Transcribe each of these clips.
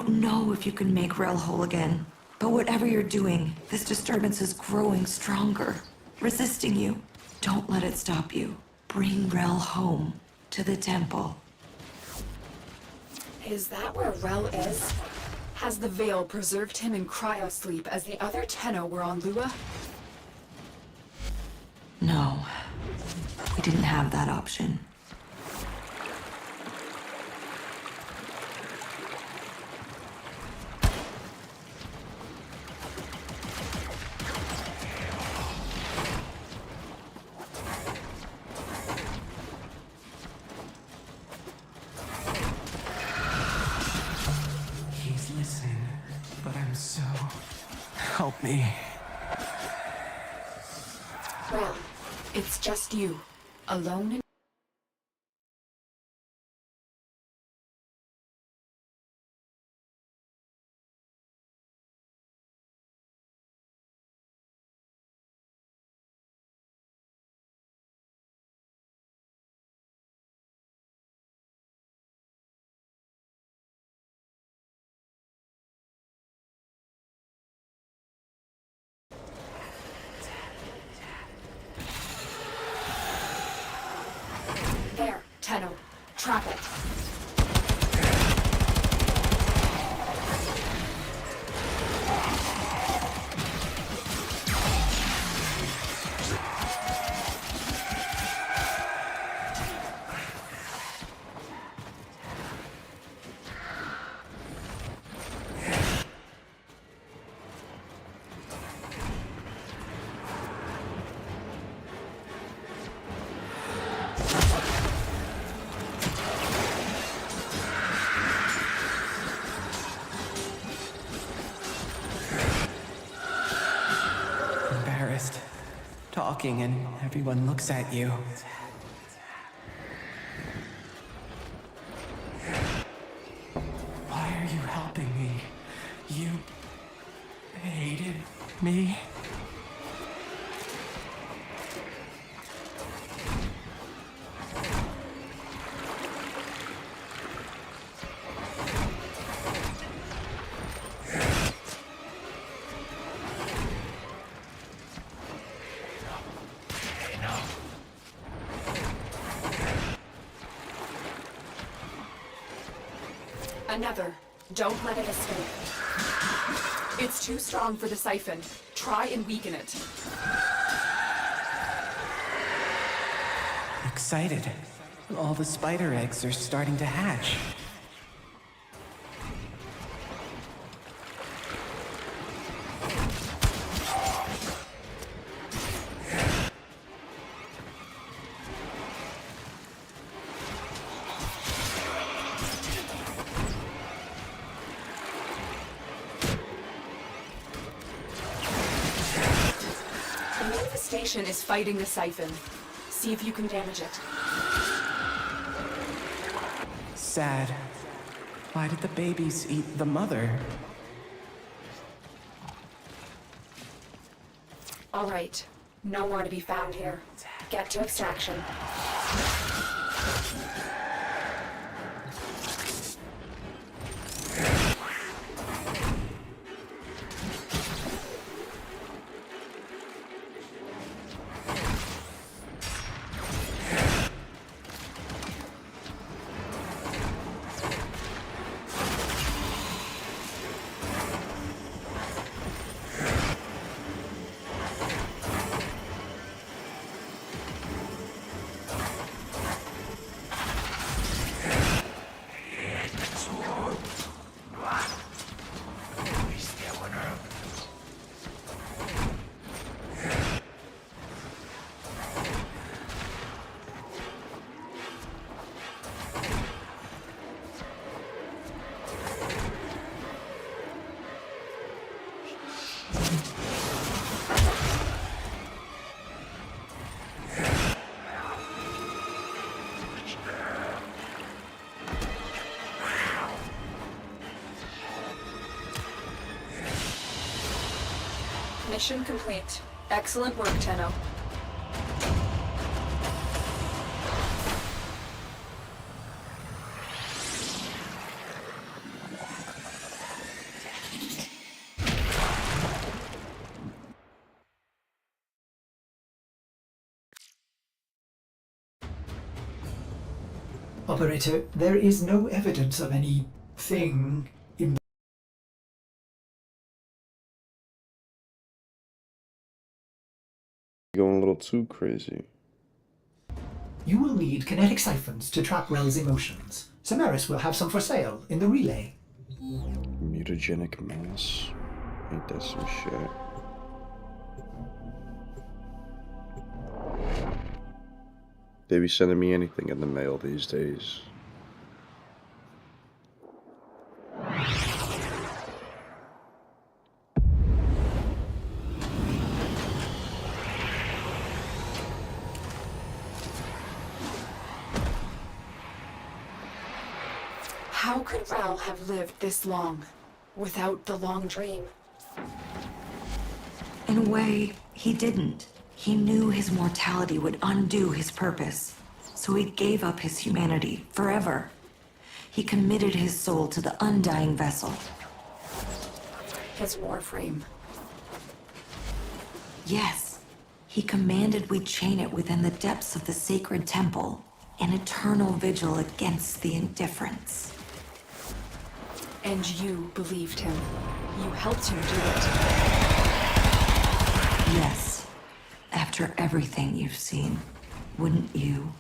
don't know if you can make Rel whole again, but whatever you're doing, this disturbance is growing stronger, resisting you. Don't let it stop you. Bring Rel home to the temple. Is that where Rel is? Has the Veil preserved him in cryosleep as the other Tenno were on Lua? No, we didn't have that option. Help me. Well, it's just you, alone in... There, Tenno. Trap it. Talking and everyone looks at you. Why are you helping me? You hated me? Another. Don't let it escape. It's too strong for the siphon. Try and weaken it. Excited. All the spider eggs are starting to hatch. The station is fighting the siphon. See if you can damage it. Sad. Why did the babies eat the mother? All right. No more to be found here. Get to extraction. Mission complete. Excellent work, Tenno. Operator, there is no evidence of any thing in... Going a little too crazy. You will need kinetic siphons to track Rel's emotions. Samaris will have some for sale in the relay. Mutagenic mass. Ain't that some shit? They be sending me anything in the mail these days. How could Rel have lived this long without the long dream? In a way, he didn't. He knew his mortality would undo his purpose, so he gave up his humanity forever. He committed his soul to the undying vessel. His Warframe. Yes, he commanded we chain it within the depths of the sacred temple, an eternal vigil against the indifference. And you believed him. You helped him do it. Yes, after everything you've seen, wouldn't you?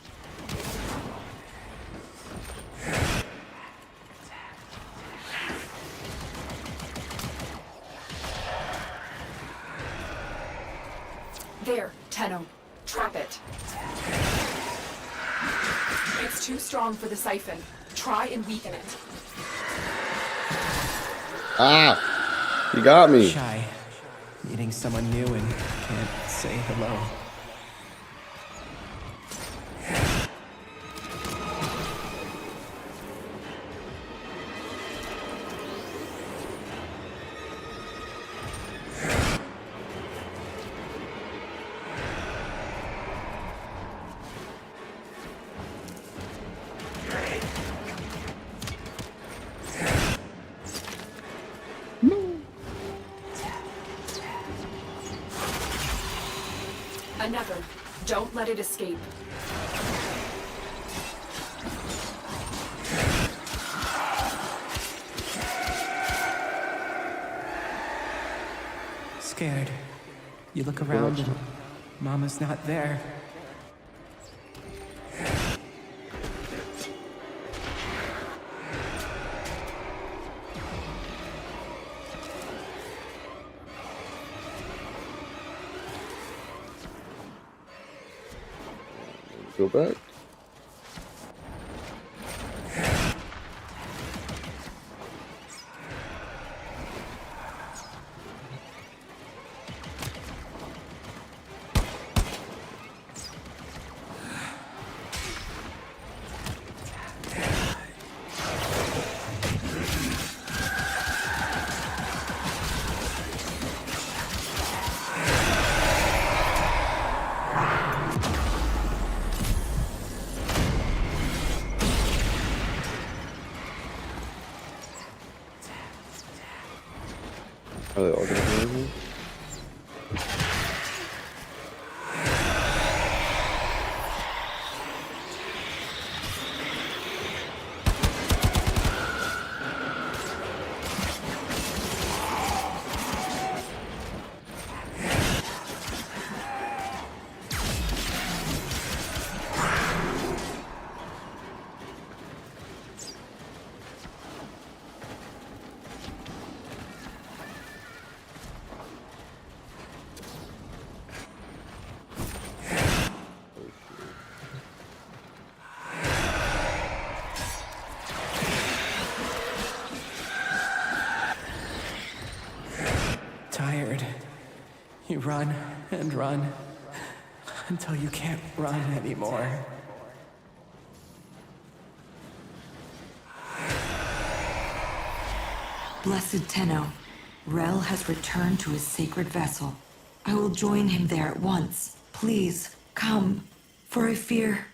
There, Tenno. Trap it. It's too strong for the siphon. Try and weaken it. Ah! You got me! Shy. Meeting someone new and can't say hello. Another. Don't let it escape. Scared. You look around and Mama's not there. Go back. Are they all gonna be in here? Tired. You run and run until you can't run anymore. Blessed Tenno, Rel has returned to his sacred vessel. I will join him there at once. Please, come. For I fear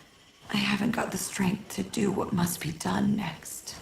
I haven't got the strength to do what must be done next.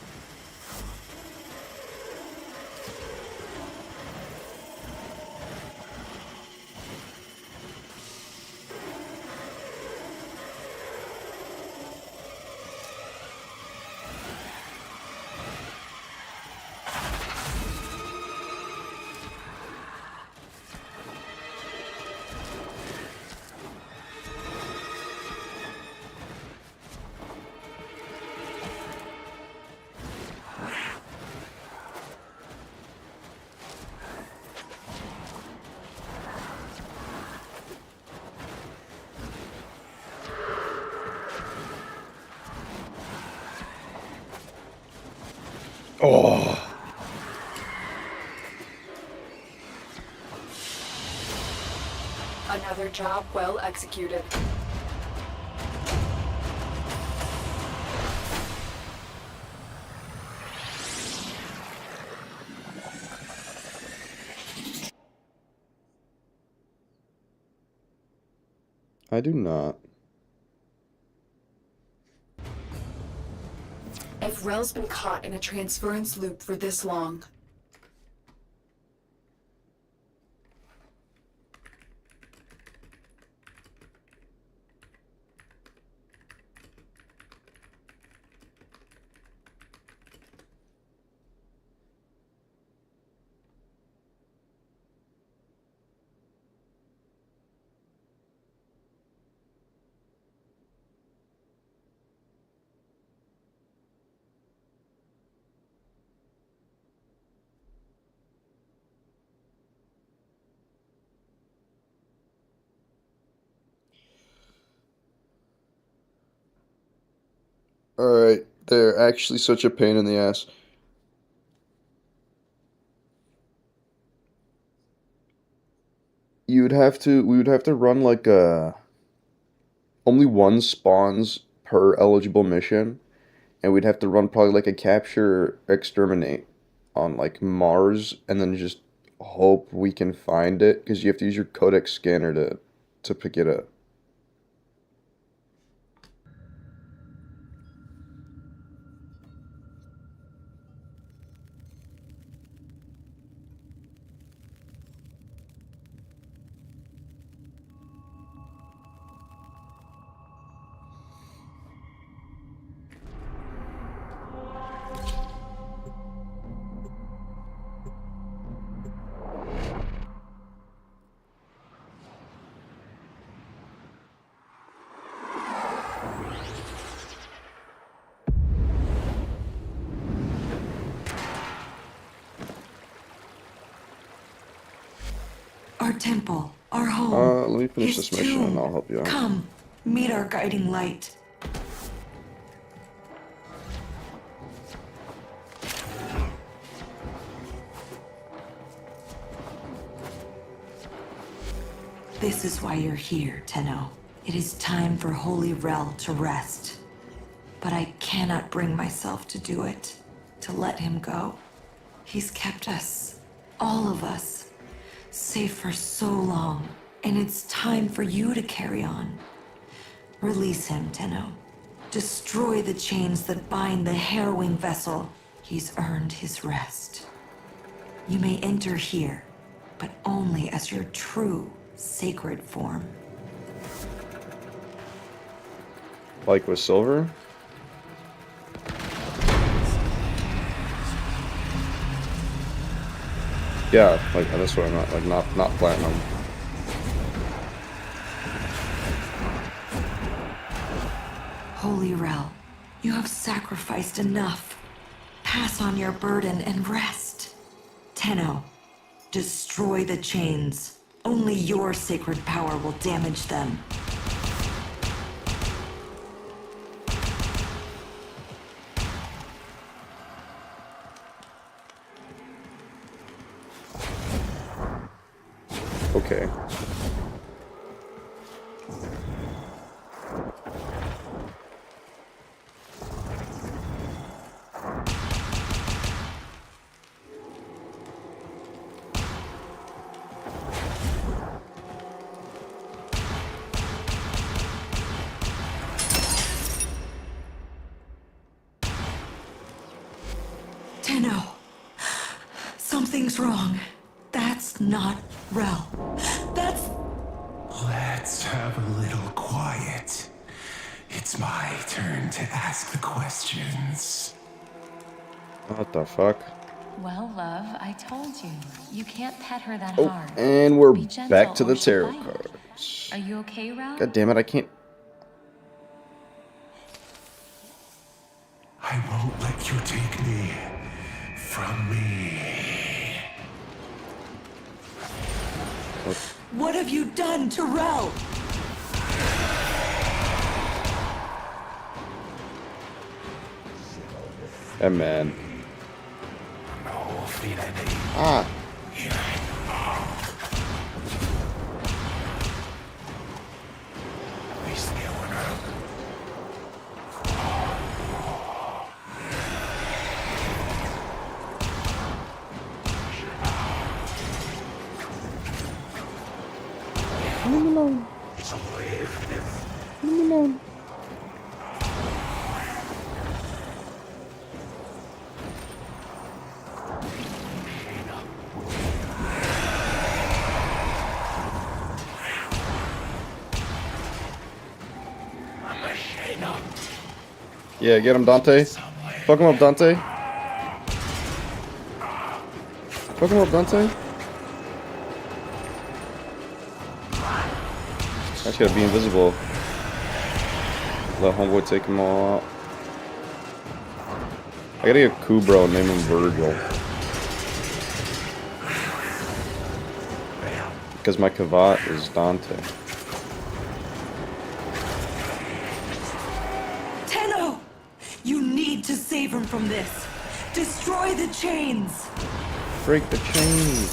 Oh. Another job well executed. I do not. If Rel's been caught in a transference loop for this long, Alright, they're actually such a pain in the ass. We would have to run like only one spawns per eligible mission, and we'd have to run probably like a capture exterminate on like Mars, and then just hope we can find it, because you have to use your codex scanner to pick it up. Our temple, our home. Let me finish his this mission and tomb. I'll help you out. Come, meet our guiding light. This is why you're here, Tenno. It is time for Holy Rel to rest. But I cannot bring myself to do it, to let him go. He's kept us, all of us, safe for so long, and it's time for you to carry on. Release him, Tenno. Destroy the chains that bind the harrowing vessel. He's earned his rest. You may enter here, but only as your true, sacred form. Like with silver? Yeah, like that's what I'm not like not platinum. Holy Rel, you have sacrificed enough. Pass on your burden and rest. Tenno, destroy the chains. Only your sacred power will damage them. Okay. Tenno, something's wrong. That's not Rel. That's... Let's have a little quiet. It's my turn to ask the questions. What the fuck? Well, love, I told you. You can't pet her that Oh, hard. and we're Be gentle back to or the she'll tarot bite. cards. Are you okay, Ralph? God damn it, I can't. I won't let you take me from me. What have you done to Rel? Hey man. Ah. Leave me alone. Leave me alone. Yeah, get him, Dante. Fuck him up, Dante. Fuck him up, Dante. I just gotta be invisible. Let homeboy take him all out. I gotta get Kubro and name him Virgil. Because my Kavat is Dante. Tenno! You need to save him from this. Destroy the chains. Break the chain.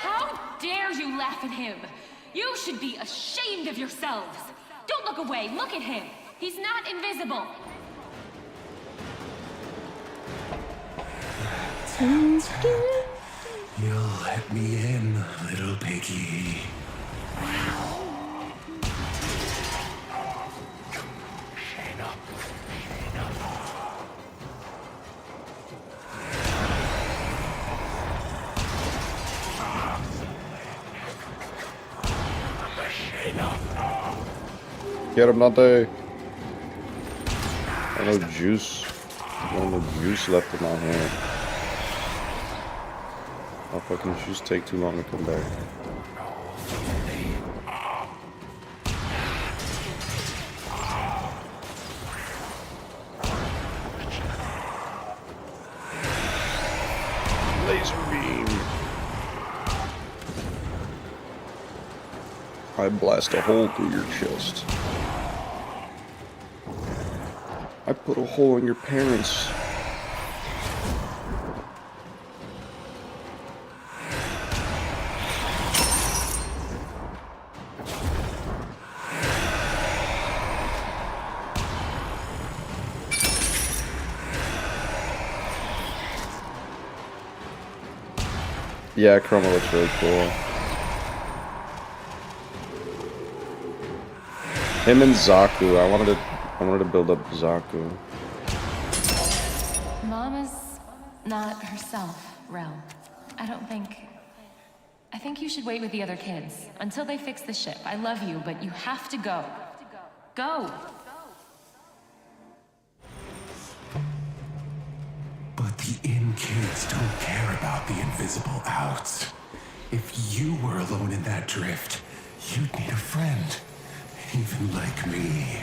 How dare you laugh at him? You should be ashamed of yourselves. Don't look away. Look at him. He's not invisible. You'll let me in, little piggy. Get him, Dante. I no juice. No juice left in my hand. How fucking juice take too long to come back? Laser beam. I blast a hole through your chest. I put a hole in your parents. Yeah, Chroma looks really cool. Him and Zaku. I wanted to build up Zaku. Mama's not herself, Rel. I think you should wait with the other kids until they fix the ship. I love you, but you have to go. Go! But the in kids don't care about the invisible outs. If you were alone in that drift, you'd need a friend. Even like me.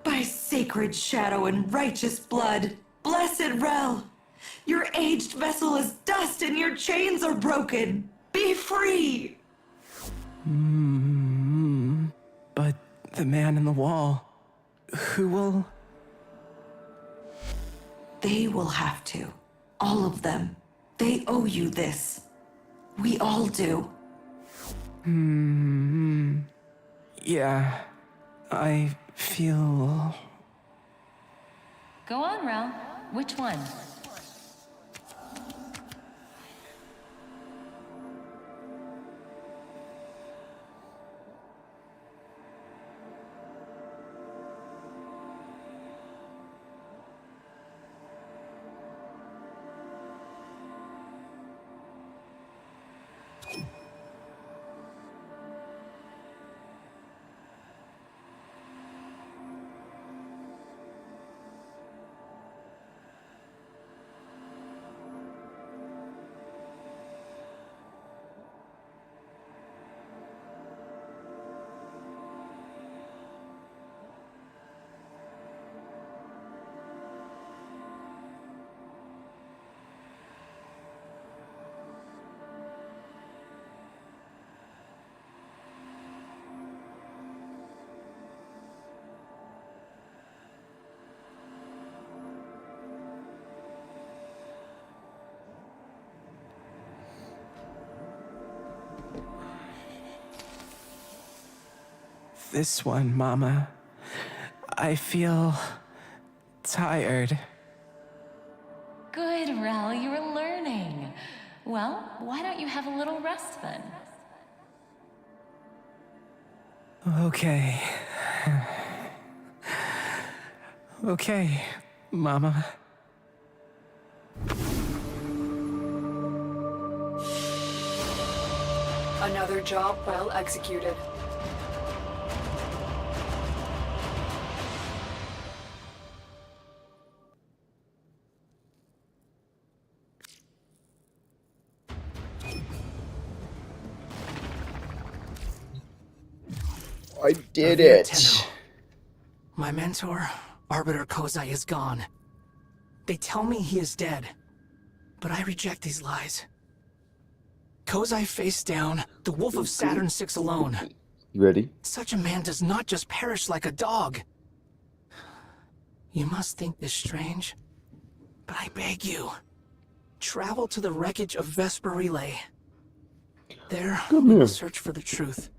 By sacred shadow and righteous blood, blessed Rel, your aged vessel is dust and your chains are broken. Be free! But the man in the wall, who will... They will have to. All of them. They owe you this. We all do. Yeah, I feel... Go on, Rel. Which one? This one, Mama. I feel... tired. Good, Rel, you're learning. Well, why don't you have a little rest then? Okay. Okay, Mama. Another job well executed. I did it. Tenno. My mentor, Arbiter Kozai, is gone. They tell me he is dead, but I reject these lies. Kozai face down, the Wolf of Saturn 6 alone. You ready? Such a man does not just perish like a dog. You must think this strange, but I beg you, travel to the wreckage of Vesper Relay. There, Come we will here. search for the truth.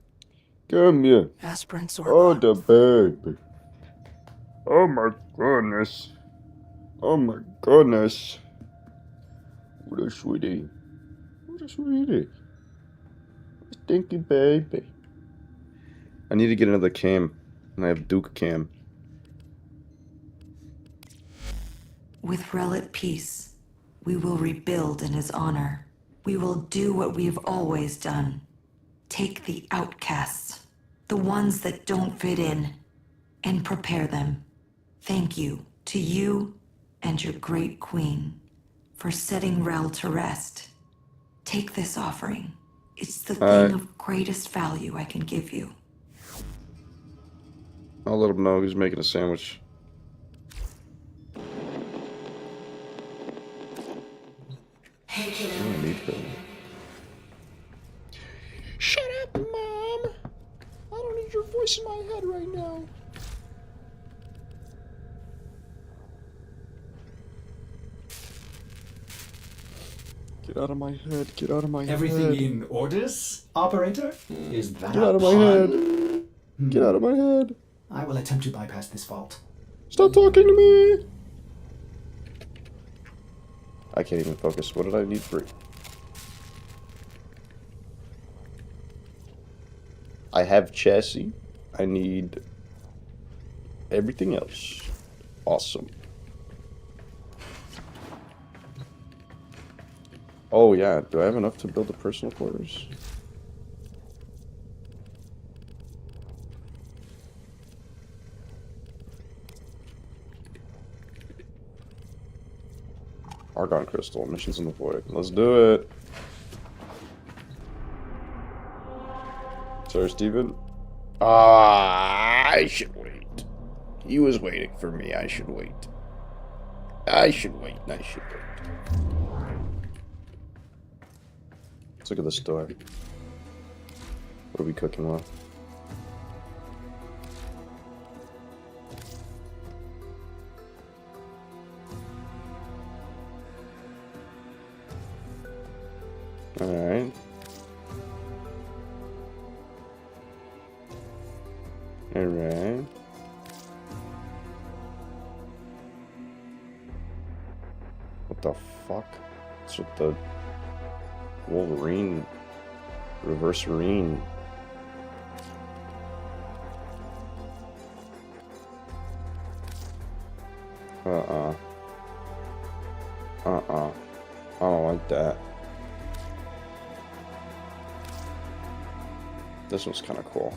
Come here. Aspirants or Oh, the baby. Oh my goodness. Oh my goodness. What a sweetie. What a sweetie. A stinky baby. I need to get another cam. And I have Duke cam. With Rel at peace, we will rebuild in his honor. We will do what we have always done. Take the outcasts, the ones that don't fit in, and prepare them. Thank you to you and your great queen for setting Rel to rest. Take this offering. It's the thing of greatest value I can give you. I'll let him know he's making a sandwich. Hey, I kiddo. don't need her. Shut up, Mom! I don't need your voice in my head right now. Get out of my head, get out of my Everything head. in orders, operator? Is that Get a out of my pun? head. Get out of my head. I will attempt to bypass this fault. Stop talking to me! I can't even focus. What did I need for it? I have chassis. I need everything else. Awesome. Oh yeah, do I have enough to build a personal quarters? Argon crystal, missions in the void. Let's do it. Sir Steven? I should wait. He was waiting for me. I should wait. I should wait. I should wait. Let's look at the store. What are we cooking with? Alright. Alright. What the fuck? What's with the Wolverine reverse Reen? I don't like that. This one's kind of cool.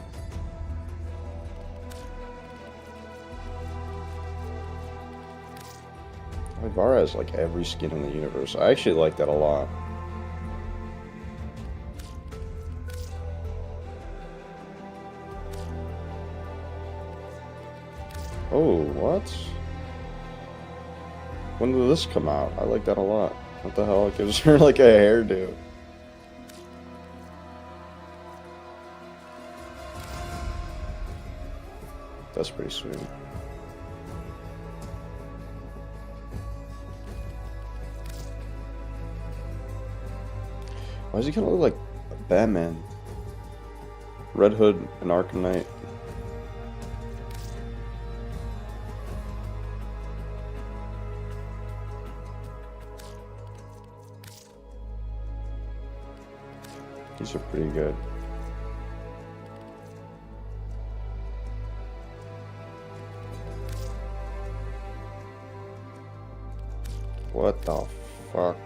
Ivara has like every skin in the universe. I actually like that a lot. Oh, what? When did this come out? I like that a lot. What the hell? It gives her like a hairdo. That's pretty sweet. Why does he kind of look like Batman? Red Hood and Arkham Knight. These are pretty good. What the fuck?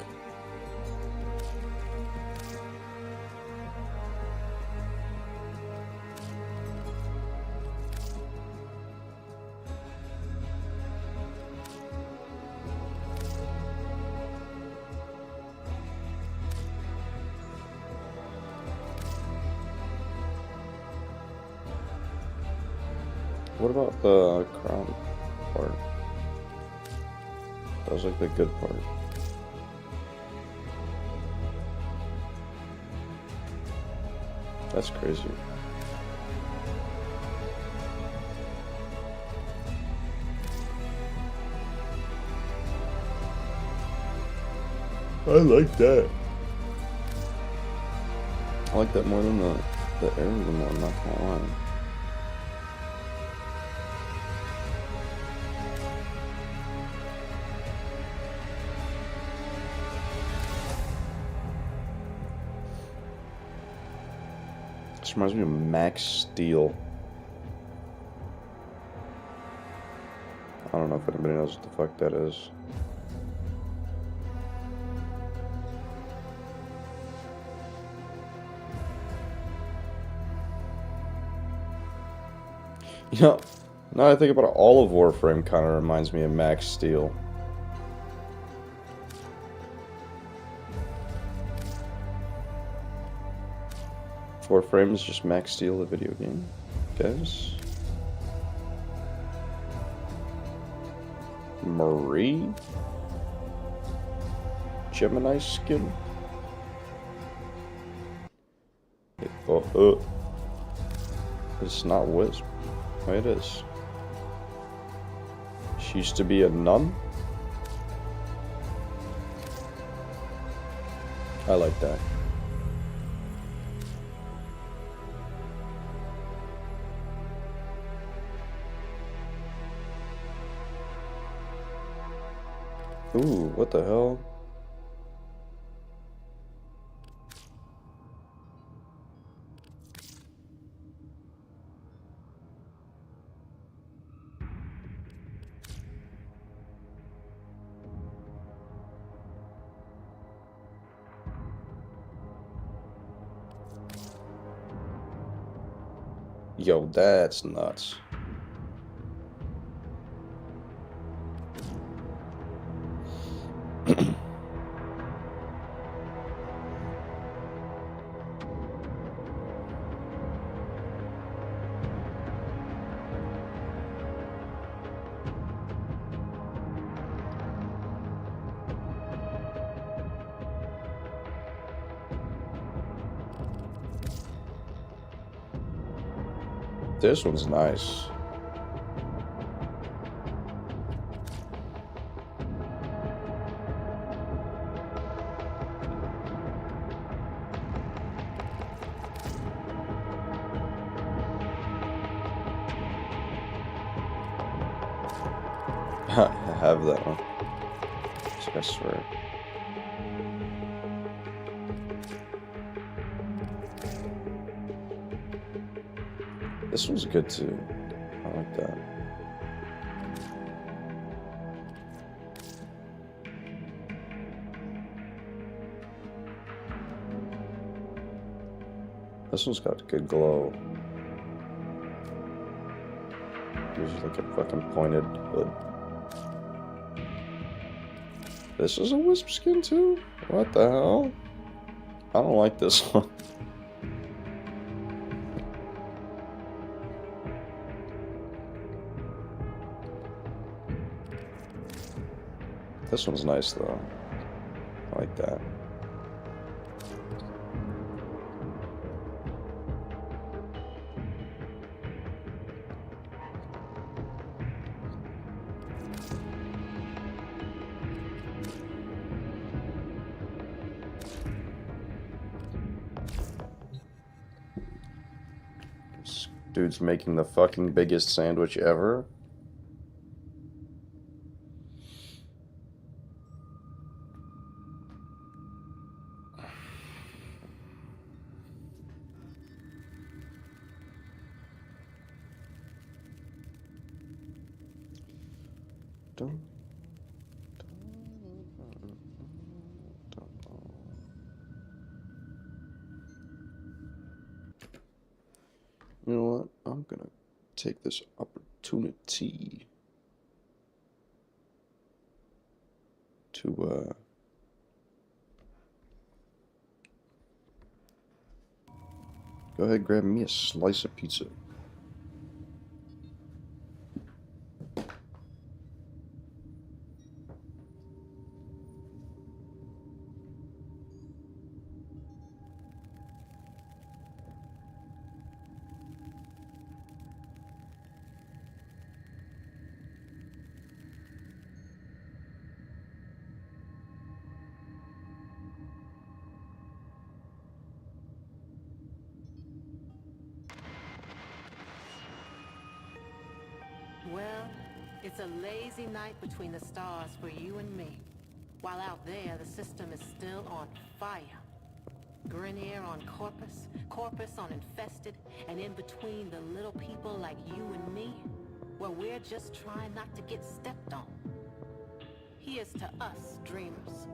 What about the crown part? That was like the good part. That's crazy. I like that. I like that more than the heirloom one, not gonna lie. This reminds me of Max Steel. I don't know if anybody knows what the fuck that is. You know, now that I think about it, all of Warframe kind of reminds me of Max Steel. Warframe is just Max Steel, the video game, guys. Marie? Gemini skin? It's not Wisp. Oh, it is. She used to be a nun? I like that. Ooh, what the hell? Yo, that's nuts. This one's nice. I have that one. I swear. This one's good too. I like that. This one's got good glow. Gives you like a fucking pointed hood. This is a wisp skin too? What the hell? I don't like this one. This one's nice though. I like that. This dude's making the fucking biggest sandwich ever. You know what? I'm gonna take this opportunity to go ahead and grab me a slice of pizza. Well, it's a lazy night between the stars for you and me. While out there, the system is still on fire. Grenier on Corpus, Corpus on Infested, and in between the little people like you and me, well, we're just trying not to get stepped on. Here's to us, dreamers.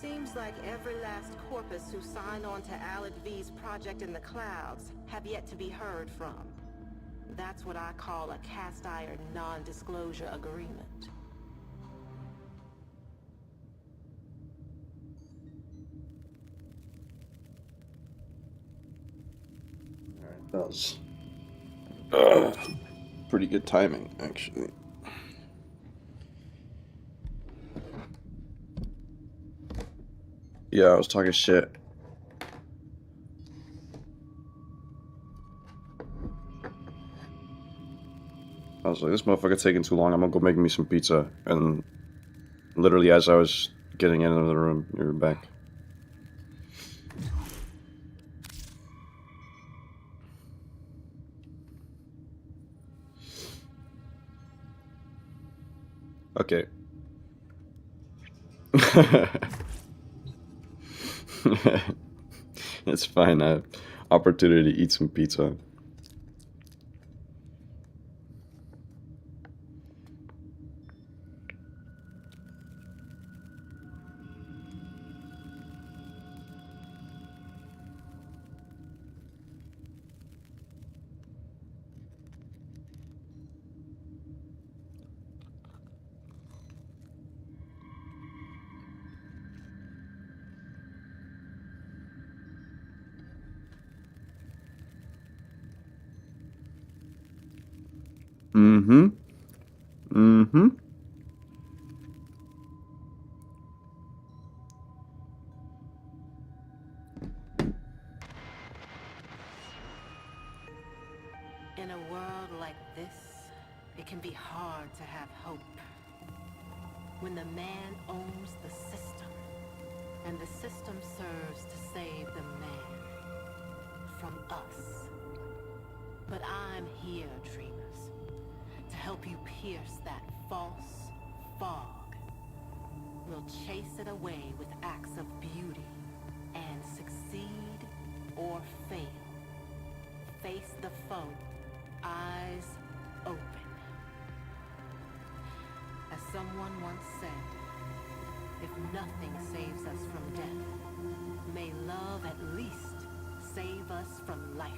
Seems like every last corpus who signed on to Alad V's project in the clouds have yet to be heard from. That's what I call a cast iron non-disclosure agreement. That was pretty good timing, actually. Yeah, I was talking shit. I was like, this motherfucker taking too long. I'm gonna go make me some pizza. And literally, as I was getting into the room, you were back. Okay. It's fine. I have opportunity to eat some pizza. Mm-hmm. Mm-hmm. In a world like this, it can be hard to have hope. When the man owns the system, and the system serves to save the man from us. But I'm here, dreamers, to help you pierce that false fog. We'll chase it away with acts of beauty and succeed or fail. Face the foe, eyes open. As someone once said, if nothing saves us from death, may love at least save us from life.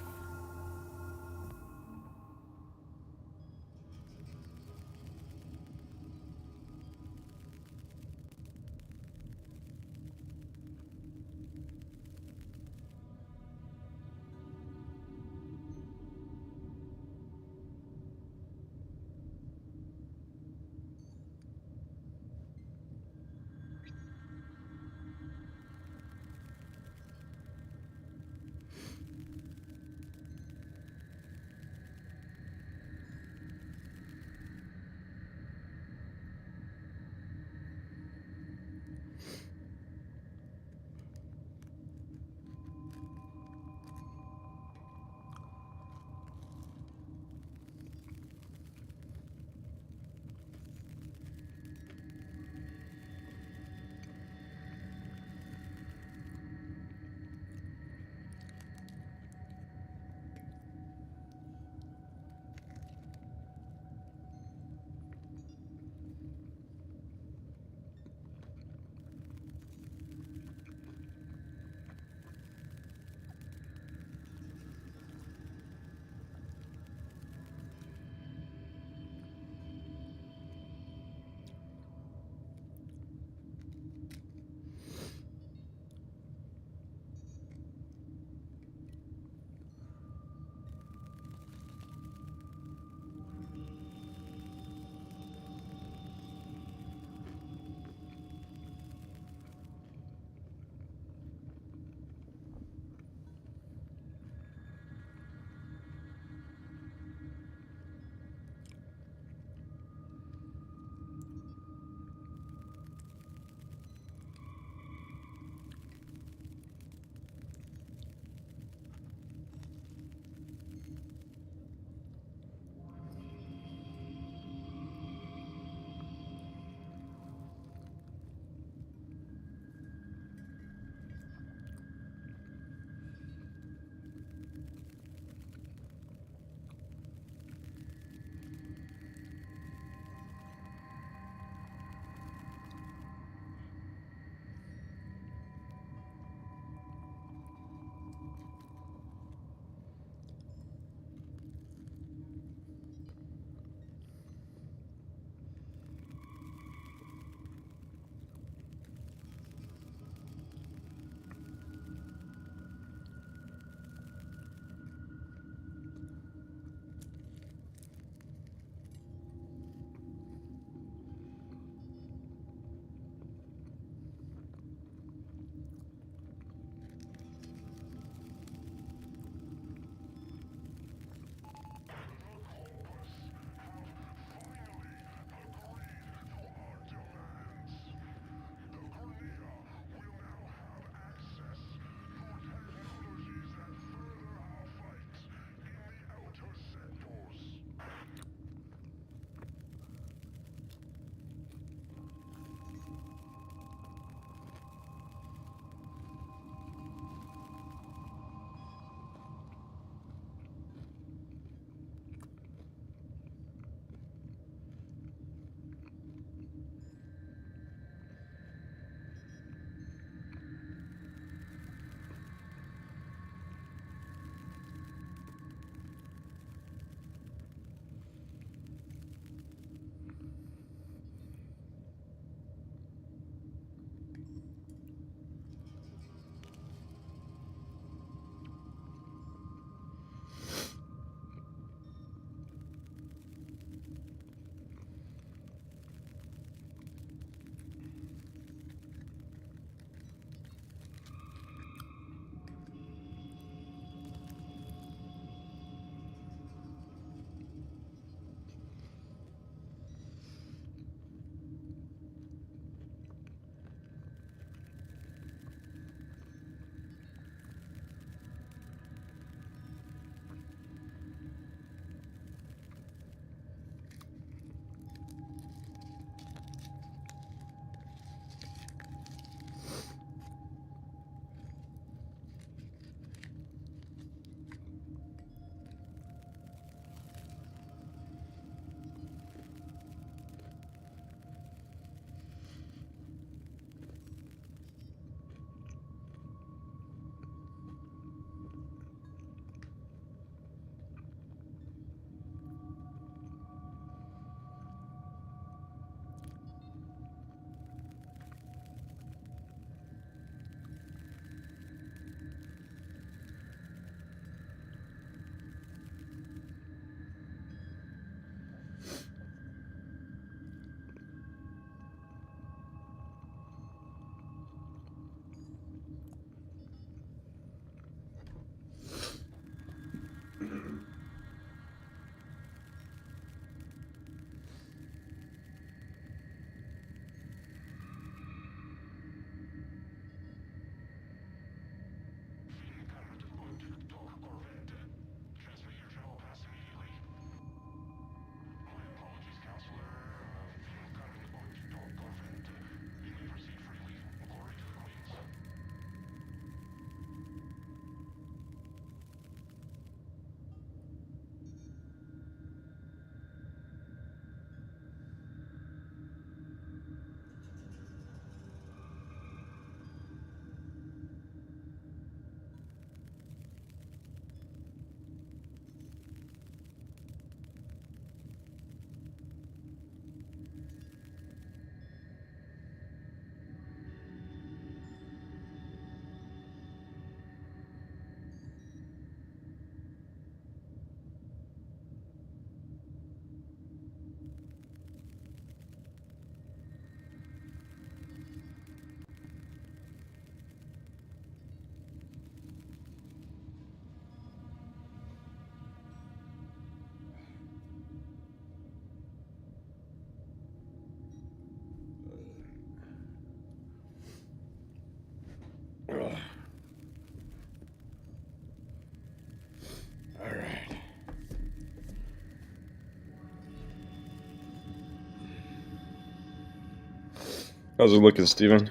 How's it looking, Steven?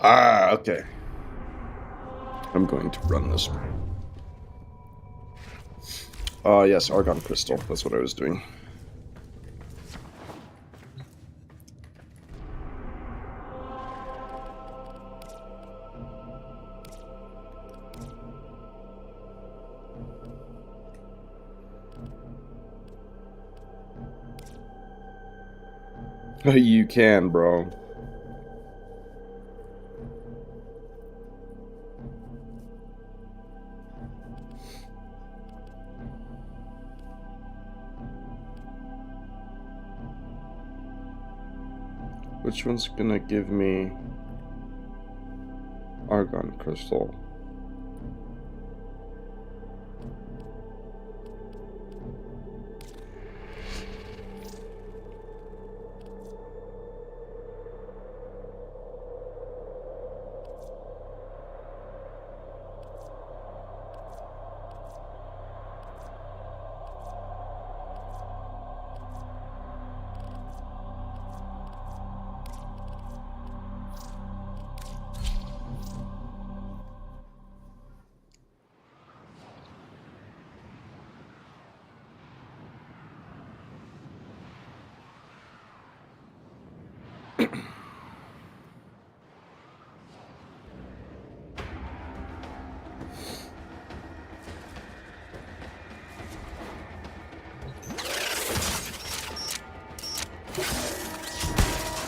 Ah, okay. I'm going to run this. Yes, Argon Crystal. That's what I was doing. You can, bro. Which one's gonna give me Argon Crystal?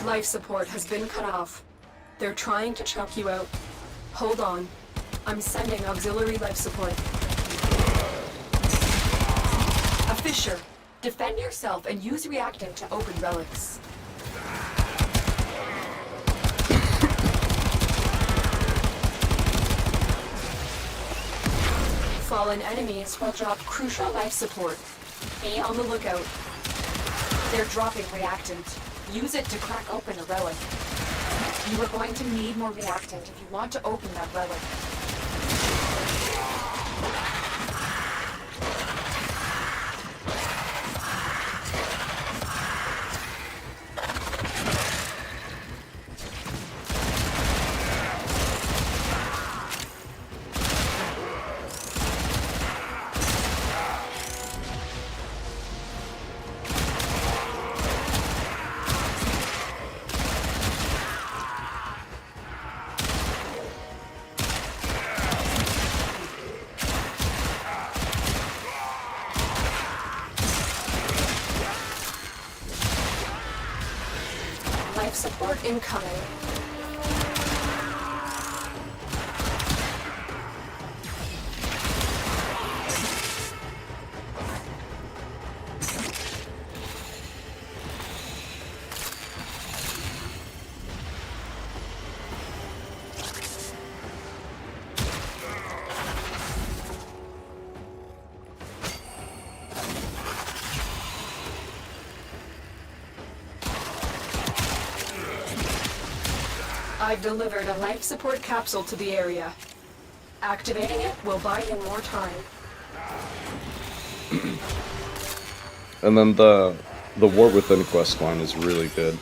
Life support has been cut off. They're trying to choke you out. Hold on. I'm sending auxiliary life support. A fissure. Defend yourself and use reactant to open relics. Fallen enemies will drop crucial life support. Be on the lookout. They're dropping reactant. Use it to crack open a relic. You are going to need more reactant if you want to open that relic. Life support incoming. I've delivered a life support capsule to the area. Activating it will buy you more time. And then the War Within quest line is really good.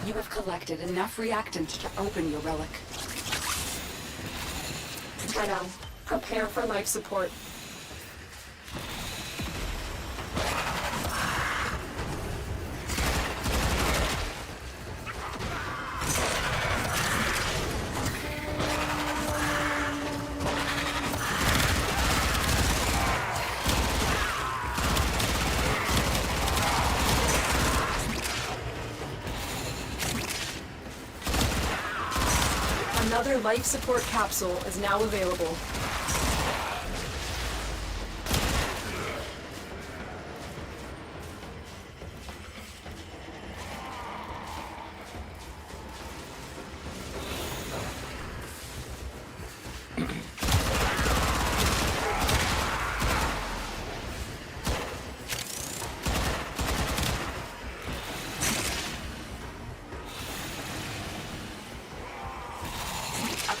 You have collected enough reactant to open your relic. Now, prepare for life support. Another life support capsule is now available.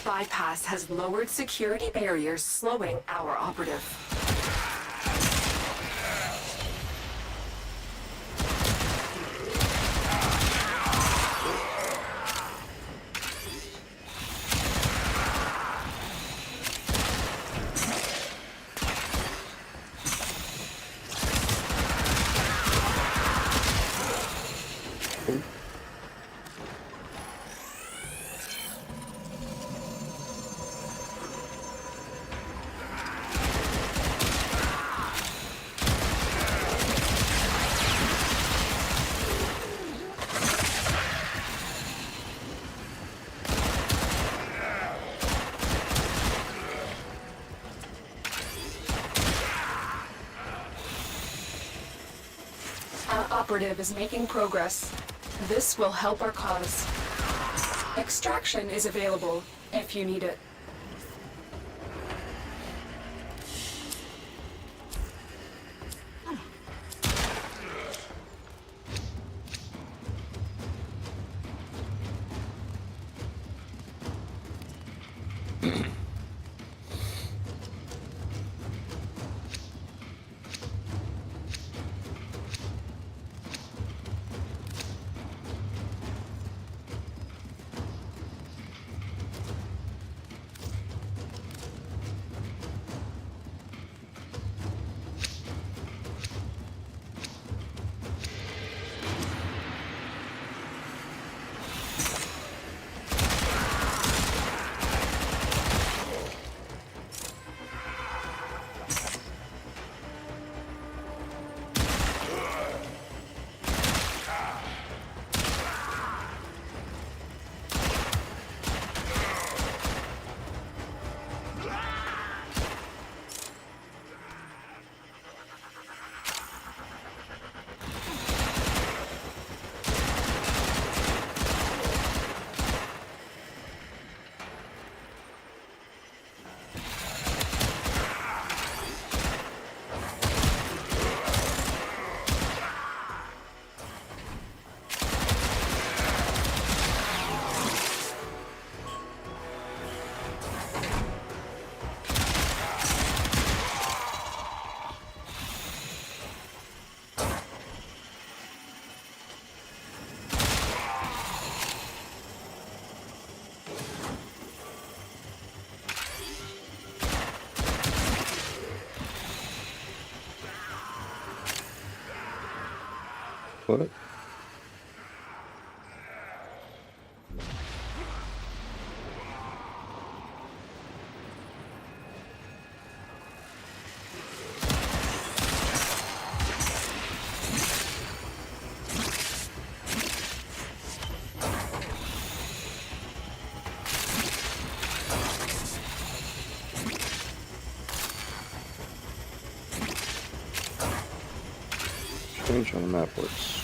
Bypass has lowered security barriers, slowing our operative. Operative is making progress. This will help our cause. Extraction is available if you need it. What? Strange how the map works.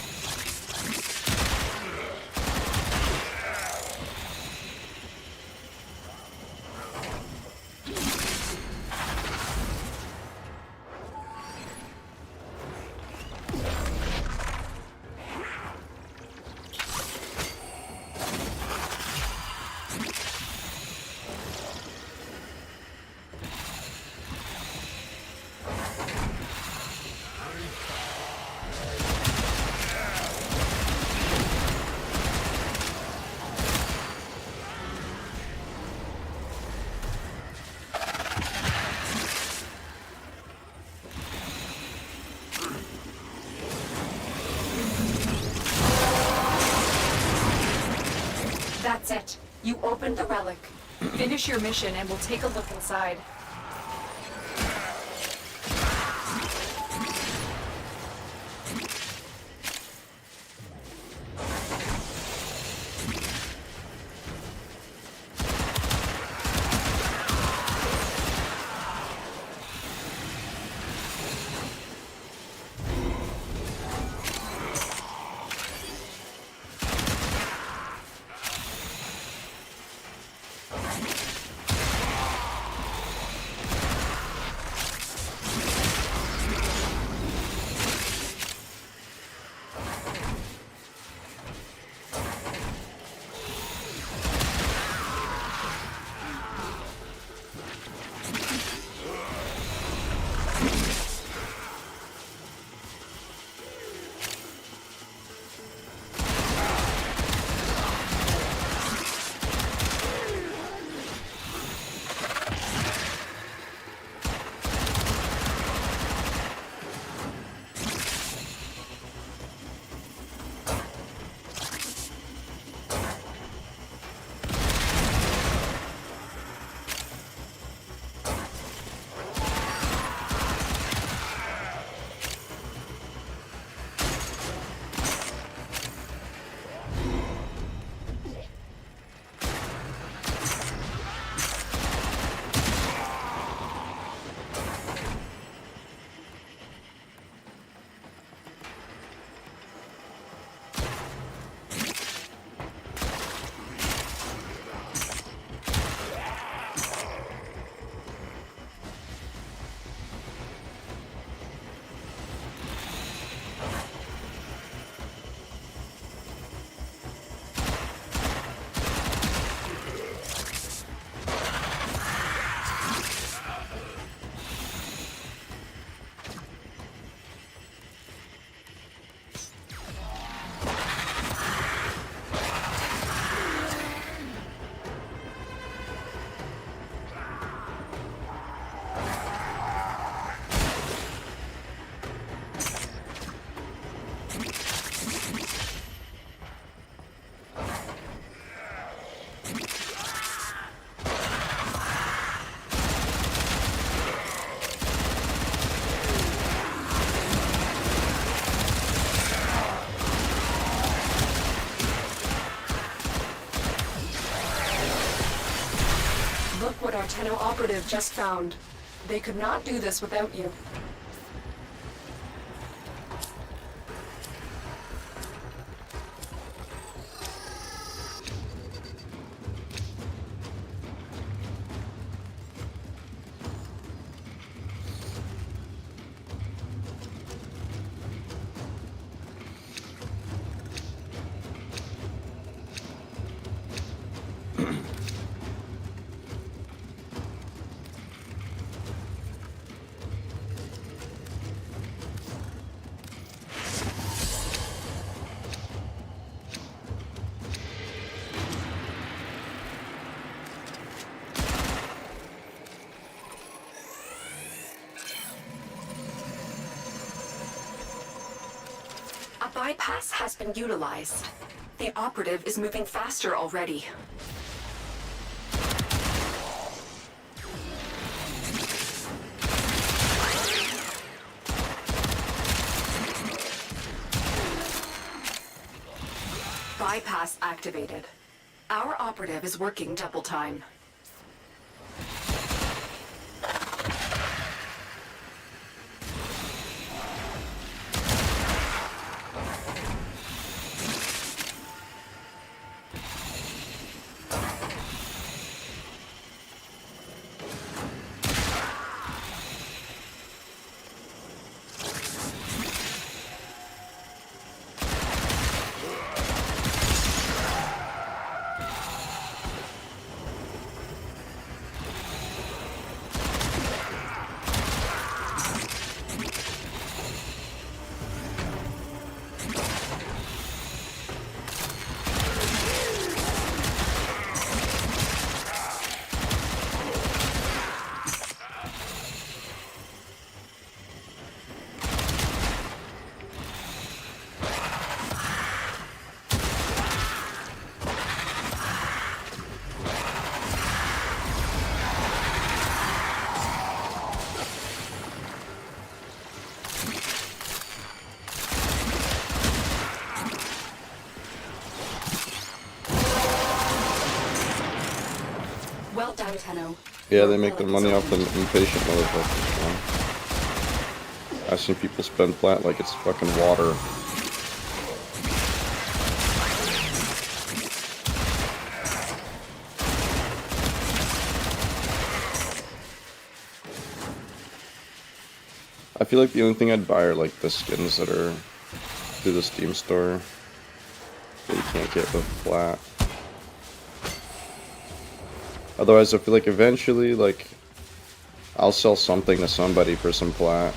That's it. You opened the relic. Finish your mission and we'll take a look inside. Look what our Tenno operative just found. They could not do this without you. A bypass has been utilized. The operative is moving faster already. Bypass activated. Our operative is working double time. Well done, Tenno. Yeah, they make their money off the impatient motherfuckers, man. I've seen people spend plant like it's fucking water. I feel like the only thing I'd buy are like the skins that are through the Steam store that you can't get with flat. Otherwise, I feel like eventually, like, I'll sell something to somebody for some plat.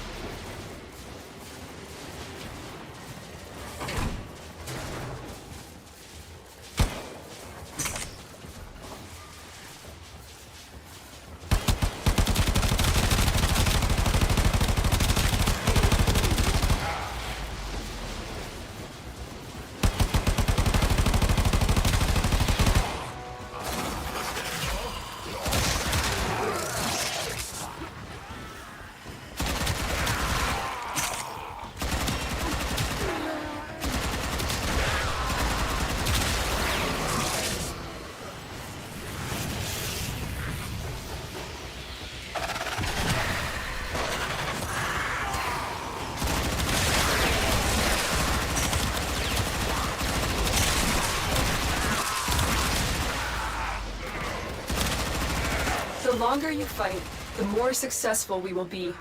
The longer you fight, the more successful we will be.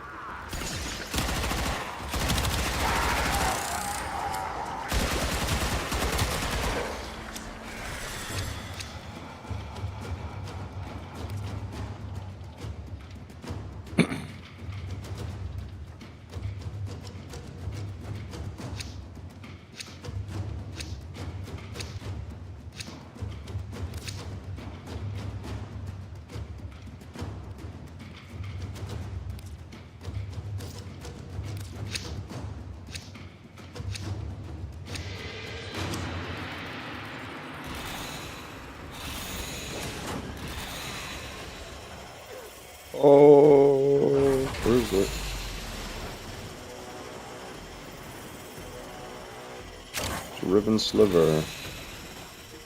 Ribbon Sliver.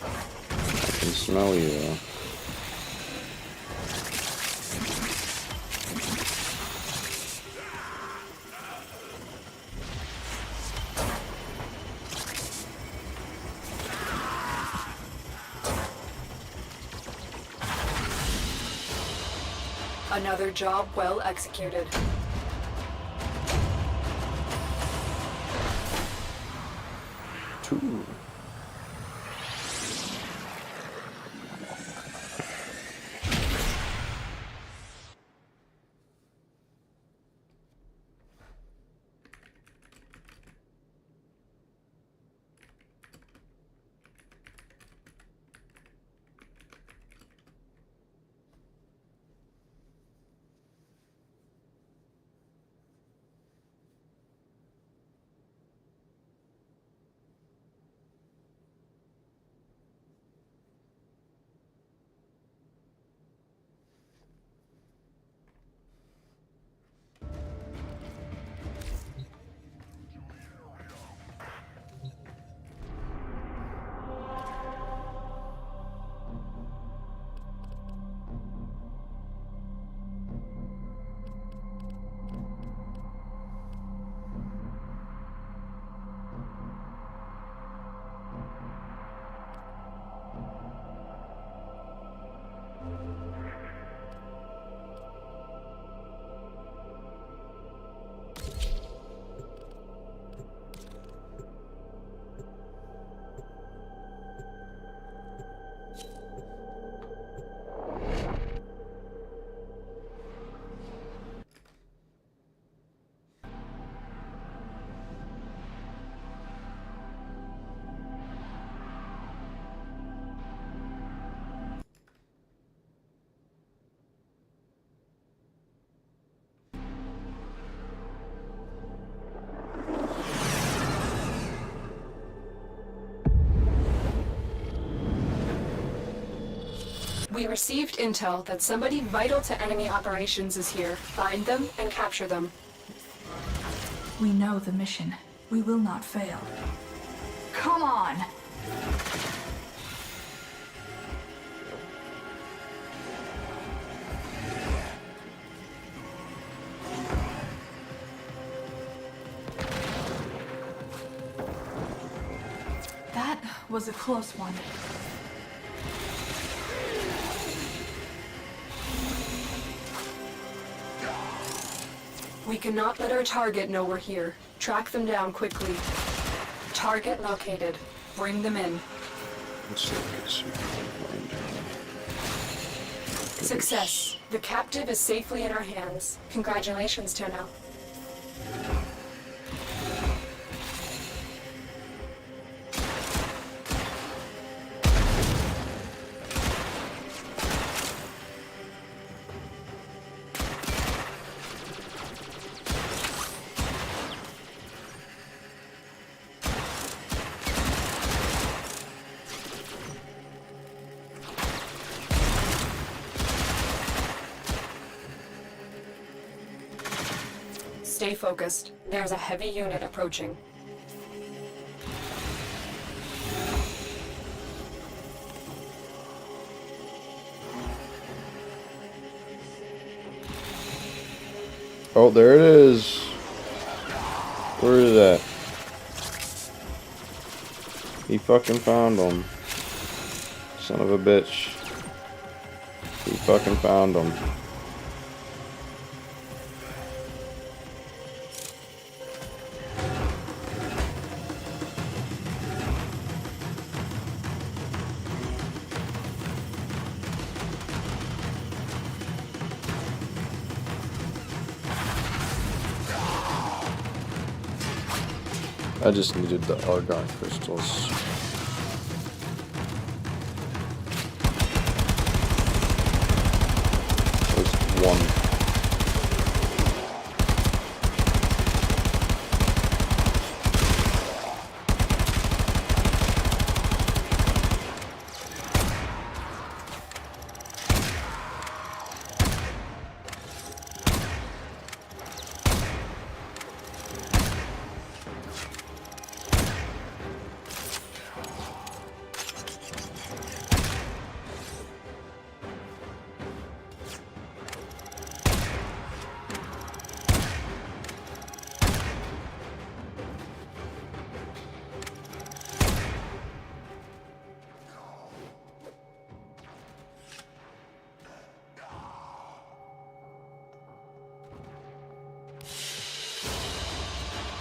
I can smell you. Another job well executed. Two. We received intel that somebody vital to enemy operations is here. Find them and capture them. We know the mission. We will not fail. Come on! That was a close one. We cannot let our target know we're here. Track them down quickly. Target located. Bring them in. Success. The captive is safely in our hands. Congratulations, Tenno. Stay focused. There's a heavy unit approaching. Oh, there it is. Where is that? He fucking found him. Son of a bitch. He fucking found him. I just needed the argon crystals. There's one.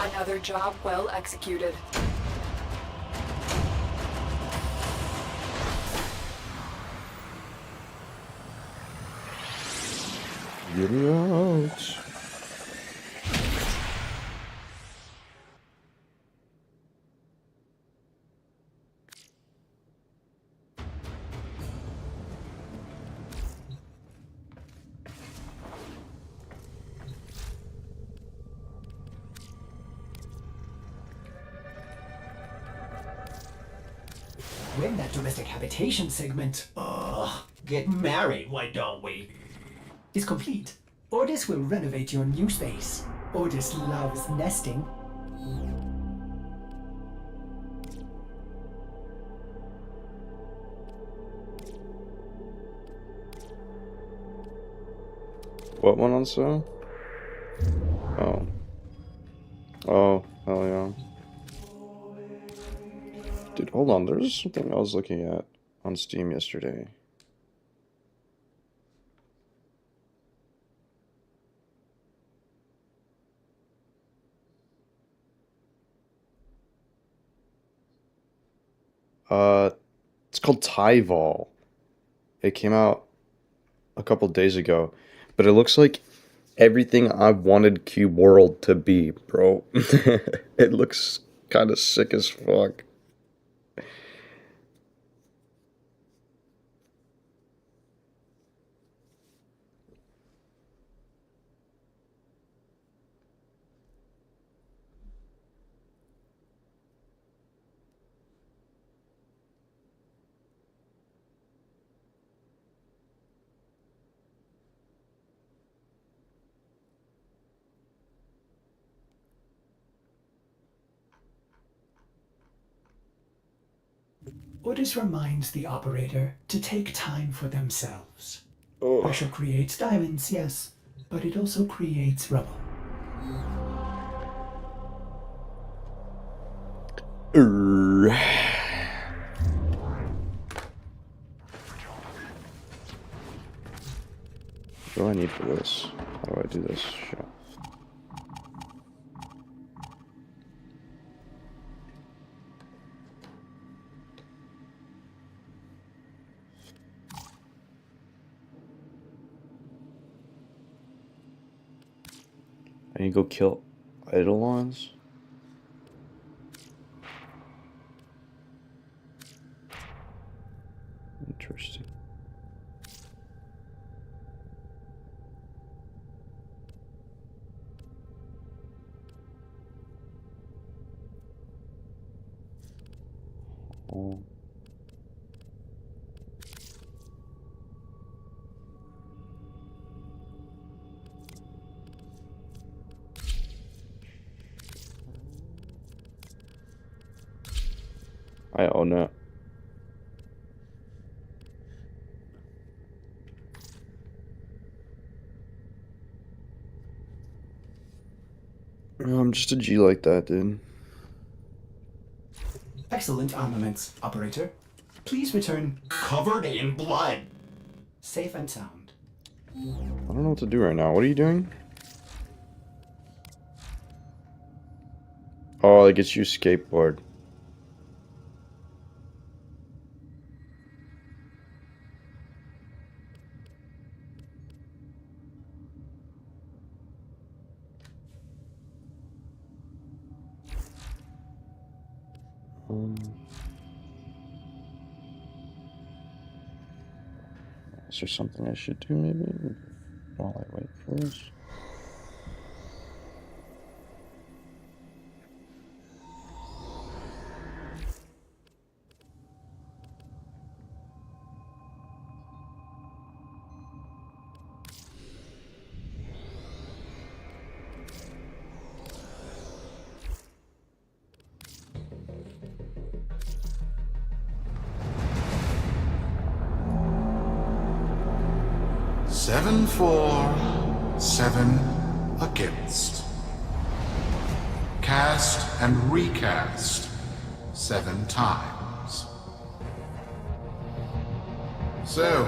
Another job well executed. Get it out. When that domestic habitation segment, get married, why don't we? Is complete, Ordis will renovate your new space. Ordis loves nesting. What went on sale? Oh. Oh, hell yeah. Dude, hold on. There's something I was looking at on Steam yesterday. It's called Tyval. It came out a couple days ago, but it looks like everything I wanted Cube World to be, bro. It looks kind of sick as fuck. Ordis reminds the operator to take time for themselves. Oh. Pressure creates diamonds, yes, but it also creates rubble. What do I need for this? How do I do this? Shit. I need to go kill Eidolons? Interesting. Oh. I own it. I'm just a G like that, dude. Excellent armaments, operator. Please return covered in blood. Safe and sound. I don't know what to do right now. What are you doing? Oh, it gets you skateboard. Is there something I should do maybe while I wait for this? Seven for, 7 against. Cast and recast 7 times. So,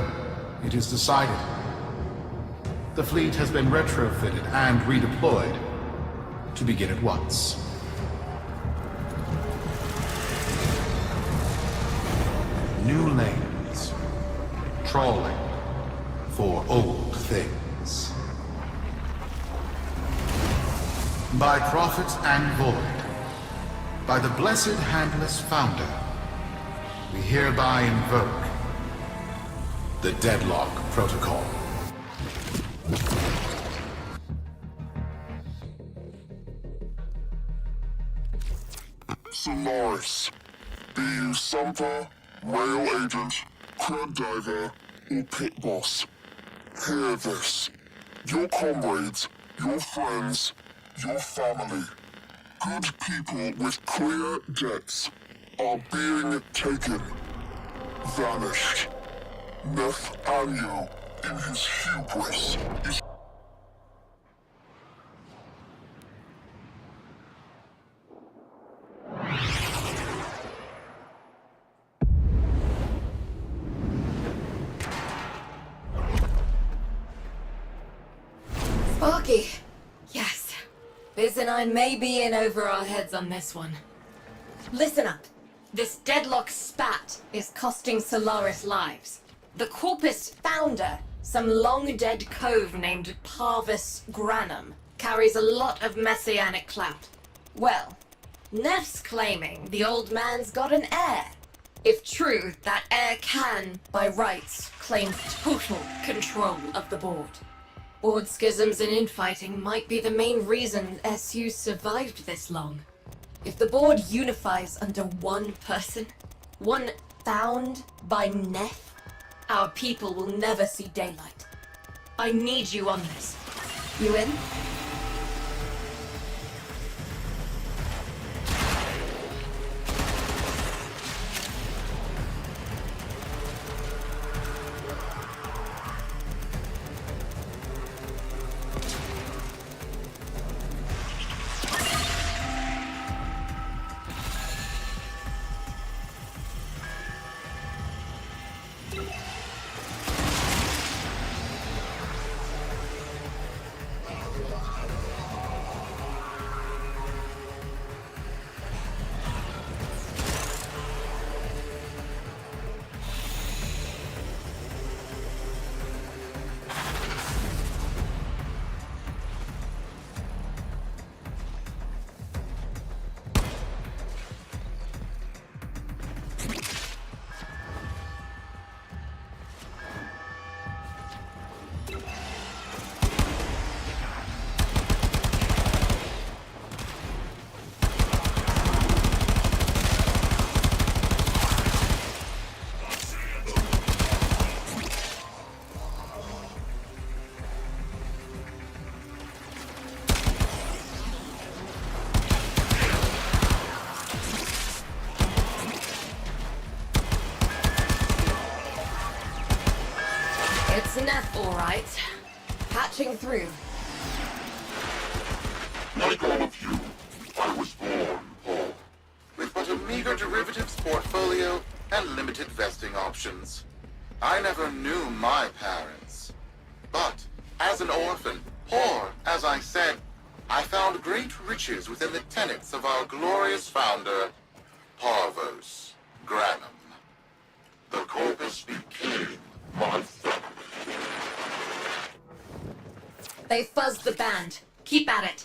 it is decided. The fleet has been retrofitted and redeployed. to begin at once. New lanes. Trawling for old things. By prophet and void, by the blessed handless founder, we hereby invoke the Deadlock Protocol. Solaris, be you Sumper, Rail Agent, Crab Diver, or Pit Boss. Hear this. Your comrades, your friends, your family, good people with clear debts are being taken, vanished. Nef Anyo, in his hubris, is Sparky. Yes. Biz and I may be in over our heads on this one. Listen up. This deadlock spat is costing Solaris lives. The Corpus founder, some long-dead cove named Parvis Granum, carries a lot of messianic clout. Well, Neff's claiming the old man's got an heir. If true, that heir can, by rights, claim total control of the board. Board schisms and infighting might be the main reason SU survived this long. If the board unifies under one person, one found by Neff, our people will never see daylight. I need you on this. You in? It's Neff, all right. Patching through. like all of you. I was born poor. With but a meager derivatives portfolio and limited vesting options. I never knew my parents. But, as an orphan, poor, as I said, I found great riches within the tenets of our glorious founder, Parvos Granum. The Corpus became my family. They fuzzed the band. Keep at it.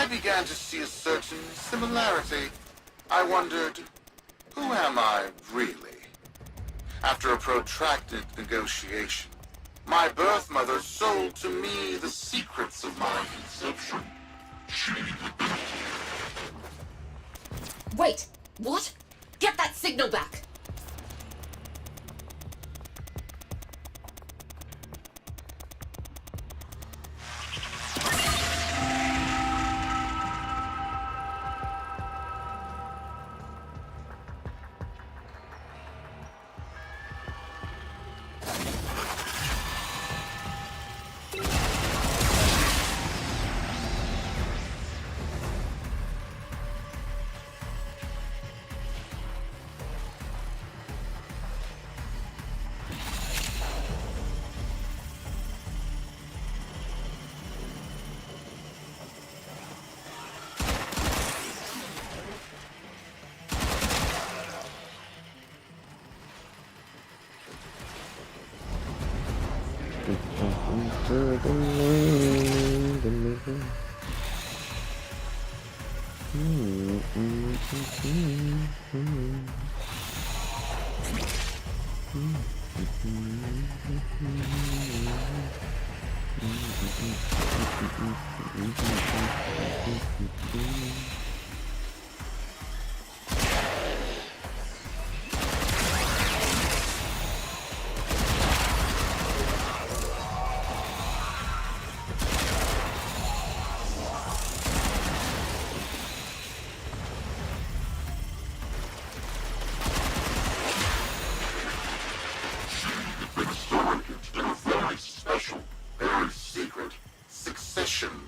I began to see a certain similarity. I wondered, who am I really? After a protracted negotiation, my birth mother sold to me the secrets of my conception. Wait, what? Get that signal back!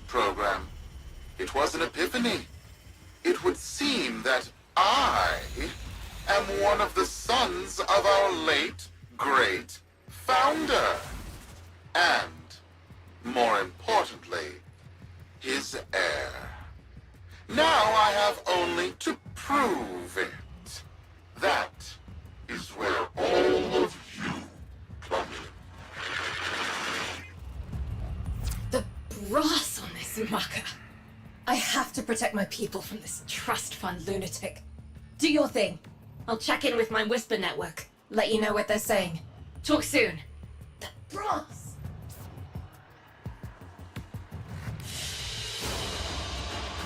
Program. It was an epiphany. It would seem that I am one of the sons of our late, great founder. And, more importantly, his heir. Now I have only to prove it. That is where all of you come in. The brass on this mucker. I have to protect my people from this trust fund lunatic. Do your thing. I'll check in with my Whisper network. Let you know what they're saying. Talk soon. The brass!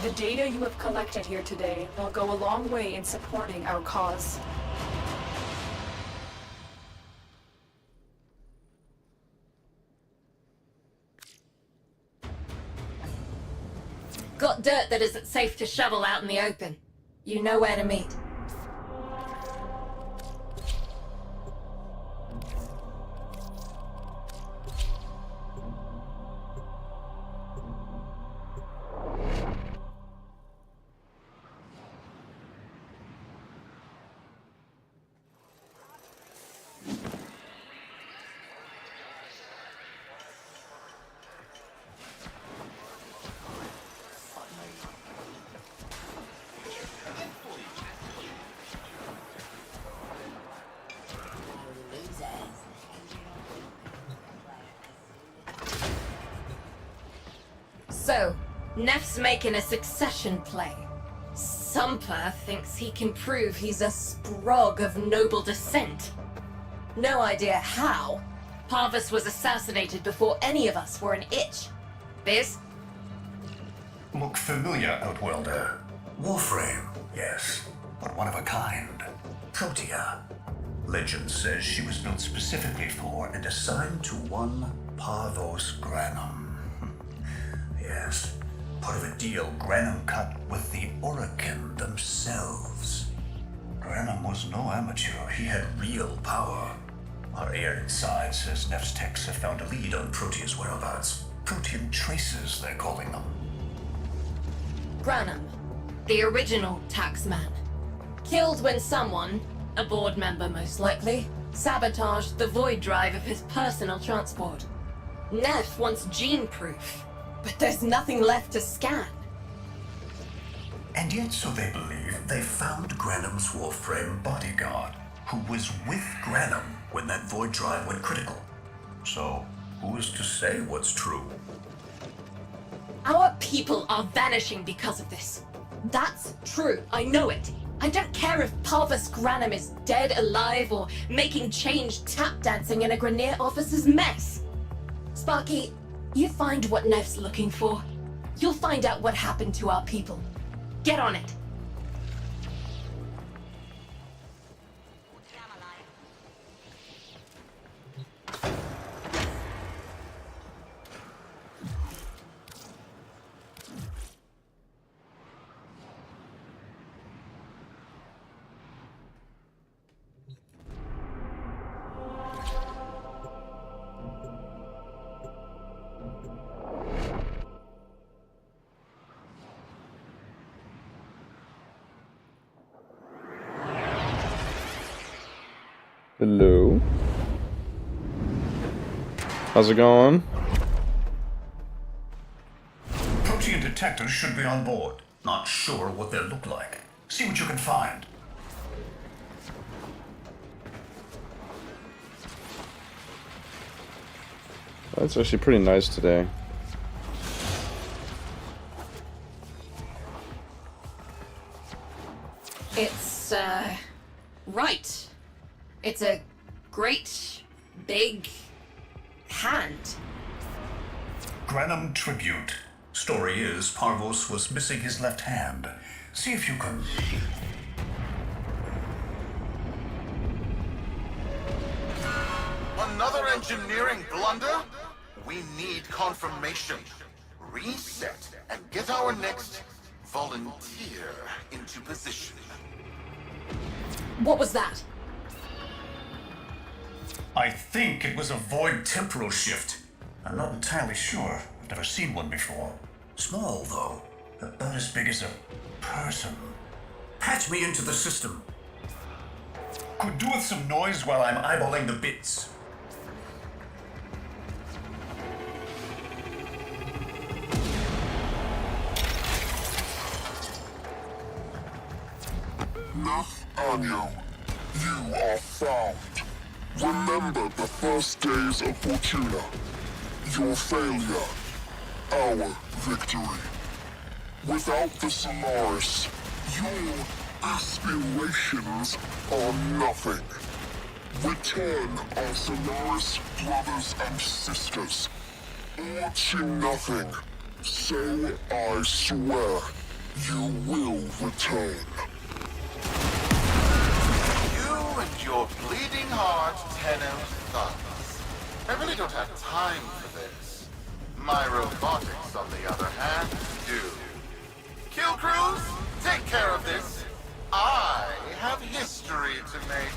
The data you have collected here today will go a long way in supporting our cause. Got dirt that isn't safe to shovel out in the open. You know where to meet. So, Neff's making a succession play. Sumper thinks he can prove he's a sprog of noble descent. No idea how. Parvus was assassinated before any of us were an itch. Biz? Look familiar, Outworlder. Warframe, yes, but one of a kind. Protea. Legend says she was built specifically for and assigned to one Parvos Granum. Yes, part of a deal Granum cut with the Orokin themselves. Granum was no amateur. He had real power. Our air inside says Neff's techs have found a lead on Protea's whereabouts. Protean traces, they're calling them. Granum, the original taxman. Killed when someone, a board member most likely, sabotaged the void drive of his personal transport. Neff wants gene proof, but there's nothing left to scan. And yet, so they believe, they found Granum's Warframe bodyguard, who was with Granum when that void drive went critical. So, who is to say what's true? Our people are vanishing because of this. That's true, I know it. I don't care if Parvus Granum is dead, alive, or making change tap dancing in a Grenier officer's mess. Sparky, you find what Nev's looking for. You'll find out what happened to our people. Get on it. Hello. How's it going? Protein detectors should be on board. Not sure what they'll look like. See what you can find. That's actually pretty nice today. It's, right. It's a great, big hand. Granum tribute. Story is, Parvus was missing his left hand. See if you can... Another engineering blunder? We need confirmation. Reset and get our next volunteer into position. What was that? I think it was a void temporal shift. I'm not entirely sure. I've never seen one before. Small, though. About as big as a person. Patch me into the system. Could do with some noise while I'm eyeballing the bits. Nathaniel, you are found. Remember the first days of Fortuna. Your failure, our victory. Without the Solaris, your aspirations are nothing. Return our Solaris brothers and sisters, or to nothing. So I swear, you will return. You and your bleeding heart, Tenno thugs. I really don't have time for this. My robotics, on the other hand, do. Kill crews, take care of this. I have history to make.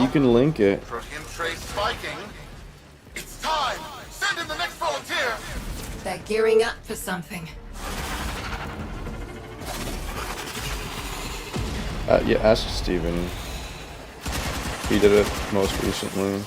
You can link it. Protein trace spiking. It's time! Send in the next volunteer! They're gearing up for something. Yeah, ask Steven. He did it most recently.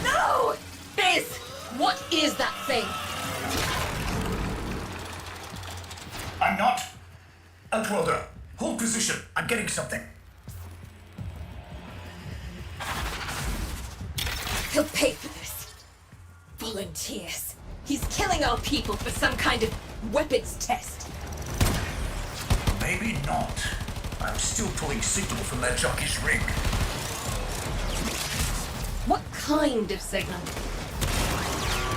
No! Biz! What is that thing? I'm not. Outworlder, hold position. I'm getting something. He'll pay for this. Volunteers. He's killing our people for some kind of weapons test. Maybe not. I'm still pulling signal from that jockey's rig. What kind of signal?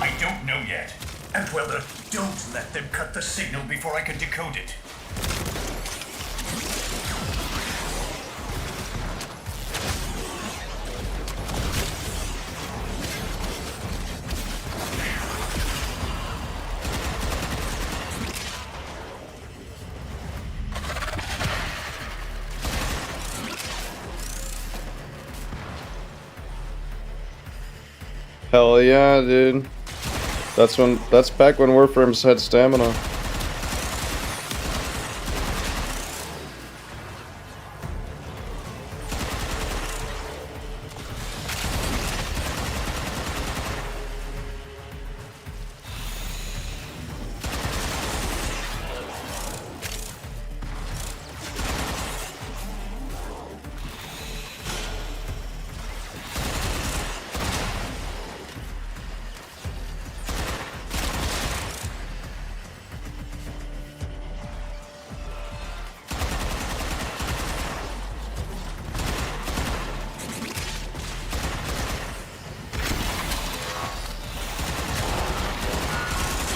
I don't know yet. Outwelder, don't let them cut the signal before I can decode it. Hell yeah, dude. That's back when Warframes had stamina.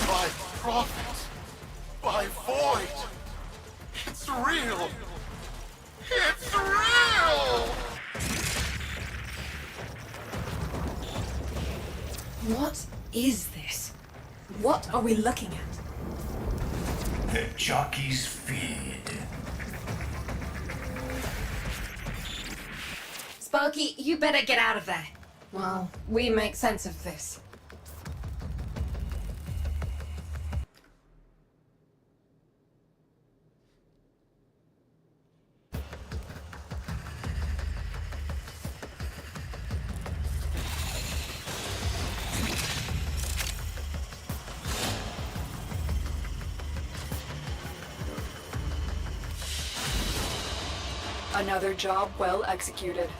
By prophet, by void, it's real. It's real! What is this? What are we looking at? The jockey's feed. Sparky, you better get out of there. Well, we make sense of this. Another job well executed.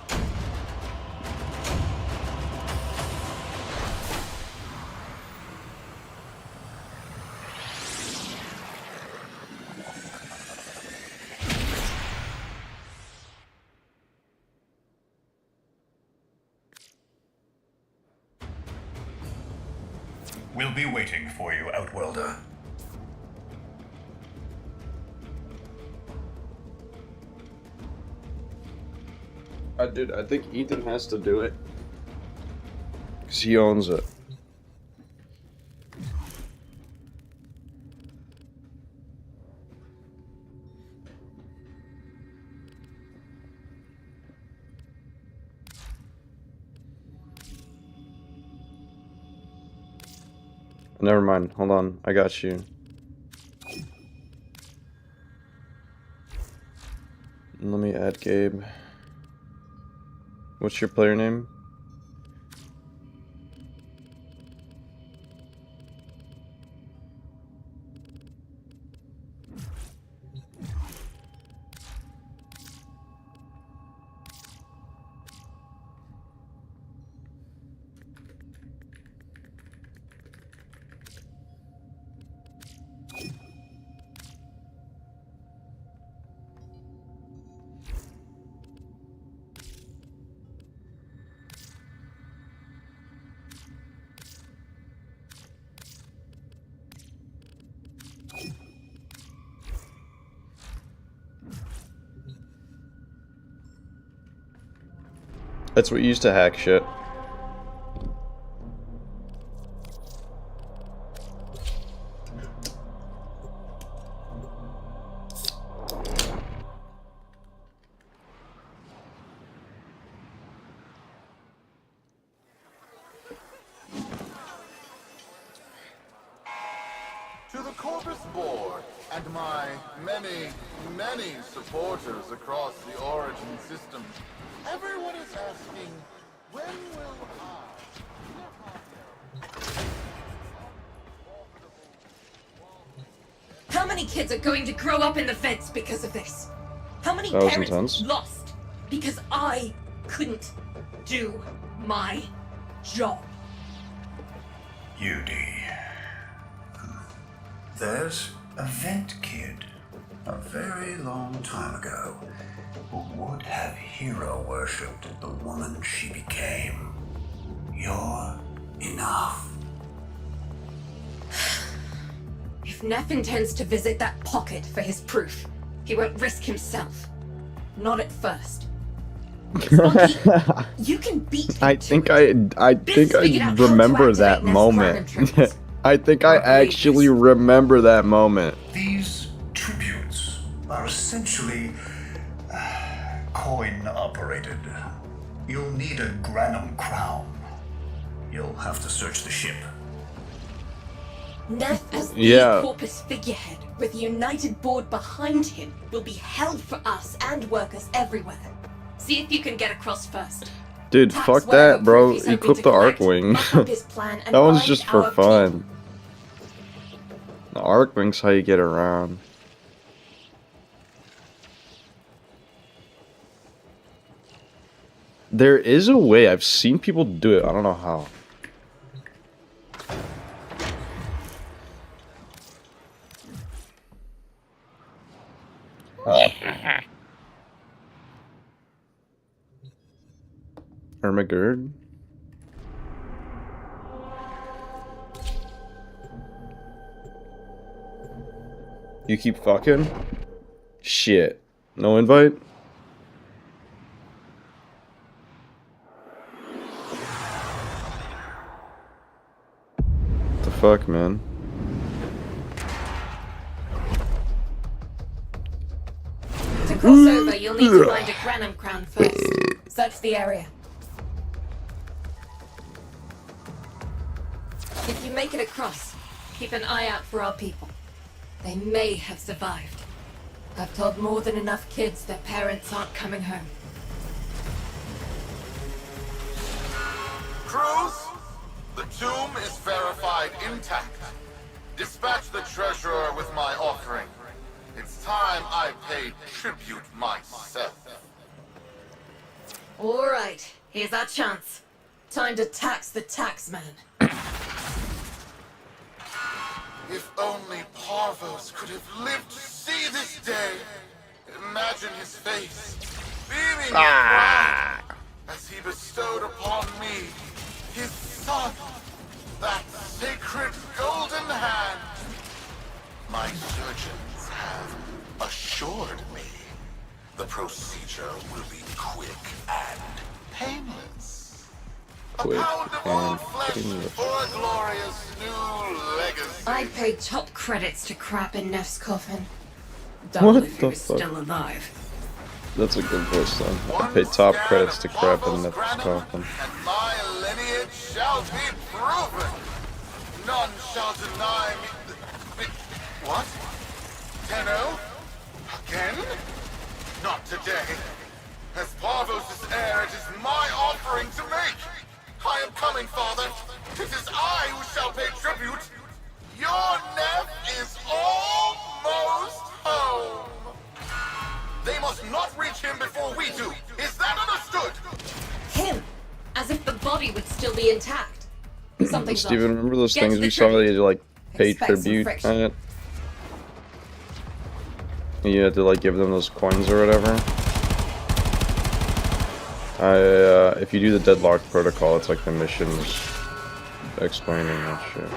We'll be waiting for you, Outwelder. I think Ethan has to do it. Because he owns it. Never mind. Hold on. I got you. Let me add Gabe. What's your player name? That's what you used to hack shit. To the Corpus Board and my many, many supporters across the Origin system, everyone is asking, when will How many kids are going to grow up in the feds because of this? How many That was parents intense. lost because I couldn't do my job? UD. There's a vent kid, a very long time ago, who would have hero worshipped the woman she became. If Neff intends to visit that pocket for his proof, he won't risk himself. Not at first. Spunky, you can beat him I think I remember that moment. I think I actually remember that moment. These tributes are essentially coin-operated. You'll need a Granum crown. You'll have to search the ship. Neff as the Corpus figurehead, with the United Board behind him, will be hell for us and workers everywhere. See if you can get across first. Dude, fuck that, bro. Equip the Arcwing. That one's just for fun. The Arcwing's how you get around. There is a way. I've seen people do it. I don't know how. Ermagerd? You keep fucking? Shit. No invite? What the fuck, man? To cross over, you'll need to find a Granum crown first. Search the area. If you make it across, keep an eye out for our people. They may have survived. I've told more than enough kids their parents aren't coming home. Crews, the tomb is verified intact. Dispatch the treasurer with my offering. It's time I paid tribute myself. All right, here's our chance. Time to tax the taxman. If only Parvos could have lived to see this day. Imagine his face, beaming with pride, as he bestowed upon me, his son, that sacred golden hand. My surgeons have assured me the procedure will be quick and painless. Quick A pound of old and flesh painless. for a glorious new legacy. I'd pay top credits to crap in Neff's coffin. What Double if he the was fuck? still alive. That's a good voice, though. I pay top credits to crap in the coffin. And my lineage shall be proven. None shall deny me. What? Tenno? Again? Not today. As Parvos' heir, it is my offering to make. I am coming, father. It is I who shall pay tribute. Your Neff is almost home. They must not reach him before we do. Is that understood? Him? As if the body would still be intact. Something's Steven, off. remember those Get to things the we saw that you like pay Expect some tribute friction. on it? You had to like give them those coins or whatever. If you do the deadlock protocol, it's like the missions explaining that shit.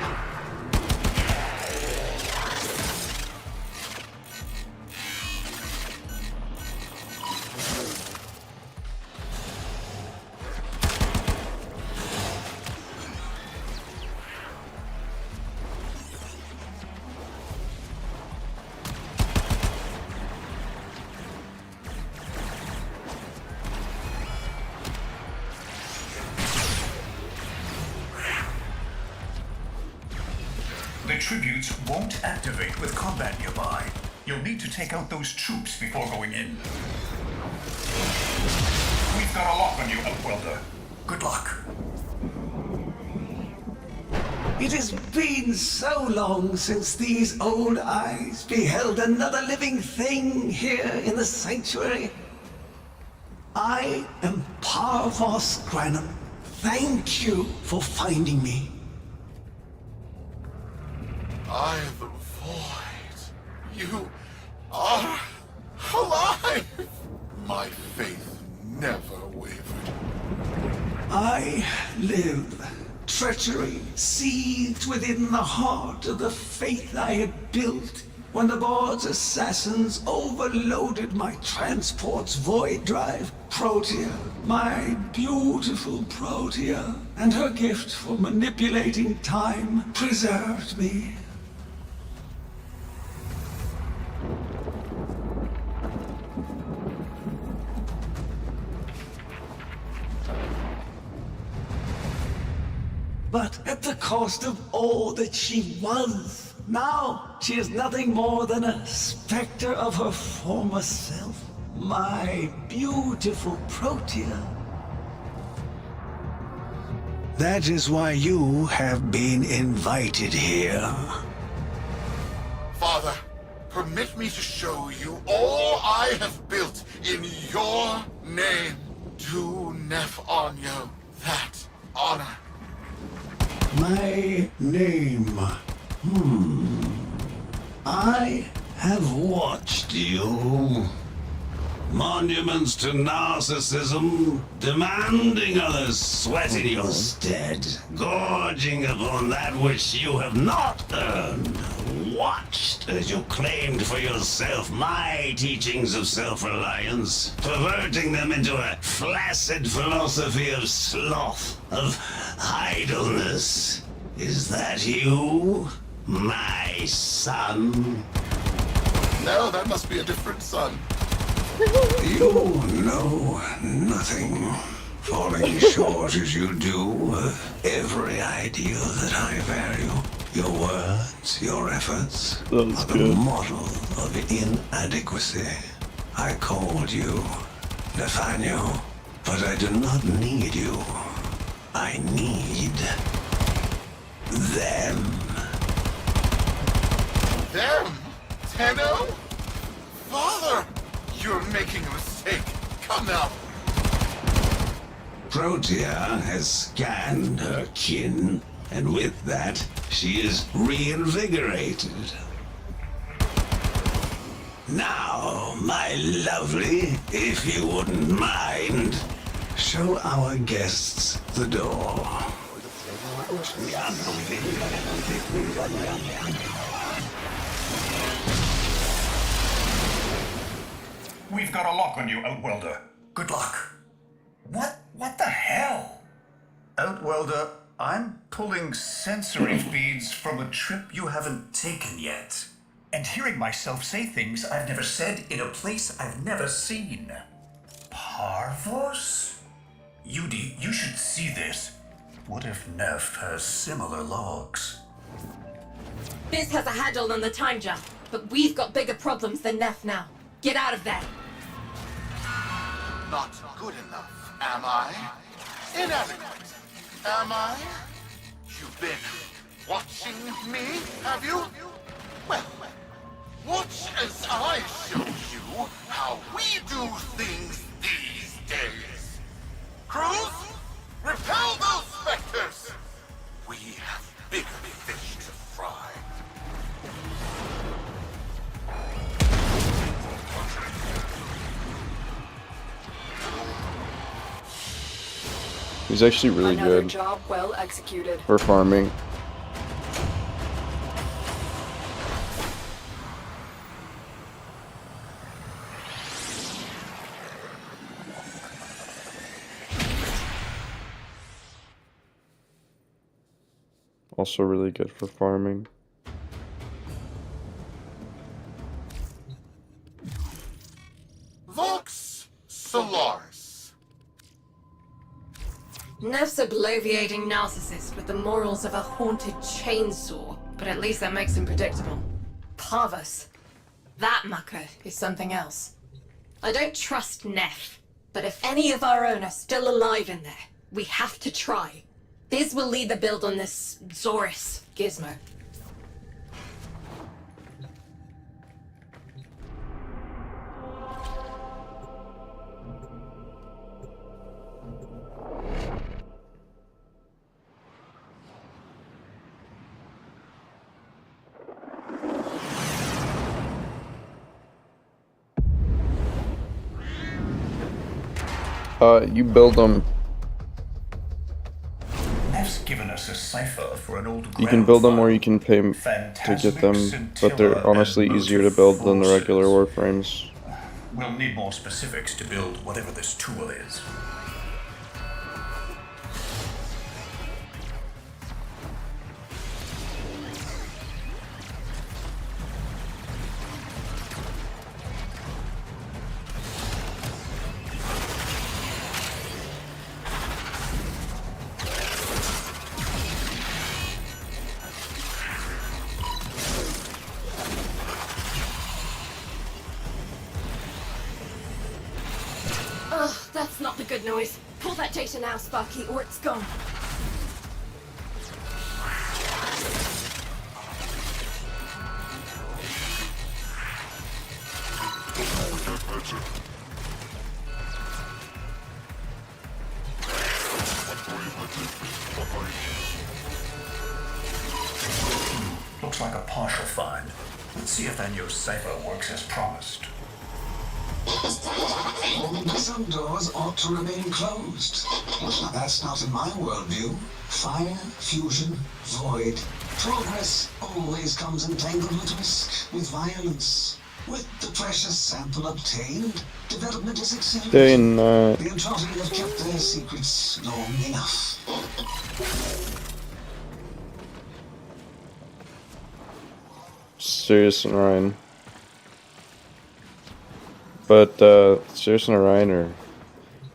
The tributes won't activate with combat nearby. You'll need to take out those troops before going in. We've got a lock on you, Outwelder. Good luck. It has been so long since these old eyes beheld another living thing here in the sanctuary. I am Parvos Granum. Thank you for finding me. I am the void. You are alive. My faith never wavered. I live Treachery seethed within the heart of the faith I had built when the board's assassins overloaded my transport's void drive. Protea, my beautiful Protea, and her gift for manipulating time preserved me. But at the cost of all that she was. Now, she is nothing more than a specter of her former self. My beautiful Protea. That is why you have been invited here. Father, permit me to show you all I have built in your name. Do Nef Anyo that honor. My name. I have watched you. Monuments to narcissism, demanding others sweat in your stead, gorging upon that which you have not earned. Watched as you claimed for yourself my teachings of self-reliance, perverting them into a flaccid philosophy of sloth, of idleness. Is that you, my son? No, that must be a different son. You know nothing, falling short as you do of every ideal that I value. Your words, your efforts are the model of inadequacy. I called you Nathaniel, but I do not need you. I need them. Them? Tenno? Father! You're making a mistake. Come now. Protea has scanned her kin, and with that, she is reinvigorated. Now, my lovely, if you wouldn't mind, show our guests the door. We've got a lock on you, Outwelder. Good luck. What the hell? Outwelder, I'm pulling sensory feeds from a trip you haven't taken yet. And hearing myself say things I've never said in a place I've never seen. Parvos? Yudi, you should see this. What if Nef has similar logs? Biz has a handle on the time jump, but we've got bigger problems than Nef now. Get out of there. Not good enough, am I? Inadequate, am I? You've been watching me, have you? Well, watch as I show you how we do things these days. Crews, repel those specters! We have bigger fish to fry. He's actually really Another good job well executed. for farming. Also really good for farming. Vox Solaris. Nef's a bloviating narcissist with the morals of a haunted chainsaw, but at least that makes him predictable. Parvos. That mucker is something else. I don't trust Nef, but if any of our own are still alive in there, we have to try. Biz will lead the build on this Zorus gizmo. You build them. Nef's given us a cipher for an old You can build them or you can pay to get them, but they're Scintilla, honestly and easier to motive build than the forces. regular Warframes. We'll need more specifics to build whatever this tool is. Ugh, that's not the good noise. Pull that data now, Sparky, or it's gone. Looks like a partial find. Let's see if that new cipher works as promised. Some doors ought to remain closed. Now, that's not in my worldview. Fire, fusion, void. Progress always comes entangled with risk, with violence. With the precious sample obtained, development is accelerated. The Entrati have kept their secrets long enough. Sirius and Ryan. But Sirius and Orion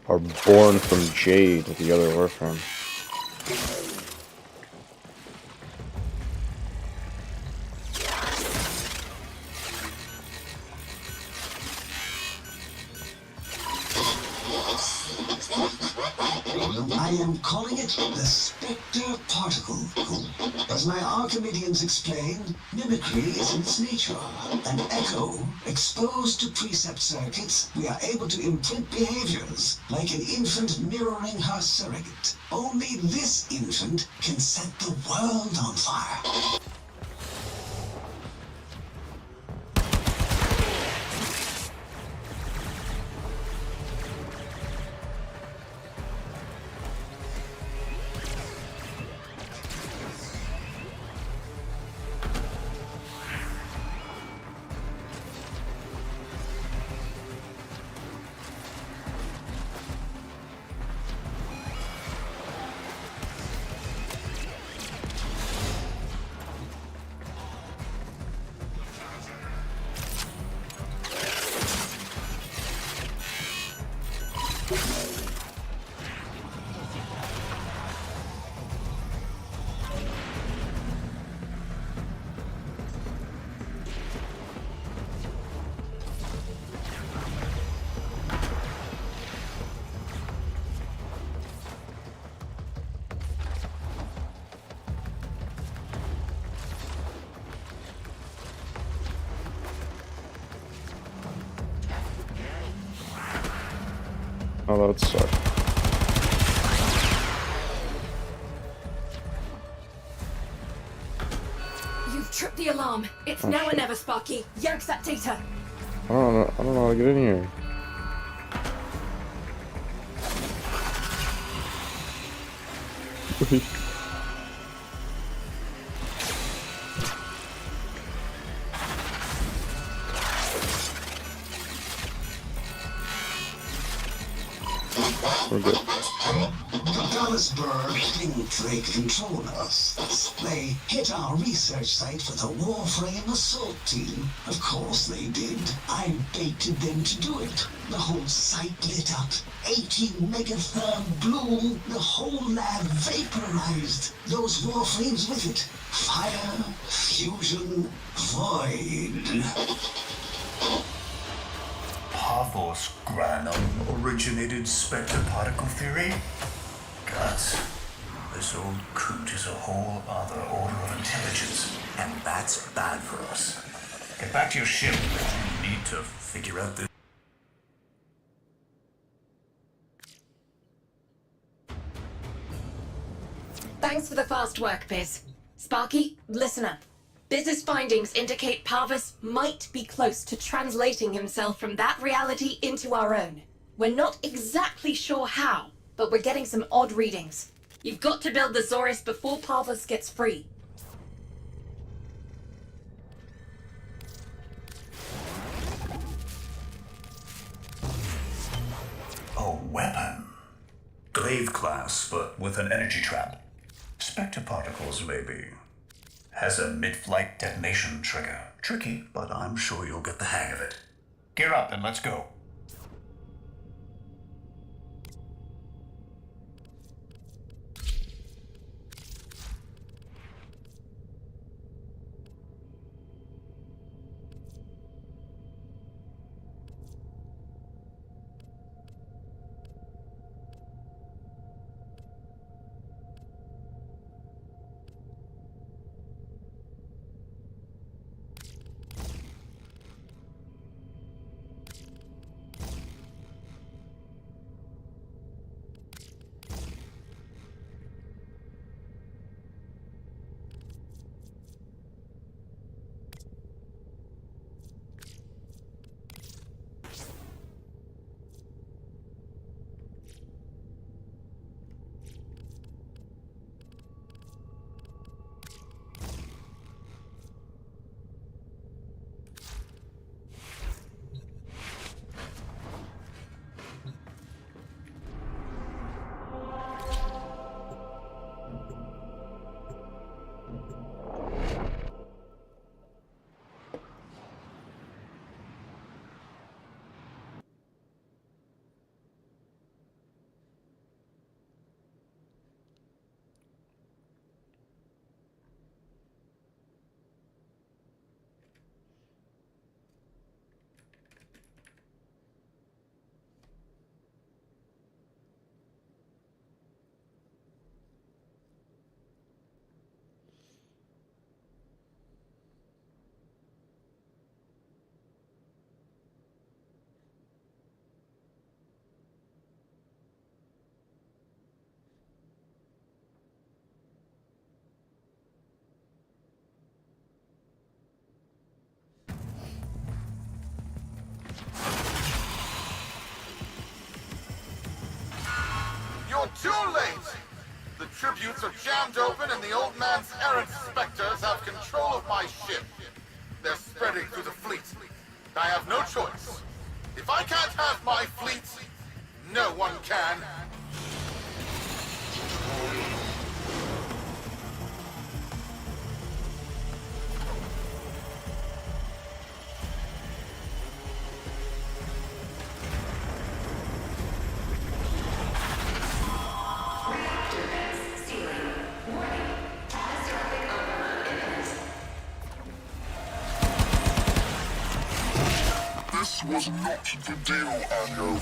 are born from Jade, the other Warframe. I am calling it the Spectre Particle. As my Archimedeans explained, mimicry is in its nature. An echo, exposed to precept circuits, we are able to imprint behaviors, like an infant mirroring her surrogate. Only this infant can set the world on fire. Oh, that would suck. You've tripped the alarm. It's Oh, now or shit. never, Sparky. Yank that data. I don't know how to get in here. We're good. The Dallasburg think they control us. They hit our research site for the Warframe assault team. Of course they did. I baited them to do it. The whole site lit up. 80 megatherm bloom. The whole lab vaporized. Those Warframes with it. Fire, fusion, void. Pathos Granum originated Spectre particle theory? Guts. This old coot is a whole other order of intelligence, and that's bad for us. Get back to your ship. You need to figure out this. Thanks for the fast work, Biz. Sparky, listen up. Biz's findings indicate Parvus might be close to translating himself from that reality into our own. We're not exactly sure how, but we're getting some odd readings. You've got to build the Zorus before Parvus gets free. A weapon. Glaive class, but with an energy trap. Spectre particles, maybe. Has a mid-flight detonation trigger. Tricky, but I'm sure you'll get the hang of it. Gear up and let's go. You're too late! The tributes are jammed open and the old man's errant specters have control of my ship. They're spreading through the fleet. I have no choice. If I can't have my fleet, no one can. This was not the deal, Anyo.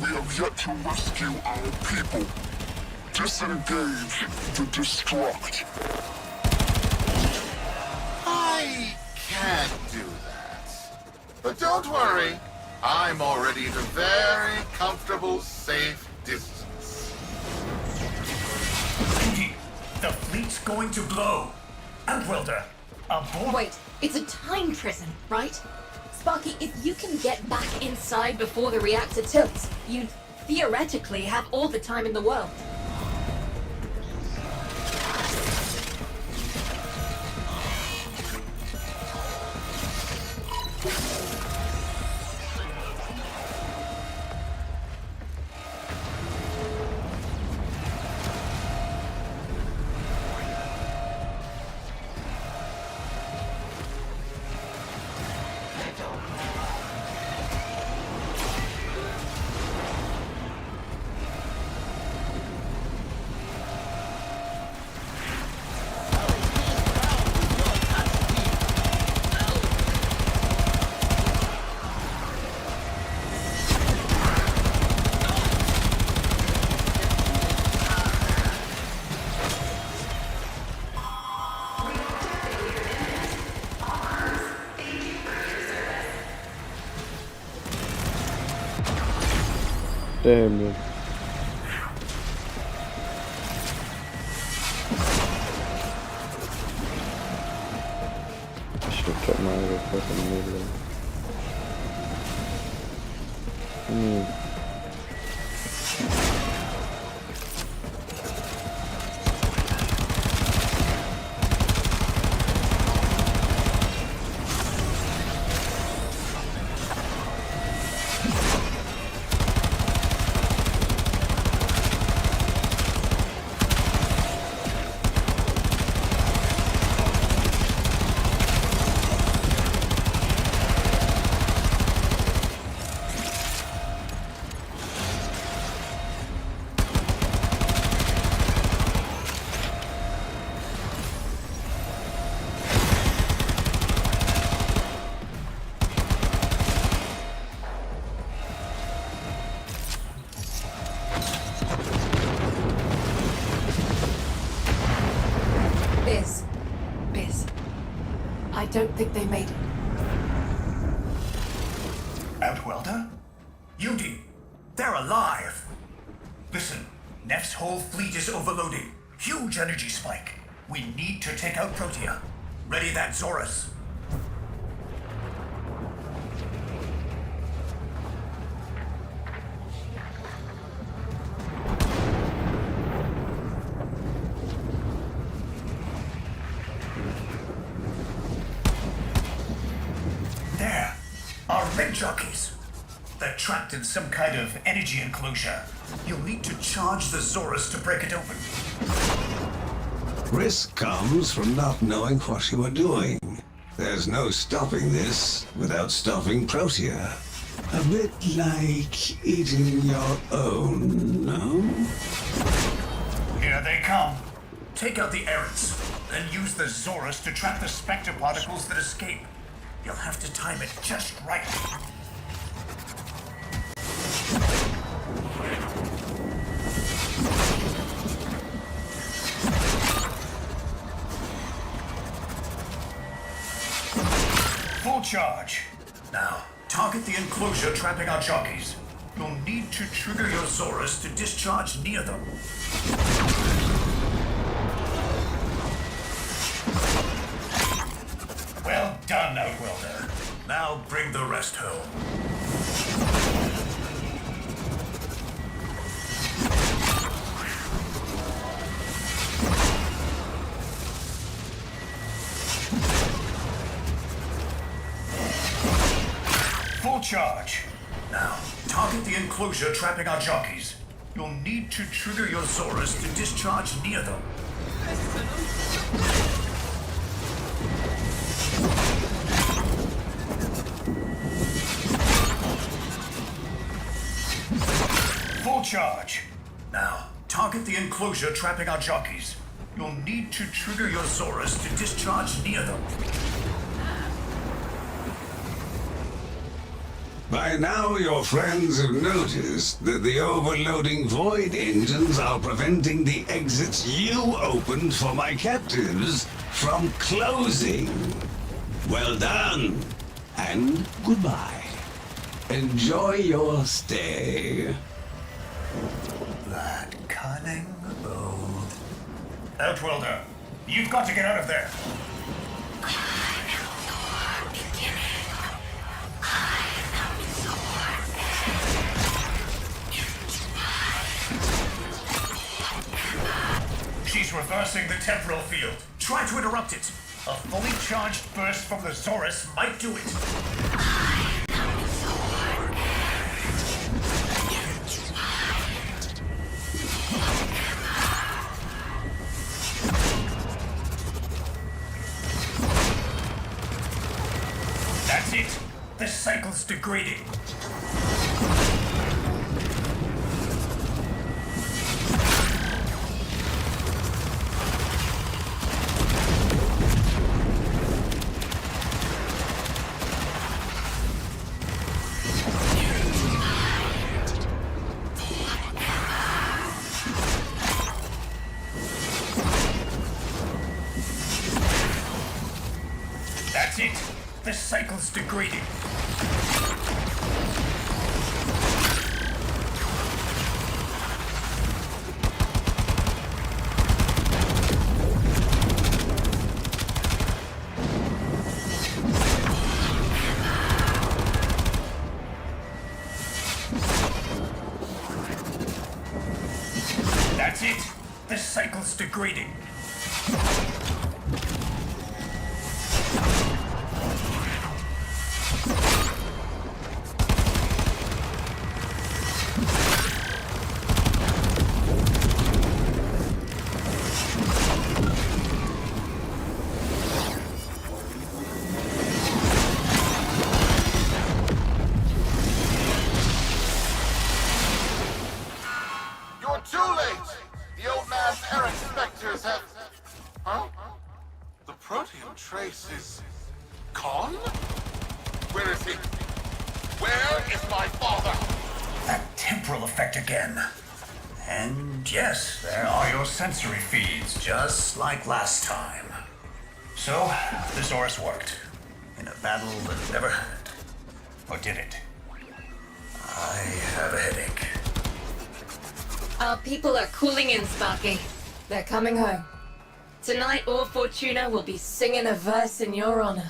We have yet to rescue our people. Disengage the destruct. I can't do that. But don't worry. I'm already at a very comfortable, safe distance. Indeed, the fleet's going to blow. And Welder, aboard. Wait, it's a time prison, right? Sparky, if you can get back inside before the reactor tilts, you'd theoretically have all the time in the world. Damn it. I should have kept my other fucking middle. don't think they made it. Outwelder? Yudi, they're alive! Listen, Neff's whole fleet is overloading. Huge energy spike. We need to take out Protea. Ready that Zorus. There. Our red jockeys. They're trapped in some kind of energy enclosure. You'll need to charge the Zorus to break it open. Risk comes from not knowing what you are doing. There's no stopping this without stopping Protea. A bit like eating your own, no? Here they come. Take out the errants, then use the Zorus to trap the Spectre particles that escape. You'll have to time it just right. Full charge. Now, target the enclosure trapping our jockeys. You'll need to trigger your Zorus to discharge near them. Well done, Outwelder. Now bring the rest home. Full charge. Now, target the enclosure trapping our jockeys. You'll need to trigger your Zorus to discharge near them. Full charge. Now, target the enclosure trapping our jockeys. You'll need to trigger your Zorus to discharge near them. By now, your friends have noticed that the overloading void engines are preventing the exits you opened for my captives from closing. Well done, and goodbye. Enjoy your stay. That cunning oath. Outwelder, you've got to get out of there. She's reversing the temporal field. Try to interrupt it. A fully charged burst from the Zorus might do it. That's it. The cycle's degrading. That's it. The cycle's degrading. That's it. The cycle's degrading. You're too late! The old man's errant specters have... Huh? The protean trace is... gone? Where is he? Where is my father? That temporal effect again. And yes, there are your sensory feeds, just like last time. So, the Zorus worked. In a battle that never hurt. Or did it? I have a headache. Our people are cooling in, Sparky. They're coming home. Tonight, all Fortuna will be singing a verse in your honor.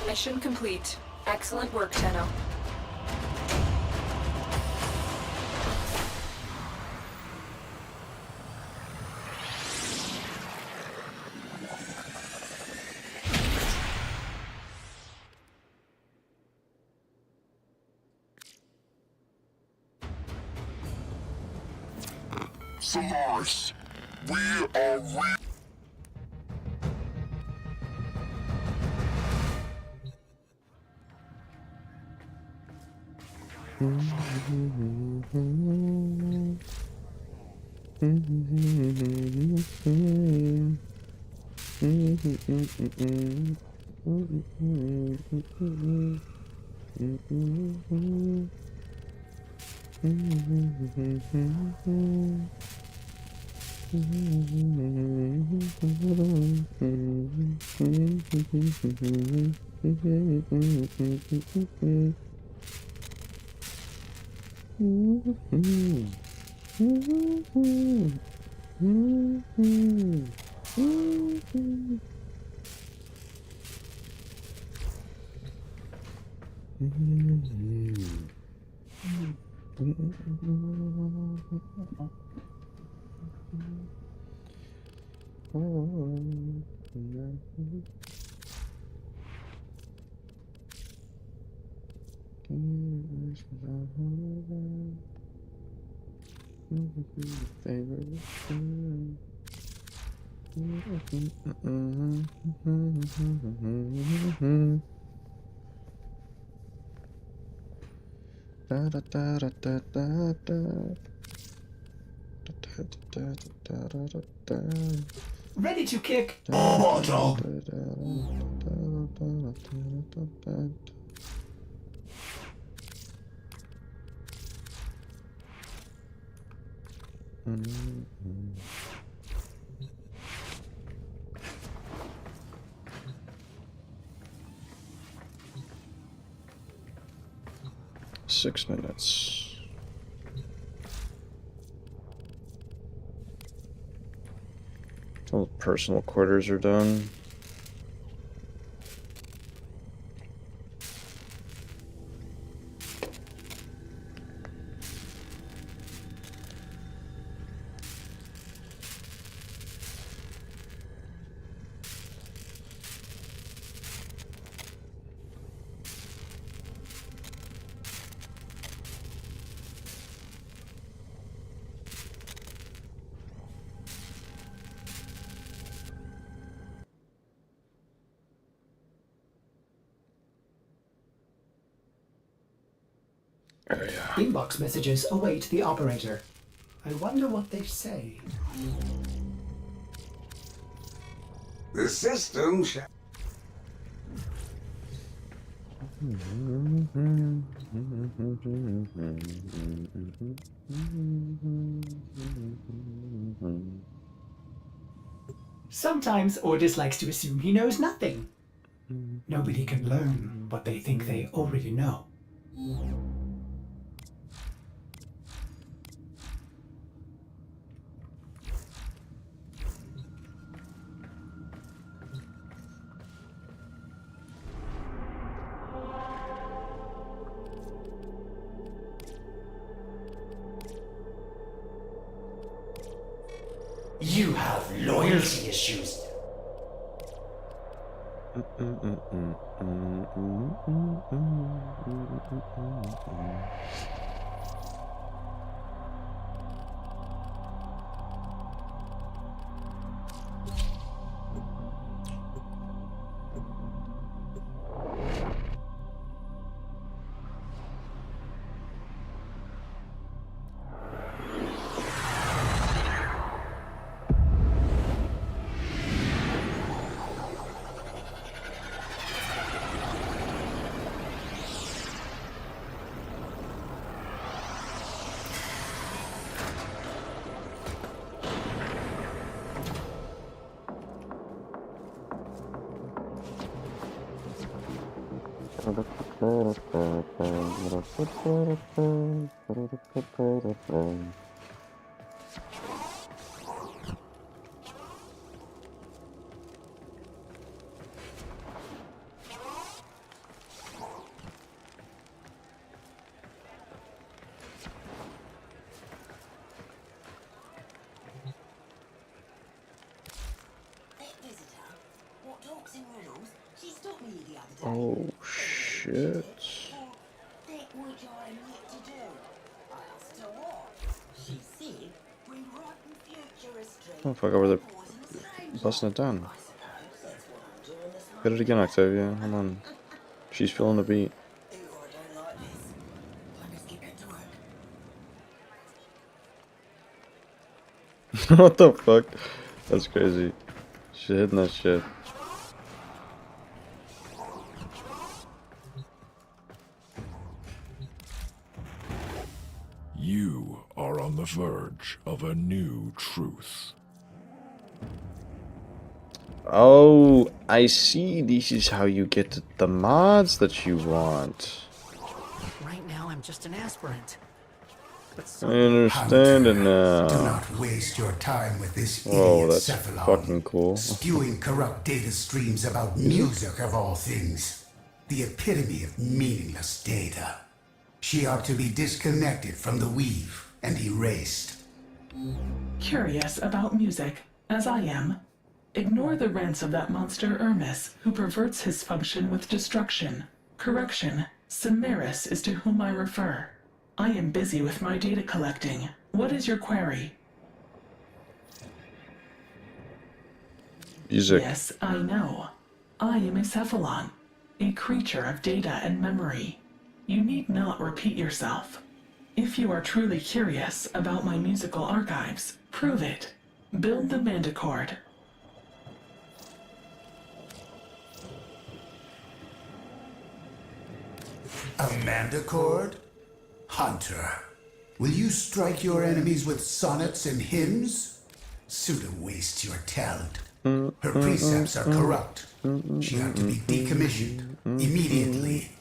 Mission complete. Excellent work, Tenno. Solaris, we are Ready to kick. Mortal. Mm-hmm. 6 minutes. All the personal quarters are done. Inbox messages await the operator. I wonder what they say. The system shall... Sometimes Ordis likes to assume he knows nothing. Nobody can learn what they think they already know. You have loyalty issues. Oh shit. Oh fuck, over there busting it down. Hit it again, Octavia. Come on. She's feeling the beat. What the fuck? That's crazy. She's hitting that shit. You are on the verge of a new truth. Oh, I see. This is how you get the mods that you want. Right now, I'm just an aspirant. But I understand it now. Do not waste your time with this Whoa, idiot that's Cephalon, fucking cool. spewing corrupt data streams about music of all things. The epitome of meaningless data. She ought to be disconnected from the weave and erased. Curious about music, as I am. Ignore the rants of that monster Hermes, who perverts his function with destruction. Correction, Samaris is to whom I refer. I am busy with my data collecting. What is your query? Music. Yes, I know. I am a Cephalon, a creature of data and memory. You need not repeat yourself. If you are truly curious about my musical archives, prove it. Build the Manticord. A manticord? Hunter, will you strike your enemies with sonnets and hymns? Suda wastes your talent. Her precepts are corrupt. She ought to be decommissioned immediately.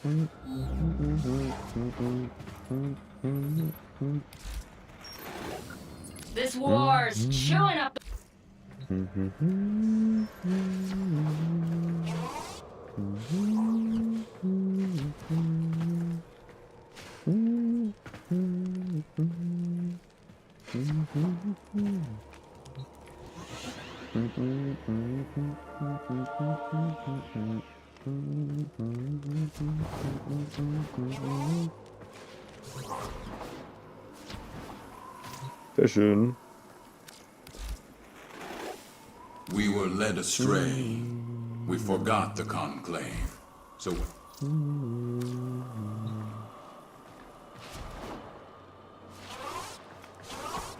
This war's chewing up. Fishing. We were led astray. We forgot the conclave. So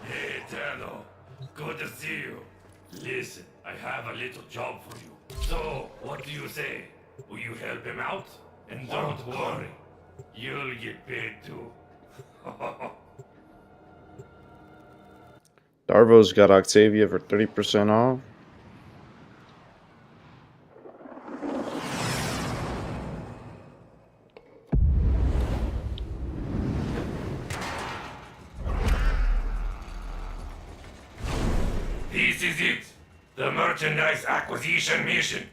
Hey, Tano. Good to see you. Listen, I have a little job for you. So, what do you say? Will you help him out? And don't worry, you'll get paid too. Darvo's got Octavia for 30% off. This is it. The merchandise acquisition mission.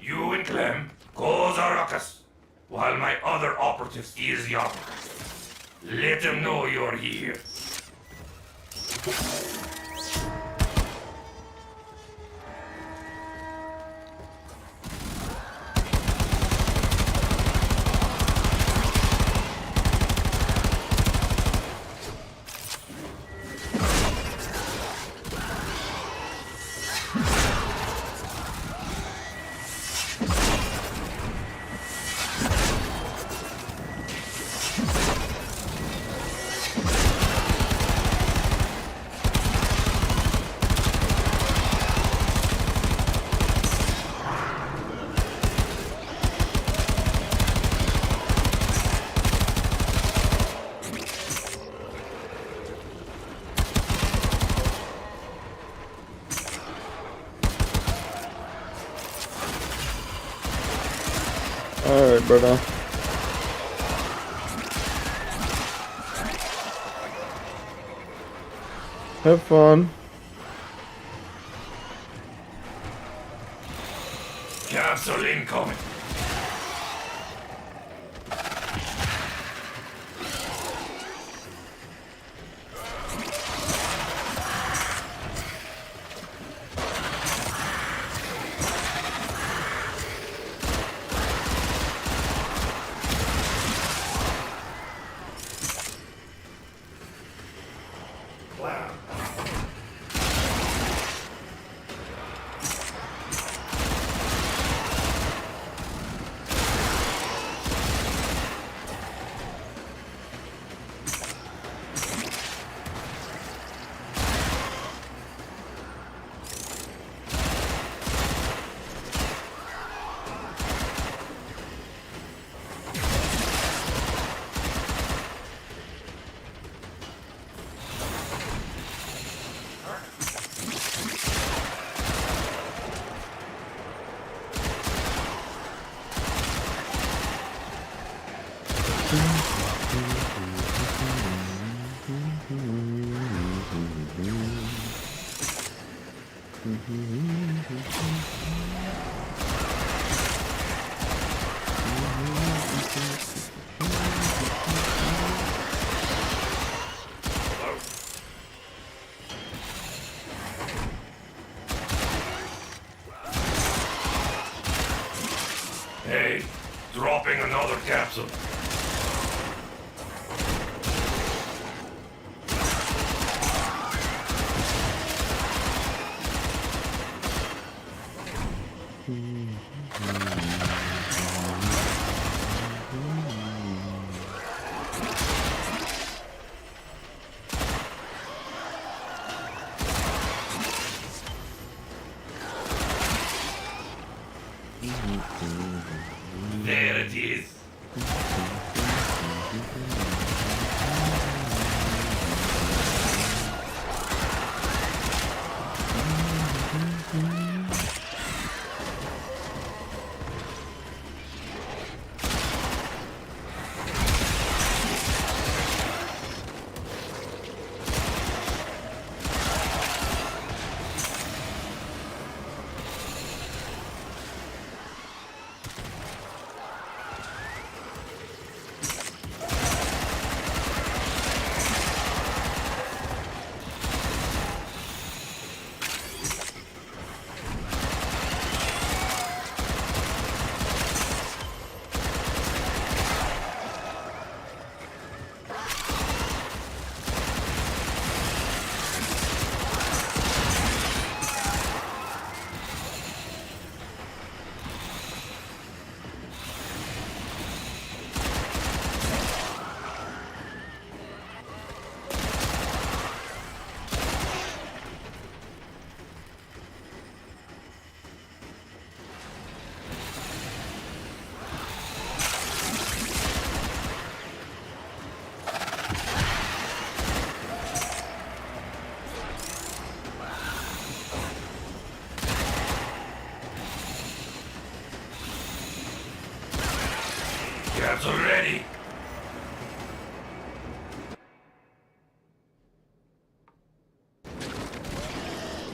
You and Clem cause a ruckus, while my other operative steals the operative. Let them know you're here. Alright, brother. Have fun. Capsule incoming. Hey, dropping another capsule. There it is. Capsule ready.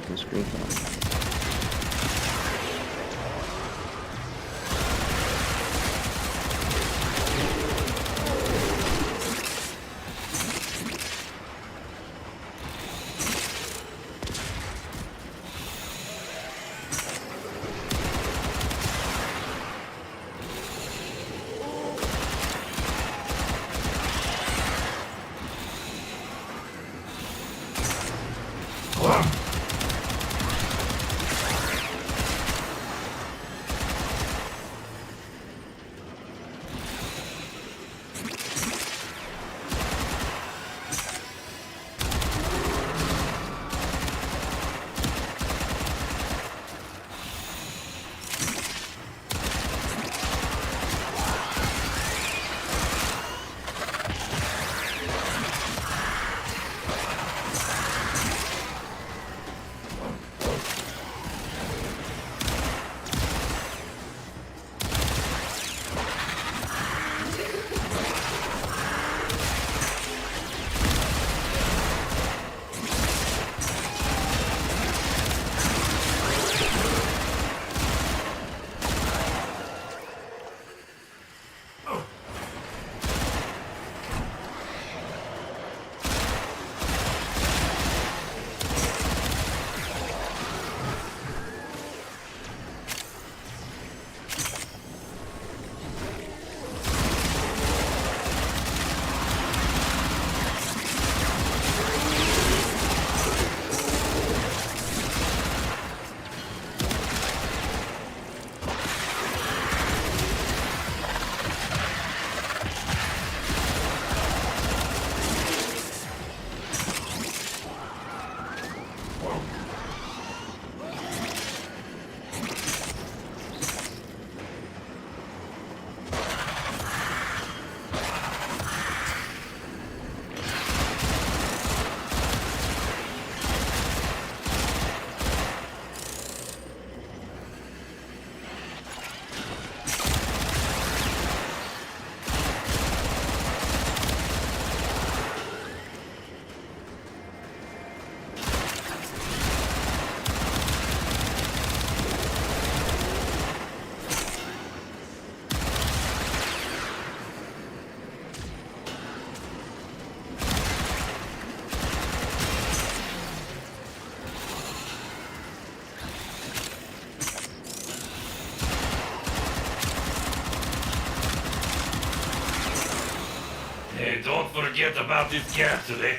This green one. don't forget about this capsule, eh?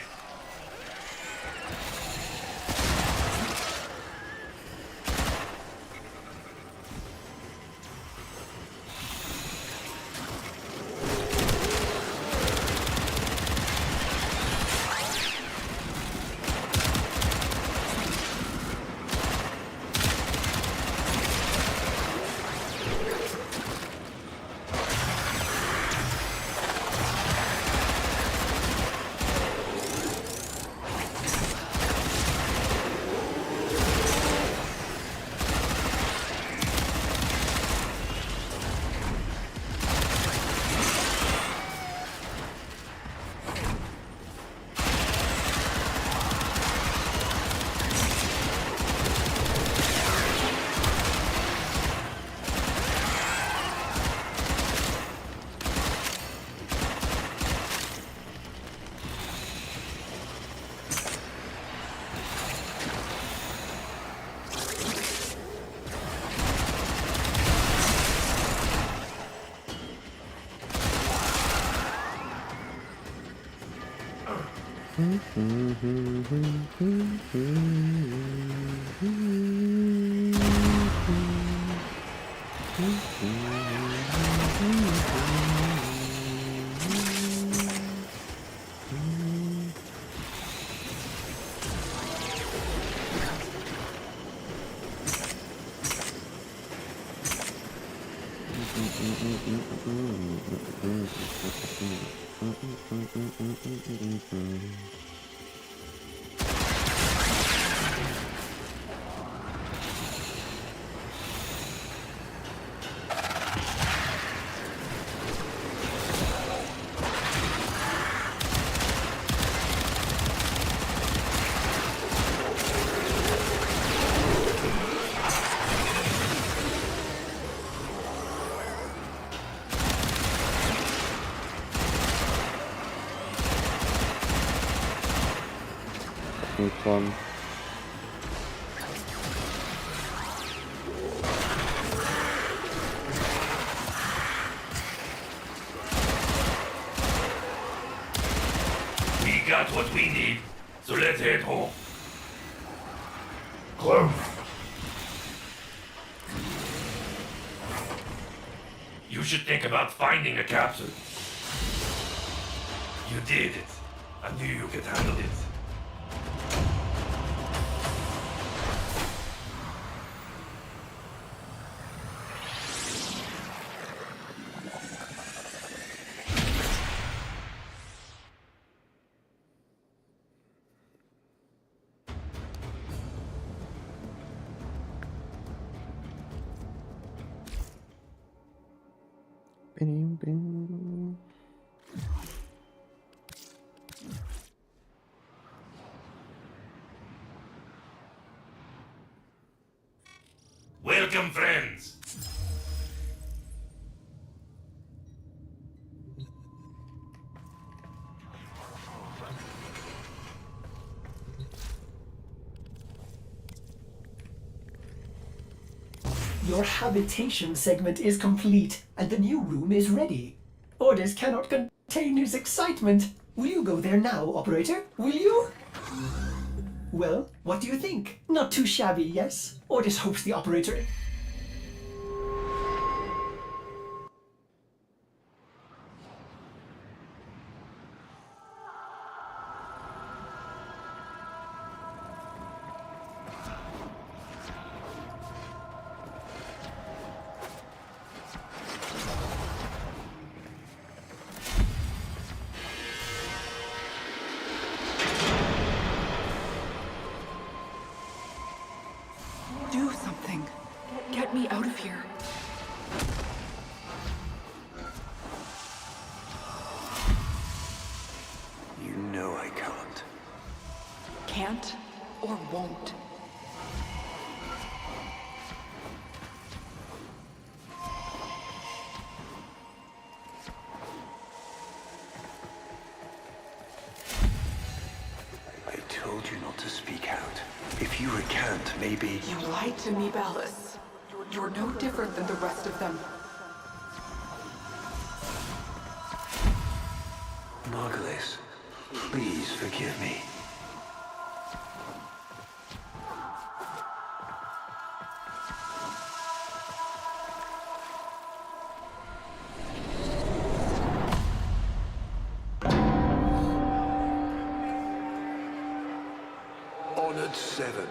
Fun. We got what we need, so let's head home. Close. You should think about finding a capsule. You did it. I knew you could handle it. Welcome, friends. Your habitation segment is complete, and the new room is ready. Orders cannot contain his excitement. Will you go there now, operator? Will you? Well, what do you think? Not too shabby, yes? Orders hopes the operator... Do something. Get me out of here. You know I can't. Can't or won't. I told you not to speak out. If you recant, maybe... You lied to me, Ballas. You're no different than the rest of them. Margaret. forgive me? Honored Seven,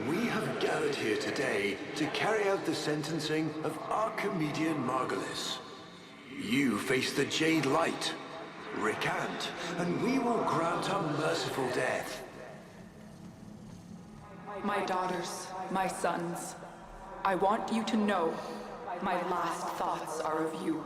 we have gathered here today to carry out the sentencing of our comedian Margulis. You face the Jade Light. Recant, and we will grant a merciful death. My daughters, my sons, I want you to know my last thoughts are of you.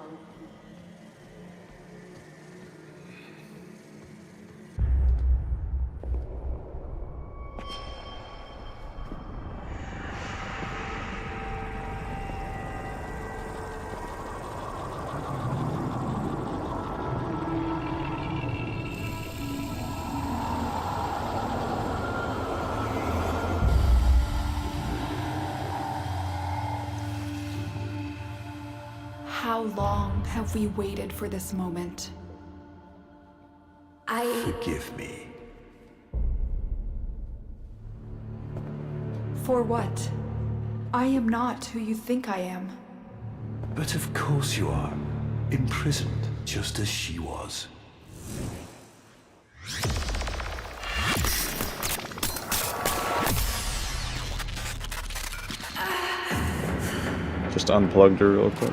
How long have we waited for this moment? Forgive me. For what? I am not who you think I am. But of course you are. Imprisoned, just as she was. Just unplugged her real quick.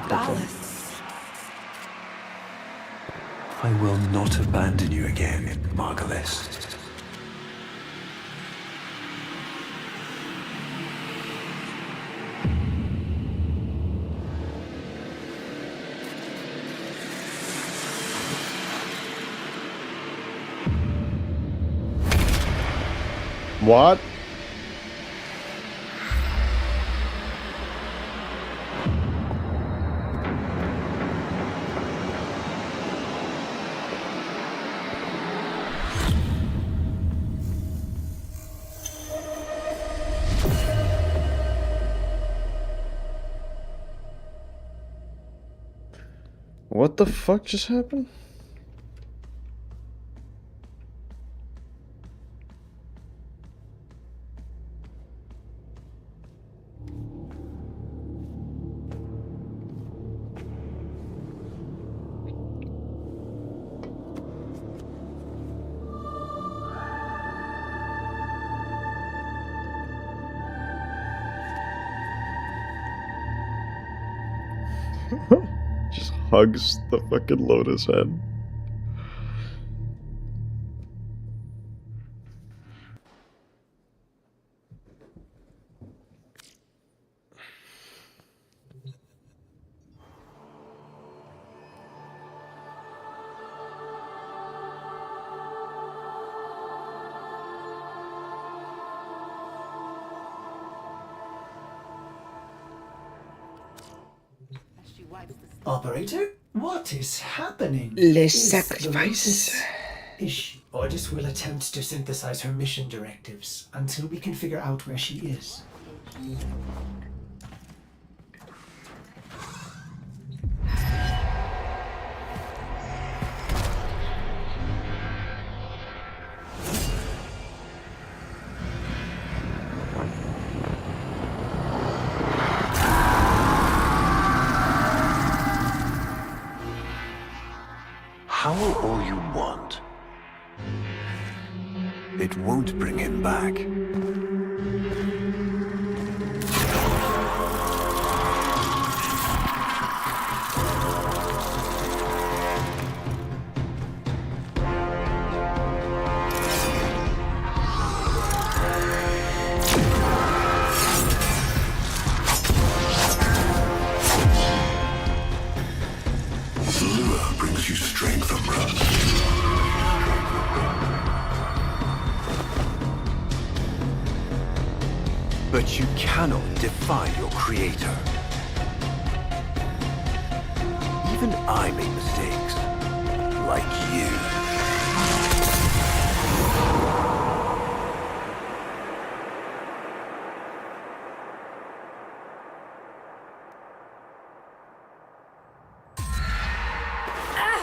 I will not abandon you again, Margulis. What? What the fuck just happened? Just hugs the fucking lotus head. Operator, what is happening? Les Is sacrifices. Ordis will attempt to synthesize her mission directives until we can figure out where she is. Howl all you want. It won't bring him back. Lure brings you strength, Umbra. But you cannot defy your creator. Even I make mistakes. Like you.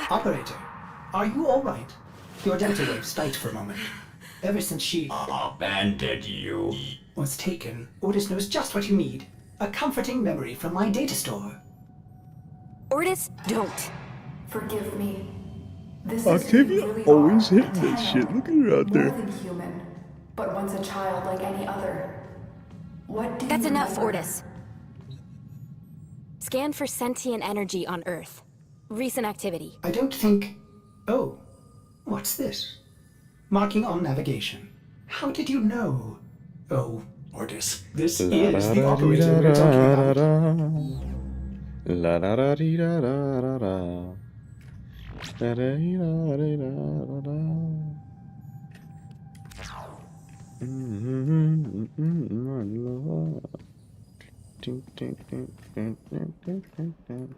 Operator, are you alright? Your delta wave spiked for a moment. Ever since she Abandoned you. was taken, Ordis knows just what you need. A comforting memory from my data store. Ordis, don't. Forgive me. This Octavia is really always hard. hitting this shit. Look at her out More there. than human, but once a child like any other. What do That's you enough, remember? Ordis. Scan for sentient energy on Earth. Recent activity. I don't think... Oh, what's this? Marking on navigation. How did you know? Oh, Ordis, this is the operator we're talking about. La da da dee da da da da. Da da dee da dee da da da. My love. Ding, ding, ding, ding, ding, ding, ding, ding.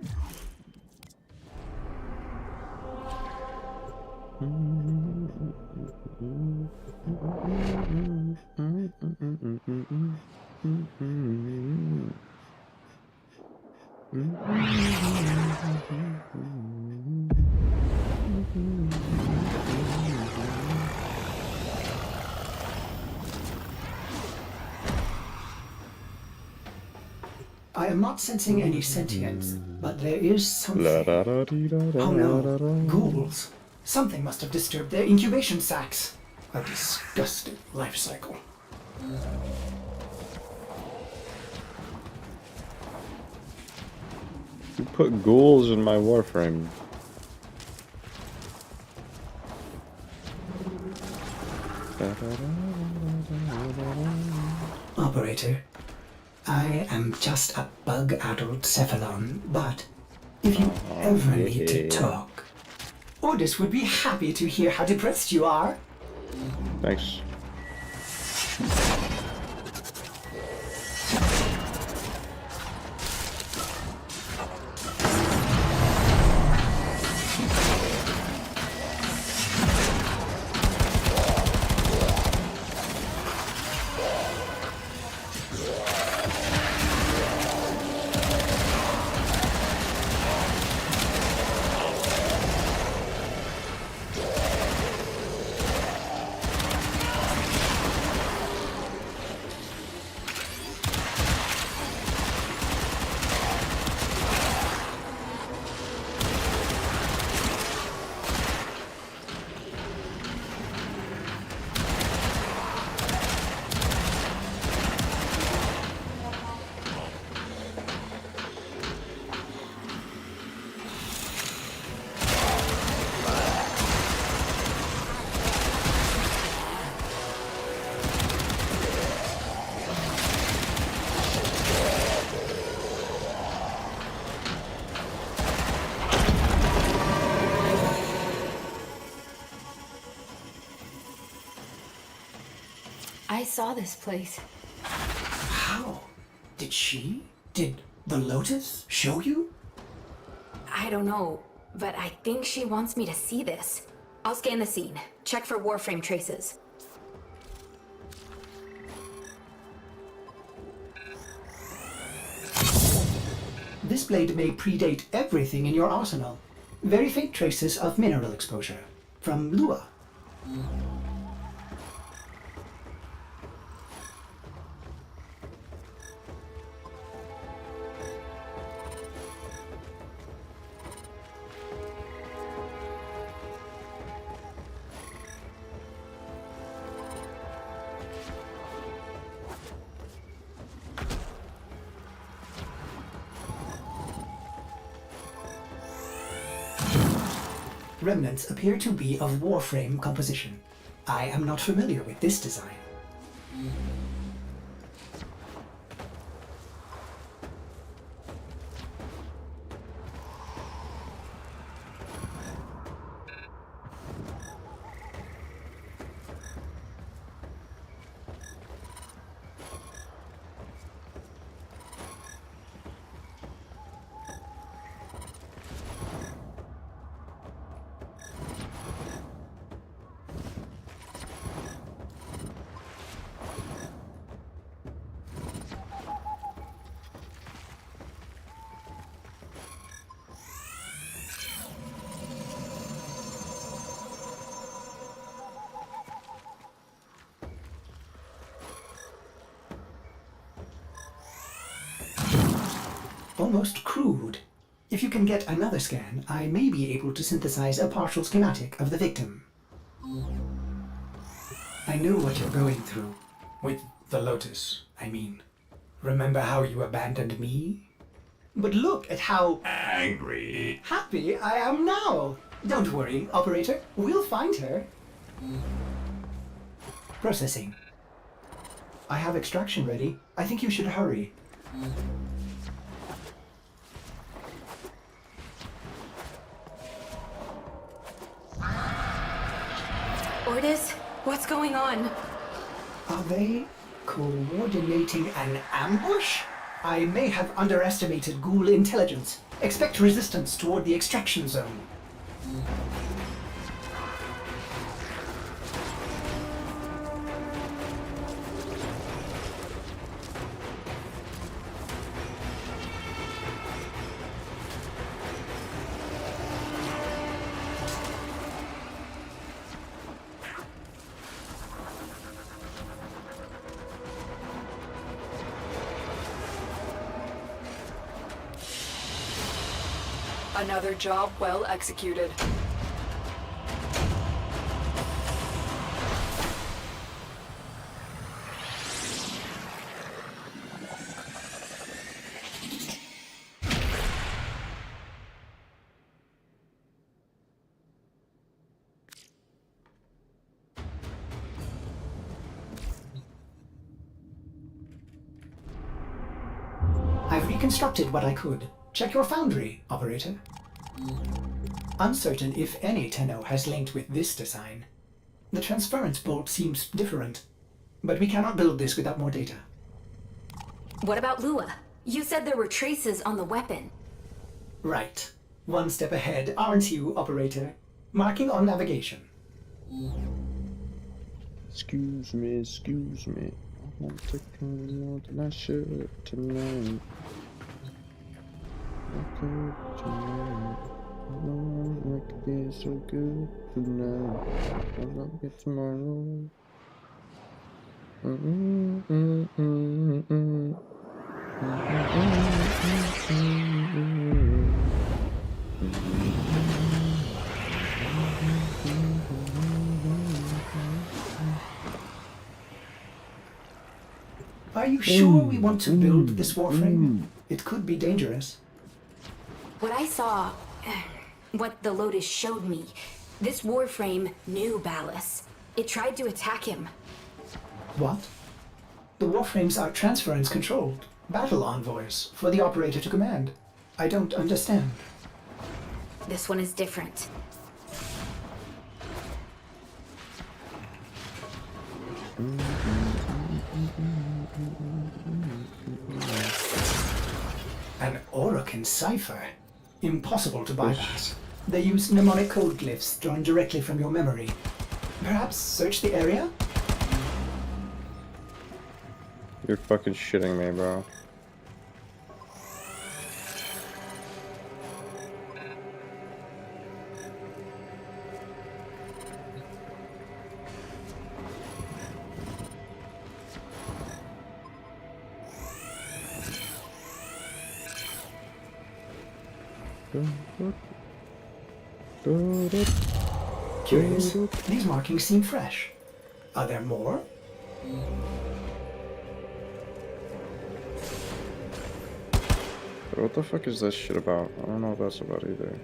I am not sensing any sentience, but there is something. La da da dee da da Oh no, da da. ghouls. Something must have disturbed their incubation sacs. A disgusting life cycle. You put ghouls in my Warframe. Operator, I am just a bug-addled Cephalon, but if you ever need to talk, Ordis would be happy to hear how depressed you are. Thanks. I saw this place. How? Did the Lotus show you? I don't know, but I think she wants me to see this. I'll scan the scene. Check for Warframe traces. This blade may predate everything in your arsenal. Very faint traces of mineral exposure. From Lua. Remnants appear to be of Warframe composition. I am not familiar with this design. almost crude. If you can get another scan, I may be able to synthesize a partial schematic of the victim. I know what you're going through. With the Lotus, I mean. Remember how you abandoned me? But look at how Angry. happy I am now. Don't worry, operator. We'll find her. Processing. I have extraction ready. I think you should hurry. Ordis, what's going on? Are they coordinating an ambush? I may have underestimated ghoul intelligence. Expect resistance toward the extraction zone. Another job well executed. I've reconstructed what I could. Check your foundry, operator. Uncertain if any Tenno has linked with this design. The transference bolt seems different, but we cannot build this without more data. What about Lua? You said there were traces on the weapon. Right. One step ahead, aren't you, operator? Marking on navigation. Excuse me, excuse me. I want to come more than I should tonight. Okay, tonight. I could be so good tonight. I'll get tomorrow. Are you sure we want to build this Warframe? It could be dangerous. What I saw, what the Lotus showed me, this Warframe knew Ballas. It tried to attack him. What? The Warframes are transference controlled. Battle envoys for the operator to command. I don't understand. This one is different. An Orokin cipher. Impossible to bypass. They use mnemonic code glyphs drawn directly from your memory. Perhaps search the area? You're fucking shitting me, bro. Curious. These markings seem fresh. Are there more? What the fuck is this shit about? I don't know what that's about either.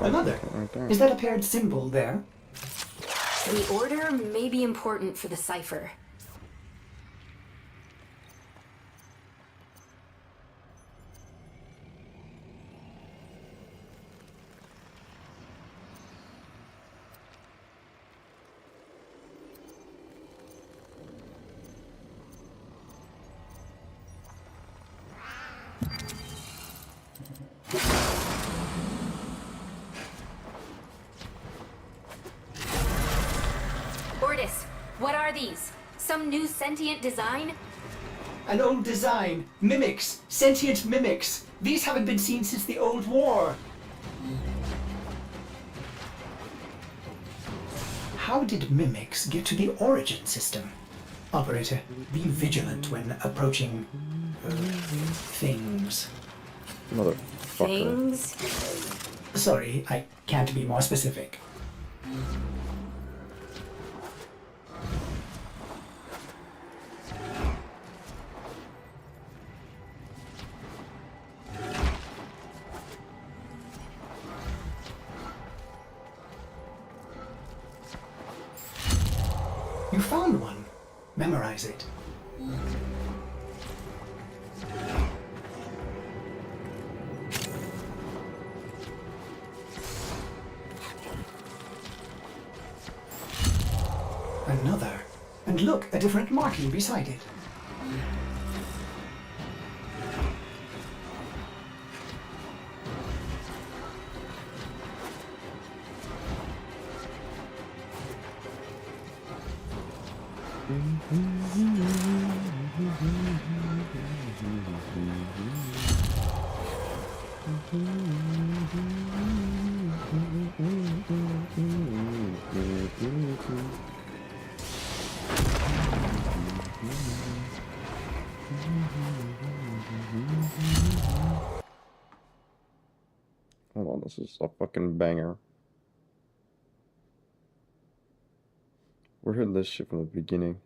Another. Is that a paired symbol there? The order may be important for the cipher. Ordis, what are these? Some new sentient design? An old design. Mimics. Sentient mimics. These haven't been seen since the old war. How did mimics get to the origin system? Operator, be vigilant when approaching things. Motherfucker. Things? Sorry, I can't be more specific. You found one. Memorize it. Another. And look, a different marking beside it. Hold on, this is a fucking banger. We're hitting this shit from the beginning.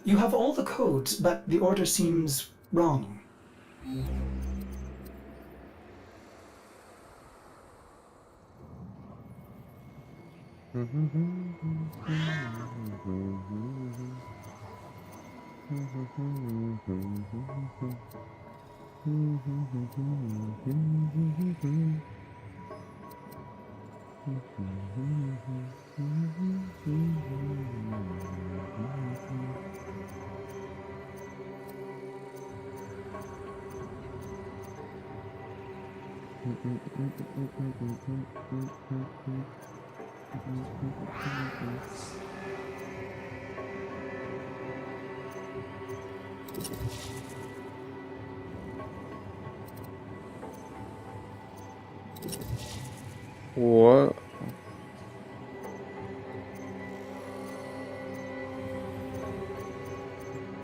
You have all the codes, but the order seems wrong. What?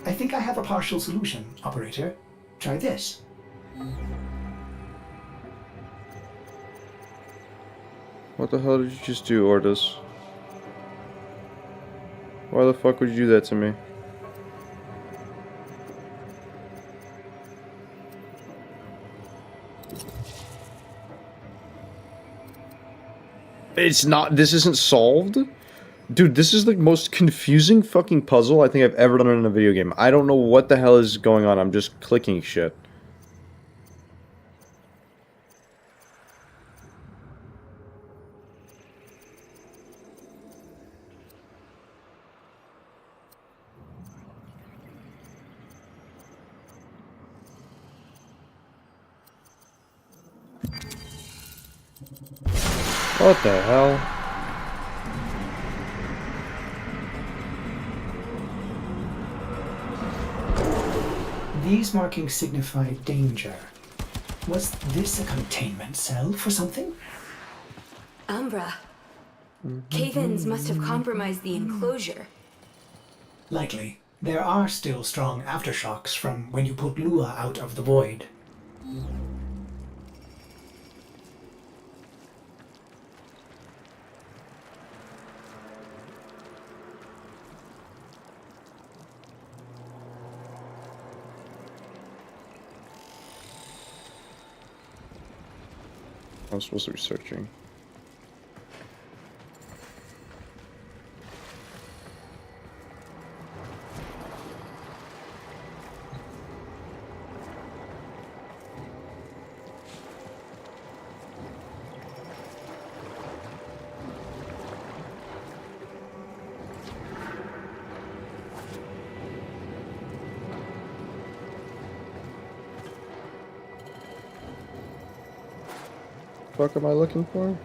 I think I have a partial solution, operator. Try this. What the hell did you just do, Ordis? Why the fuck would you do that to me? It's not, this isn't solved? Dude, this is the most confusing fucking puzzle I think I've ever done in a video game. I don't know what the hell is going on, I'm just clicking shit. What the hell? These markings signify danger. Was this a containment cell for something? Umbra. Cave-ins must have compromised the enclosure. Likely. There are still strong aftershocks from when you put Lua out of the void. I'm supposed to be searching. What am I looking for?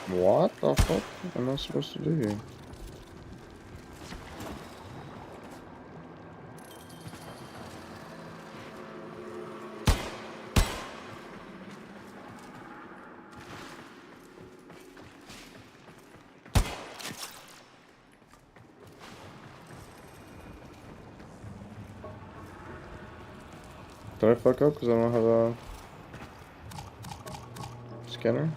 What the fuck am I supposed to do here? Did I fuck up because I don't have a scanner?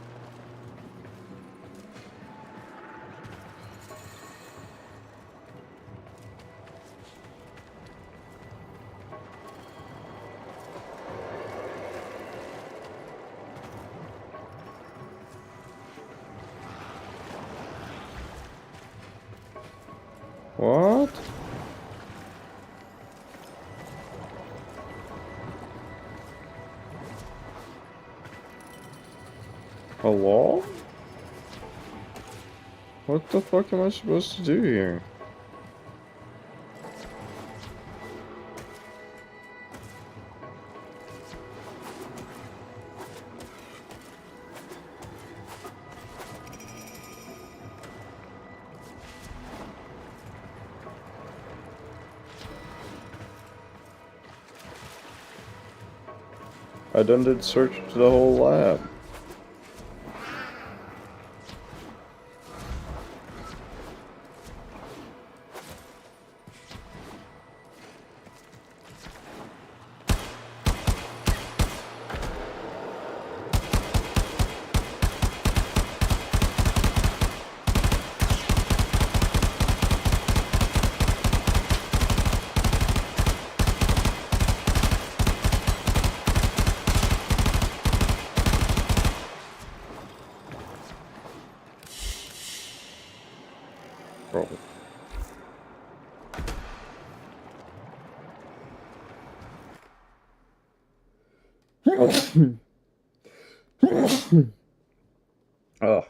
What? Hello? What the fuck am I supposed to do here? I done did search the whole lab. Bro. Oh.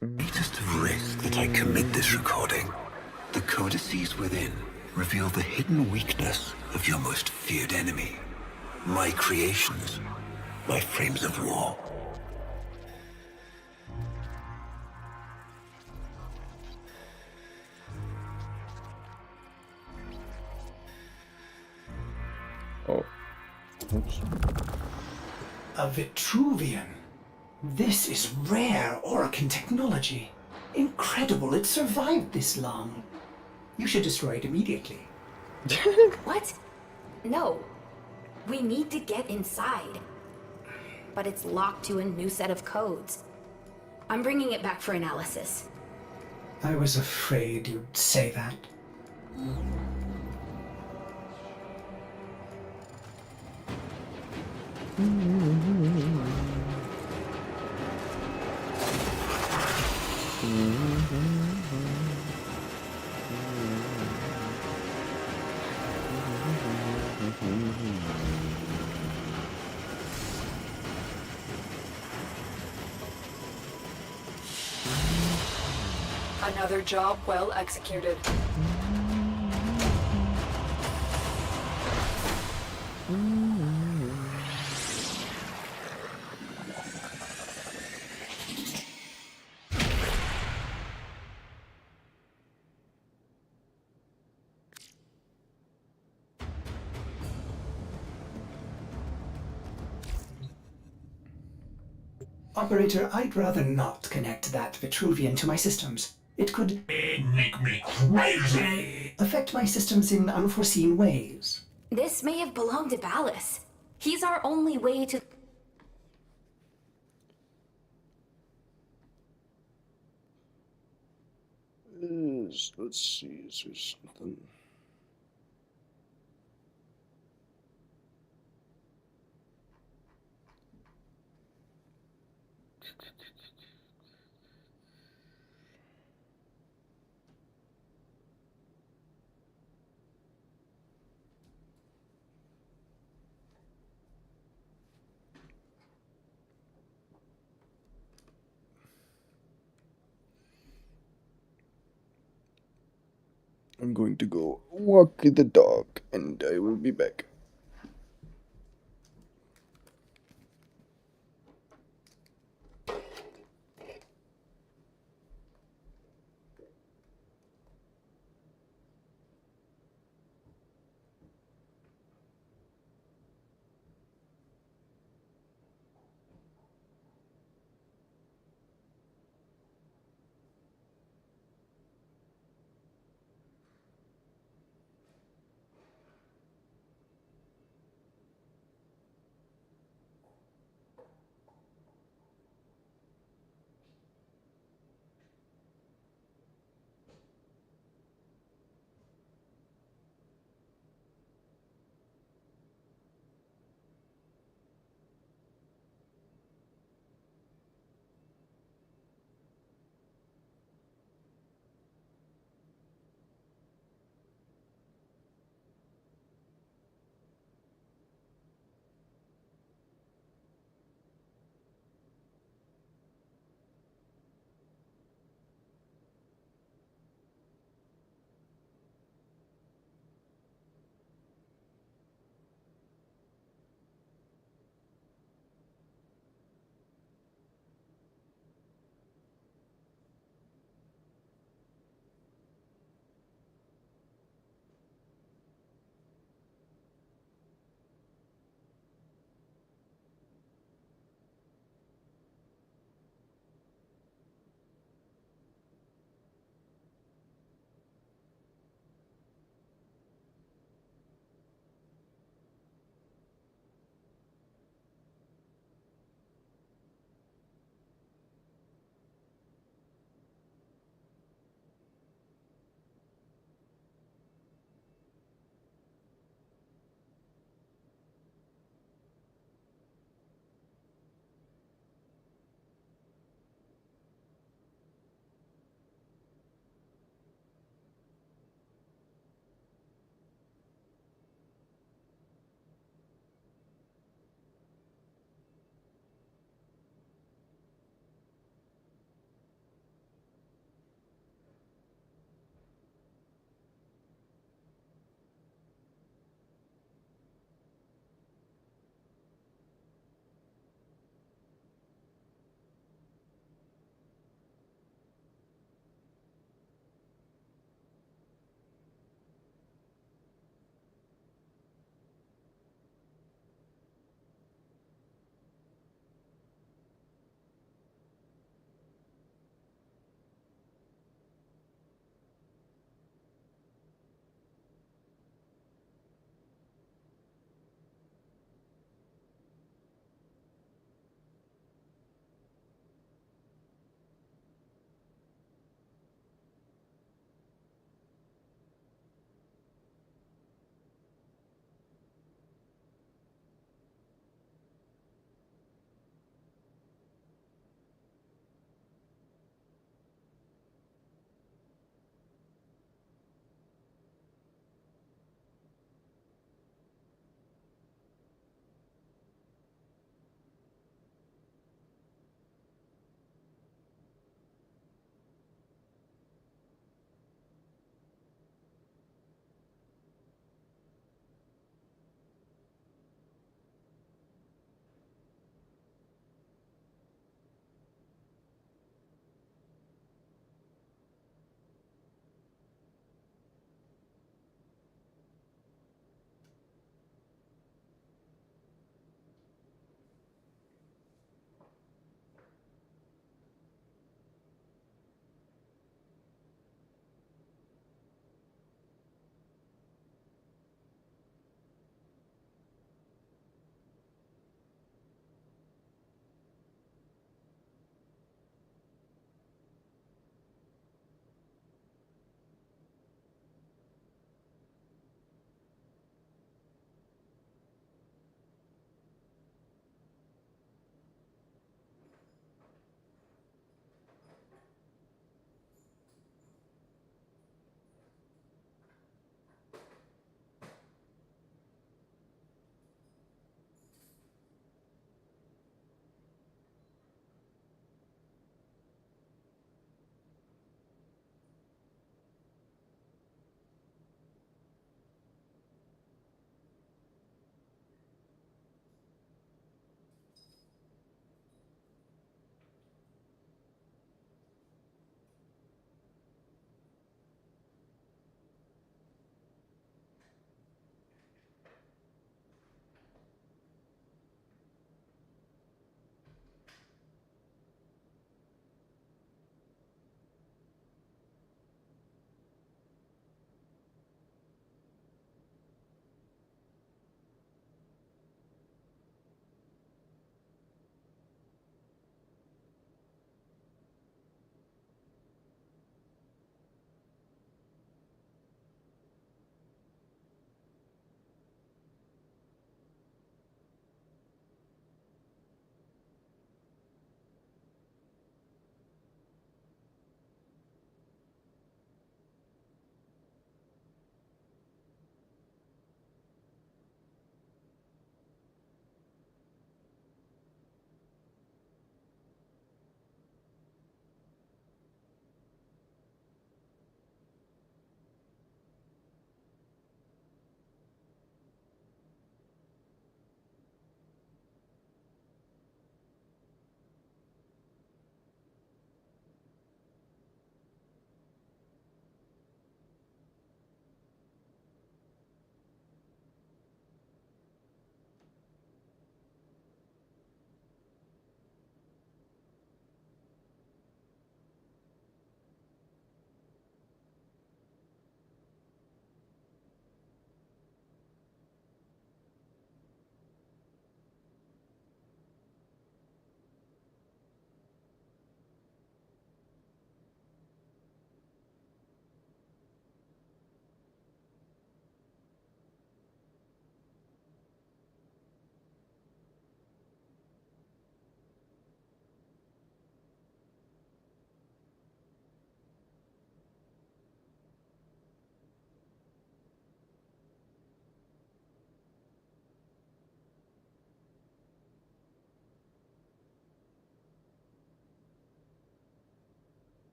Greatest risk that I commit this recording, the codices within reveal the hidden weakness of your most feared enemy. My creations, my frames of war. Oh. Oops. A Vitruvian. This is rare Orokin technology. Incredible it survived this long. You should destroy it immediately. What? No. We need to get inside. But it's locked to a new set of codes. I'm bringing it back for analysis. I was afraid you'd say that. Another job well executed. Operator, I'd rather not connect that Vitruvian to my systems. It could make me crazy. Affect my systems in unforeseen ways. This may have belonged to Ballas. He's our only way to... Let's see, is there something... I'm going to go walk the dog, and I will be back.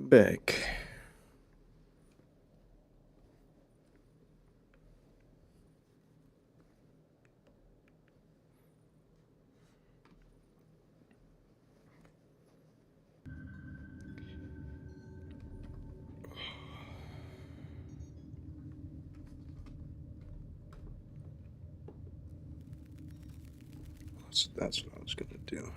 back. That's what I was gonna do.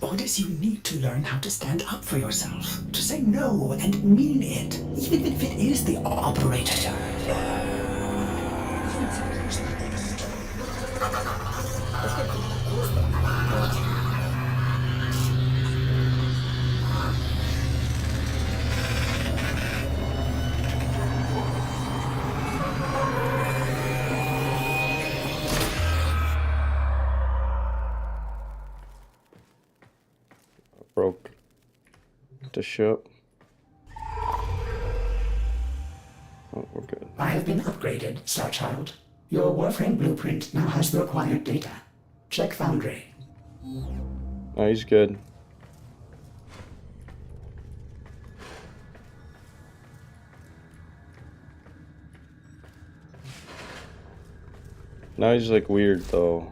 Orders, you need to learn how to stand up for yourself, to say no and mean it, even if it is the operator. Broke the ship. Oh, we're good. I have been upgraded, Star Child. Your Warframe blueprint now has the required data. Check Foundry. Oh, he's good. Now he's like weird though.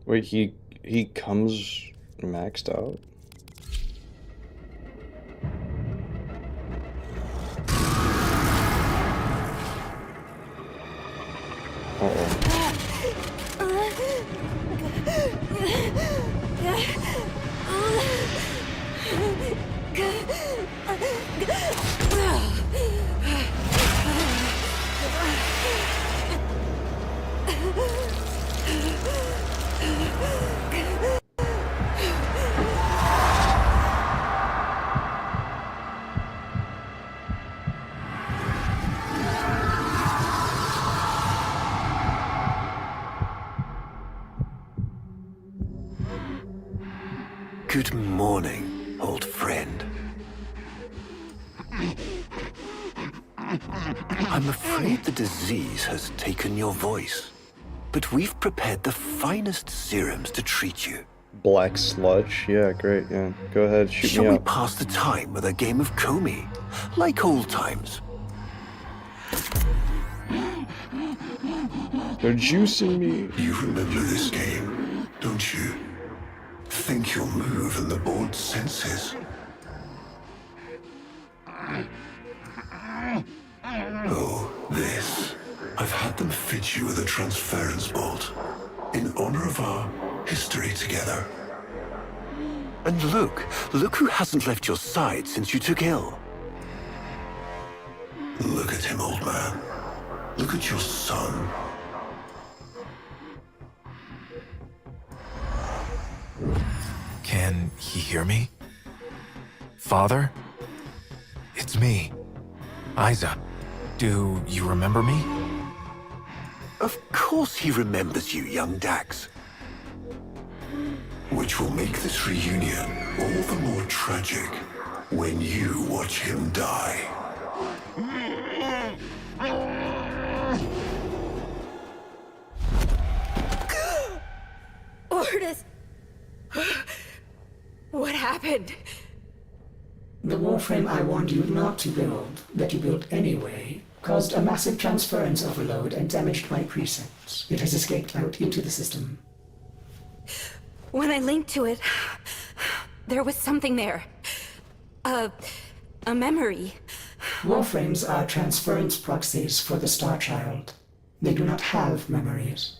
Wait, he comes maxed out? Good morning, old friend. I'm afraid the disease has taken your voice, but we've prepared the finest serums to treat you. Black sludge? Yeah, great, yeah. Go ahead, shoot Shall me we up. pass the time with a game of Comey, like old times? They're juicing me. You remember this game, don't you? Think you'll move in the board's senses. Oh, this. I've had them fit you with a transference bolt, in honor of our history together. And look who hasn't left your side since you took ill. Look at him, old man. Look at your son. Can he hear me? Father? It's me, Isa. Do you remember me? Of course he remembers you, young Dax. Which will make this reunion all the more tragic when you watch him die. Ordis! What happened? The Warframe I warned you not to build, that you built anyway, caused a massive transference overload and damaged my presets. It has escaped out into the system. When I linked to it, there was something there. A memory. Warframes are transference proxies for the Star Child. They do not have memories.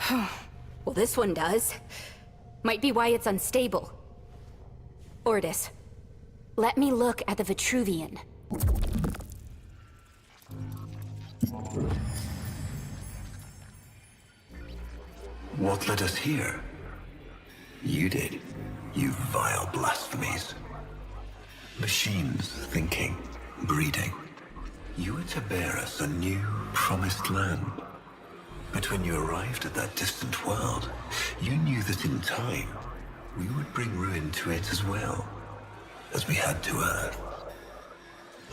Well, this one does. Might be why it's unstable. Ordis, let me look at the Vitruvian. What led us here? You did, you vile blasphemies. Machines thinking, breeding. You were to bear us a new, promised land. But when you arrived at that distant world, you knew that in time, we would bring ruin to it as well, as we had to Earth.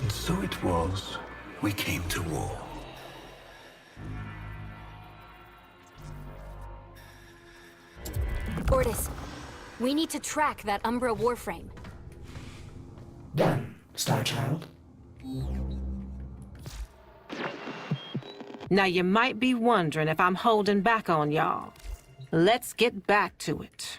And so it was, we came to war. Ordis, we need to track that Umbra Warframe. Done, Star Child. Now you might be wondering if I'm holding back on y'all. Let's get back to it.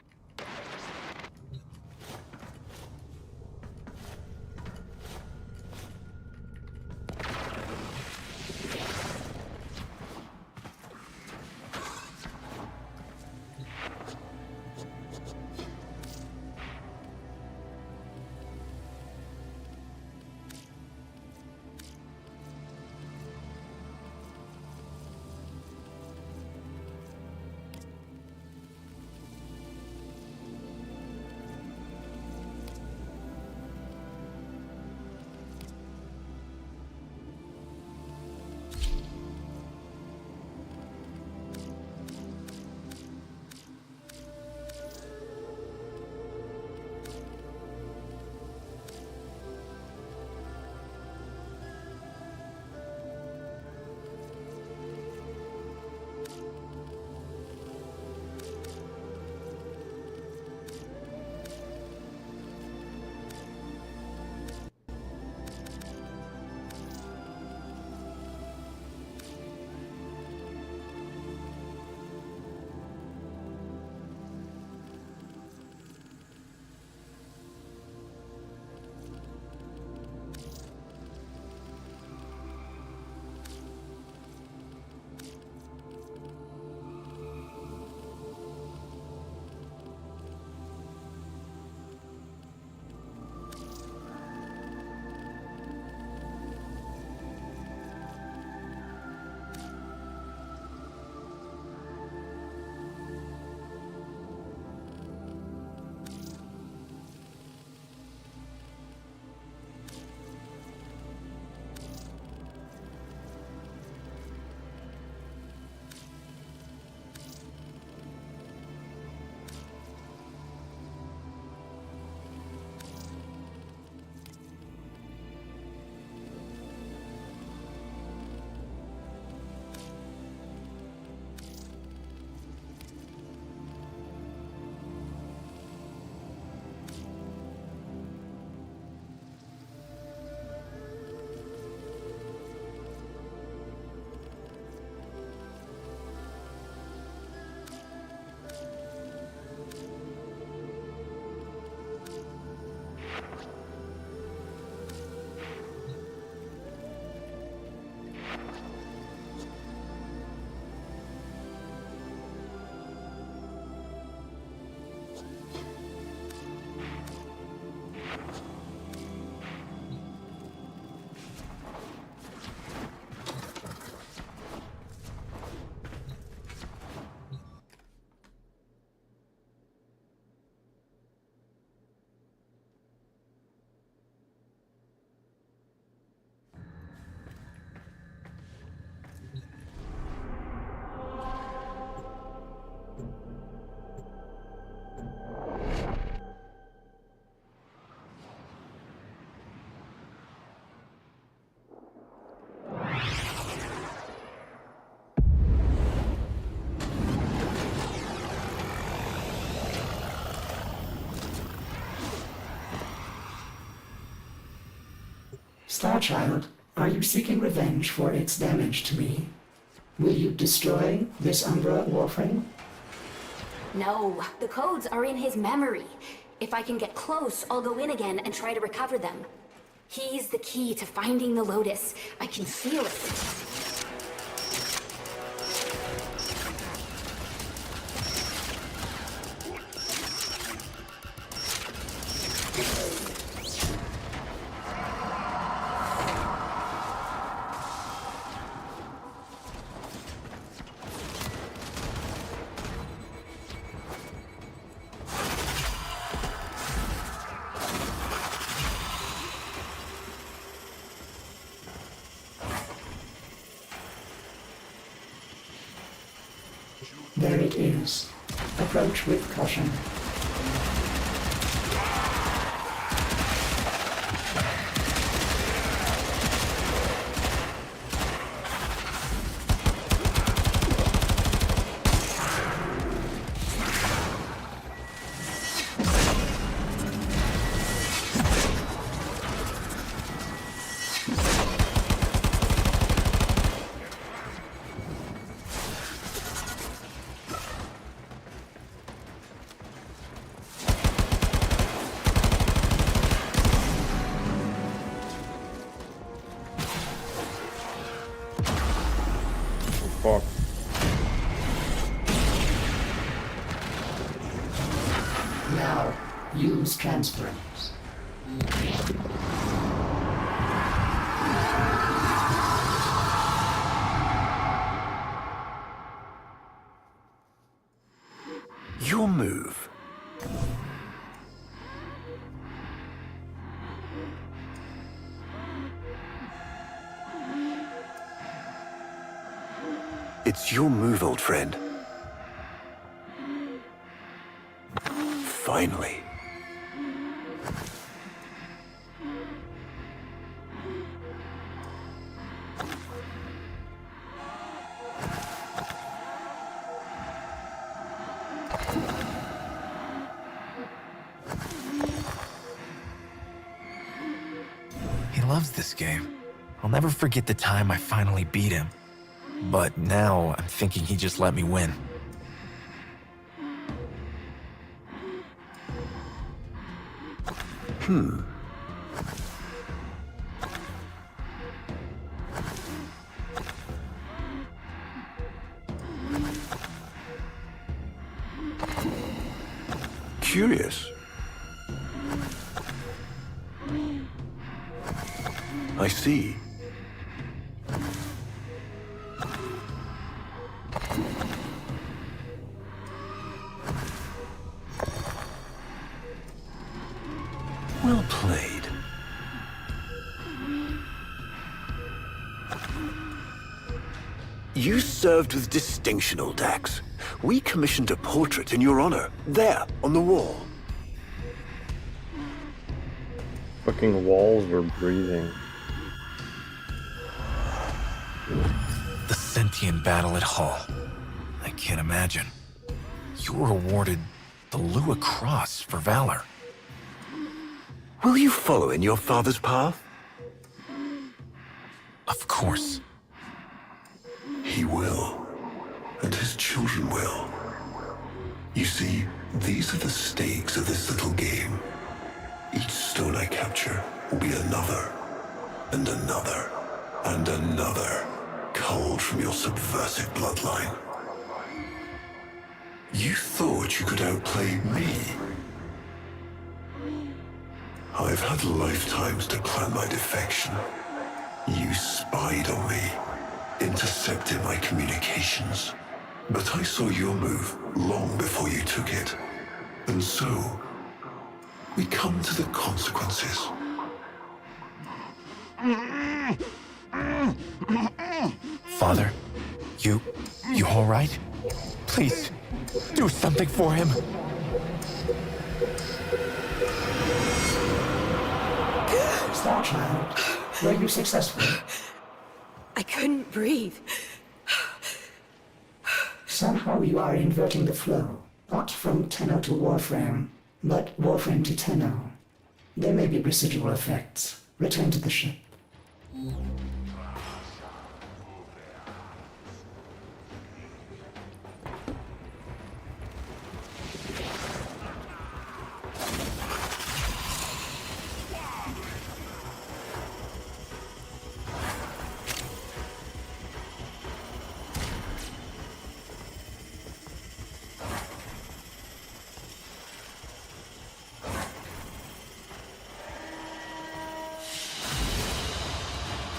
Starchild, are you seeking revenge for its damage to me? Will you destroy this Umbra Warframe? No, the codes are in his memory. If I can get close, I'll go in again and try to recover them. He's the key to finding the Lotus. I can feel it. There it is. Approach with caution. Fuck. Now, use transference. Your move. It's your move, old friend. Finally. He loves this game. I'll never forget the time I finally beat him. But now I'm thinking he just let me win. Curious. I see. Well played. You served with distinction, old Dax. We commissioned a portrait in your honor, there, on the wall. Fucking walls were breathing. The sentient battle at Hull. I can't imagine. You were awarded the Lua Cross for valor. Will you follow in your father's path? Of course. He will, and his children will. You see, these are the stakes of this little game. Each stone I capture will be another, and another, and another, culled from your subversive bloodline. You thought you could outplay me? I've had lifetimes to plan my defection. You spied on me, intercepted my communications. But I saw your move long before you took it. And so, we come to the consequences. Father, you all right? Please, do something for him. Starchild, were you successful? I couldn't breathe. Somehow you are inverting the flow. Not from Tenno to Warframe, but Warframe to Tenno. There may be residual effects. Return to the ship.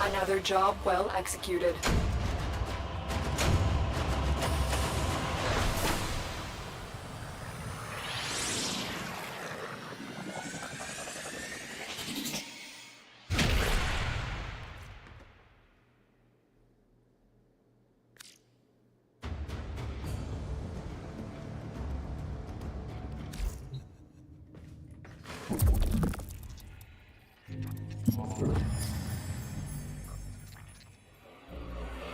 Another job well executed.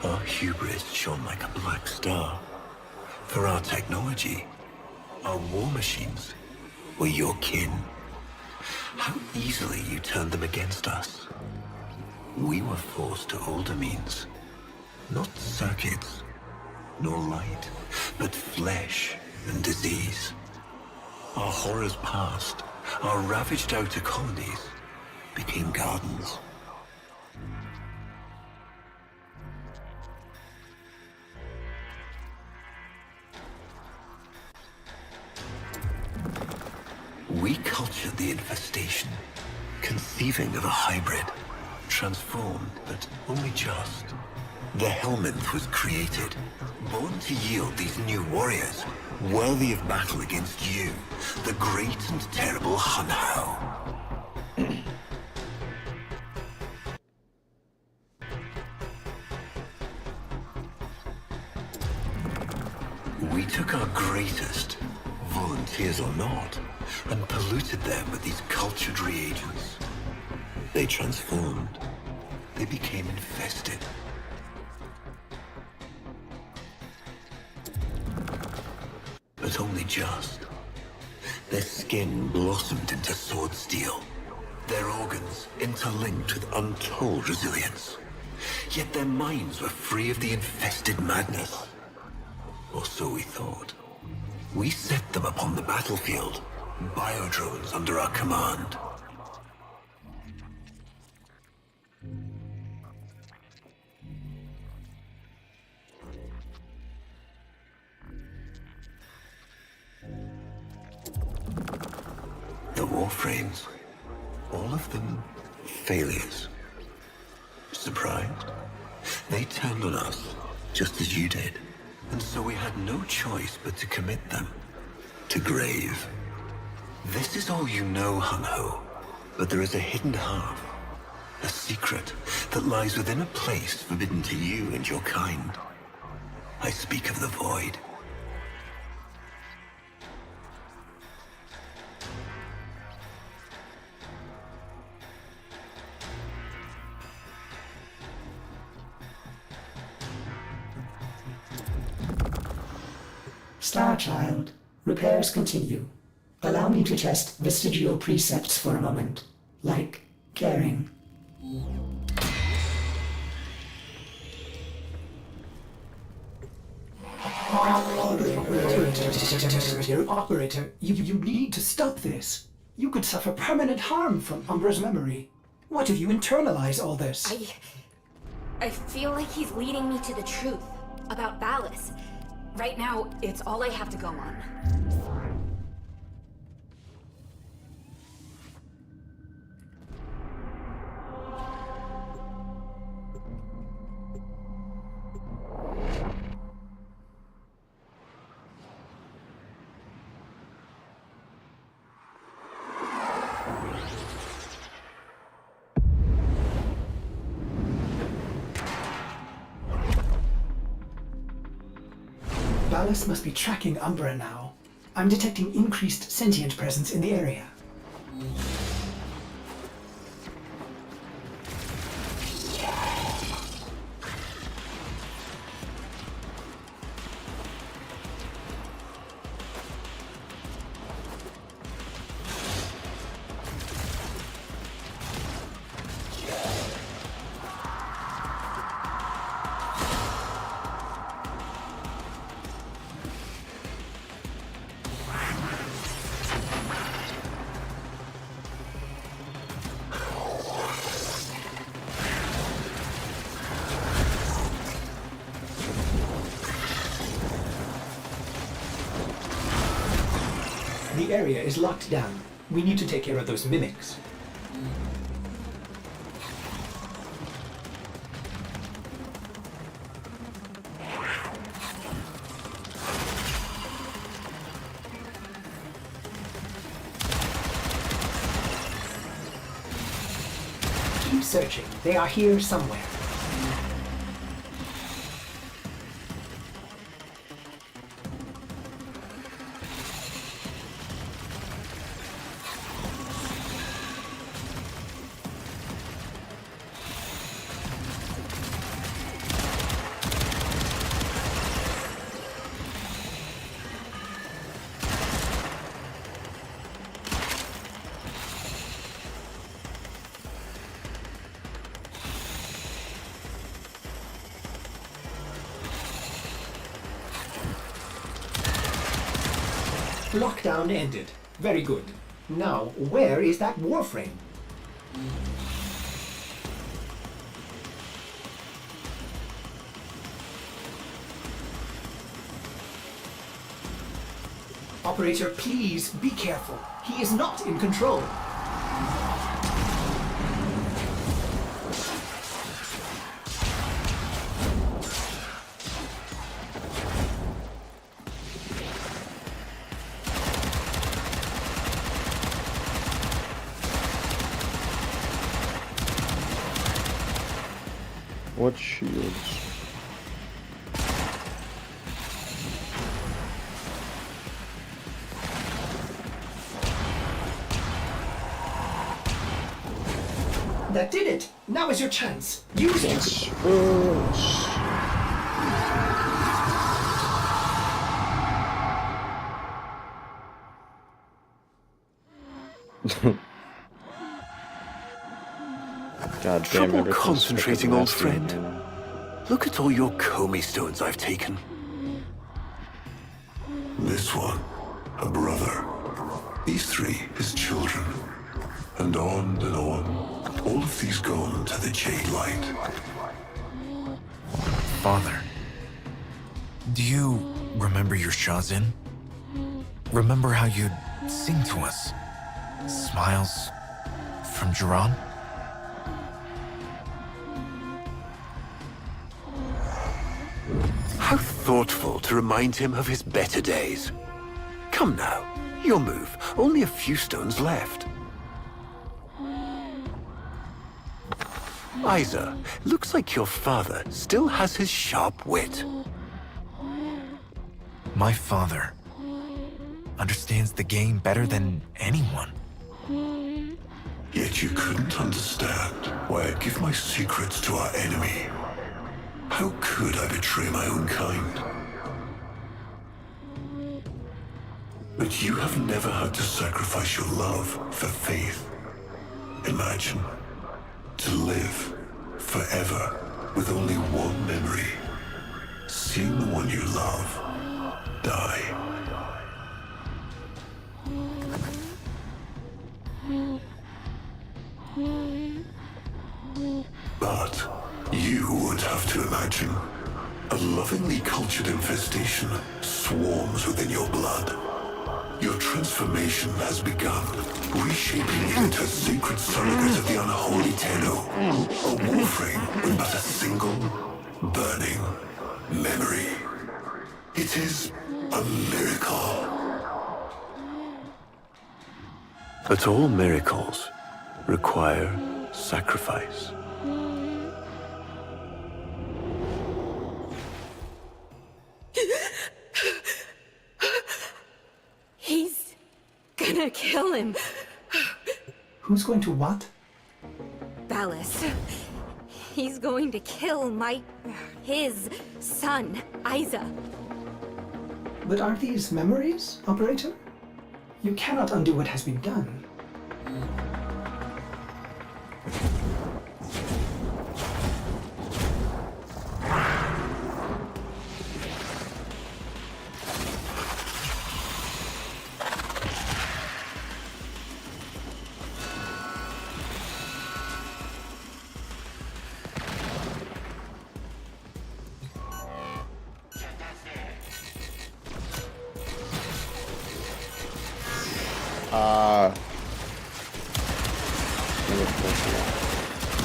Our hubris shone like a black star. For our technology, our war machines were your kin. How easily you turned them against us. We were forced to older means. Not circuits, nor light, but flesh and disease. Our horrors passed, our ravaged outer colonies became gardens. We cultured the infestation, conceiving of a hybrid, transformed, but only just. The Helminth was created, born to yield these new warriors, worthy of battle against you, the great and terrible Hunhow. We took our greatest, volunteers or not, and polluted them with these cultured reagents. They transformed. They became infested. But only just. Their skin blossomed into sword steel. Their organs interlinked with untold resilience. Yet their minds were free of the infested madness. Or so we thought. We set them upon the battlefield, biodrones under our command. The Warframes, all of them failures. Surprised? They turned on us, just as you did. And so we had no choice but to commit them to grave. This is all you know, Hunho, but there is a hidden half, a secret that lies within a place forbidden to you and your kind. I speak of the Void. Starchild, repairs continue. Allow me to test vestigial precepts for a moment, like caring. Operator, you need to stop this. You could suffer permanent harm from Umbra's memory. What if you internalize all this? I feel like he's leading me to the truth about Ballas. Right now, it's all I have to go on. Ballas must be tracking Umbra now. I'm detecting increased sentient presence in the area. The area is locked down. We need to take care of those mimics. Keep searching. They are here somewhere. Lockdown ended. Very good. Now, where is that Warframe? Operator, please be careful. He is not in control. What shields? That did it! Now is your chance. Use it! God damn, Trouble concentrating, old friend. Look at all your Comey stones I've taken. This one, a brother. These three, his children. And on and on. All of these gone to the Jade Light. Father, do you remember your Shazin? Remember how you'd sing to us? Smiles from Jiran? How thoughtful to remind him of his better days. Come now, your move. Only a few stones left. Isa, looks like your father still has his sharp wit. My father understands the game better than anyone. Yet you couldn't understand why I'd give my secrets to our enemy. How could I betray my own kind? But you have never had to sacrifice your love for faith. Imagine to live forever with only one memory. Seeing the one you love die. But you would have to imagine a lovingly cultured infestation swarms within your blood. Your transformation has begun, reshaping you into a sacred surrogate of the unholy Tenno. A Warframe with but a single, burning memory. It is a miracle. But all miracles require sacrifice. He's gonna kill him. Who's going to what? Ballas. He's going to kill his son, Isa. But are these memories, Operator? You cannot undo what has been done.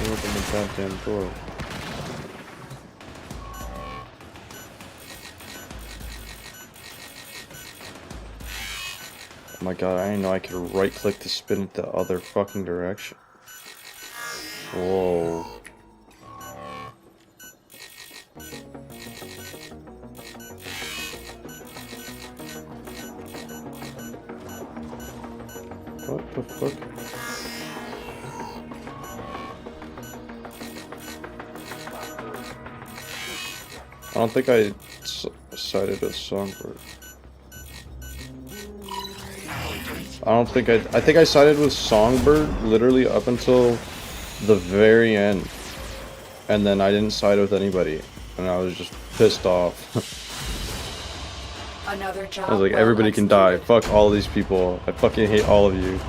Open the goddamn door. Oh my god, I didn't know I could right click to spin it the other fucking direction. Whoa. What the fuck? I don't think I sided with Songbird. I think I sided with Songbird literally up until the very end. And then I didn't side with anybody. And I was just pissed off. Another job. I was like, everybody can die. Fuck all these people. I fucking hate all of you.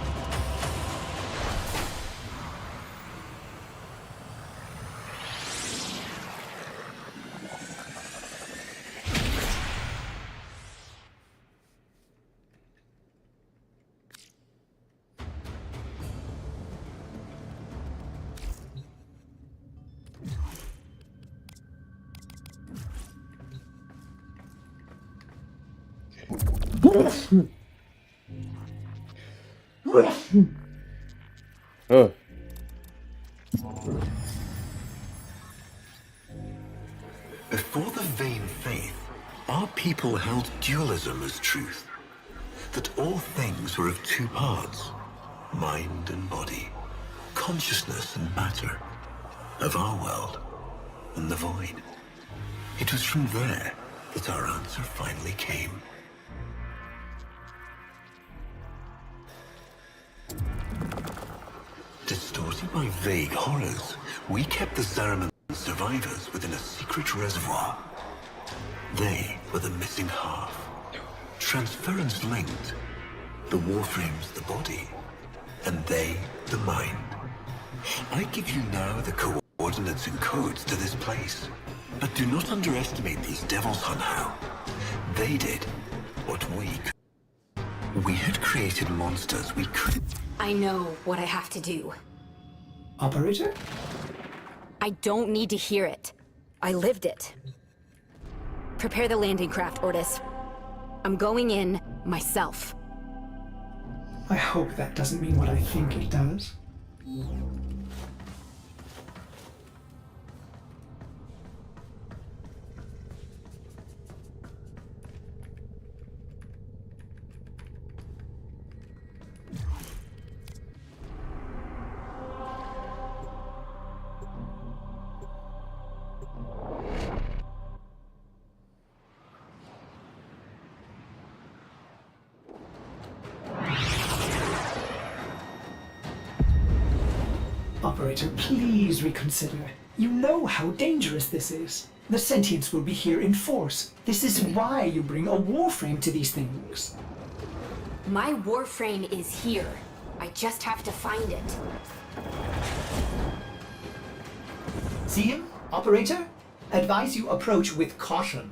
Before the vain faith, our people held dualism as truth. That all things were of two parts, mind and body, consciousness and matter, of our world and the void. It was from there that our answer finally came. Distorted by vague horrors, we kept the Zariman survivors within a secret reservoir. They were the missing half. Transference linked. The Warframe's the body, and they the mind. I give you now the coordinates and codes to this place. But do not underestimate these devils, Hunhow. They did what we could. We had created monsters we could. I know what I have to do. Operator? I don't need to hear it. I lived it. Prepare the landing craft, Ordis. I'm going in myself. I hope that doesn't mean what I think it does. Operator, please reconsider. You know how dangerous this is. The sentients will be here in force. This is why you bring a Warframe to these things. My Warframe is here. I just have to find it. See him, Operator? Advise you approach with caution.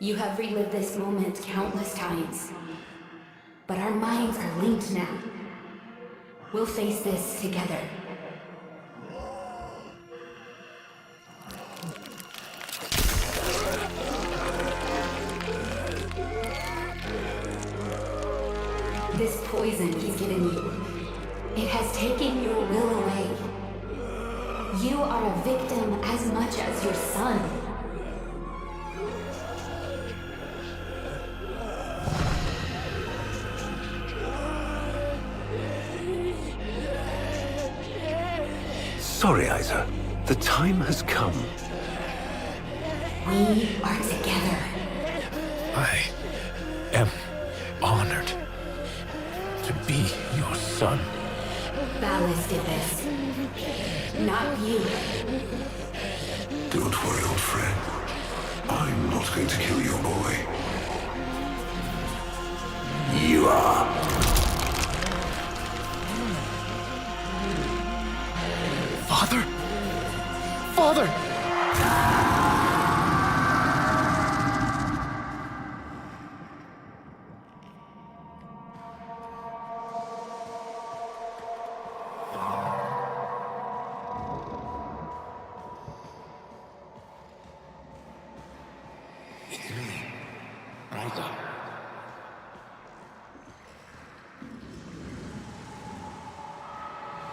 You have relived this moment countless times. But our minds are linked now. We'll face this together. This poison he's given you, it has taken your will away. You are a victim as much as your son. Sorry, Isa. The time has come. We are together. did this. Not you. Don't worry, old friend. I'm not going to kill your boy. You are. Father? Father! It's me, Ryder.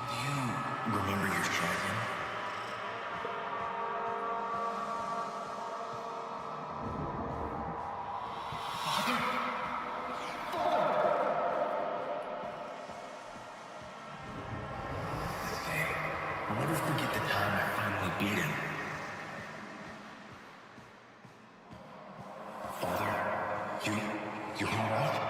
Do you remember your childhood? I'll never forget the time I finally beat him. Father, you alright?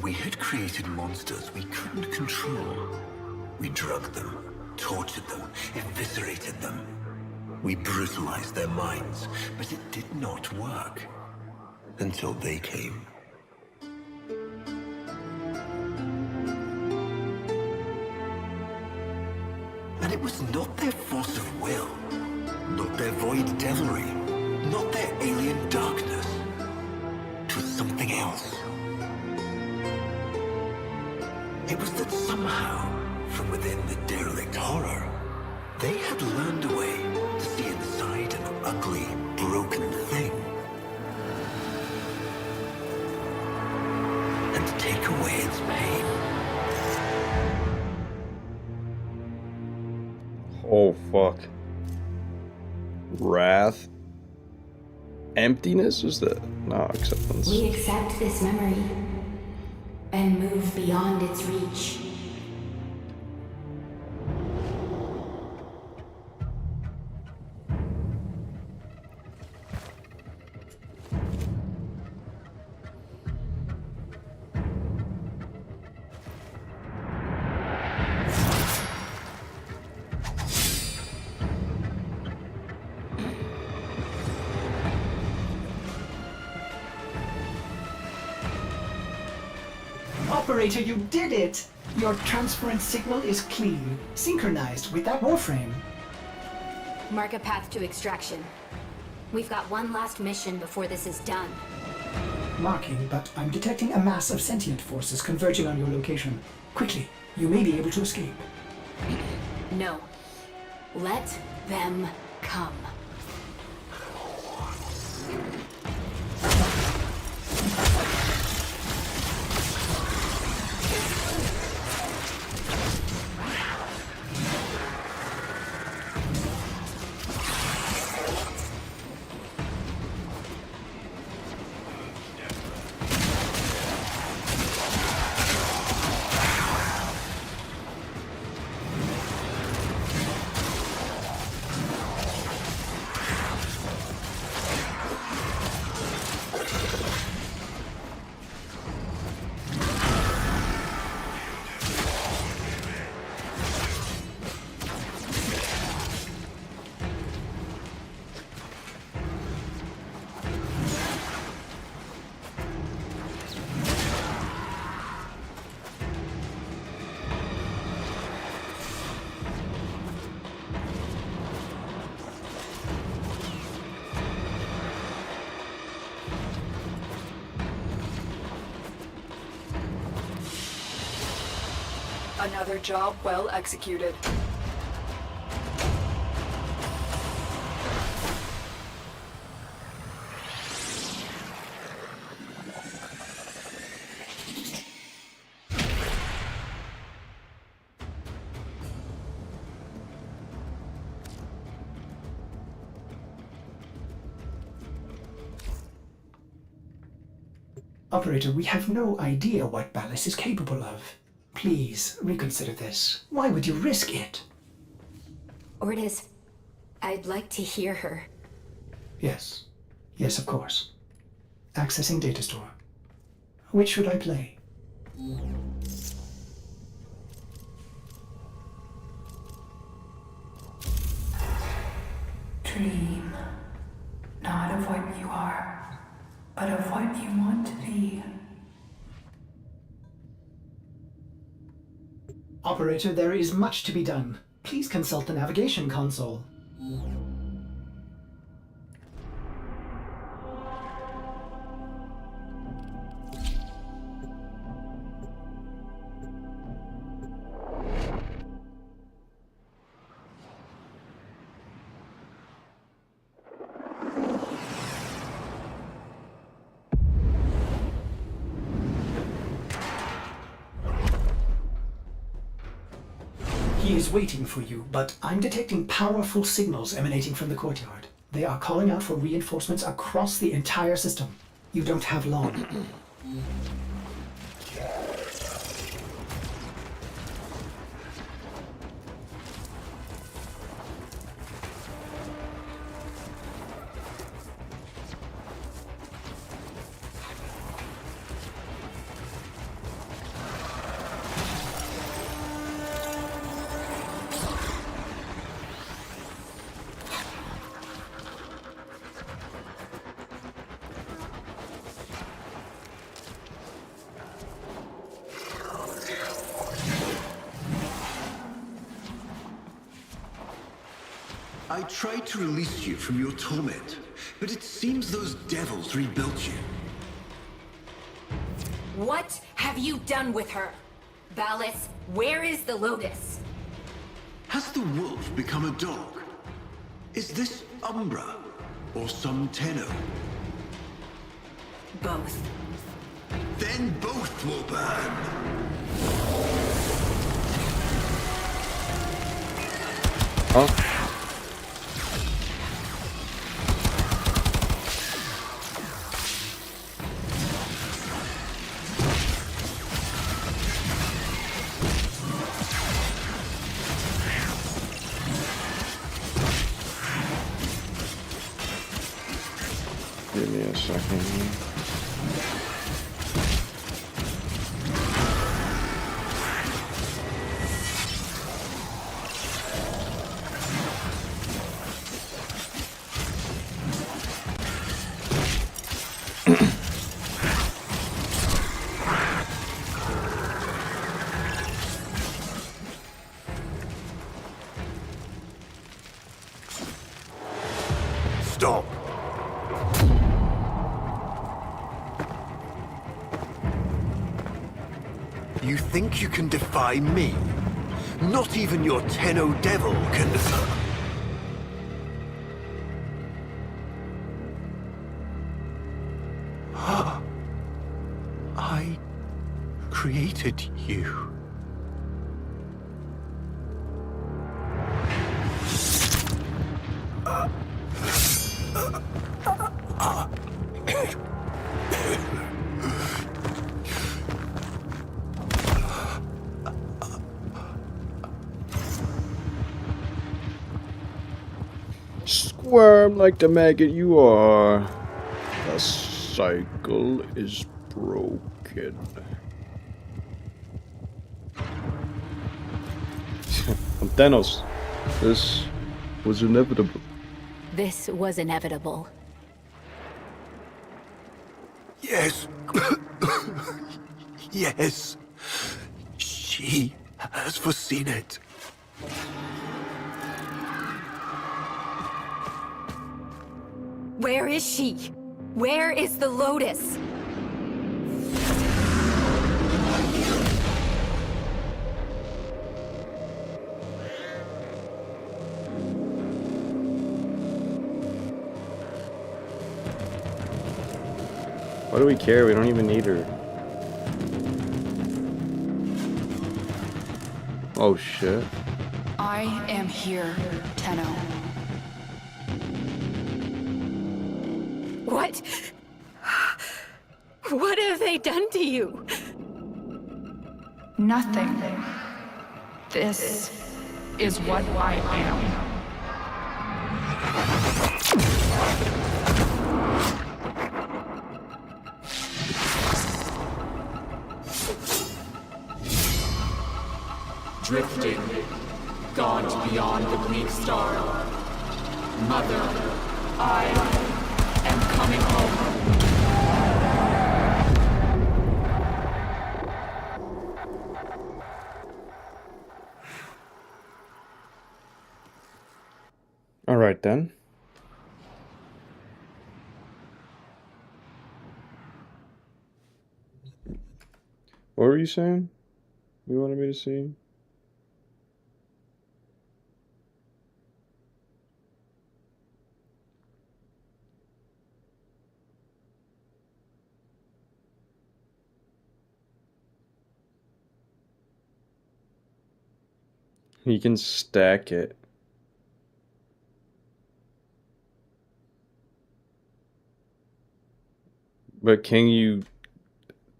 We had created monsters we couldn't control. We drugged them, tortured them, eviscerated them. We brutalized their minds, but it did not work. Until they came. And it was not their force of will, not their void devilry, not their alien darkness. It was something else. It was that somehow, from within the derelict horror, they had learned a way to see inside an ugly, broken thing. And to take away its pain. Oh, fuck. Wrath. Emptiness? Is that? No, acceptance. We accept this memory and move beyond its reach. Operator, you did it! Your transference signal is clean, synchronized with that Warframe. Mark a path to extraction. We've got one last mission before this is done. Marking, but I'm detecting a mass of sentient forces converging on your location. Quickly, you may be able to escape. No. Let them come. Another job well executed. Operator, we have no idea what Ballas is capable of. Please, reconsider this. Why would you risk it? Ordis, I'd like to hear her. Yes. Yes, of course. Accessing data store. Which should I play? Dream, not of what you are, but of what you want to be. Operator, there is much to be done. Please consult the navigation console. He is waiting for you, but I'm detecting powerful signals emanating from the courtyard. They are calling out for reinforcements across the entire system. You don't have long. I tried to release you from your torment, but it seems those devils rebuilt you. What have you done with her? Ballas, where is the Lotus? Has the wolf become a dog? Is this Umbra or some Tenno? Both. Then both will burn. Huh? Give me a second. Stop. You think you can defy me? Not even your Tenno devil can defy. I created you. Squirm like the maggot you are. The cycle is broken. Thanos, this was inevitable. This was inevitable. Yes. Yes. She has foreseen it. Where is she? Where is the Lotus? Why do we care? We don't even need her. Oh shit. I am here, Tenno. What? What have they done to you? Nothing. This is what I am. Drifting, gone beyond the Greek star. Mother, I am coming home. All right then. What were you saying? You wanted me to see? You can stack it. But can you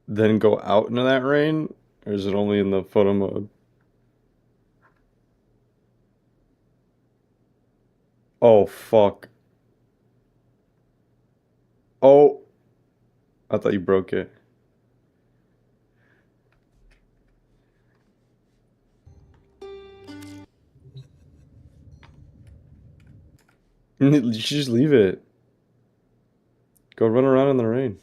then go out into that rain? Or is it only in the photo mode? Oh, fuck. Oh. I thought you broke it. You should just leave it. Go run around in the rain.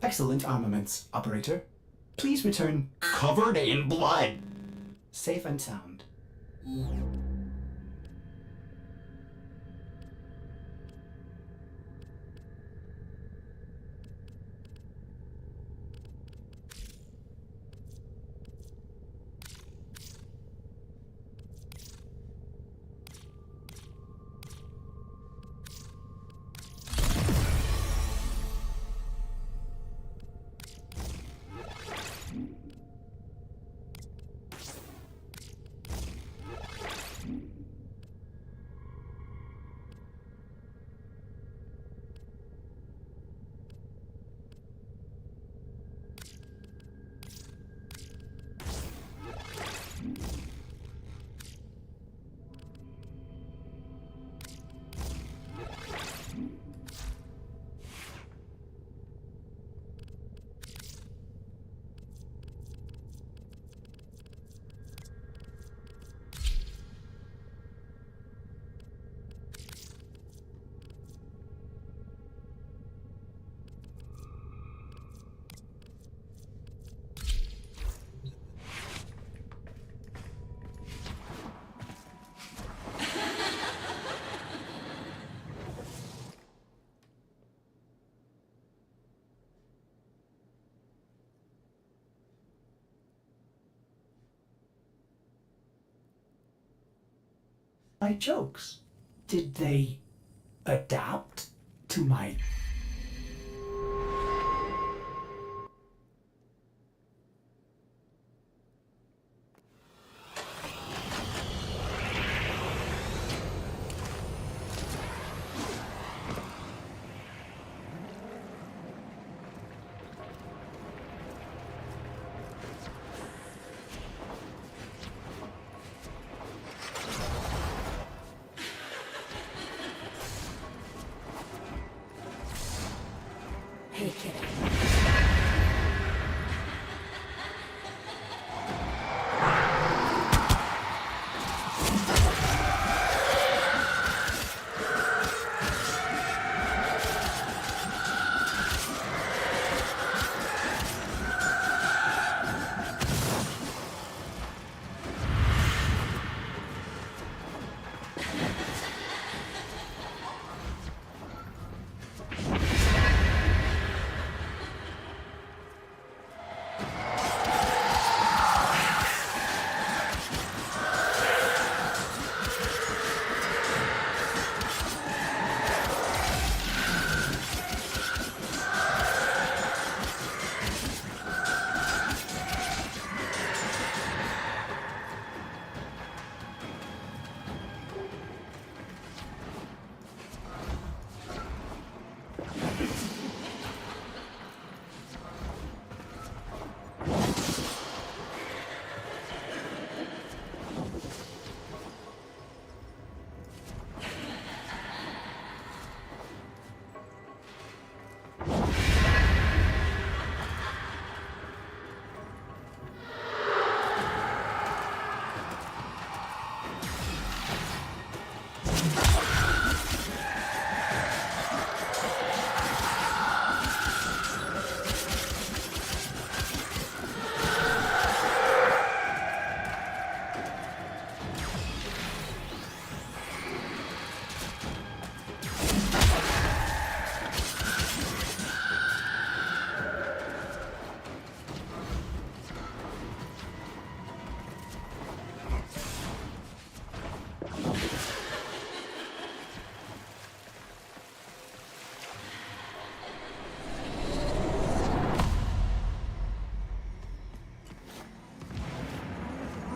Excellent armaments, operator. Please return covered in blood. Safe and sound. My jokes, did they adapt to my...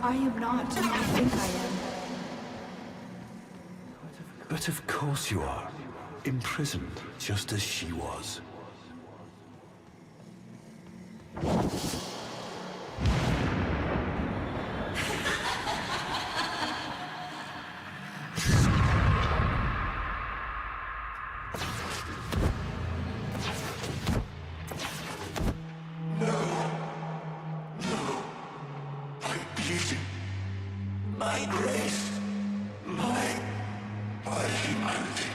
I am not who you think I am. But of course you are. Imprisoned, just as she was. My grace, my humanity.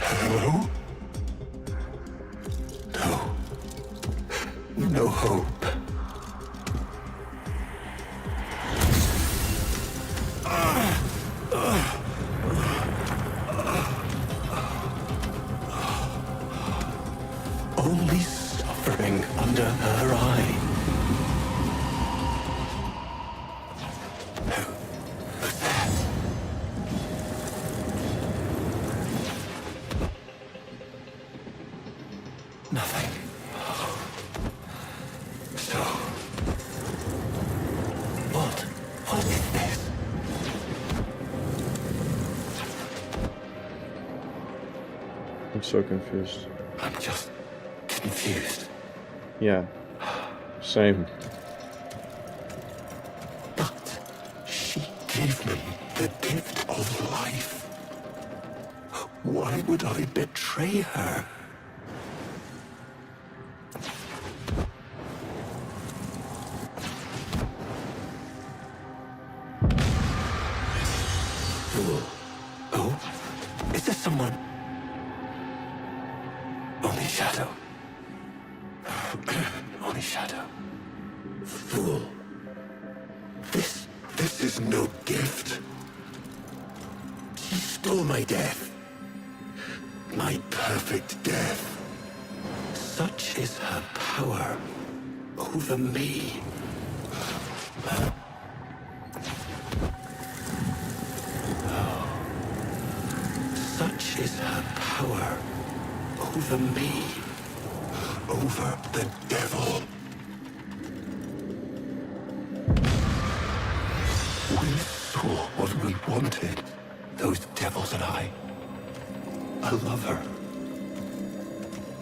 Hello? No. No hope. Only suffering under her eye. Nothing. So... What is this? I'm so confused. I'm just confused. Yeah. Same. But she gave me the gift of life. Why would I betray her? Oh? Is there someone? Only Shadow. Only Shadow. Fool. This is no gift. She stole my death. My perfect death. Such is her power over me. Such is her power over me, over the devil. We saw what we wanted, those devils and I. A lover,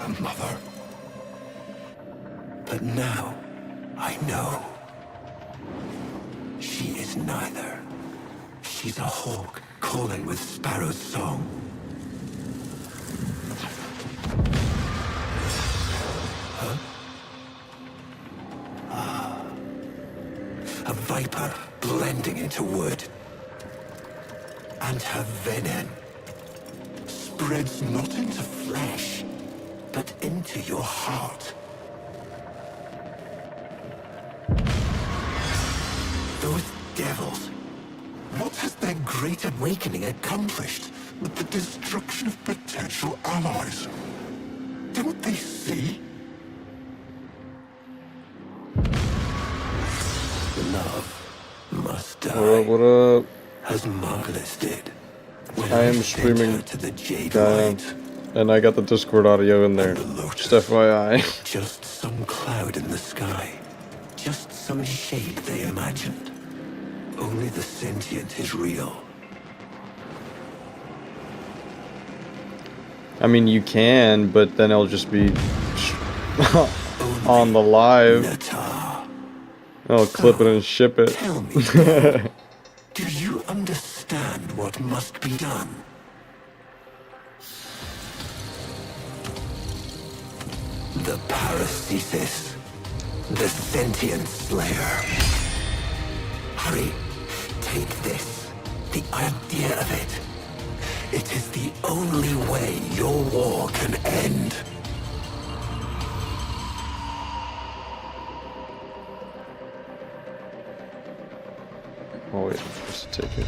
a mother. But now, I know. She is neither. She's a hawk calling with sparrow's song. A viper blending into wood. And her venom spreads not into flesh, but into your heart. Those devils, what has their great awakening accomplished with the destruction of potential allies? Don't they see? Love must die. What up? As Margulis did. I am streaming, To the Jade Light. and I got the Discord audio in there. Just FYI. Just some cloud in the sky. Just some shape they imagined. Only the sentient is real. I mean, you can, but then it'll just be on the live. I'll clip it and ship it. Tell me, do you understand what must be done? The Paracesis, the sentient slayer. Hurry, take this, the idea of it. It is the only way your war can end. Oh wait, just take it.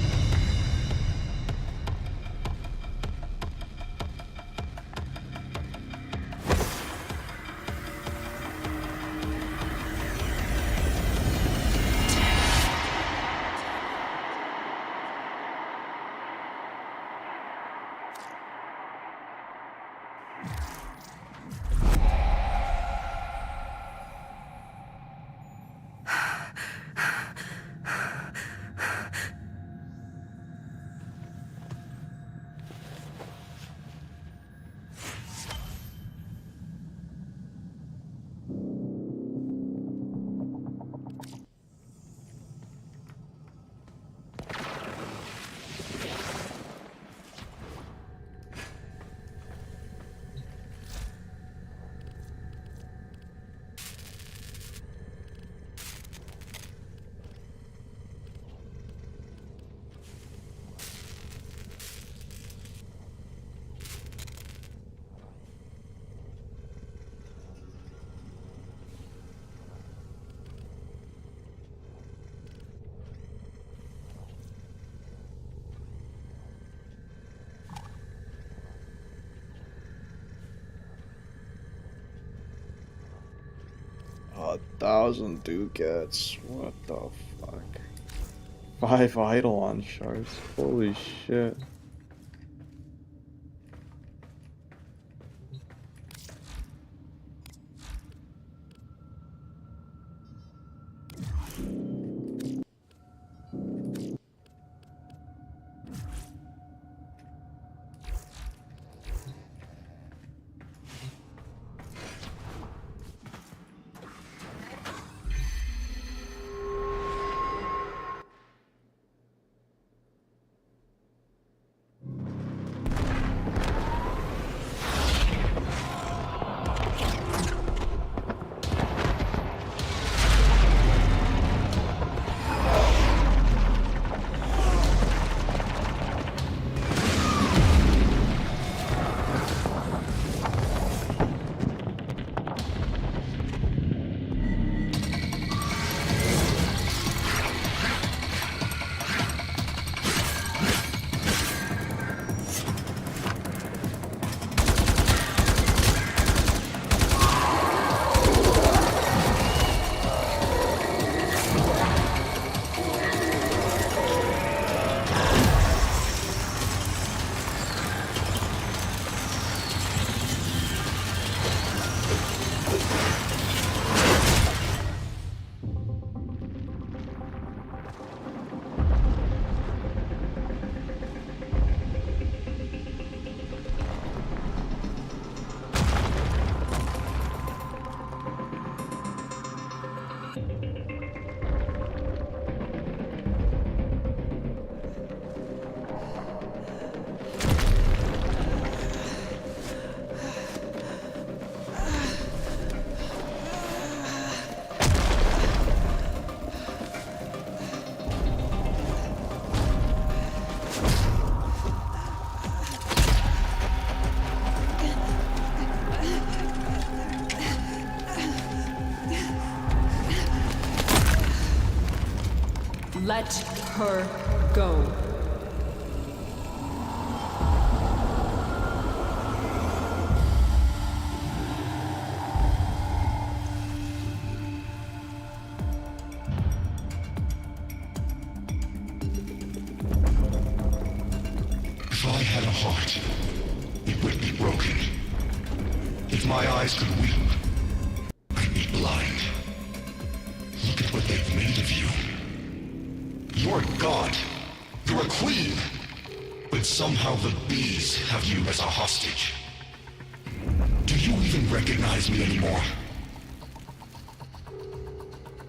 1,000 ducats. What the fuck? 5 Eidolon shards. Holy shit. Let her go. If I had a heart, it would be broken. If my eyes could weep, I'd be blind. Look at what they've made of you. You're a god. You're a queen. But somehow the bees have you as a hostage. Do you even recognize me anymore?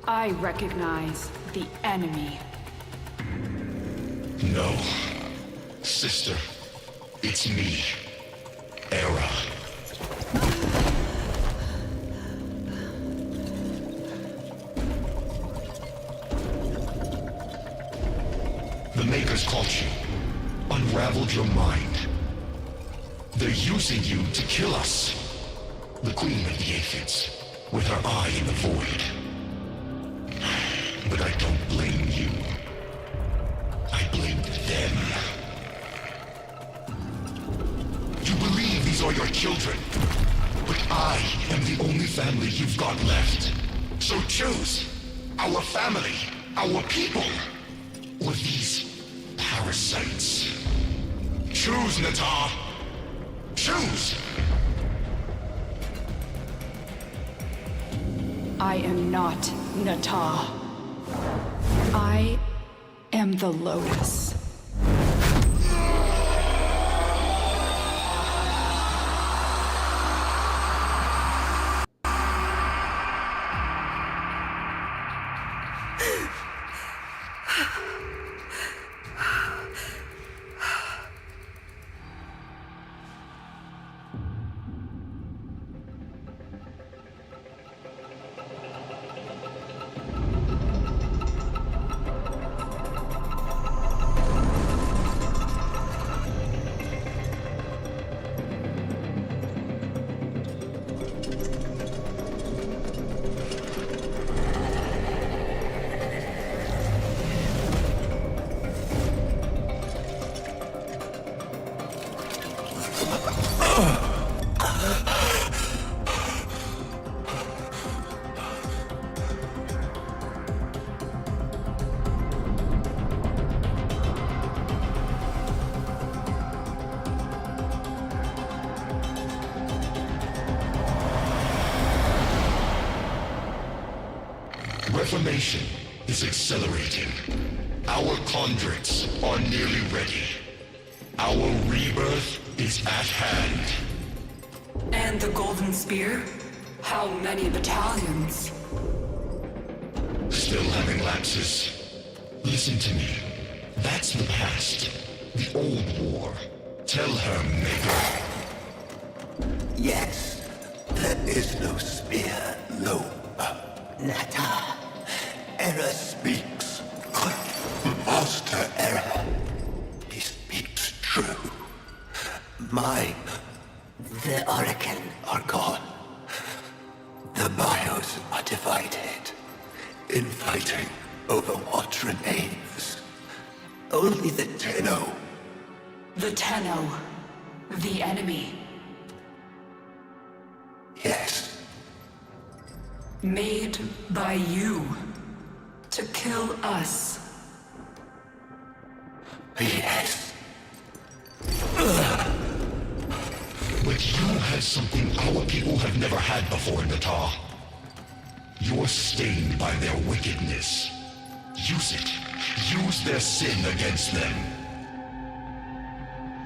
I recognize the enemy. No. Sister, it's me. Era. The Makers caught you, unraveled your mind. They're using you to kill us. The Queen of the Aphids, with her eye in the void. But I don't blame you. I blame them. You believe these are your children, but I am the only family you've got left. So choose our family, our people, or these parasites. Choose, Natar. Choose! I am not Natah. I am the Lotus. Reformation is accelerating. Our conduits are nearly ready. Our rebirth is at hand. And the Golden Spear? How many battalions? Still having lapses. Listen to me. That's the past. The old war. Tell her, Maker. Yes, there is no spear, no. Natah. Error speaks. Master Error. He speaks true. The Oracle are gone. The bios are divided. Infighting over what remains. Only the Tenno. The Tenno. The enemy. Yes. Made by you. To kill us. Yes. But you have something our people have never had before, Natah. You're stained by their wickedness. Use it. Use their sin against them.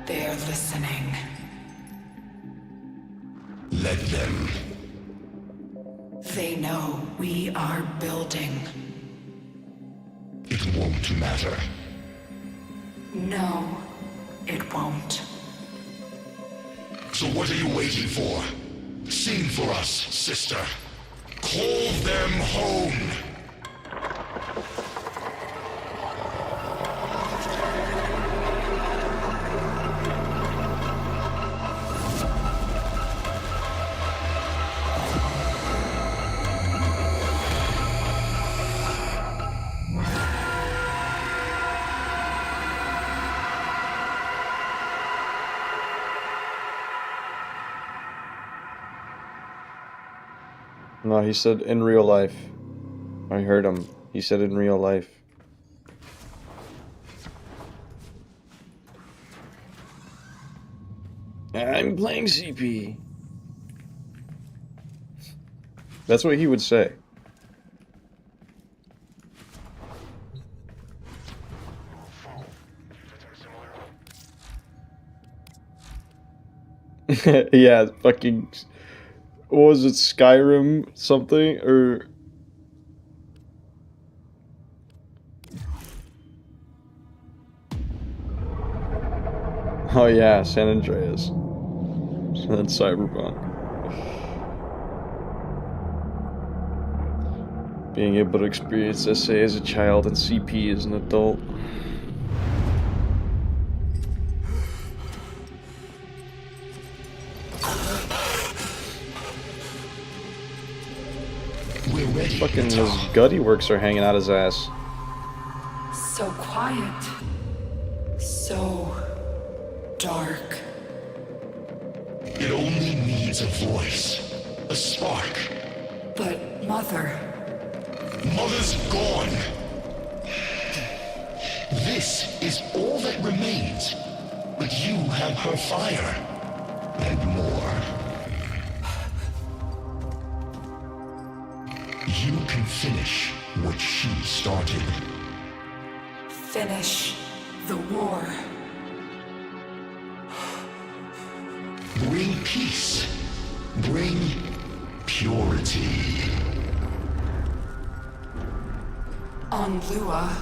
They're listening. Let them. They know we are building. It won't matter. No, it won't. So what are you waiting for? Sing for us, sister. Call them home! No, he said in real life. I heard him. He said in real life. I'm playing CP. That's what he would say. Yeah, fucking... What was it, Skyrim something, or... Oh yeah, San Andreas. And then Cyberpunk. Being able to experience SA as a child and CP as an adult. We're ready. Fucking his gutty works are hanging out his ass. So quiet. So dark. It only needs a voice. A spark. But Mother... Mother's gone. This is all that remains. But you have her fire. And more. finish what she started. Finish the war. Bring peace. Bring purity. On Lua,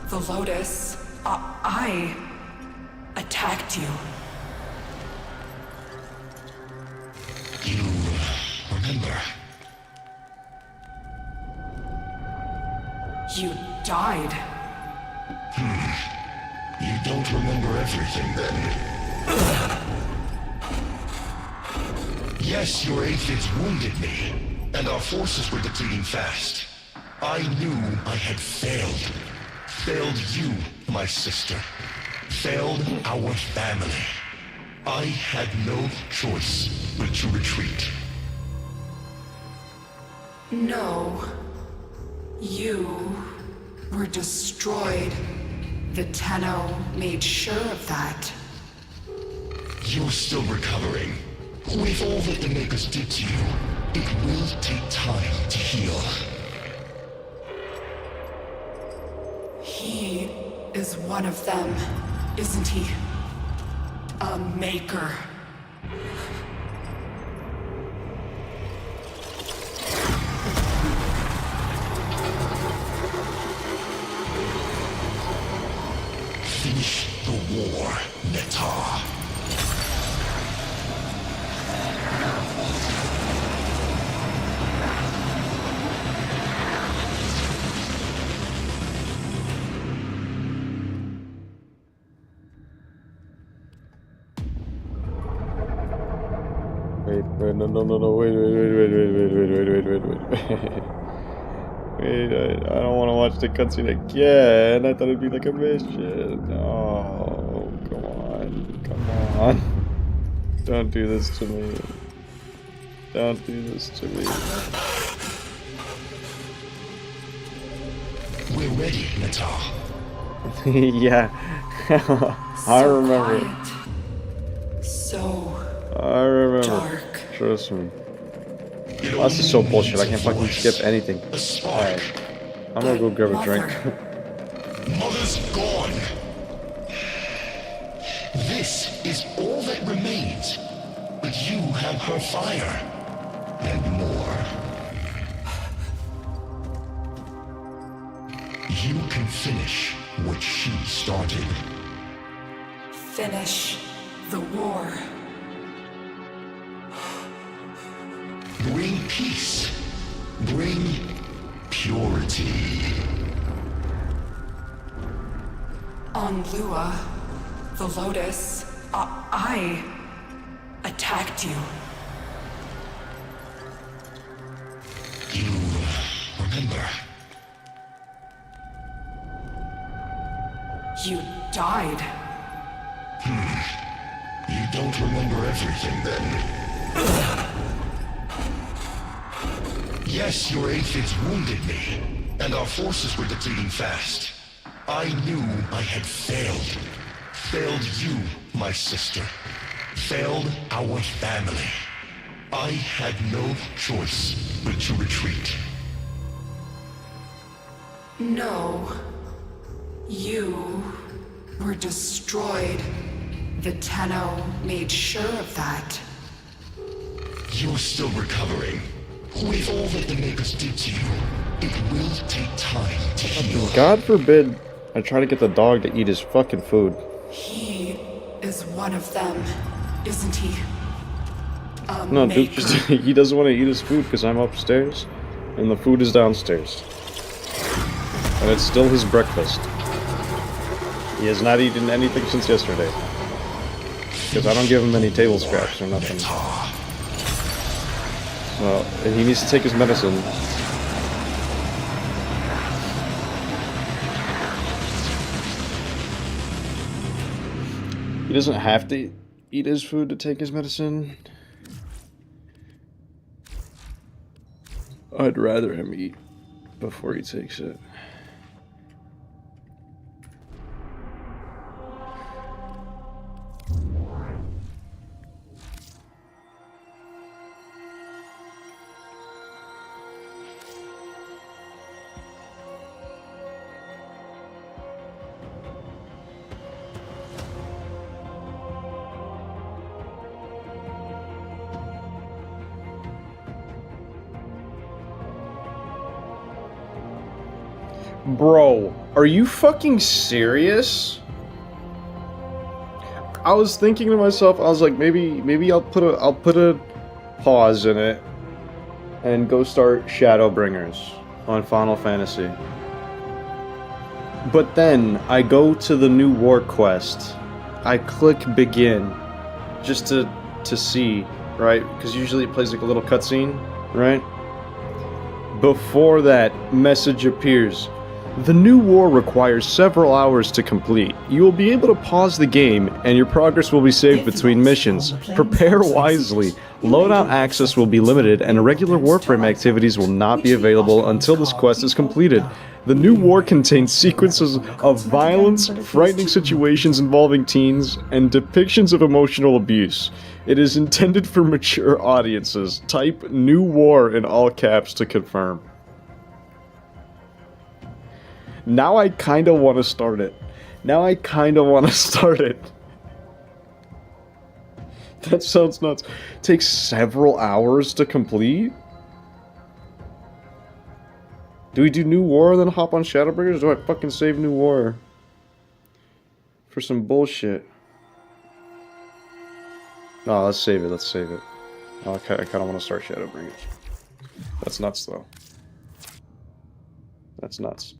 the Lotus, I attacked you. You remember? You died. You don't remember everything then. Yes, your aphids wounded me, and our forces were depleting fast. I knew I had failed. Failed you, my sister. Failed our family. I had no choice but to retreat. No. You were destroyed. The Tenno made sure of that. You're still recovering. With all that the Makers did to you, it will take time to heal. He is one of them, isn't he? A Maker. Finish the war, Netar. Wait, no, wait. Wait, I don't want to watch the cutscene again. I thought it'd be like a mission. Oh, come on. Don't do this to me. Don't do this to me. We're ready, Netar. Yeah. I remember. I remember. Dark. Trust me. Oh, this is so bullshit. I can't fucking skip anything. Alright. I'm gonna go grab a drink. Mother's gone. This is all that remains. But you have her fire. And more. You can finish what she started. Finish the war. Bring peace. Bring purity. On Lua, the Lotus, I attacked you. You remember? You died. You don't remember everything then. Yes, your aphids wounded me, and our forces were depleting fast. I knew I had failed. Failed you, my sister. Failed our family. I had no choice but to retreat. No. You were destroyed. The Tenno made sure of that. You're still recovering. With all that the Makers did to you, it will take time to heal. God forbid I try to get the dog to eat his fucking food. He is one of them, isn't he? No, dude, just, he doesn't want to eat his food because I'm upstairs and the food is downstairs. And it's still his breakfast. He has not eaten anything since yesterday. Because I don't give him any table scraps or nothing. So, and he needs to take his medicine. He doesn't have to eat his food to take his medicine. I'd rather him eat before he takes it. Bro, are you fucking serious? I was thinking to myself, I was like, maybe I'll put a pause in it and go start Shadowbringers on Final Fantasy. But then I go to the new war quest. I click begin just to see, right? Because usually it plays like a little cutscene, right? Before that message appears. The new war requires several hours to complete. You will be able to pause the game, and your progress will be saved between missions. Prepare wisely. Loadout access will be limited, and regular Warframe activities will not be available until this quest is completed. The new war contains sequences of violence, frightening situations involving teens, and depictions of emotional abuse. It is intended for mature audiences. Type New War in all caps to confirm. Now I kinda wanna start it. That sounds nuts. Takes several hours to complete? Do we do New War and then hop on Shadowbringers? Or do I fucking save New War for some bullshit? No, let's save it, Oh, I kinda wanna start Shadowbringers. That's nuts though. That's nuts.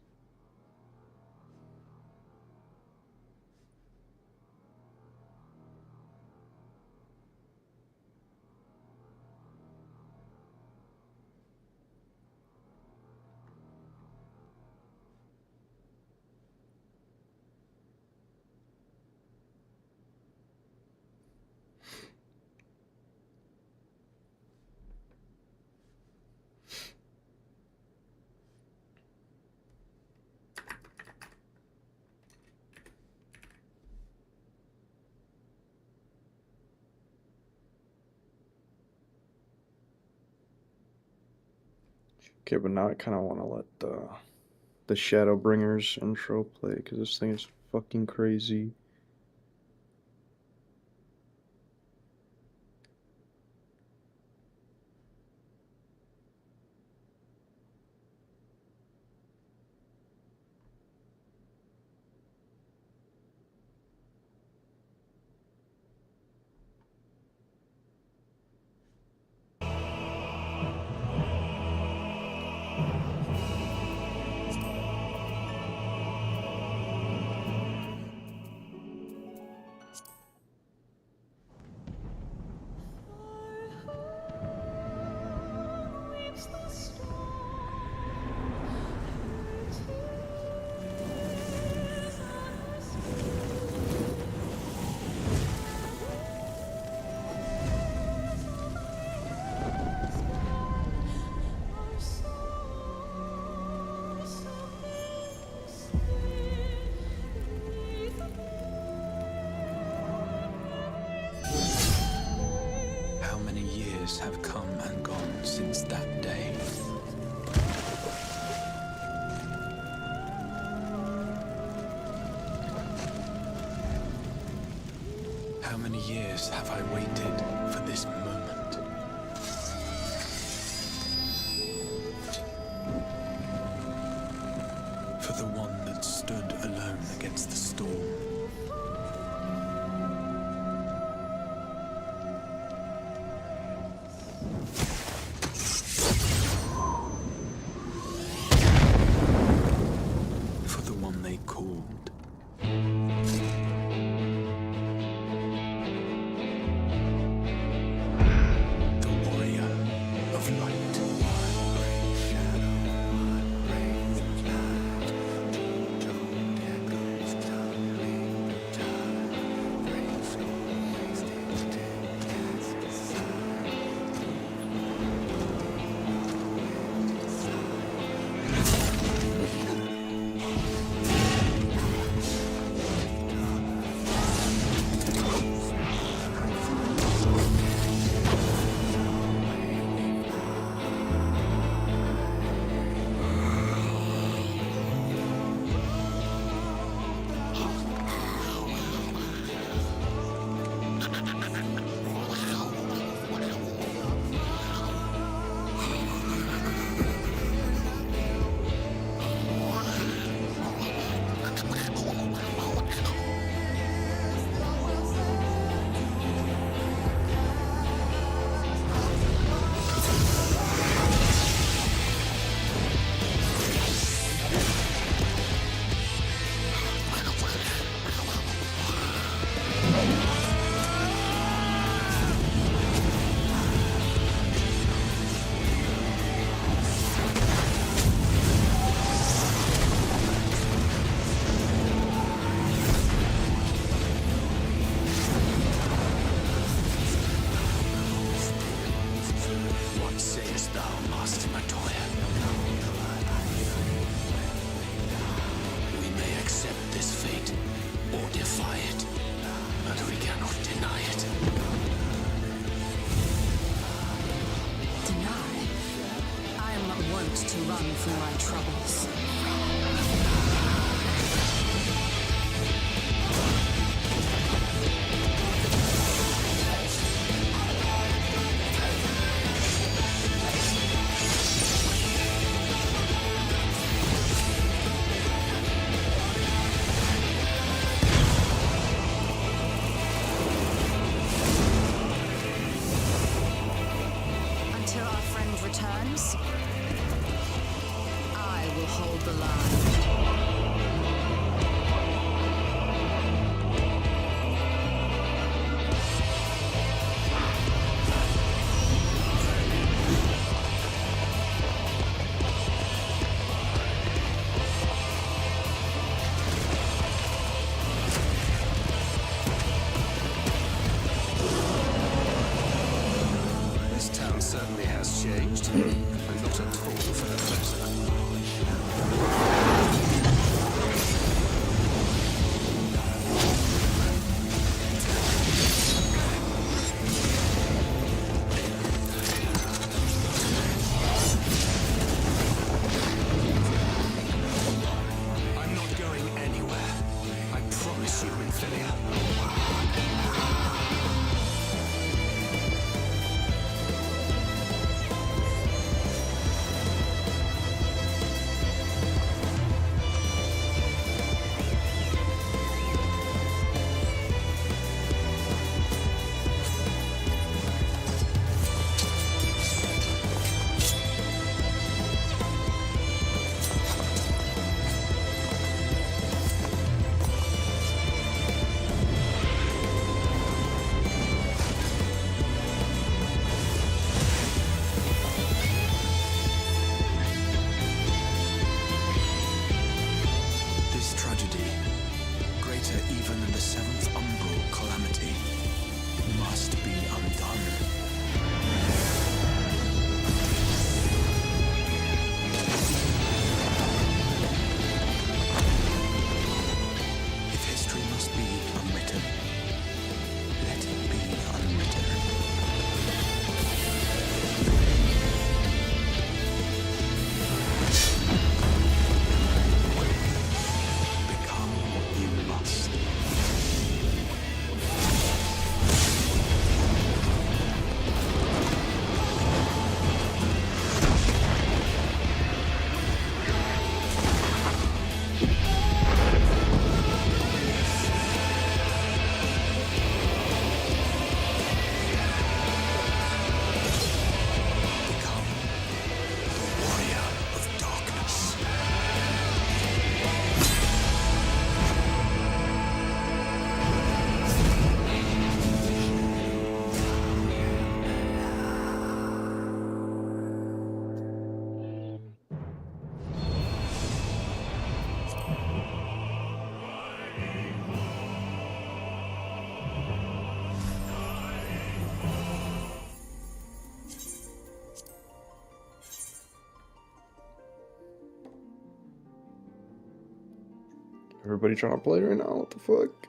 Okay, but now I kind of want to let the Shadowbringers intro play, because this thing is fucking crazy. Have come and gone since that day. How many years have I waited for this moment? For the one that stood alone against the storm. choose thou, Master Matoya. We may accept this fate, or defy it, but we cannot deny it. Deny? I'm wont to run from my troubles. Until our friend returns, I will hold the line. This town certainly has changed, and not at all for the better. I'm not going anywhere. I promise you, Infilia. This tragedy, greater even than the seventh umbral calamity, must be undone. If history must be unwritten, let it be unwritten. Become what you must. Become the warrior of darkness. Everybody trying to play right now? What the fuck?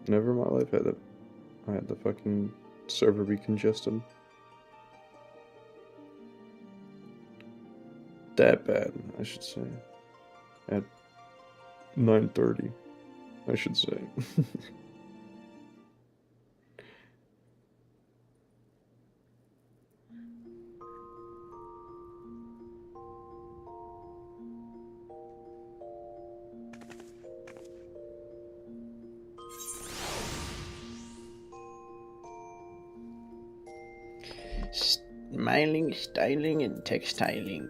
Never in my life I had the fucking server be congested. That bad, I should say. At 9:30, I should say. Smiling, styling, and textiling.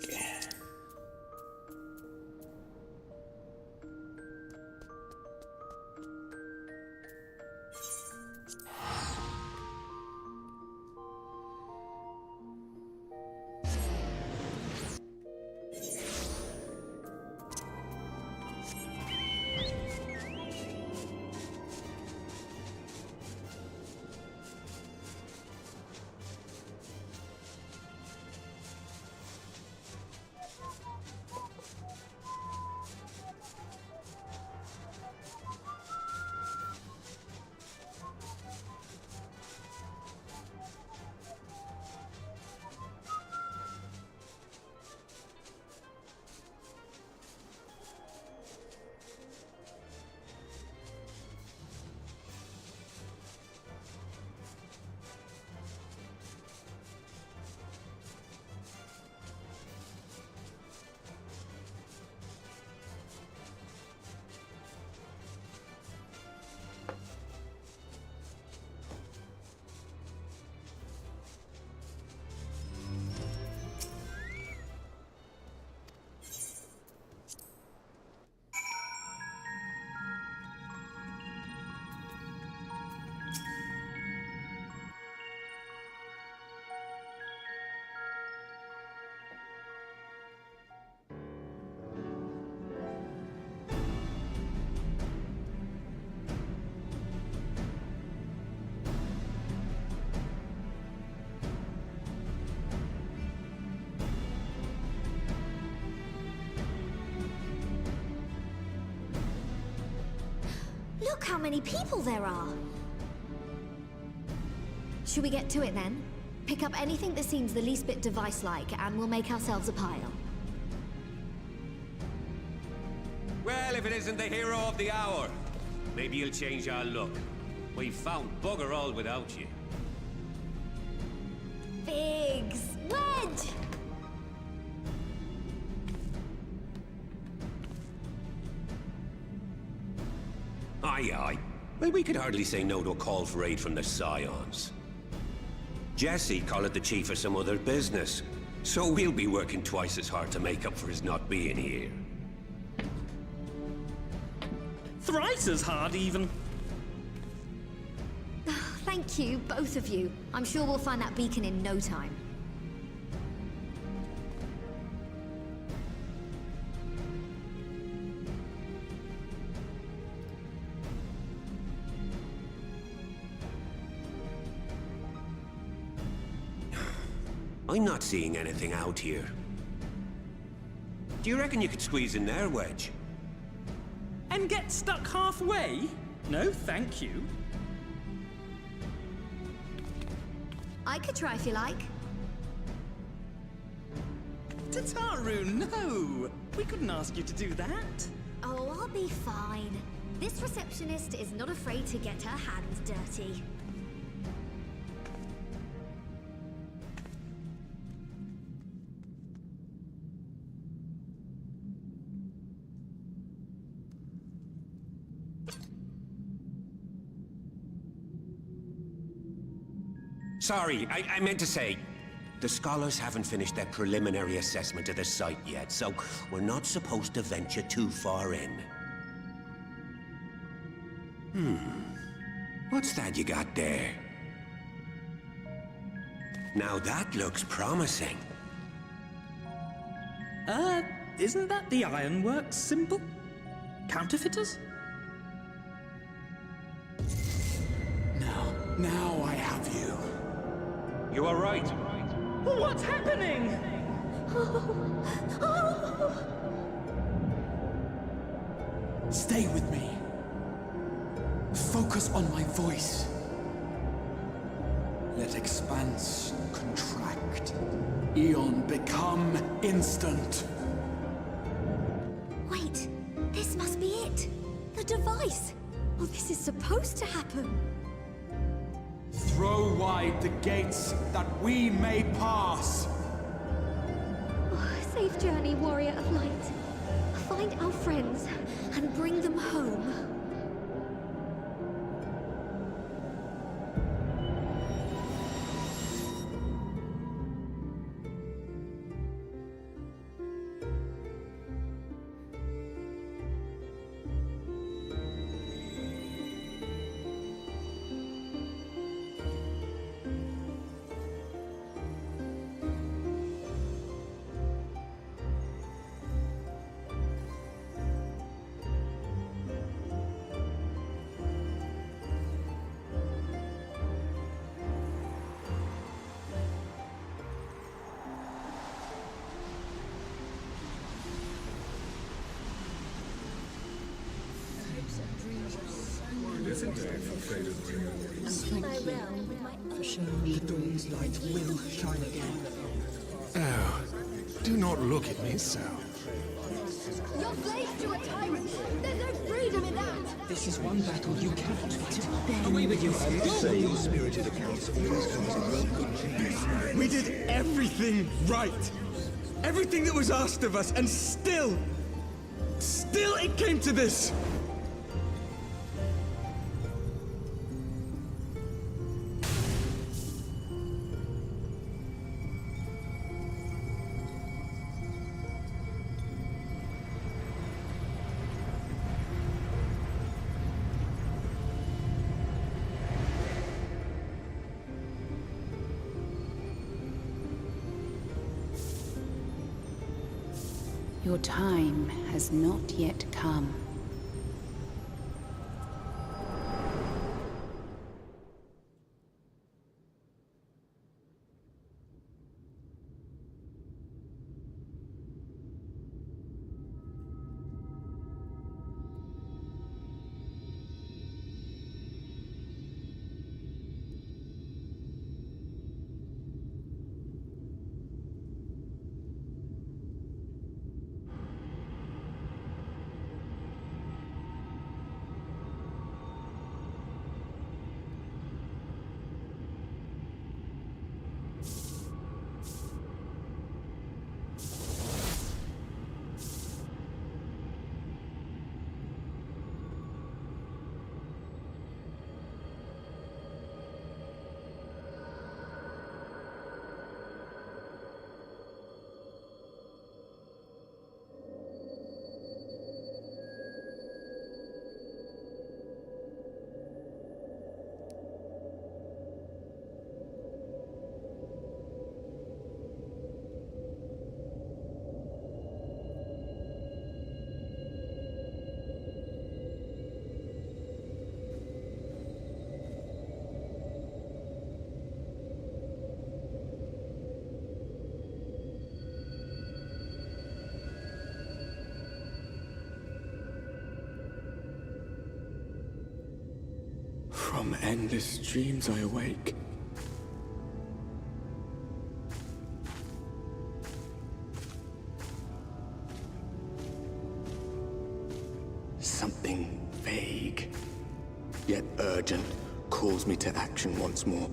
Look how many people there are! Should we get to it then? Pick up anything that seems the least bit device-like, and we'll make ourselves a pile. Well, if it isn't the hero of the hour, maybe you'll change our look. We've found bugger all without you. Biggs! Wedge! Aye, aye. Well, we could hardly say no to a call for aid from the Scions. Jesse called it the chief of some other business, so we'll be working twice as hard to make up for his not being here. Thrice as hard, even. Thank you, both of you. I'm sure we'll find that beacon in no time. I'm not seeing anything out here. Do you reckon you could squeeze in there, Wedge? And get stuck halfway? No, thank you. I could try if you like. Tataru, no! We couldn't ask you to do that. Oh, I'll be fine. This receptionist is not afraid to get her hands dirty. Sorry, I meant to say, the scholars haven't finished their preliminary assessment of the site yet, so we're not supposed to venture too far in. What's that you got there? Now that looks promising. Isn't that the Ironworks symbol? Counterfeiters? Now I have you. You are right. What's happening? Stay with me. Focus on my voice. Let expanse contract. Eon become instant. Wait, this must be it. The device. Oh, this is supposed to happen. Throw wide the gates that we may pass. Oh, safe journey, warrior of light. Find our friends and bring them home. For showing me the dawn's light will shine again. Oh, do not look at me so. You're slaves to a tyrant. There's no freedom in that. This is one battle you cannot fight. Away with you. Same spirited accounts always comes in well. We did everything right. Everything that was asked of us, and still it came to this. Your time has not yet come. From endless dreams I awake. Something vague, yet urgent, calls me to action once more.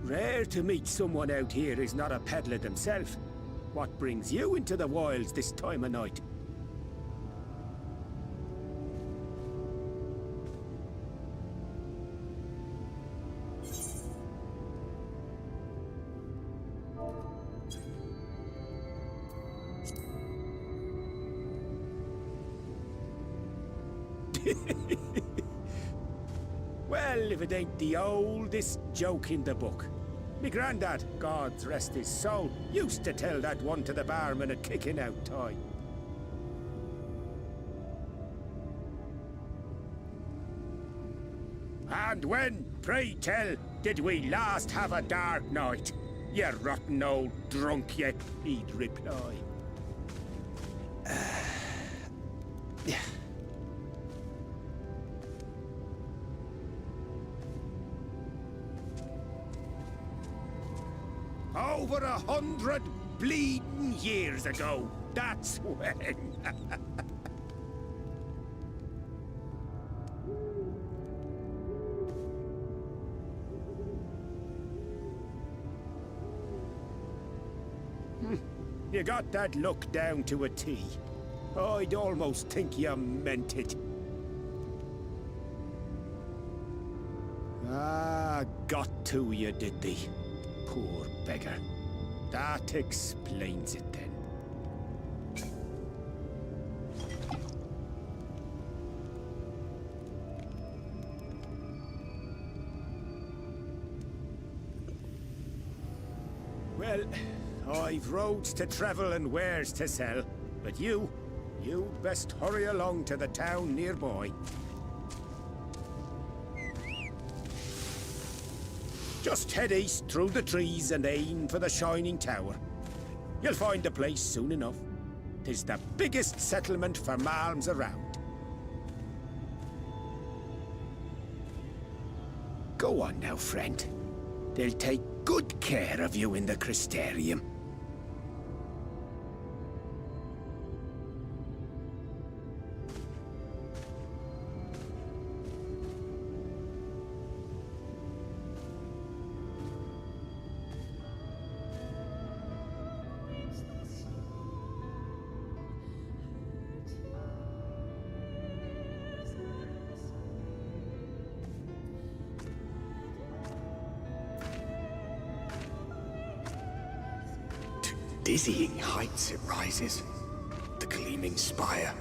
Rare to meet someone out here who's not a peddler themselves. What brings you into the wilds this time of night? Well, if it ain't the oldest joke in the book. Me granddad, God rest his soul, used to tell that one to the barman at kicking out time. And when, pray tell, did we last have a dark night? You rotten old drunk, you, he'd reply. Over 100 bleeding years ago, that's when. You got that look down to a T. I'd almost think you meant it. Ah, got to you, did they? Poor beggar. That explains it then. Well, I've roads to travel and wares to sell, but you'd best hurry along to the town nearby. Just head east through the trees and aim for the Shining Tower. You'll find the place soon enough. 'Tis the biggest settlement for malms around. Go on now, friend. They'll take good care of you in the Crystarium. Dizzying heights it rises, the gleaming spire.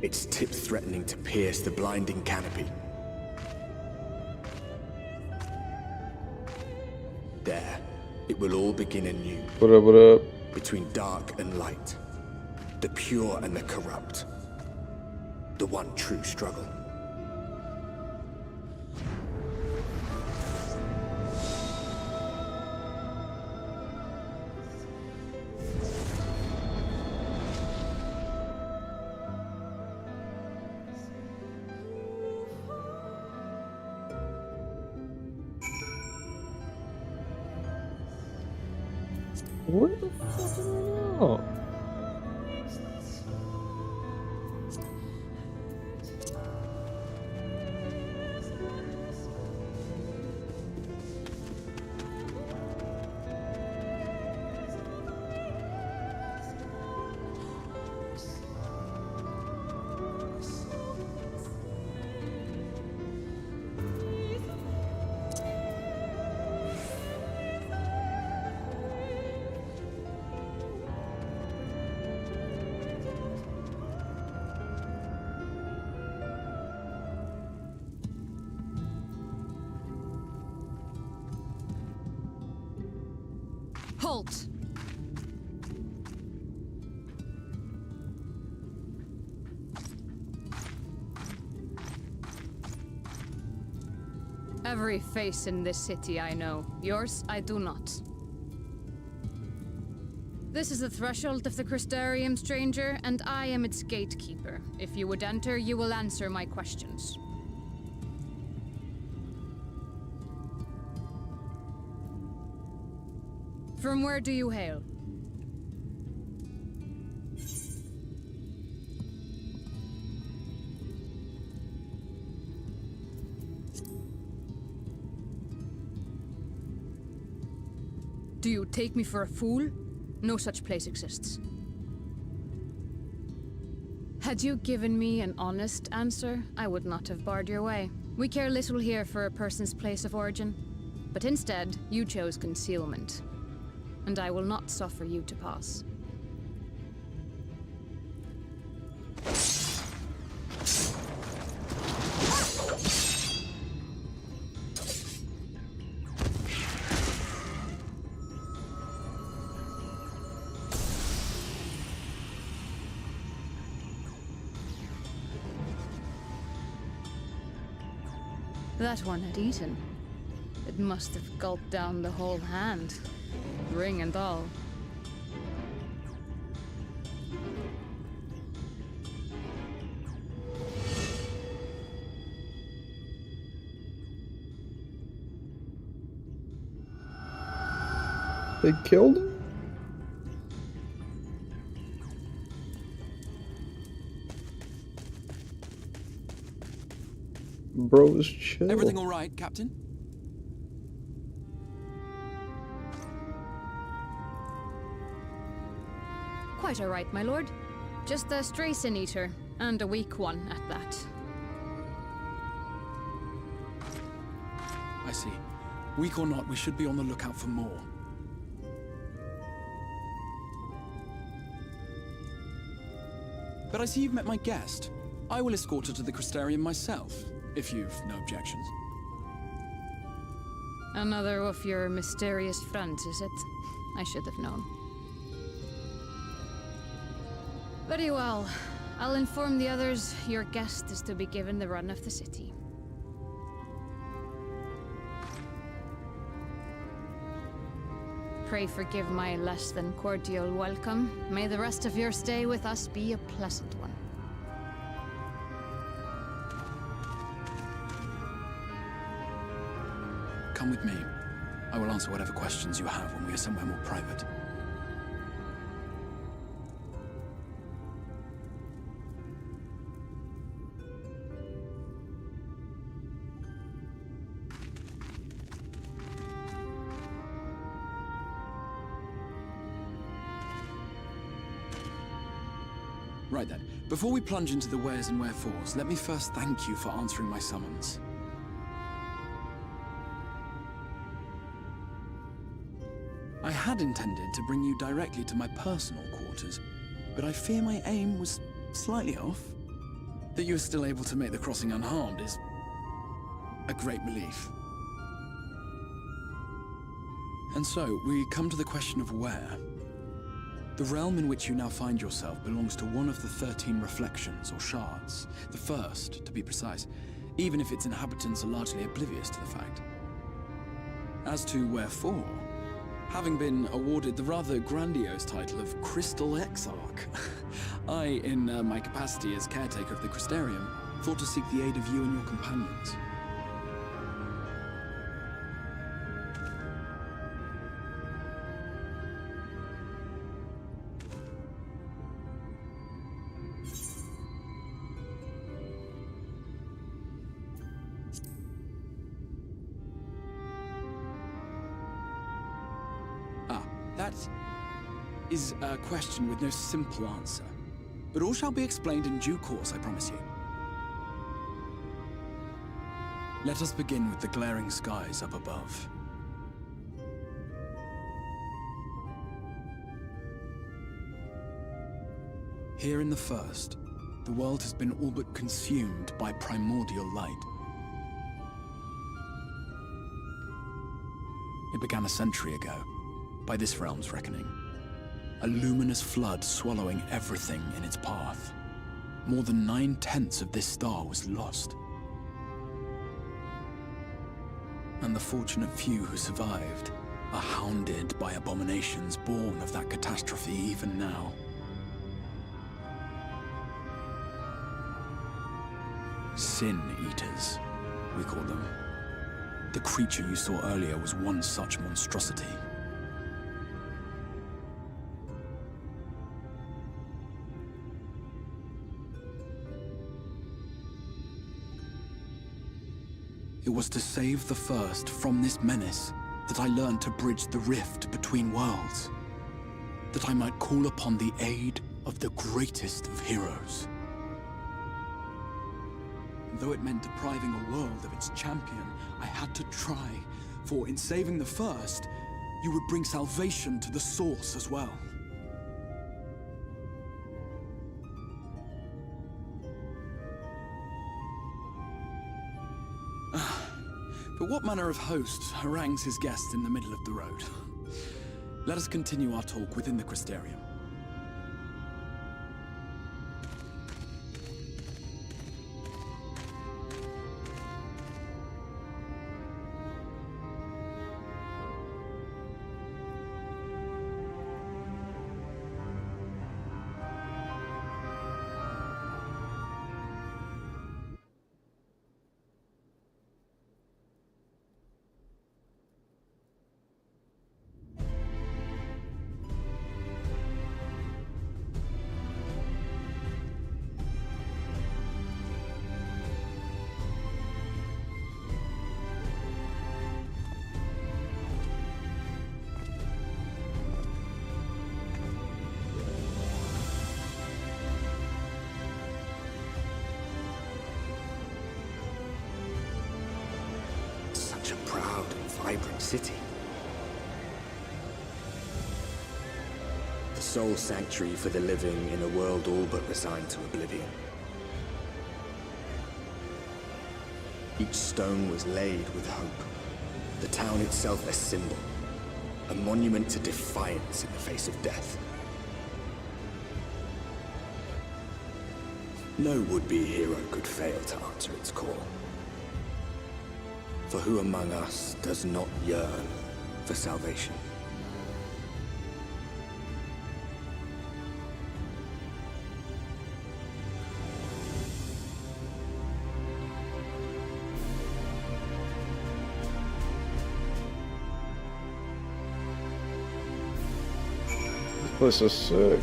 Its tip threatening to pierce the blinding canopy. There, it will all begin anew. What up, what up? Between dark and light, the pure and the corrupt. The one true struggle. Where the fuck am I now? Halt! Every face in this city I know. Yours, I do not. This is the threshold of the Crystarium, stranger, and I am its gatekeeper. If you would enter, you will answer my questions. From where do you hail? Do you take me for a fool? No such place exists. Had you given me an honest answer, I would not have barred your way. We care little here for a person's place of origin. But instead, you chose concealment. And I will not suffer you to pass. That one had eaten. It must have gulped down the whole hand, ring and all. They killed him? Bro is chill. Everything all right, Captain? Quite all right, my lord. Just a stray sin eater, and a weak one at that. I see. Weak or not, we should be on the lookout for more. But I see you've met my guest. I will escort her to the Crystarium myself, if you've no objections. Another of your mysterious friends, is it? I should have known. Very well. I'll inform the others your guest is to be given the run of the city. Pray forgive my less than cordial welcome. May the rest of your stay with us be a pleasant one. Come with me. I will answer whatever questions you have when we are somewhere more private. Right then, before we plunge into the wheres and wherefores, let me first thank you for answering my summons. I had intended to bring you directly to my personal quarters, but I fear my aim was slightly off. That you are still able to make the crossing unharmed is a great relief. And so, we come to the question of where. The realm in which you now find yourself belongs to one of the 13 reflections, or shards. The first, to be precise, even if its inhabitants are largely oblivious to the fact. As to wherefore, having been awarded the rather grandiose title of Crystal Exarch, I, in my capacity as caretaker of the Crystarium, thought to seek the aid of you and your companions. That is a question with no simple answer. But all shall be explained in due course, I promise you. Let us begin with the glaring skies up above. Here in the first, the world has been all but consumed by primordial light. It began a century ago. by this realm's reckoning. A luminous flood swallowing everything in its path. More than 9/10 of this star was lost. And the fortunate few who survived are hounded by abominations born of that catastrophe even now. Sin Eaters, we call them. The creature you saw earlier was one such monstrosity. It was to save the First from this menace that I learned to bridge the rift between worlds. That I might call upon the aid of the greatest of heroes. Though it meant depriving a world of its champion, I had to try, for in saving the First, you would bring salvation to the Source as well. But what manner of host harangues his guests in the middle of the road? Let us continue our talk within the Crystarium. Such a proud and vibrant city. The sole sanctuary for the living in a world all but resigned to oblivion. Each stone was laid with hope. The town itself a symbol, a monument to defiance in the face of death. No would-be hero could fail to answer its call. For who among us does not yearn for salvation? This place is sick.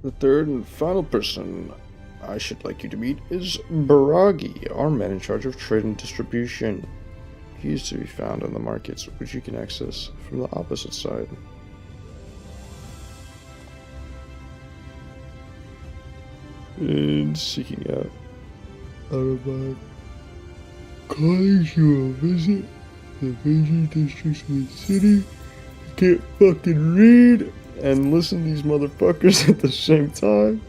The third and final person I should like you to meet is Baragi, our man in charge of trade and distribution. He is to be found on the markets, which you can access from the opposite side. And seeking out of my calling you a visit the major districts of the city. You can't fucking read and listen to these motherfuckers at the same time.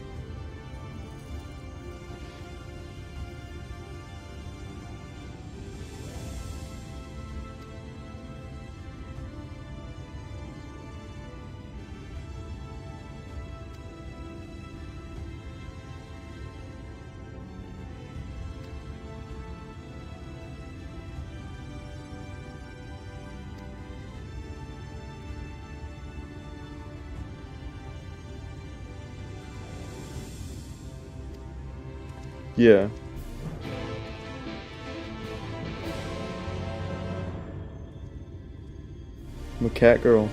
Yeah. I'm a cat girl.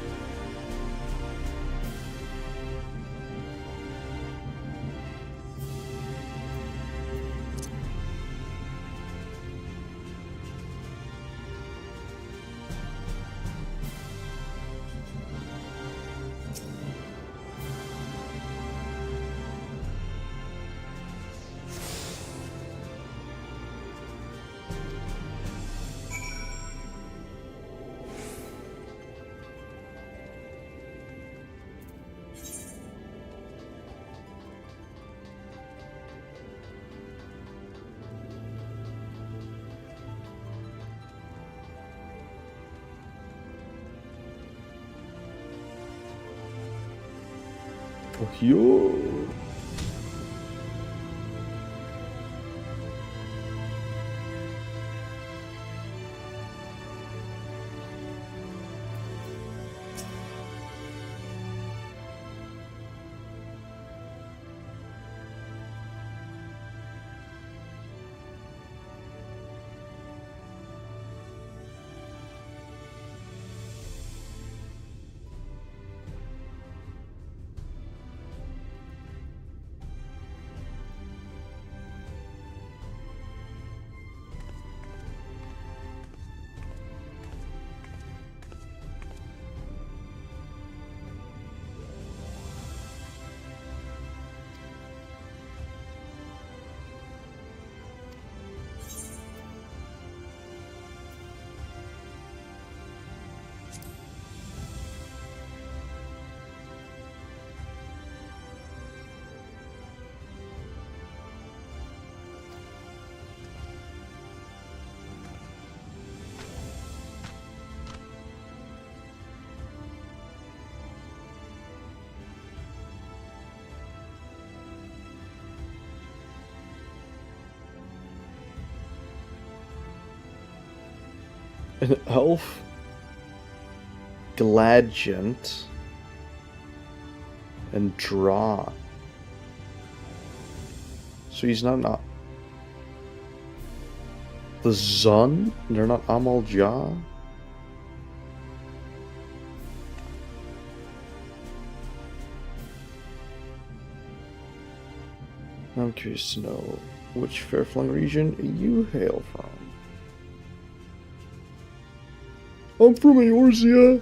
Oh, yo. An elf? Gladgent. And Draw. So he's not. The Zun? They're not Amal Jah? I'm curious to know which Fairflung region you hail from. I'm from Eorzea.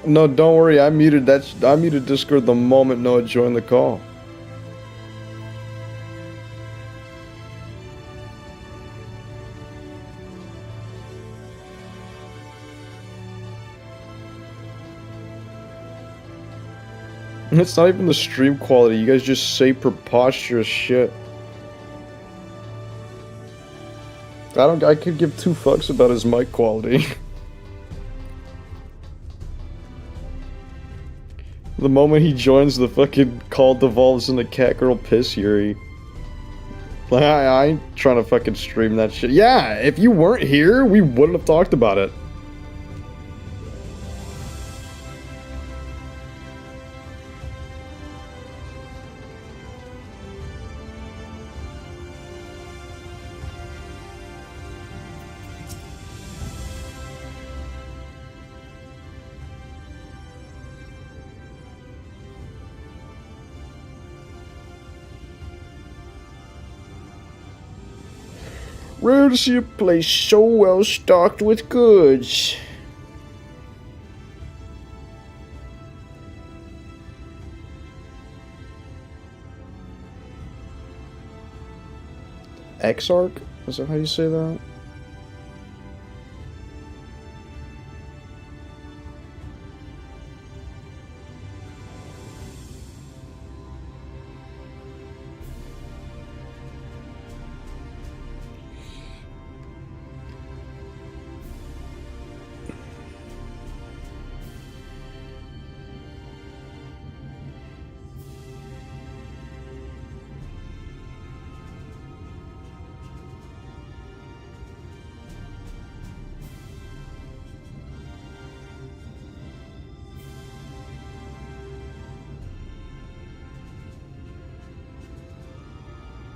No, don't worry. I muted Discord the moment Noah joined the call. It's not even the stream quality. You guys just say preposterous shit. I could give two fucks about his mic quality. The moment he joins, the fucking call devolves into catgirl piss fury. Like, I ain't trying to fucking stream that shit. Yeah, if you weren't here, we wouldn't have talked about it. Rare to see a place so well stocked with goods. Exarch? Is that how you say that?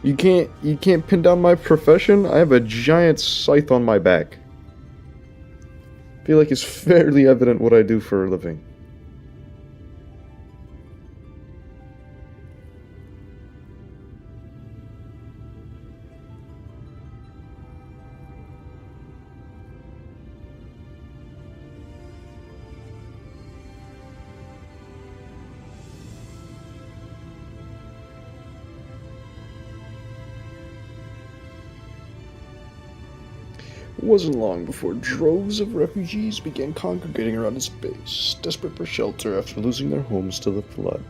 You can't pin down my profession? I have a giant scythe on my back. I feel like it's fairly evident what I do for a living. It wasn't long before droves of refugees began congregating around its base, desperate for shelter after losing their homes to the flood.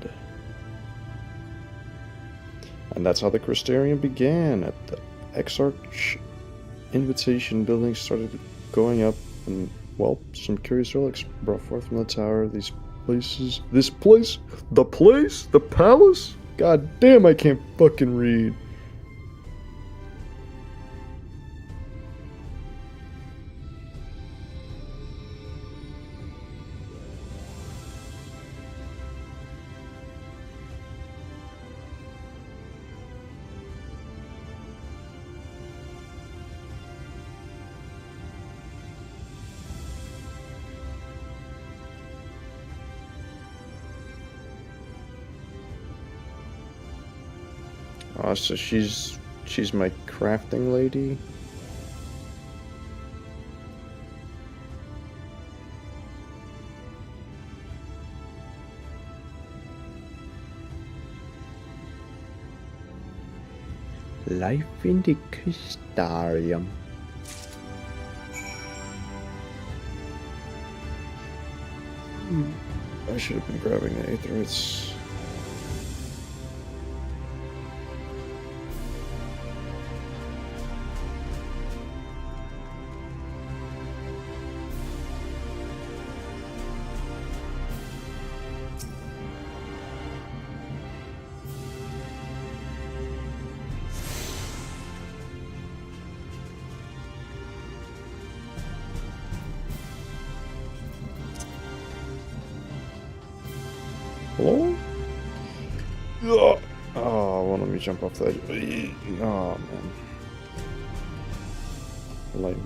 And that's how the Crystarium began. At the Exarch Invitation building started going up, and, well, some curious relics brought forth from the tower. These places... This place? The place? The palace? God damn, I can't fucking read. Oh, so she's my crafting lady? Life in the Crystarium. I should have been grabbing the Aetherites. Hello? Oh, well, let me jump off that. Oh, man. Like...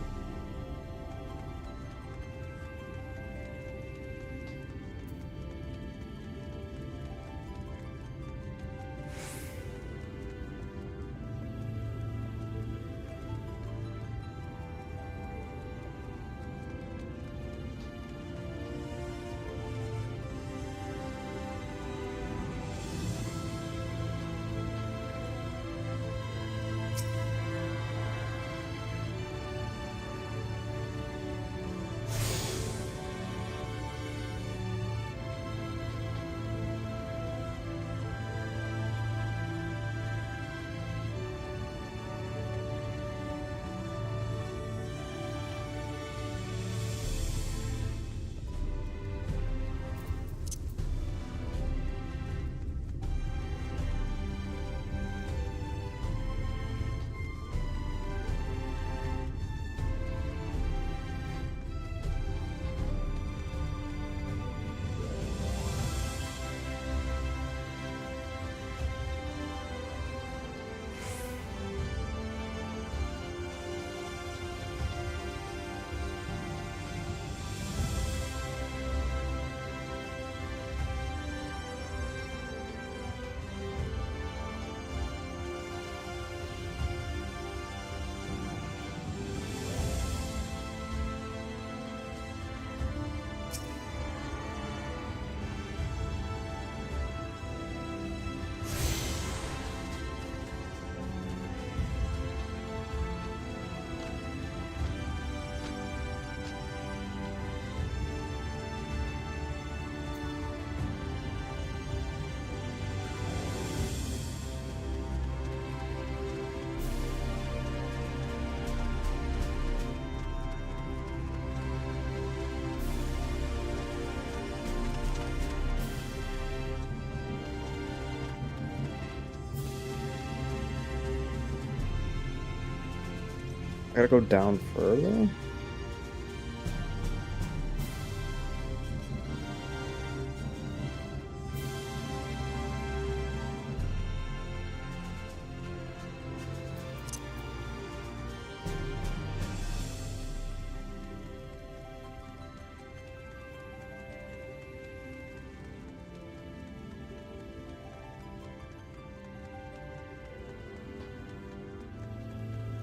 I gotta go down further?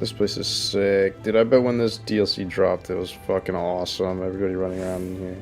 This place is sick. Dude, I bet when this DLC dropped, it was fucking awesome. Everybody running around in here.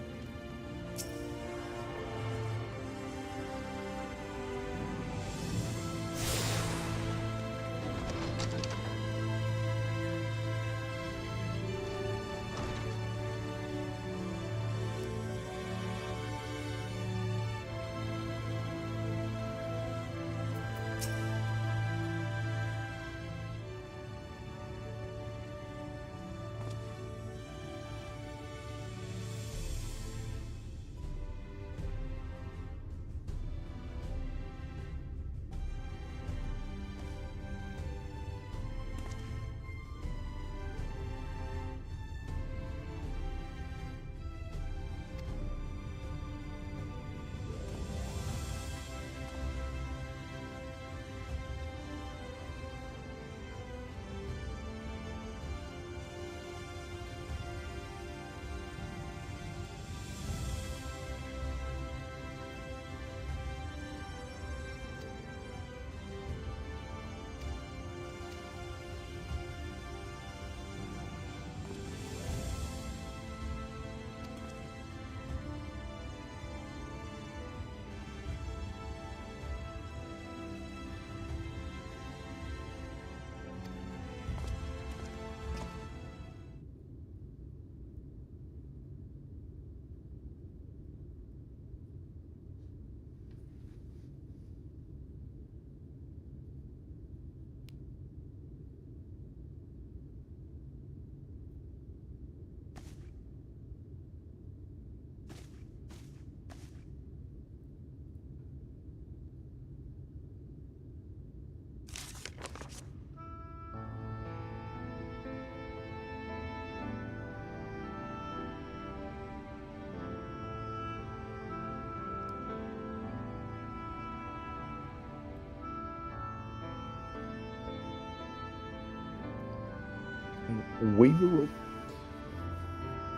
We will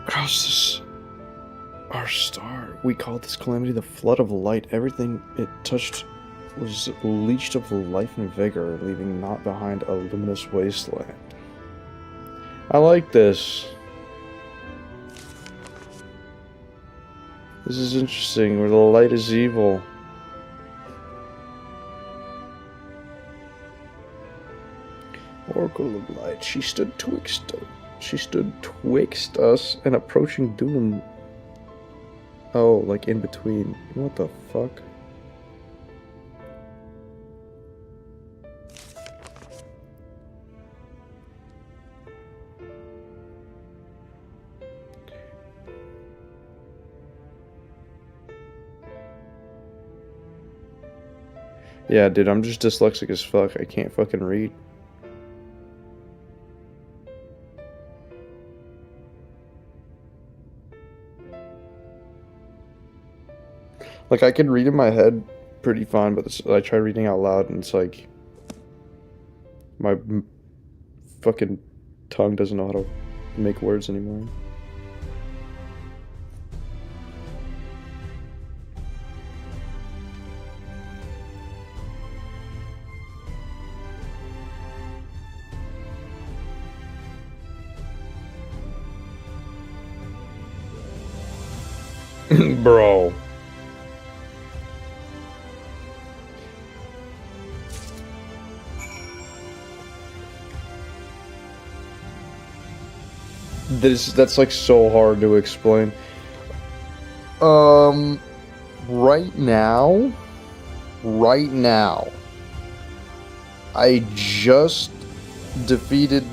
cross this our star. We call this calamity the flood of light. Everything it touched was leached of life and vigor, leaving naught behind a luminous wasteland. I like this. This is interesting, where the light is evil. Oracle of light, she stood twixt us and approaching doom. Oh, like in between. What the fuck? Yeah, dude, I'm just dyslexic as fuck. I can't fucking read. Like, I can read in my head pretty fine, but I try reading out loud, and it's like... my fucking tongue doesn't know how to make words anymore. Bro. That's like so hard to explain. Right now, I just defeated,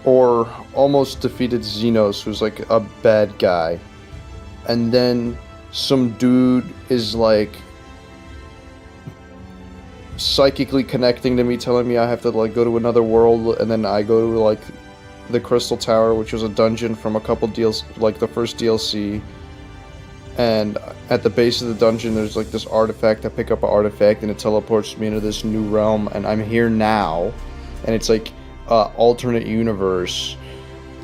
or almost defeated Xenos, who's like a bad guy. And then some dude is like psychically connecting to me, telling me I have to like go to another world, and then I go to like the Crystal Tower, which was a dungeon from a couple DLC, like the first DLC. And at the base of the dungeon, there's like this artifact. I pick up an artifact, and it teleports me into this new realm, and I'm here now. And it's like alternate universe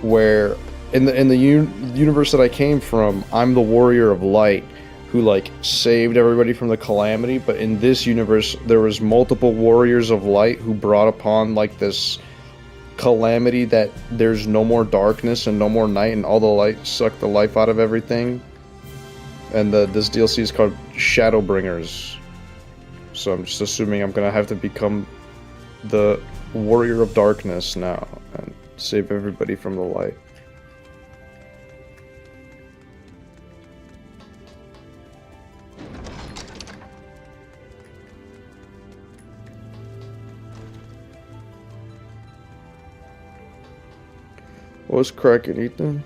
where in the universe that I came from, I'm the warrior of light who like saved everybody from the calamity. But in this universe, there was multiple warriors of light who brought upon like this calamity that there's no more darkness and no more night and all the light suck the life out of everything. And this DLC is called Shadowbringers. So I'm just assuming I'm gonna have to become the warrior of darkness now and save everybody from the light. What's cracking, Ethan?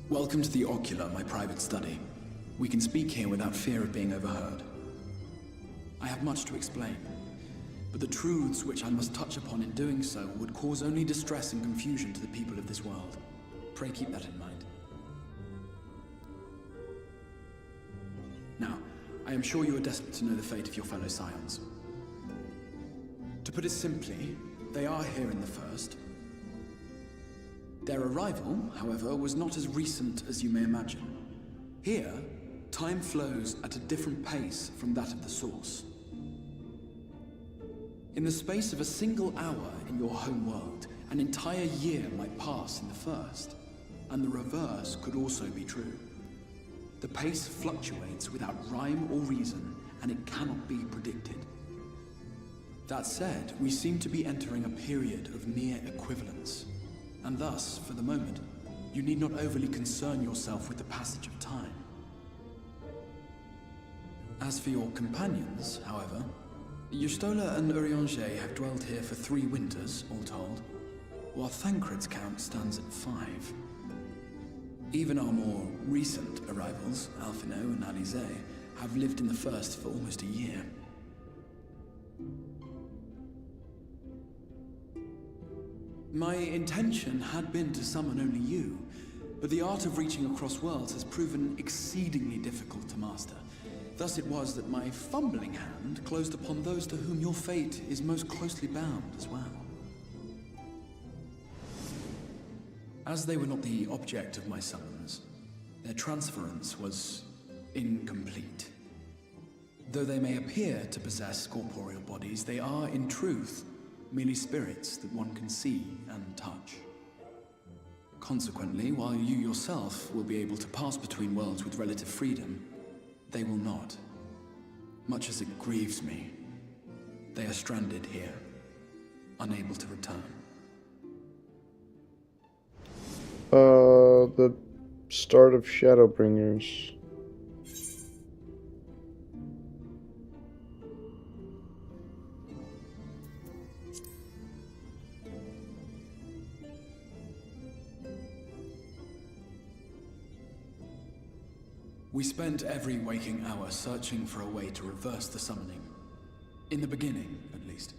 Welcome to the Ocular, my private study. We can speak here without fear of being overheard. I have much to explain, but the truths which I must touch upon in doing so would cause only distress and confusion to the people of this world. Pray keep that in mind. Now, I am sure you are desperate to know the fate of your fellow scions. To put it simply, they are here in the First. Their arrival, however, was not as recent as you may imagine. Here, time flows at a different pace from that of the Source. In the space of a single hour in your home world, an entire year might pass in the First, and the reverse could also be true. The pace fluctuates without rhyme or reason, and it cannot be predicted. That said, we seem to be entering a period of near equivalence. And thus, for the moment, you need not overly concern yourself with the passage of time. As for your companions, however, Yustola and Urianger have dwelled here for 3 winters, all told, while Thancred's count stands at 5. Even our more recent arrivals, Alphino and Alize, have lived in the First for almost a year. My intention had been to summon only you, but the art of reaching across worlds has proven exceedingly difficult to master. Thus it was that my fumbling hand closed upon those to whom your fate is most closely bound as well. As they were not the object of my summons, their transference was incomplete. Though they may appear to possess corporeal bodies, they are, in truth, merely spirits that one can see and touch. Consequently, while you yourself will be able to pass between worlds with relative freedom, they will not. Much as it grieves me, they are stranded here, unable to return. The start of Shadowbringers. We spent every waking hour searching for a way to reverse the summoning. In the beginning, at least.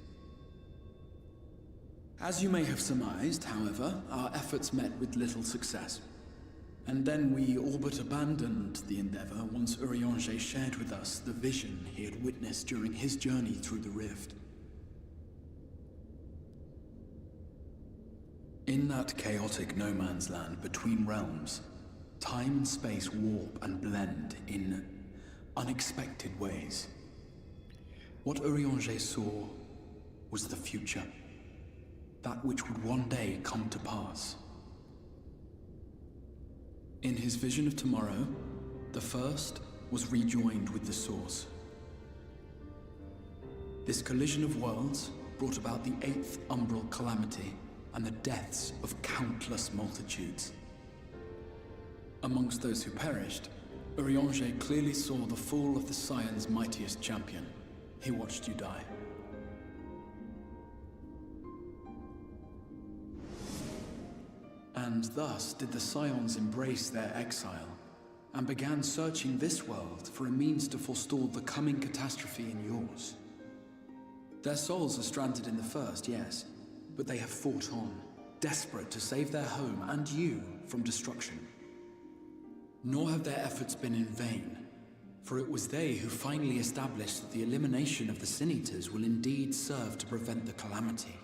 As you may have surmised, however, our efforts met with little success. And then we all but abandoned the endeavor once Urianger shared with us the vision he had witnessed during his journey through the rift. In that chaotic no-man's land between realms, time and space warp and blend in unexpected ways. What Urianger saw was the future. That which would one day come to pass. In his vision of tomorrow, the first was rejoined with the source. This collision of worlds brought about the 8th umbral calamity and the deaths of countless multitudes. Amongst those who perished, Urianger clearly saw the fall of the Scion's mightiest champion. He watched you die. And thus did the Scions embrace their exile, and began searching this world for a means to forestall the coming catastrophe in yours. Their souls are stranded in the first, yes, but they have fought on, desperate to save their home and you from destruction. Nor have their efforts been in vain, for it was they who finally established that the elimination of the Sin Eaters will indeed serve to prevent the calamity.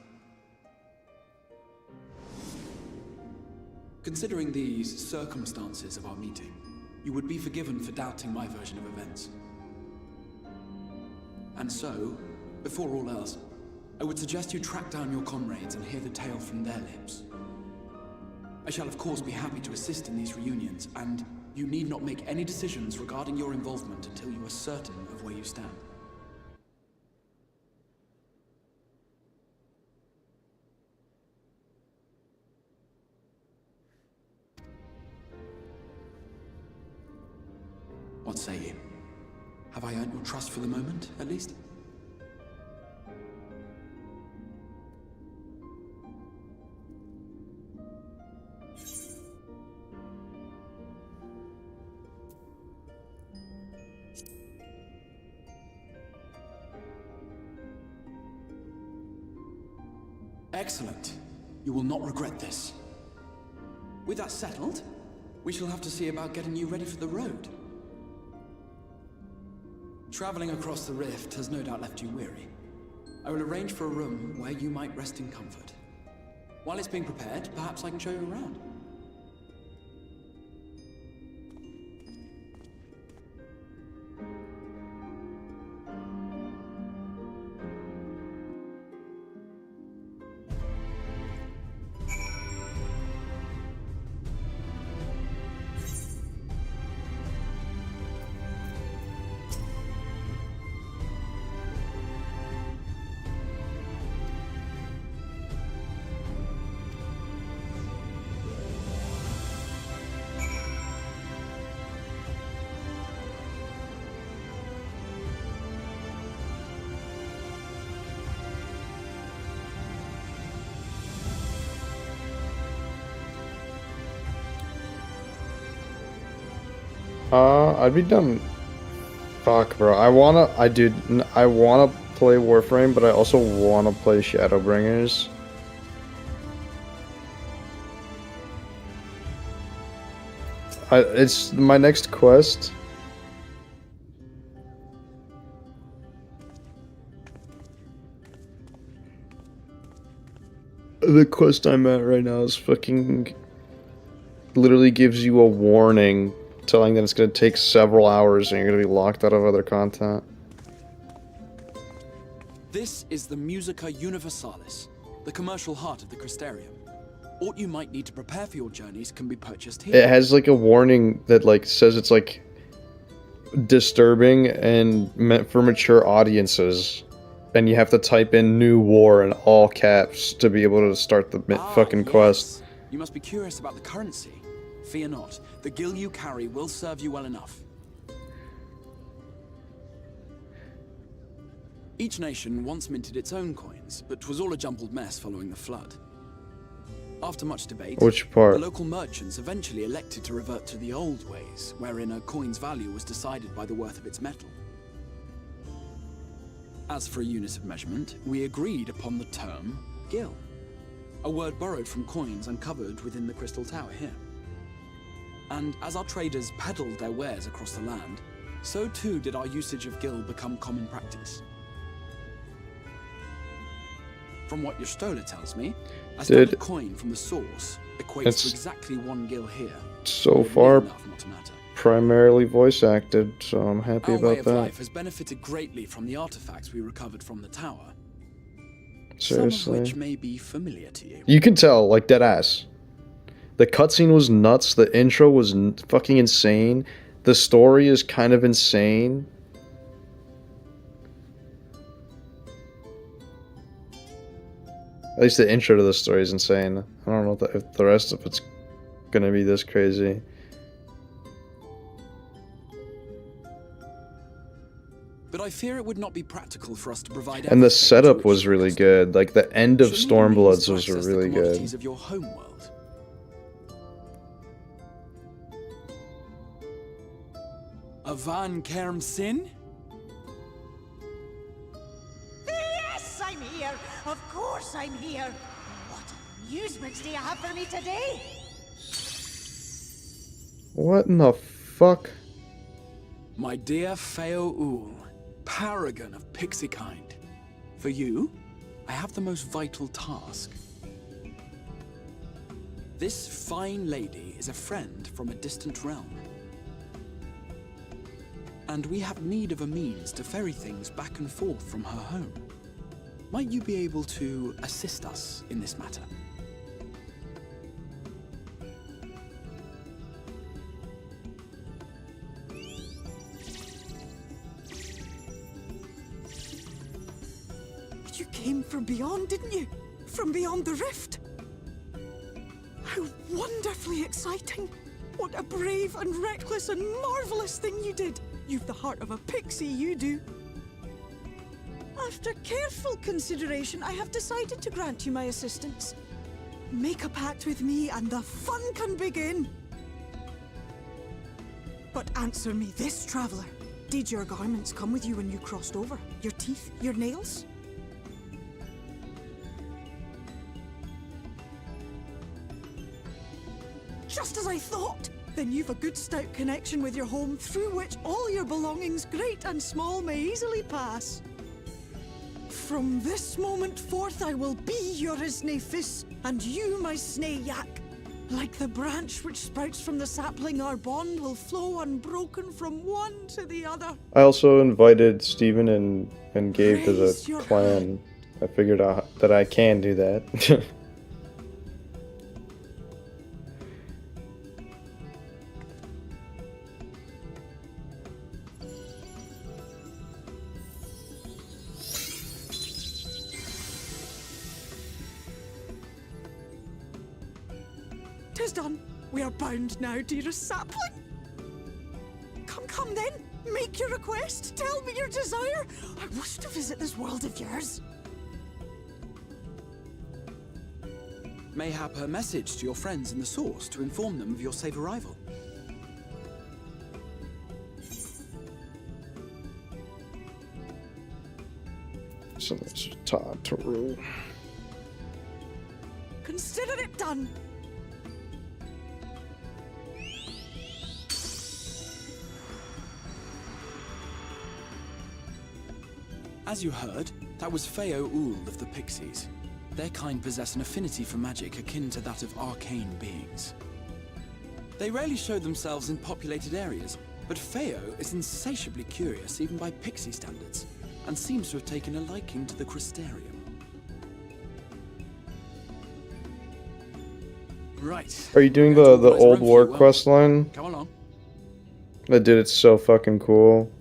Considering these circumstances of our meeting, you would be forgiven for doubting my version of events. And so, before all else, I would suggest you track down your comrades and hear the tale from their lips. I shall of course be happy to assist in these reunions, and you need not make any decisions regarding your involvement until you are certain of where you stand. What say you? Have I earned your trust for the moment, at least? Excellent. You will not regret this. With that settled, we shall have to see about getting you ready for the road. Traveling across the rift has no doubt left you weary. I will arrange for a room where you might rest in comfort. While it's being prepared, perhaps I can show you around. I'd be done. Fuck, bro. I wanna play Warframe, but I also wanna play Shadowbringers. It's my next quest. The quest I'm at right now is fucking... literally gives you a warning telling that it's going to take several hours and you're going to be locked out of other content. This is the Musica Universalis, the commercial heart of the Crystarium. What you might need to prepare for your journeys can be purchased here. It has like a warning that like says it's like disturbing and meant for mature audiences, and you have to type in "New War" in all caps to be able to start the fucking quest. You must be curious about the currency. Fear not, the gil you carry will serve you well enough. Each nation once minted its own coins, but 'twas all a jumbled mess following the flood. After much debate, Which part? the local merchants eventually elected to revert to the old ways, wherein a coin's value was decided by the worth of its metal. As for a unit of measurement, we agreed upon the term gil, a word borrowed from coins uncovered within the Crystal Tower here. And as our traders peddled their wares across the land, so too did our usage of gil become common practice. From what your stola tells me, a standard coin from the source equates to exactly 1 gil here. So far, primarily voice acted, so I'm happy Our about way of that. life has benefited greatly from the artifacts we recovered from the tower. Seriously. Some of which may be familiar to you. You can tell, like, dead ass. The cutscene was nuts, the intro was fucking insane, the story is kind of insane. At least the intro to the story is insane. I don't know if the rest of it's gonna be this crazy. But I fear it would not be practical for us to provide. And the setup was really good. Like, the end of Stormbloods was really good. Of your homeworld. Avan Kerm Sin? Yes, I'm here. Of course I'm here. What amusements do you have for me today? What in the fuck? My dear Feo Ul, paragon of pixie kind. For you, I have the most vital task. This fine lady is a friend from a distant realm. And we have need of a means to ferry things back and forth from her home. Might you be able to assist us in this matter? You came from beyond, didn't you? From beyond the rift? How wonderfully exciting! What a brave and reckless and marvelous thing you did! You've the heart of a pixie, you do. After careful consideration, I have decided to grant you my assistance. Make a pact with me and the fun can begin. But answer me this, traveler. Did your garments come with you when you crossed over? Your teeth? Your nails? Just as I thought! Then you've a good stout connection with your home through which all your belongings, great and small, may easily pass. From this moment forth I will be your Isne Fis, and you my Sne Yak. Like the branch which sprouts from the sapling, our bond will flow unbroken from one to the other. I also invited Steven and Gabe to the clan. I figured out that I can do that. Tis done. We are bound now, dearest sapling. Come then. Make your request. Tell me your desire. I wish to visit this world of yours. Mayhap a message to your friends in the Source to inform them of your safe arrival. So it's time to rule. Consider it done. As you heard, that was Feo Ul of the Pixies. Their kind possess an affinity for magic akin to that of arcane beings. They rarely show themselves in populated areas, but Feo is insatiably curious even by Pixie standards, and seems to have taken a liking to the Crystarium. Right. Are you doing We're going to the organise a old room for war you, well. quest line? Come along. That dude, it's so fucking cool.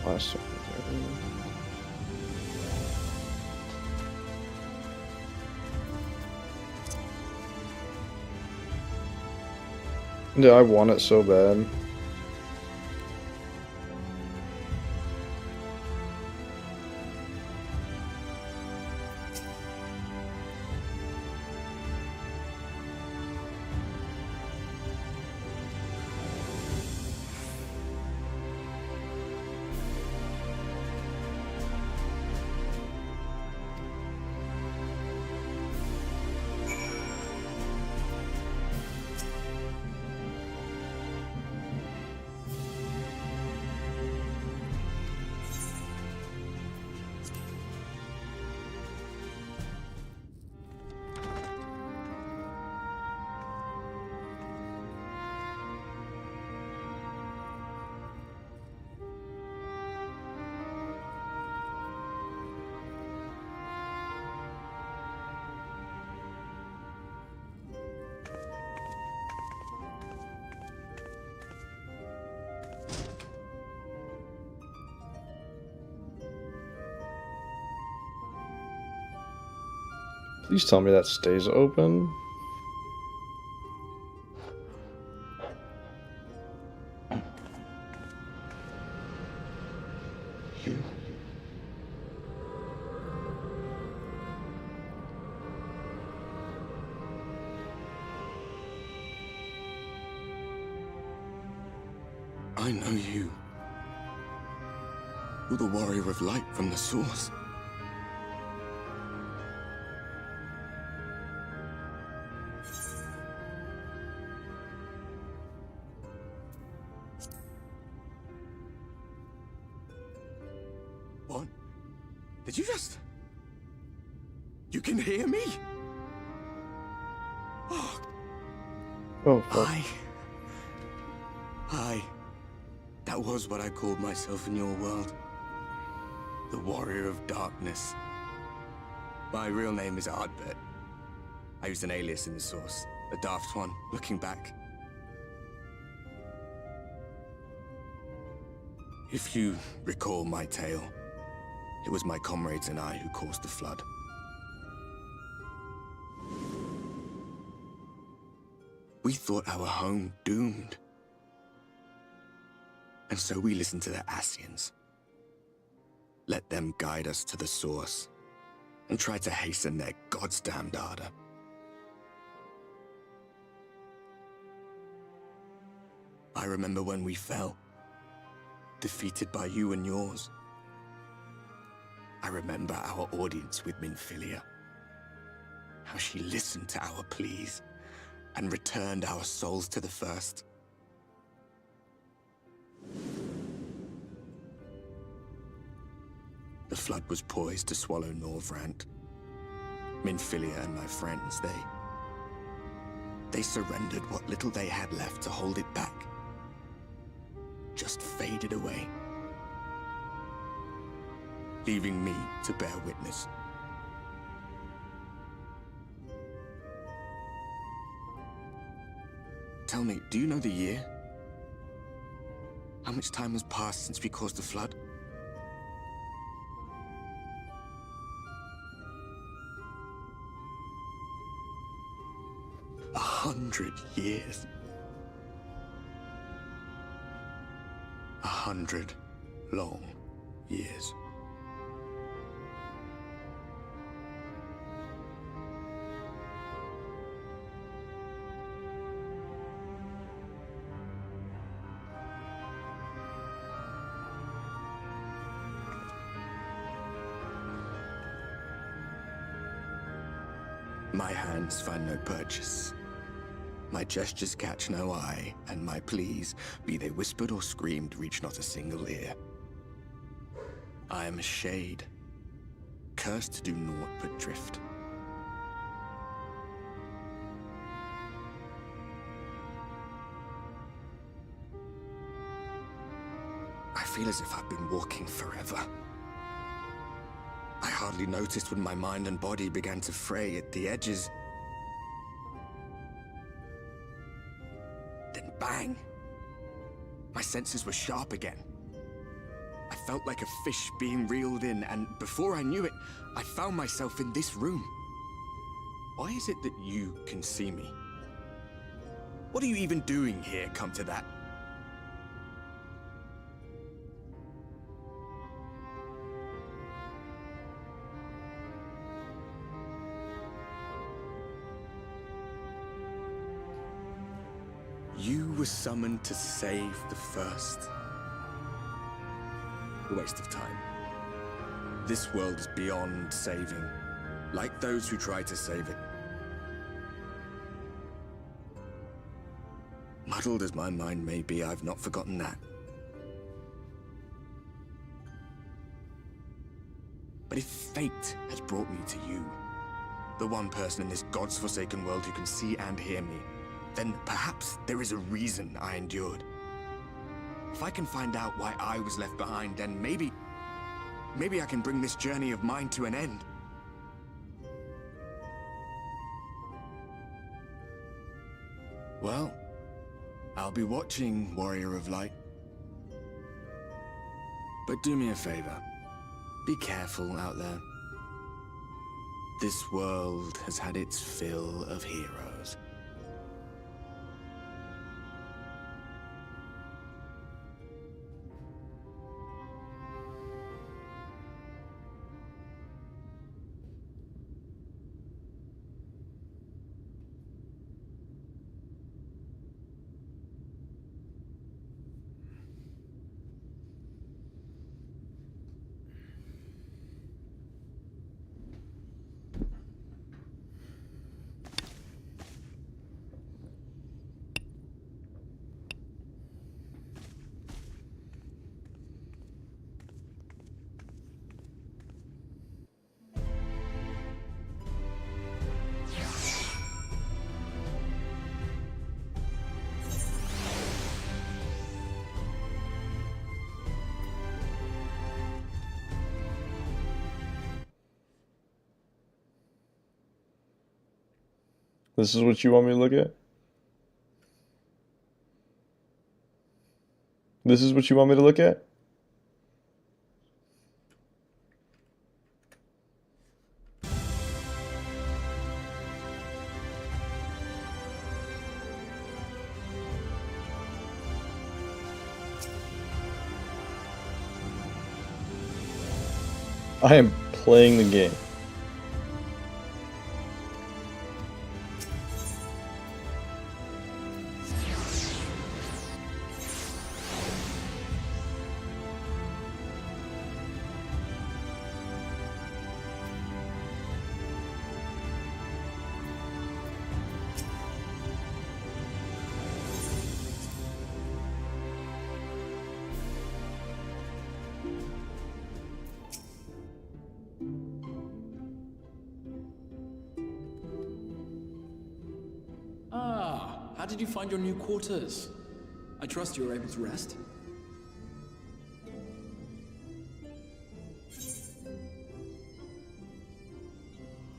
Last one. Yeah, I want it so bad. Please tell me that stays open. You. I know you. You're the warrior of light from the source. What? Did you just... You can hear me? Oh. Oh, fuck. That was what I called myself in your world. The Warrior of Darkness. My real name is Ardbert. I used an alias in the source. A daft one, looking back. If you recall my tale, it was my comrades and I who caused the flood. We thought our home doomed. And so we listened to the Ascians. Let them guide us to the source, and try to hasten their God's damned ardor. I remember when we fell, defeated by you and yours. I remember our audience with Minfilia, how she listened to our pleas and returned our souls to the First. The flood was poised to swallow Norvrant. Minfilia and my friends, they surrendered what little they had left to hold it back. Just faded away, leaving me to bear witness. Tell me, do you know the year? How much time has passed since we caused the flood? 100 years. 100 long years. My hands find no purchase. My gestures catch no eye, and my pleas, be they whispered or screamed, reach not a single ear. I am a shade, cursed to do naught but drift. I feel as if I've been walking forever. I hardly noticed when my mind and body began to fray at the edges. Then bang! My senses were sharp again. I felt like a fish being reeled in, and before I knew it, I found myself in this room. Why is it that you can see me? What are you even doing here, come to that? You were summoned to save the First. A waste of time. This world is beyond saving, like those who try to save it. Muddled as my mind may be, I've not forgotten that. But if fate has brought me to you, the one person in this god's-forsaken world who can see and hear me, then perhaps there is a reason I endured. If I can find out why I was left behind, then maybe I can bring this journey of mine to an end. Well, I'll be watching, Warrior of Light. But do me a favor. Be careful out there. This world has had its fill of heroes. This is what you want me to look at? This is what you want me to look at? I am playing the game. How did you find your new quarters? I trust you were able to rest?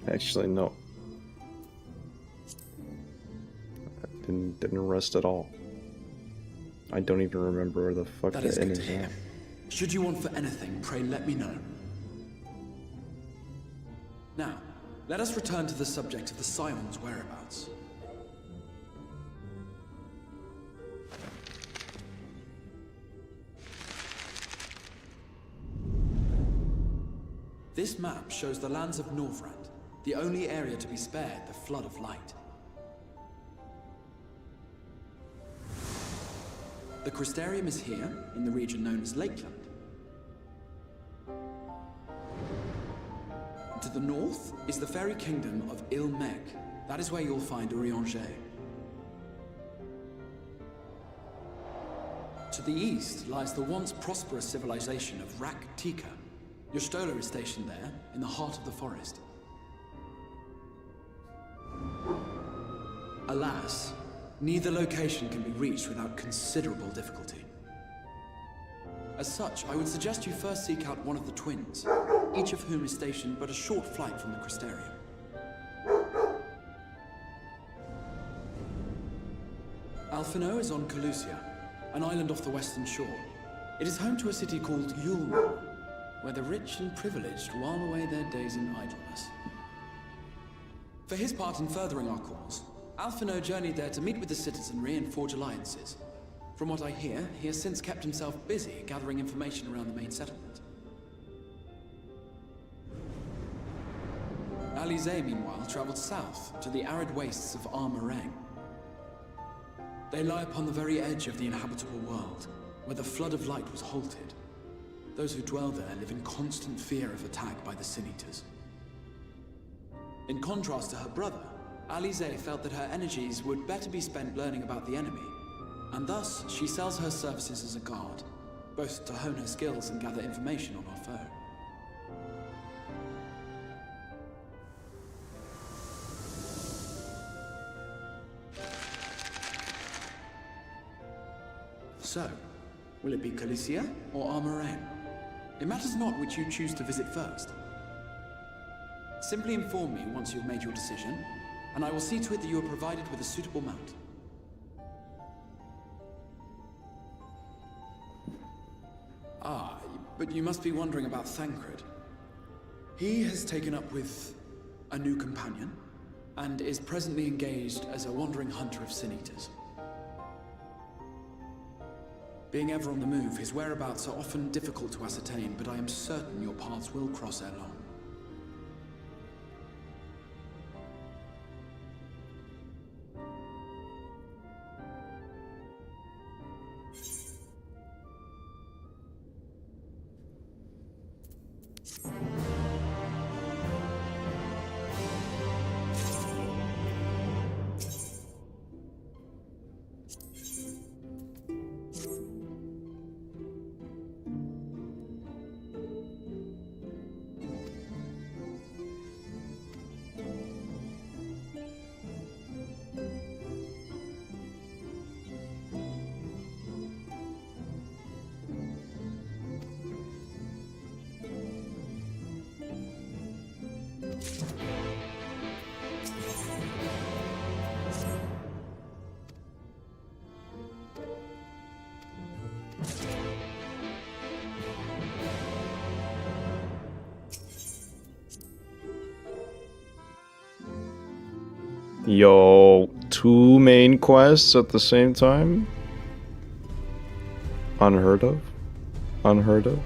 Actually, no. I didn't rest at all. I don't even remember where the fuck That the is inn good is to hear. at. Should you want for anything, pray let me know. Now, let us return to the subject of the Scion's whereabouts. This map shows the lands of Norvrand, the only area to be spared the flood of light. The Crystarium is here, in the region known as Lakeland. To To the north is the fairy kingdom of Il-Meg. That is where you'll find Urianger. To the east lies the once prosperous civilization of Rak-Tika. Your Stola is stationed there, in the heart of the forest. Alas, neither location can be reached without considerable difficulty. As such, I would suggest you first seek out one of the twins, each of whom is stationed but a short flight from the Crystarium. Alphino is on Calusia, an island off the western shore. It is home to a city called Yulmor, where the rich and privileged while away their days in idleness. For his part in furthering our cause, Alphino journeyed there to meet with the citizenry and forge alliances. From what I hear, he has since kept himself busy gathering information around the main settlement. Alize, meanwhile, traveled south to the arid wastes of Armorang. They lie upon the very edge of the inhabitable world, where the flood of light was halted. Those who dwell there live in constant fear of attack by the Sin-Eaters. In contrast to her brother, Alize felt that her energies would better be spent learning about the enemy, and thus she sells her services as a guard, both to hone her skills and gather information on our foe. So, will it be Calusia or Armorang? It matters not which you choose to visit first. Simply inform me once you've made your decision, and I will see to it that you are provided with a suitable mount. Ah, but you must be wondering about Thancred. He has taken up with a new companion, and is presently engaged as a wandering hunter of Sin-Eaters. Being ever on the move, his whereabouts are often difficult to ascertain, but I am certain your paths will cross ere long. Yo, 2 main quests at the same time? Unheard of? Unheard of?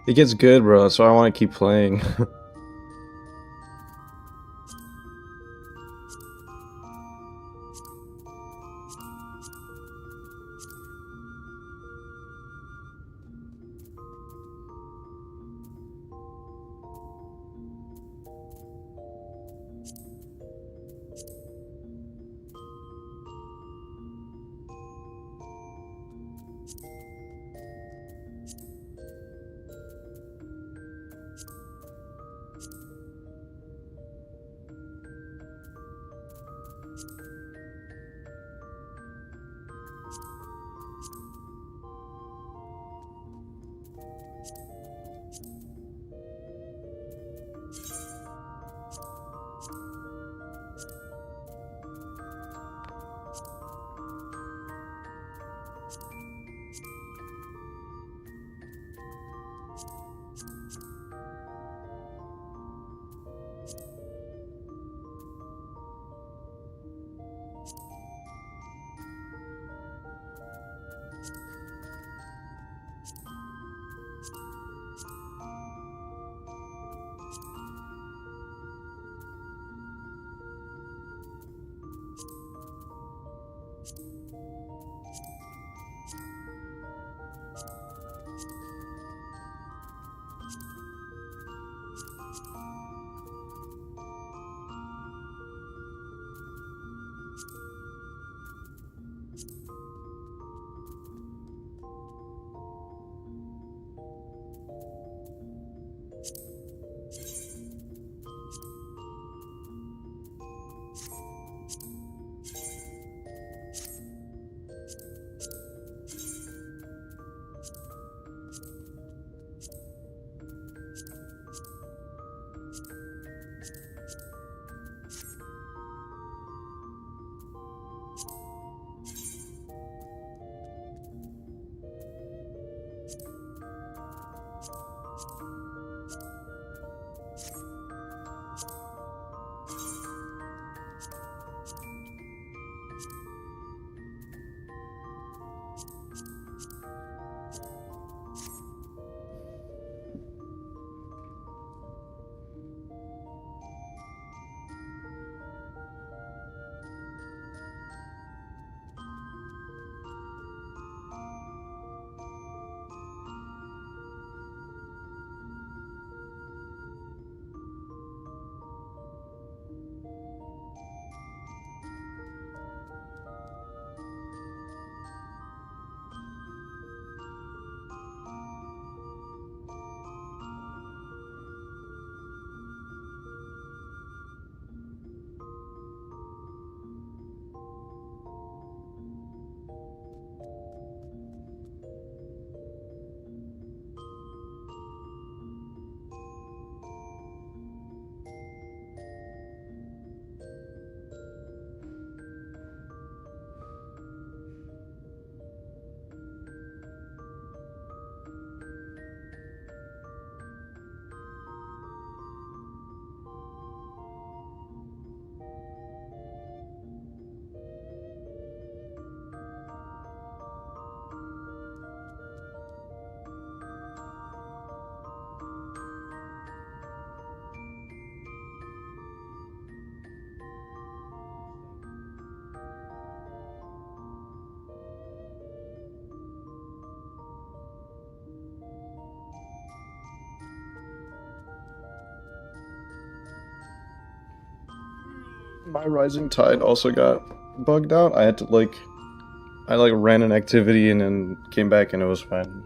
It gets good, bro. That's why I want to keep playing. My Rising Tide also got bugged out. I had to I ran an activity and then came back and it was fine.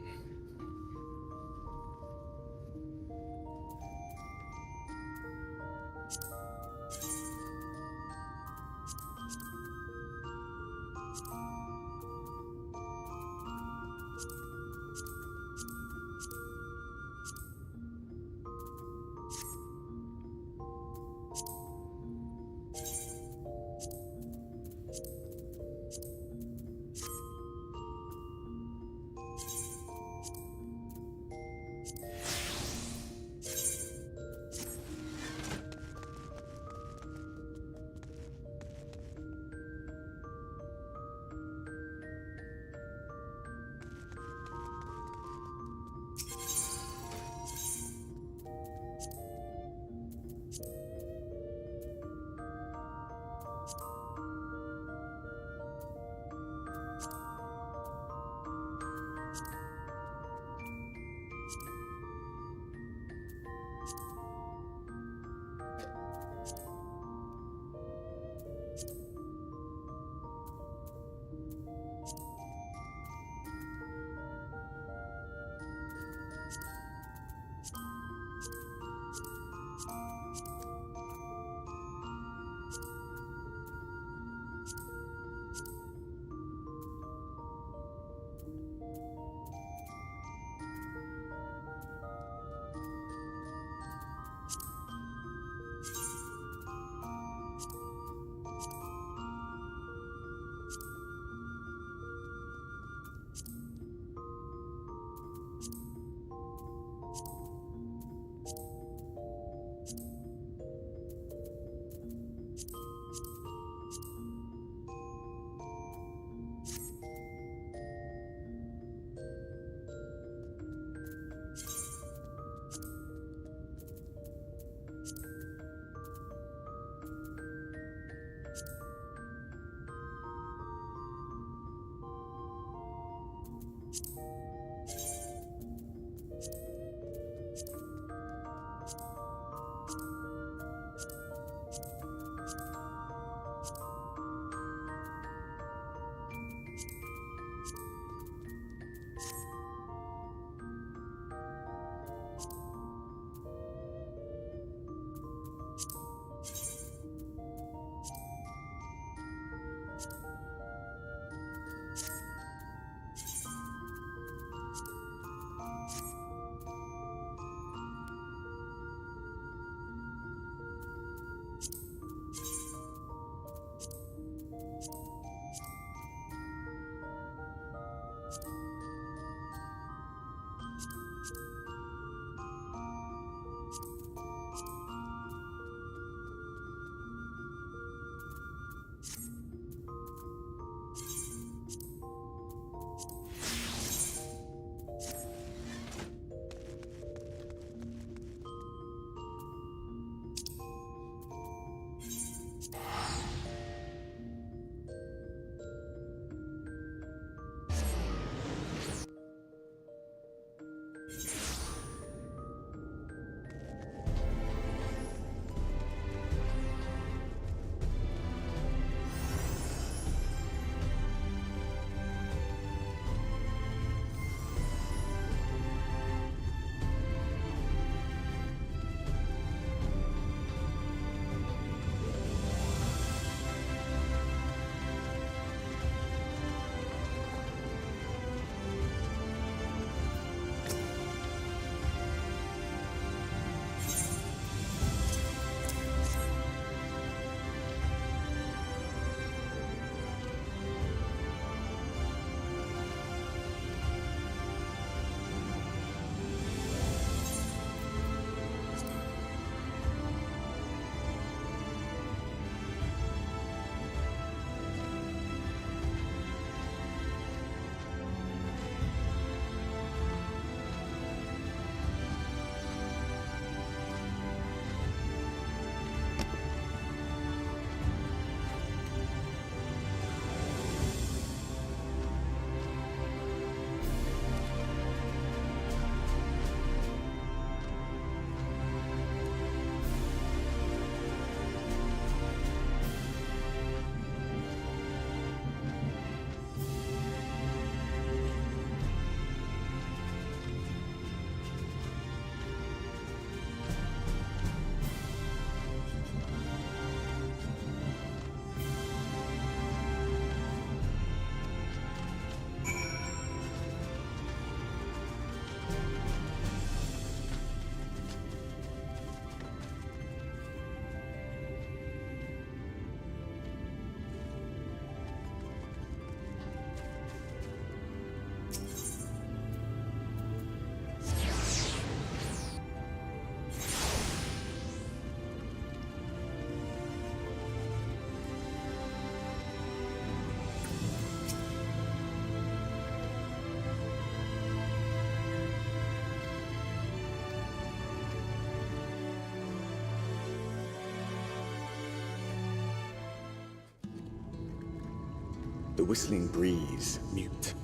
The whistling breeze, mute.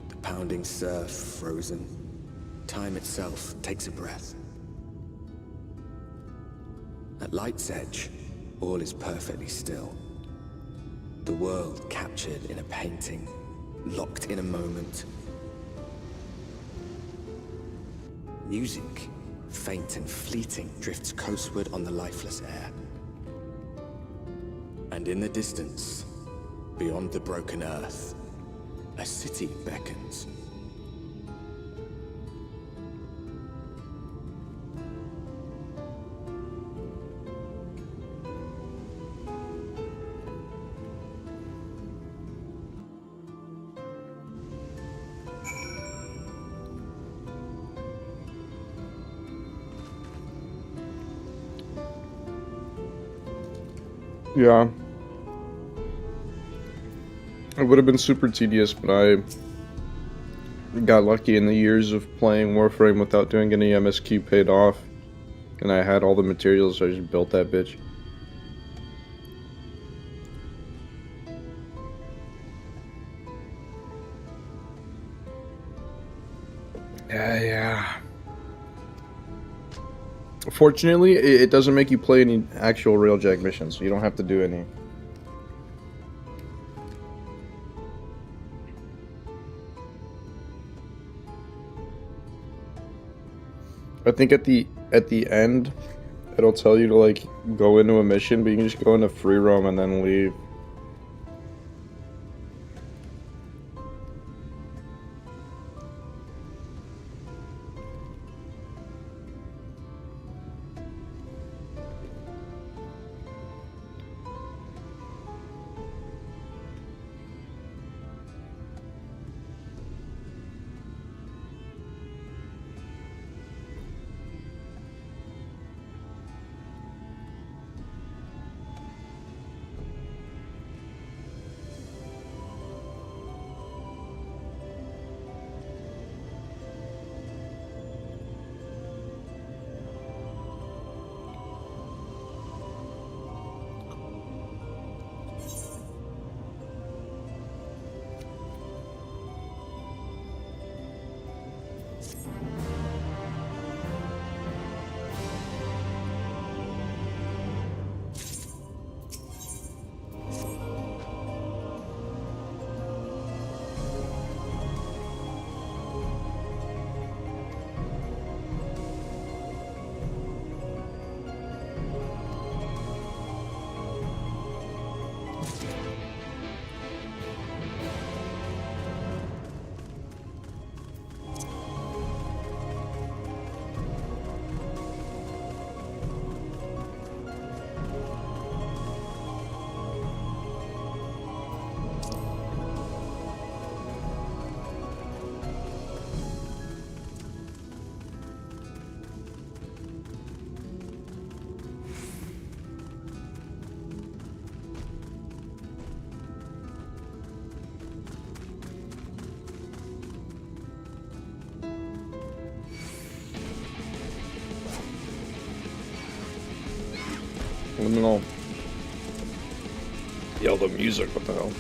The pounding surf, frozen. Time itself takes a breath. At light's edge, all is perfectly still. The world captured in a painting, locked in a moment. Music, faint and fleeting, drifts coastward on the lifeless air. And in the distance, beyond the broken earth, a city beckons. Yeah. It would have been super tedious, but I got lucky in the years of playing Warframe without doing any MSQ paid off. And I had all the materials, so I just built that bitch. Yeah. Fortunately, it doesn't make you play any actual Railjack missions, so you don't have to do any. I think at the end, it'll tell you to like go into a mission, but you can just go into free roam and then leave. Let me know. Yo, the music, what the hell?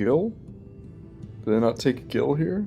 Gil? Did they not take Gil here?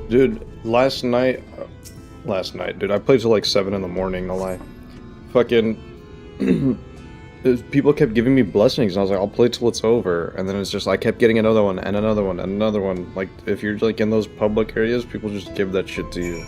Dude, last night, dude, I played till like 7 in the morning, no lie. Fucking, people kept giving me blessings, and I was like, I'll play till it's over, and then it's just, I kept getting another one, and another one, and another one. Like, if you're, like, in those public areas, people just give that shit to you.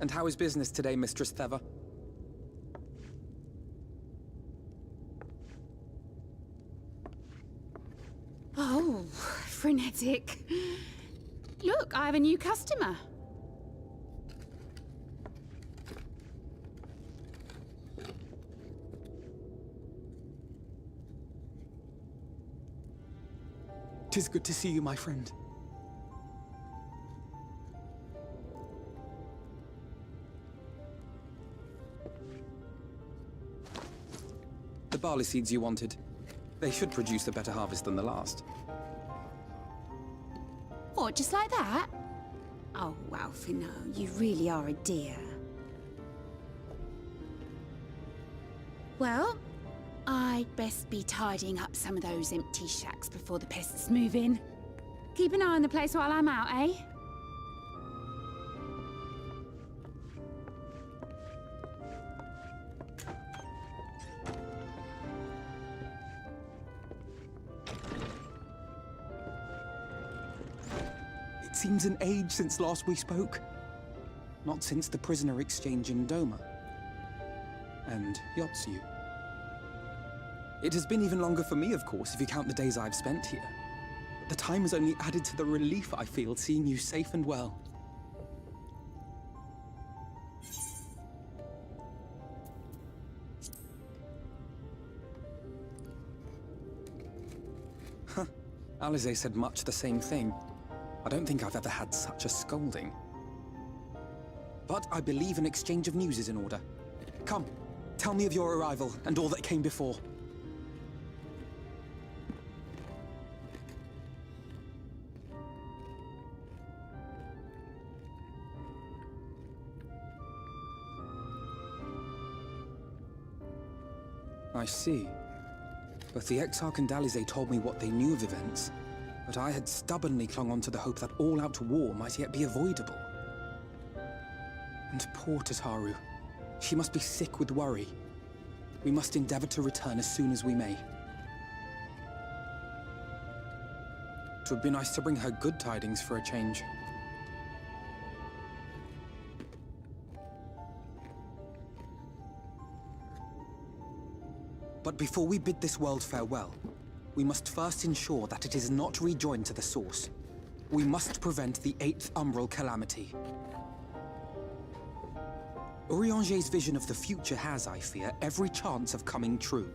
And how is business today, Mistress Theva? Oh, frenetic. Look, I have a new customer. Tis good to see you, my friend. The barley seeds you wanted. They should produce a better harvest than the last. What, just like that? Oh, Alfino, you really are a dear. Well, I'd best be tidying up some of those empty shacks before the pests move in. Keep an eye on the place while I'm out, eh? It seems an age since last we spoke. Not since the prisoner exchange in Doma. And Yotsu. It has been even longer for me, of course, if you count the days I've spent here. But the time has only added to the relief I feel seeing you safe and well. Huh. Alize said much the same thing. I don't think I've ever had such a scolding. But I believe an exchange of news is in order. Come, tell me of your arrival and all that came before. I see. Both the Exarch and Alize told me what they knew of events, but I had stubbornly clung on to the hope that all-out war might yet be avoidable. And poor Tataru. She must be sick with worry. We must endeavor to return as soon as we may. It would be nice to bring her good tidings for a change. But before we bid this world farewell, we must first ensure that it is not rejoined to the source. We must prevent the 8th Umbral calamity. Urianger's vision of the future has, I fear, every chance of coming true.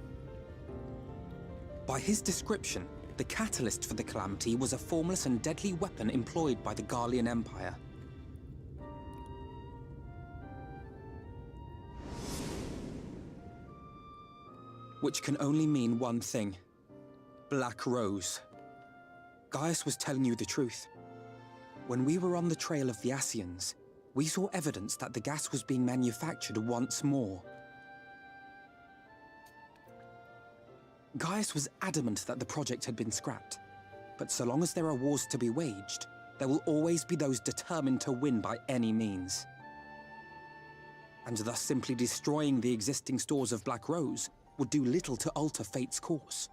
By his description, the catalyst for the calamity was a formless and deadly weapon employed by the Garlean Empire. Which can only mean one thing. Black Rose. Gaius was telling you the truth. When we were on the trail of the Ascians, we saw evidence that the gas was being manufactured once more. Gaius was adamant that the project had been scrapped. But so long as there are wars to be waged, there will always be those determined to win by any means. And thus simply destroying the existing stores of Black Rose would do little to alter fate's course.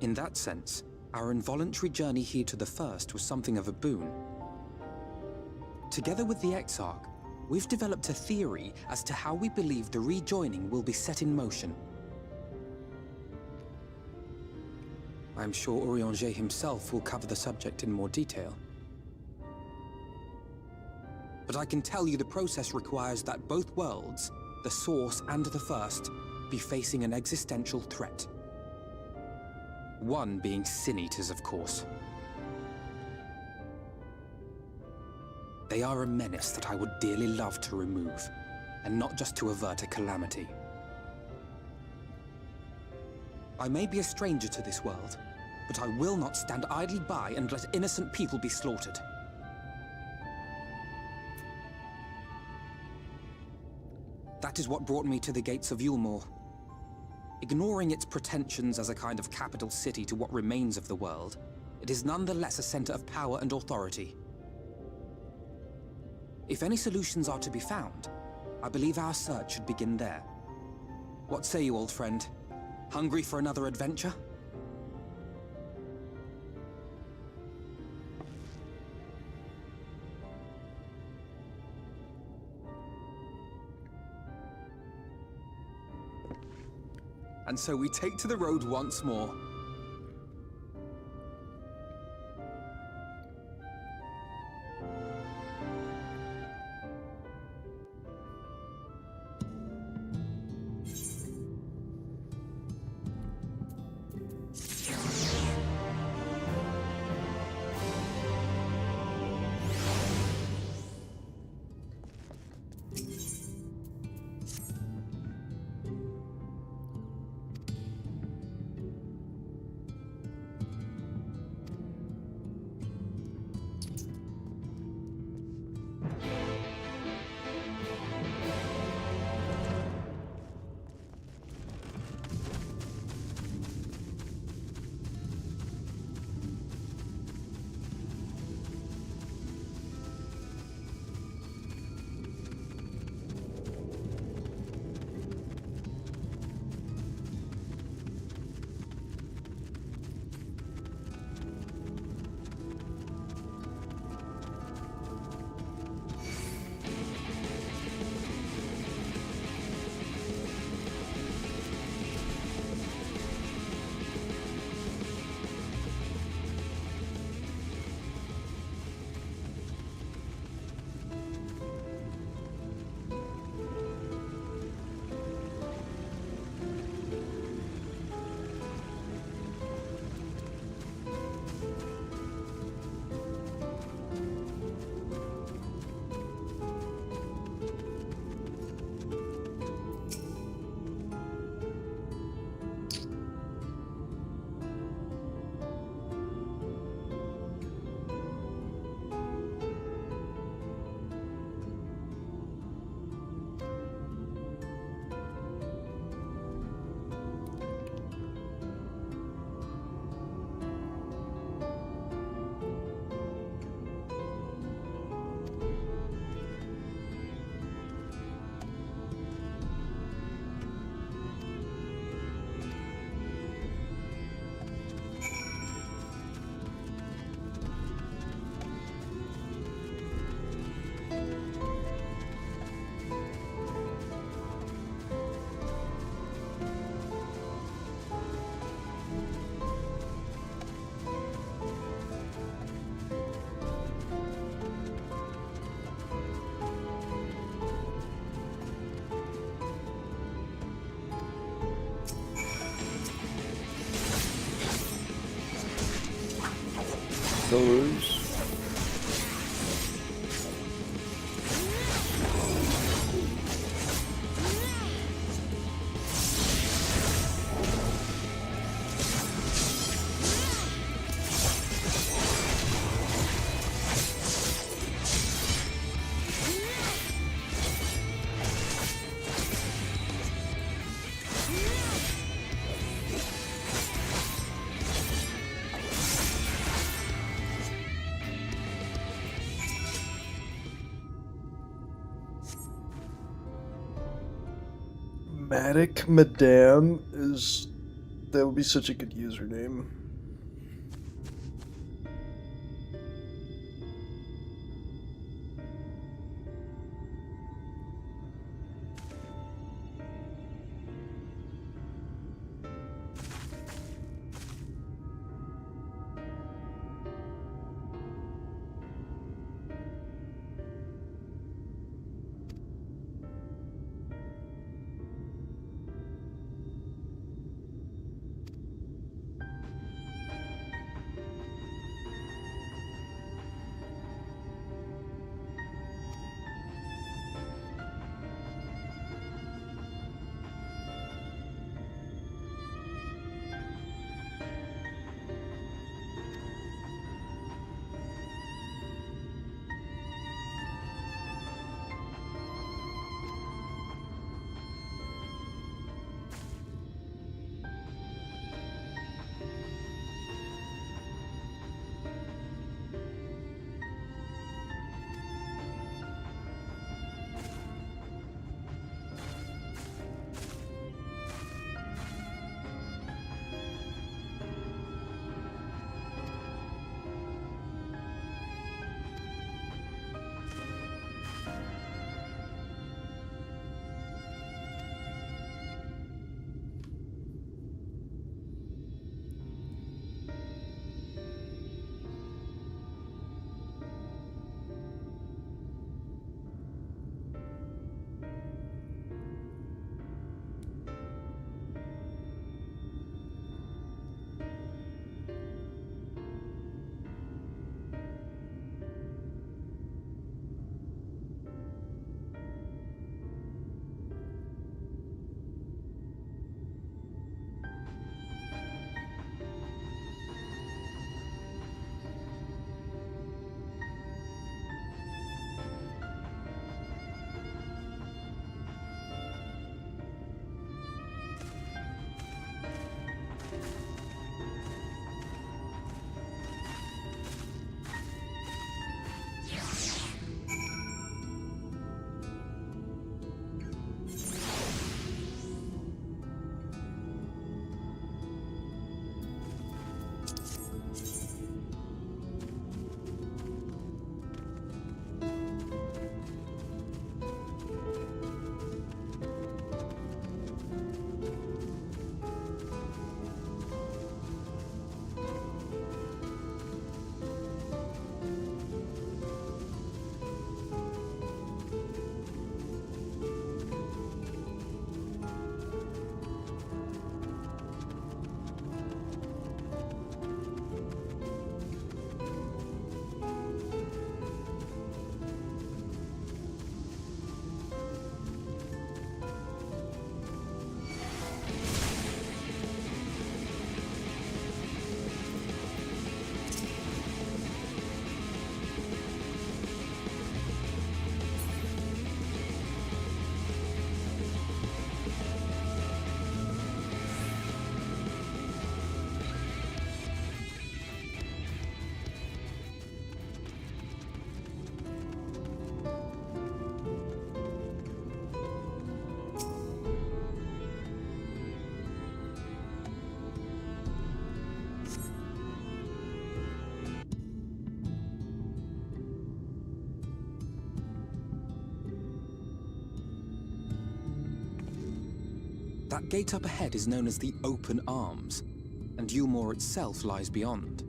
In that sense, our involuntary journey here to the First was something of a boon. Together with the Exarch, we've developed a theory as to how we believe the rejoining will be set in motion. I'm sure Urianger himself will cover the subject in more detail. But I can tell you the process requires that both worlds, the Source and the First, be facing an existential threat. One being Sin-Eaters, of course. They are a menace that I would dearly love to remove, and not just to avert a calamity. I may be a stranger to this world, but I will not stand idly by and let innocent people be slaughtered. That is what brought me to the gates of Yulmore. Ignoring its pretensions as a kind of capital city to what remains of the world, it is nonetheless a center of power and authority. If any solutions are to be found, I believe our search should begin there. What say you, old friend? Hungry for another adventure? And so we take to the road once more. Those. Matic Madame is... that would be such a good username. That gate up ahead is known as the Open Arms, and Yulmore itself lies beyond.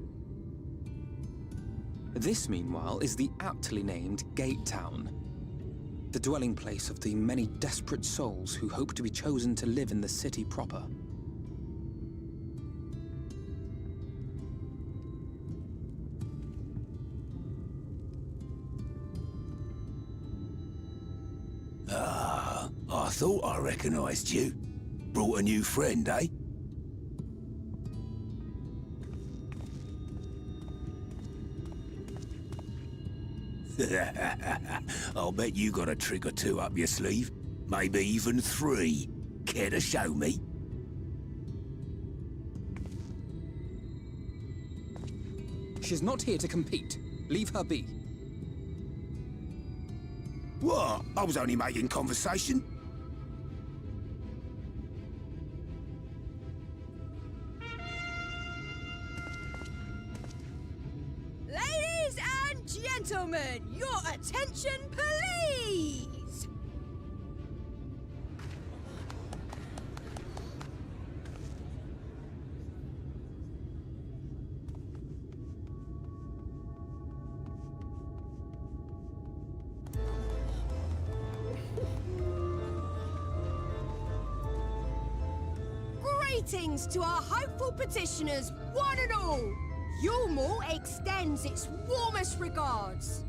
This, meanwhile, is the aptly named Gate Town, the dwelling place of the many desperate souls who hope to be chosen to live in the city proper. Ah, I thought I recognized you. Brought a new friend, eh? I'll bet you got a trick or two up your sleeve. Maybe even 3. Care to show me? She's not here to compete. Leave her be. What? I was only making conversation. Ladies and gentlemen, your attention, please! Greetings to our hopeful petitioners, one and all! Yulmore extends its warmest regards.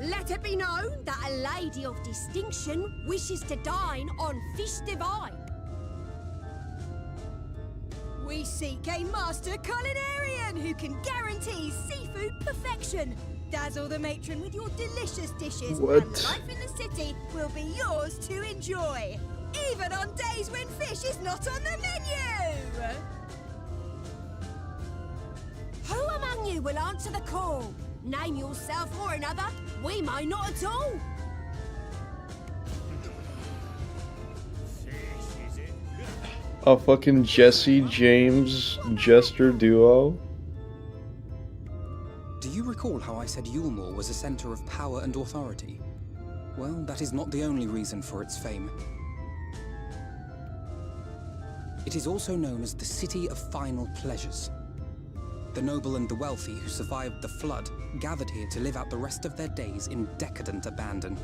Let it be known that a lady of distinction wishes to dine on fish divine. We seek a master culinarian who can guarantee seafood perfection. Dazzle the matron with your delicious dishes, What? and life in the city will be yours to enjoy. Even on days when fish is not on the menu! Who among you will answer the call? Name yourself or another. We might not at all. A fucking Jesse James Jester duo? Do you recall how I said Yulmore was a center of power and authority? Well, that is not the only reason for its fame. It is also known as the City of Final Pleasures. The noble and the wealthy who survived the flood gathered here to live out the rest of their days in decadent abandon.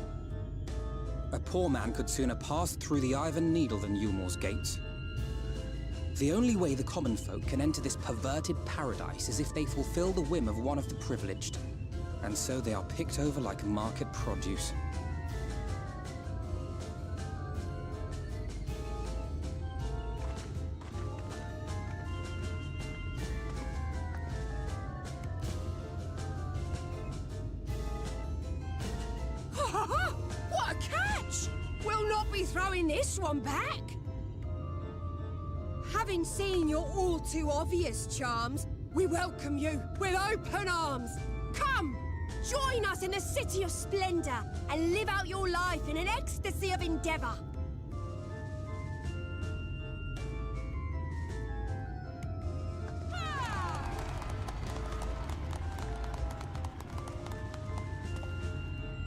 A poor man could sooner pass through the Iron Needle than Yulmore's gates. The only way the common folk can enter this perverted paradise is if they fulfill the whim of one of the privileged. And so they are picked over like market produce. What a catch! We'll not be throwing this one back. Having seen your all too obvious charms, we welcome you with open arms. Come, join us in the City of Splendor and live out your life in an ecstasy of endeavor.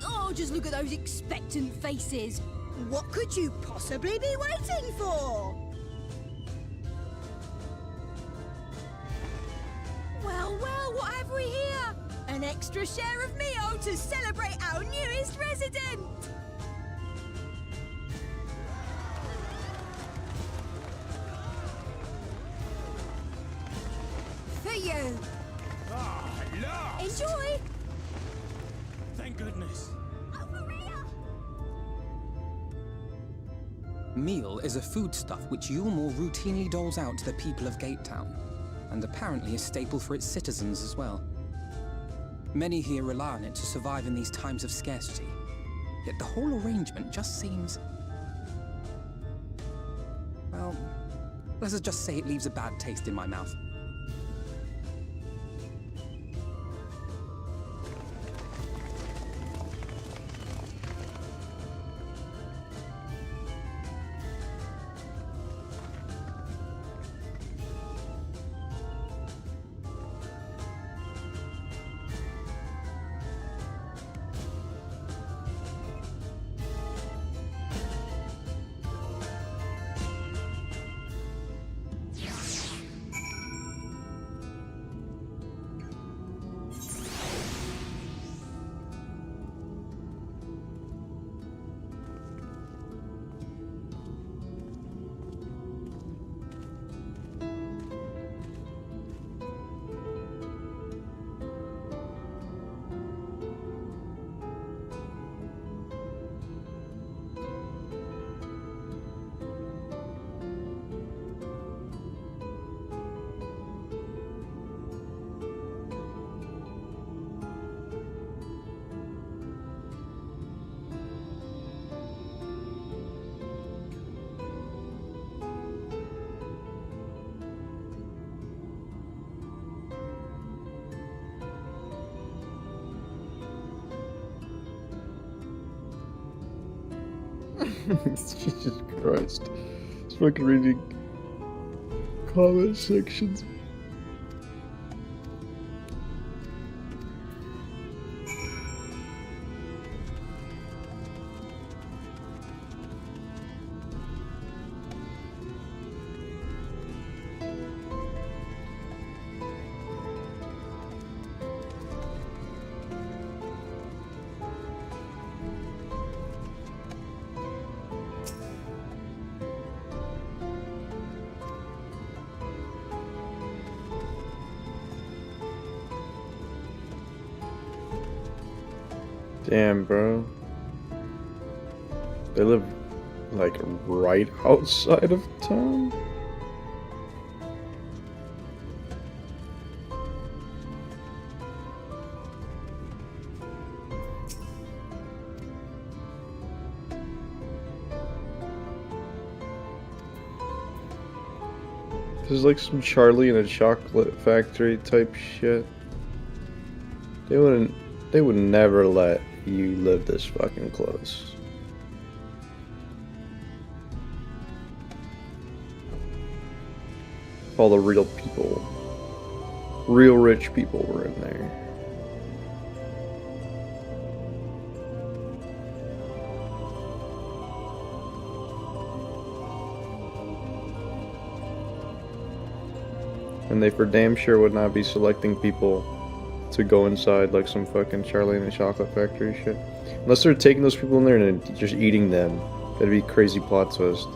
Oh, just look at those expectant faces. What could you possibly be waiting for? Well, what have we here? An extra share of meal to celebrate our newest resident! For you! Enjoy! Thank goodness. Meal is a foodstuff which Yulmore routinely doles out to the people of Gate Town, and apparently a staple for its citizens as well. Many here rely on it to survive in these times of scarcity, yet the whole arrangement just seems... well, let's just say it leaves a bad taste in my mouth. Jesus Christ. It's fucking reading comment sections. Damn, bro. They live, like, right outside of town? This is like some Charlie in a Chocolate Factory type shit. They would never let you live this fucking close. All the real people, real rich people were in there. And they for damn sure would not be selecting people to go inside like some fucking Charlie and the Chocolate Factory shit. Unless they're taking those people in there and just eating them. That'd be a crazy plot twist.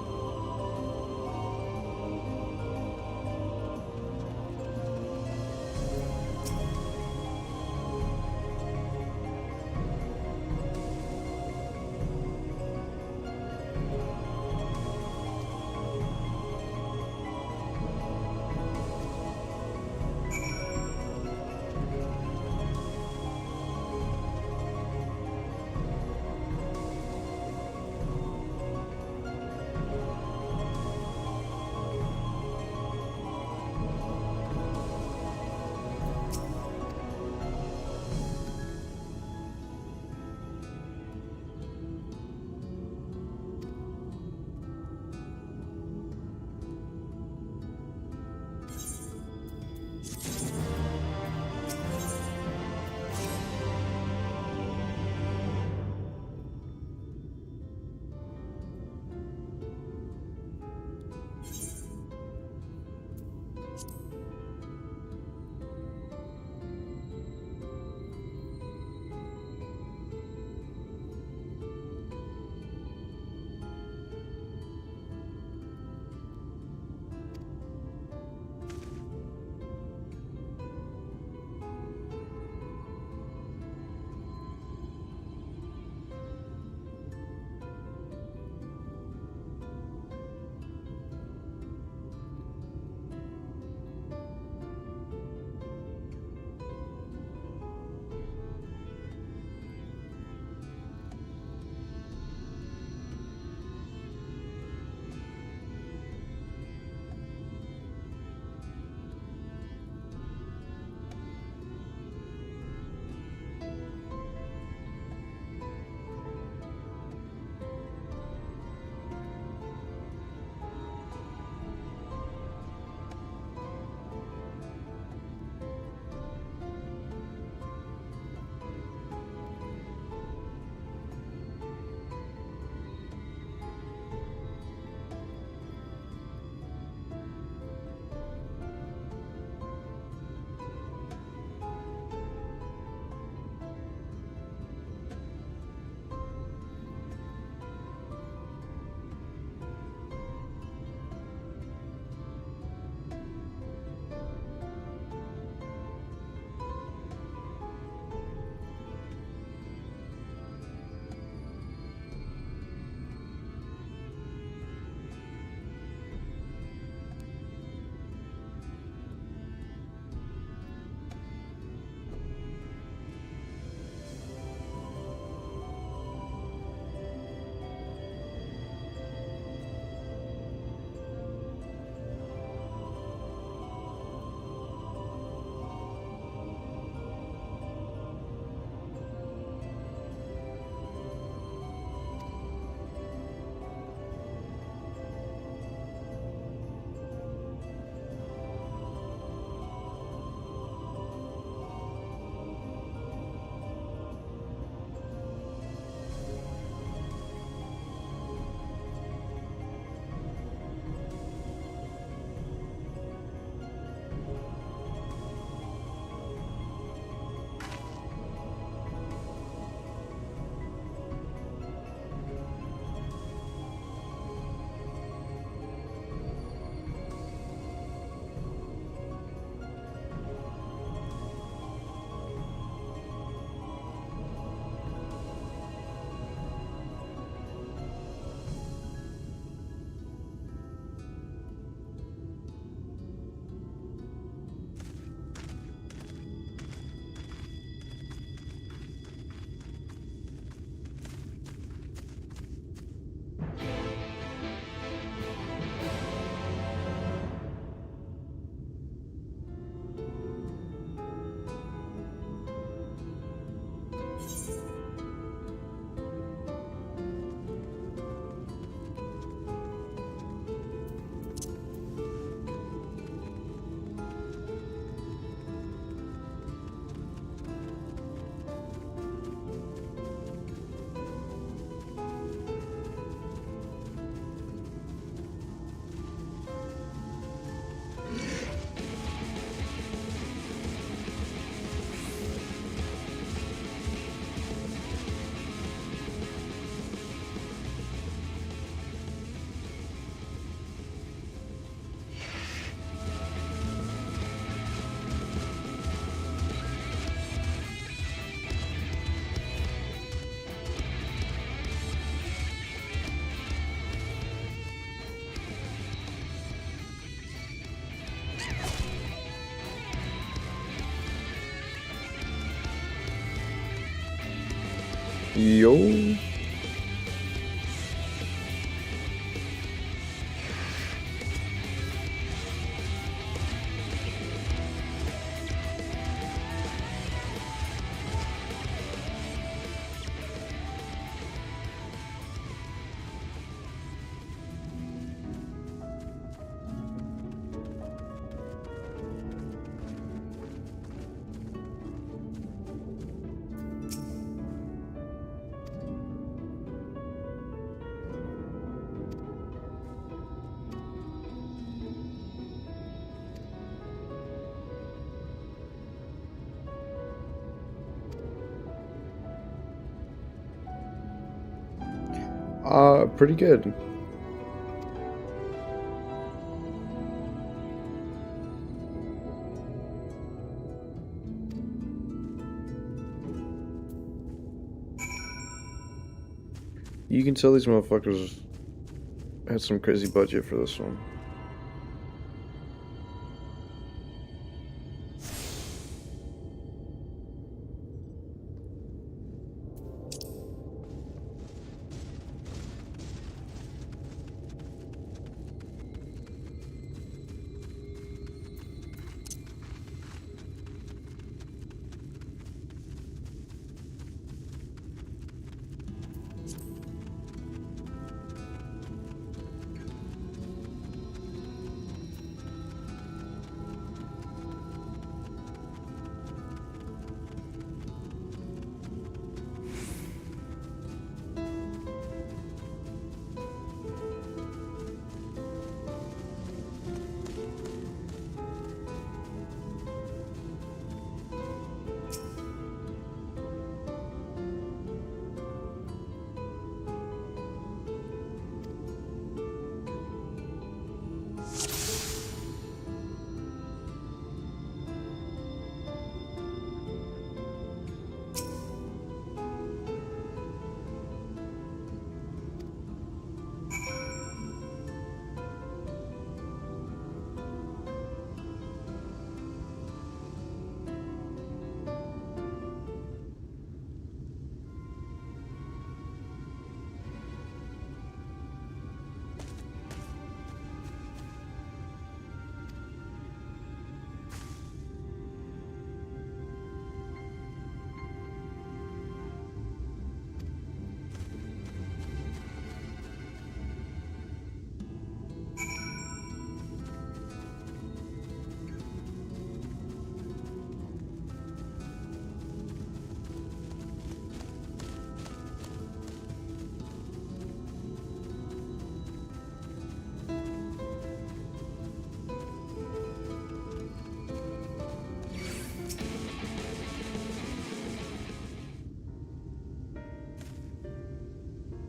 Yo. Pretty good. You can tell these motherfuckers had some crazy budget for this one.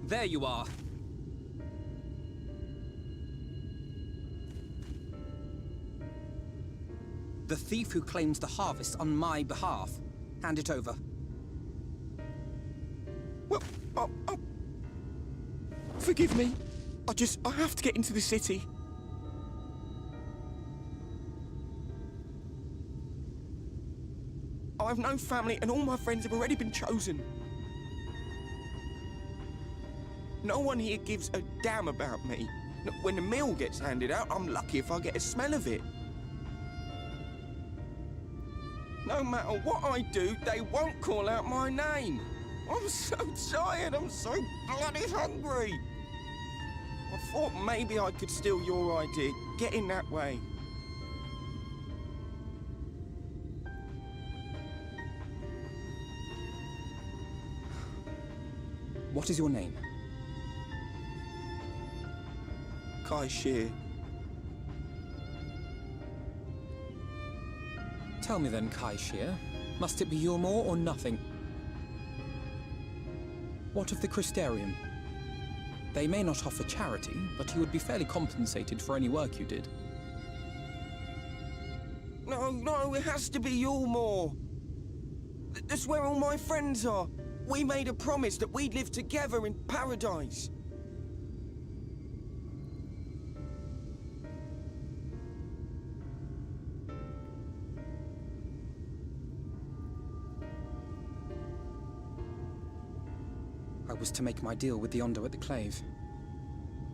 There you are. The thief who claims the harvest on my behalf. Hand it over. Well, forgive me. I have to get into the city. I have no family and all my friends have already been chosen. No one here gives a damn about me. When the meal gets handed out, I'm lucky if I get a smell of it. No matter what I do, they won't call out my name. I'm so tired, I'm so bloody hungry. I thought maybe I could steal your idea, get in that way. What is your name? Kai Shear. Tell me then, Kai Shear, must it be your more or nothing? What of the Christerium? They may not offer charity, but you would be fairly compensated for any work you did. No, it has to be Yulmore. That's where all my friends are. We made a promise that we'd live together in paradise. was to make my deal with the Ondo at the Clave.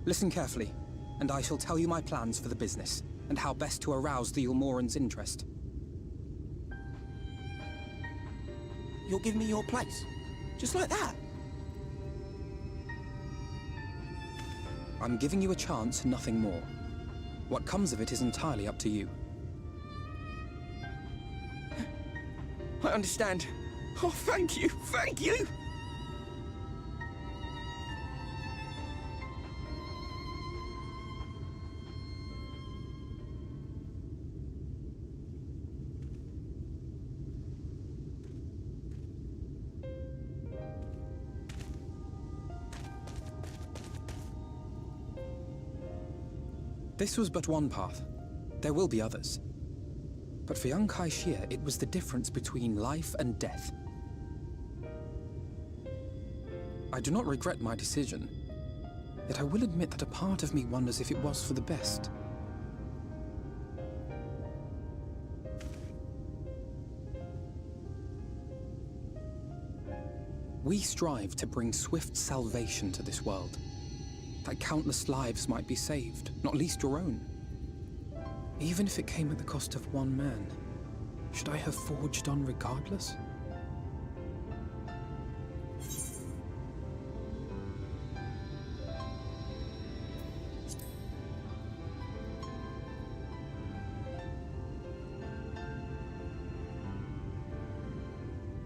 Listen carefully, and I shall tell you my plans for the business, and how best to arouse the Ulmoran's interest. You'll give me your place? Just like that? I'm giving you a chance, nothing more. What comes of it is entirely up to you. I understand. Oh, thank you, thank you! This was but one path. There will be others. But for young Kai Shia, it was the difference between life and death. I do not regret my decision, yet I will admit that a part of me wonders if it was for the best. We strive to bring swift salvation to this world, that countless lives might be saved, not least your own. Even if it came at the cost of one man, should I have forged on regardless?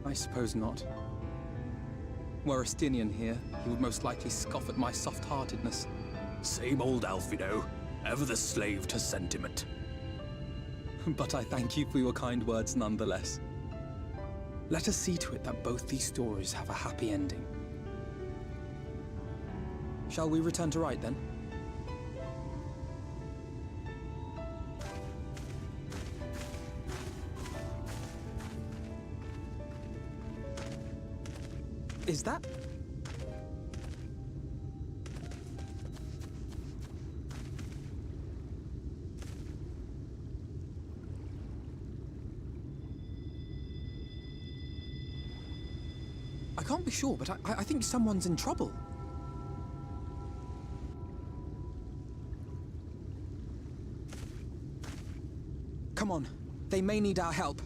I suppose not. Were Estinian here, he would most likely scoff at my soft-heartedness. Same old Alfino, ever the slave to sentiment. But I thank you for your kind words nonetheless. Let us see to it that both these stories have a happy ending. Shall we return to Rite then? Is that? I can't be sure, but I think someone's in trouble. Come on, they may need our help.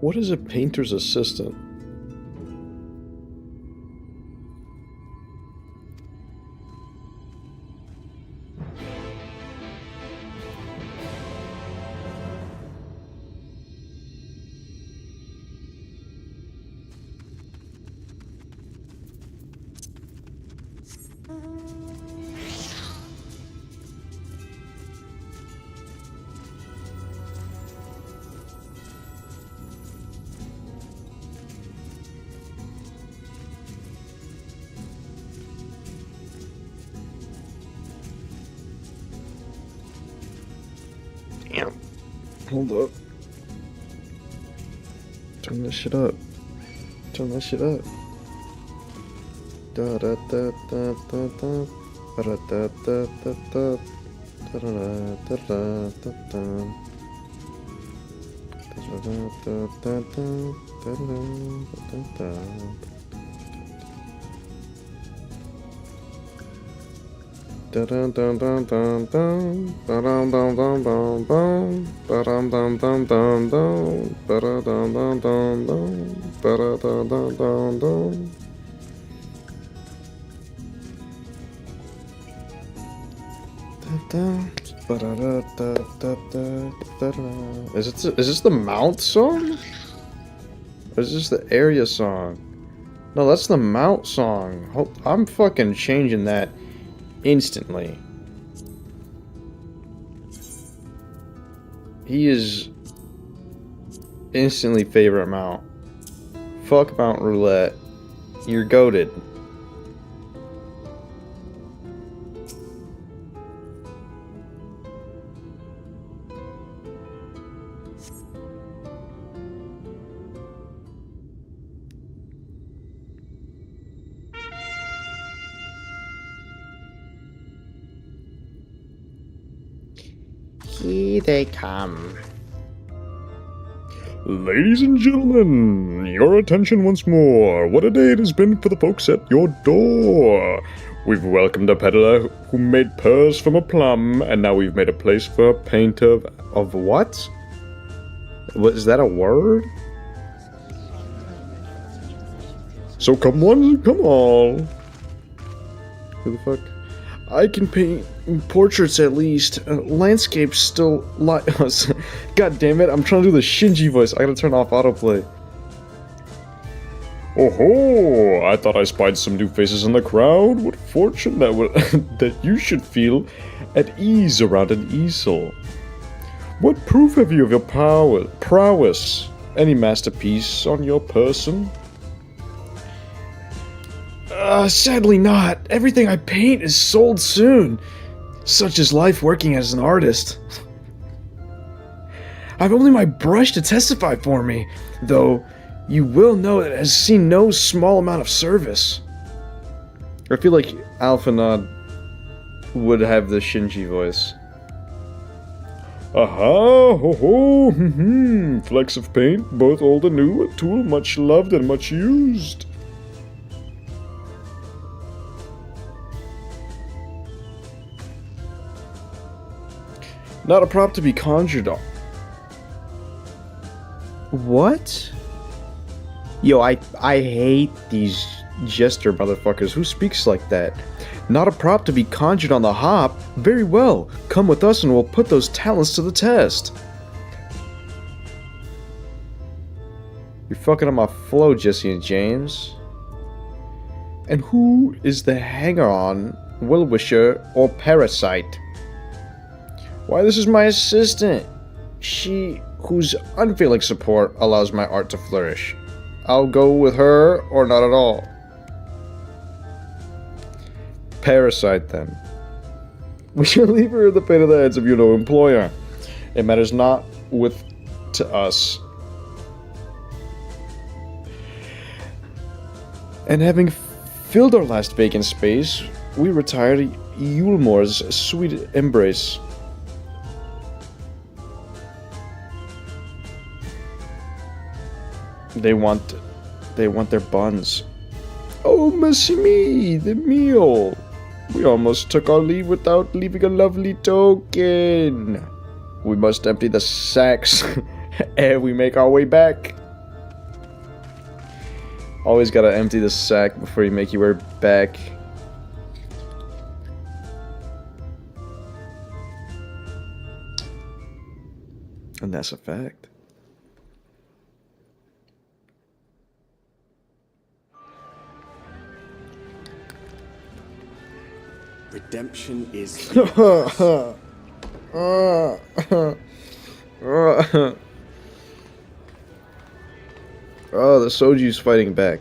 What is a painter's assistant? Damn. Hold up. Turn this shit up. Turn that shit up. Da da da da da da. Da da da da da da. Da da da da da da. Da da da da da. Da da da da. Da dum dum dum dum dum, ba dum dum dum dum dum, ba dum dum dum dum dum, ba da dum dum dum dum, ba da dum dum dum dum. Ba da da da da da da. Is this the mount song? Or is this the area song? No, that's the mount song. I'm fucking changing that instantly. He is instantly favorite mount. Fuck Mount Roulette. You're goated. Here they come. Ladies and gentlemen, your attention once more. What a day it has been for the folks at your door. We've welcomed a peddler who made pearls from a plum, and now we've made a place for a painter Of what? Was that a word? So come one, come all. Who the fuck? I can paint portraits at least. Landscapes still God damn it, I'm trying to do the Shinji voice. I gotta turn off autoplay. Oh ho! I thought I spied some new faces in the crowd. What fortune that that you should feel at ease around an easel. What proof have you of your prowess? Any masterpiece on your person? Sadly not. Everything I paint is sold soon. Such is life working as an artist. I've only my brush to testify for me, though you will know it has seen no small amount of service. I feel like Alphanod would have the Shinji voice. Aha, ho ho, flecks of paint, both old and new, a tool much loved and much used. Not a prop to be conjured on. What? Yo, I hate these jester motherfuckers. Who speaks like that? Not a prop to be conjured on the hop? Very well. Come with us and we'll put those talents to the test. You're fucking up my flow, Jesse and James. And who is the hanger-on, will-wisher, or parasite? Why, this is my assistant. She, whose unfailing support allows my art to flourish. I'll go with her, or not at all. Parasite, then. We shall leave her in the fate of the hands of your no employer. It matters not to us. And having filled our last vacant space, we retire to Yulmore's sweet embrace. They want their buns. Oh, mercy me, the meal. We almost took our leave without leaving a lovely token. We must empty the sacks ere we make our way back. Always gotta empty the sack before you make your way back. And that's a fact. Redemption is... Oh, the Soju's fighting back.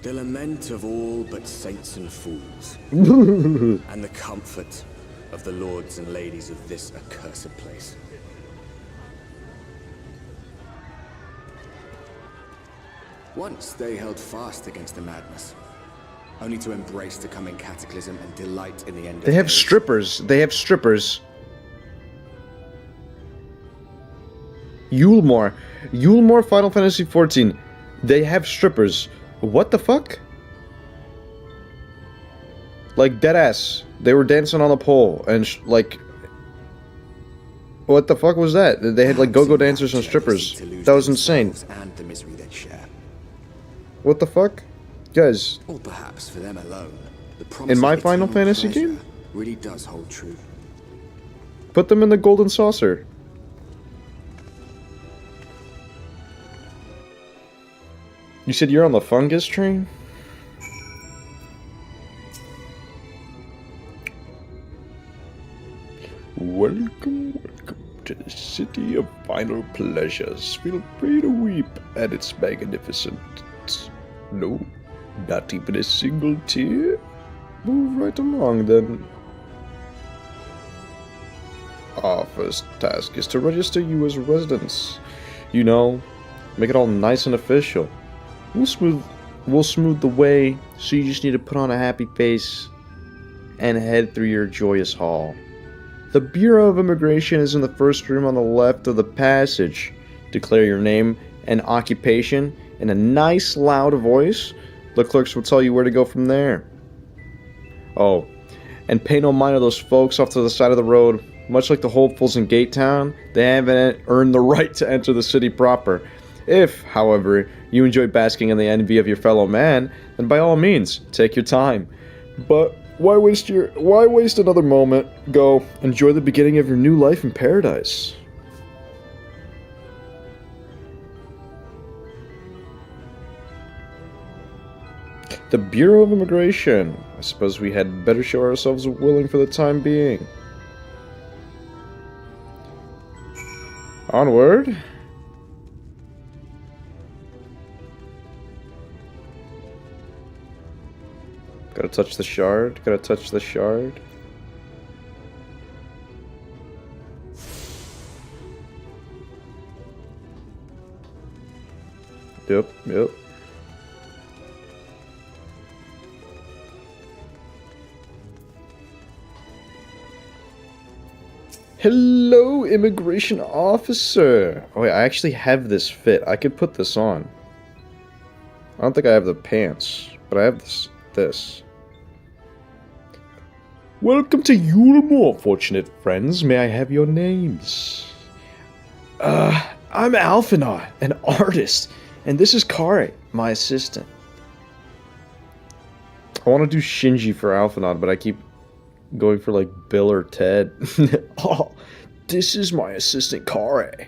The lament of all but saints and fools, and the comfort of the lords and ladies of this accursed place. Once they held fast against the madness, only to embrace the coming cataclysm and delight in the end. They have strippers. They have strippers. Yulmore. Yulmore Final Fantasy XIV. They have strippers. What the fuck? Like, deadass. They were dancing on the pole and, like... What the fuck was that? They had, like, go-go dancers and strippers. That was insane. And the misery they share. What the fuck? Guys. Or perhaps for them alone, the promise In my of Final eternal Fantasy pleasure game? really does hold true. Put them in the golden saucer. You said you're on the fungus train? Welcome, welcome to the city of final pleasures. Feel free to weep at its magnificence. No, not even a single tear? Move right along then. Our first task is to register you as residents. You know, make it all nice and official. We'll smooth the way, so you just need to put on a happy face and head through your joyous hall. The Bureau of Immigration is in the first room on the left of the passage. Declare your name and occupation in a nice loud voice. The clerks will tell you where to go from there. Oh, and pay no mind of those folks off to the side of the road. Much like the hopefuls in Gate Town, they haven't earned the right to enter the city proper. If, however, you enjoy basking in the envy of your fellow man, then by all means, take your time. But why waste another moment? Go, enjoy the beginning of your new life in paradise. The Bureau of Immigration. I suppose we had better show ourselves willing for the time being. Onward. Gotta touch the shard. Gotta touch the shard. Yep, yep. Hello, immigration officer. Oh wait, I actually have this fit. I could put this on. I don't think I have the pants, but I have this. Welcome to Yulmore, fortunate friends. May I have your names? I'm Alphanar, an artist, and this is Kare, my assistant. I want to do Shinji for Alphanar, but I keep going for like Bill or Ted. Oh, this is my assistant Kare.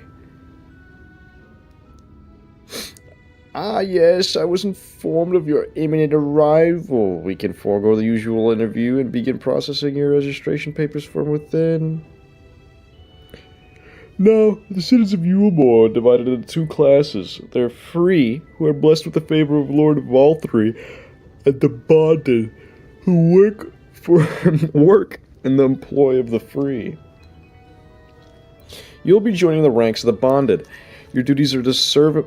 Ah yes, I was informed of your imminent arrival. We can forego the usual interview and begin processing your registration papers from within. Now, the citizens of Yulmore are divided into two classes. They're free, who are blessed with the favor of Lord of all three, and the bonded, who work in the employ of the free. You'll be joining the ranks of the bonded. Your duties are to serve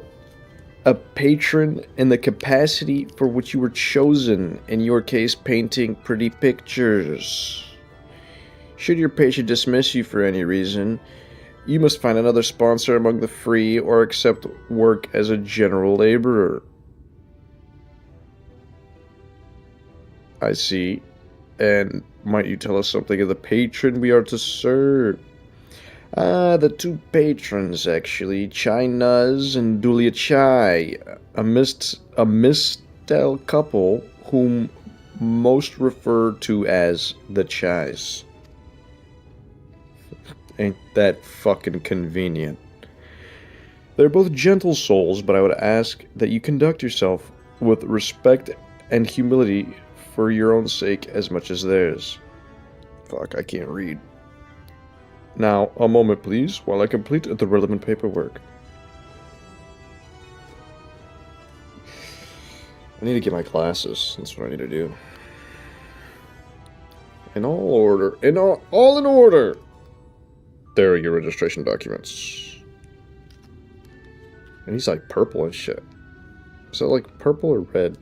a patron in the capacity for which you were chosen, in your case painting pretty pictures. Should your patron dismiss you for any reason, you must find another sponsor among the free or accept work as a general laborer. I see. And might you tell us something of the patron we are to serve? The two patrons, actually. Chai Nuz and Dulia Chai. A mistel couple whom most refer to as the Chais. Ain't that fucking convenient. They're both gentle souls, but I would ask that you conduct yourself with respect and humility for your own sake as much as theirs. Fuck, I can't read. Now, a moment please, while I complete the relevant paperwork. I need to get my glasses. That's what I need to do. In all order. All in order! There are your registration documents. And he's like purple and shit. Is that like purple or red?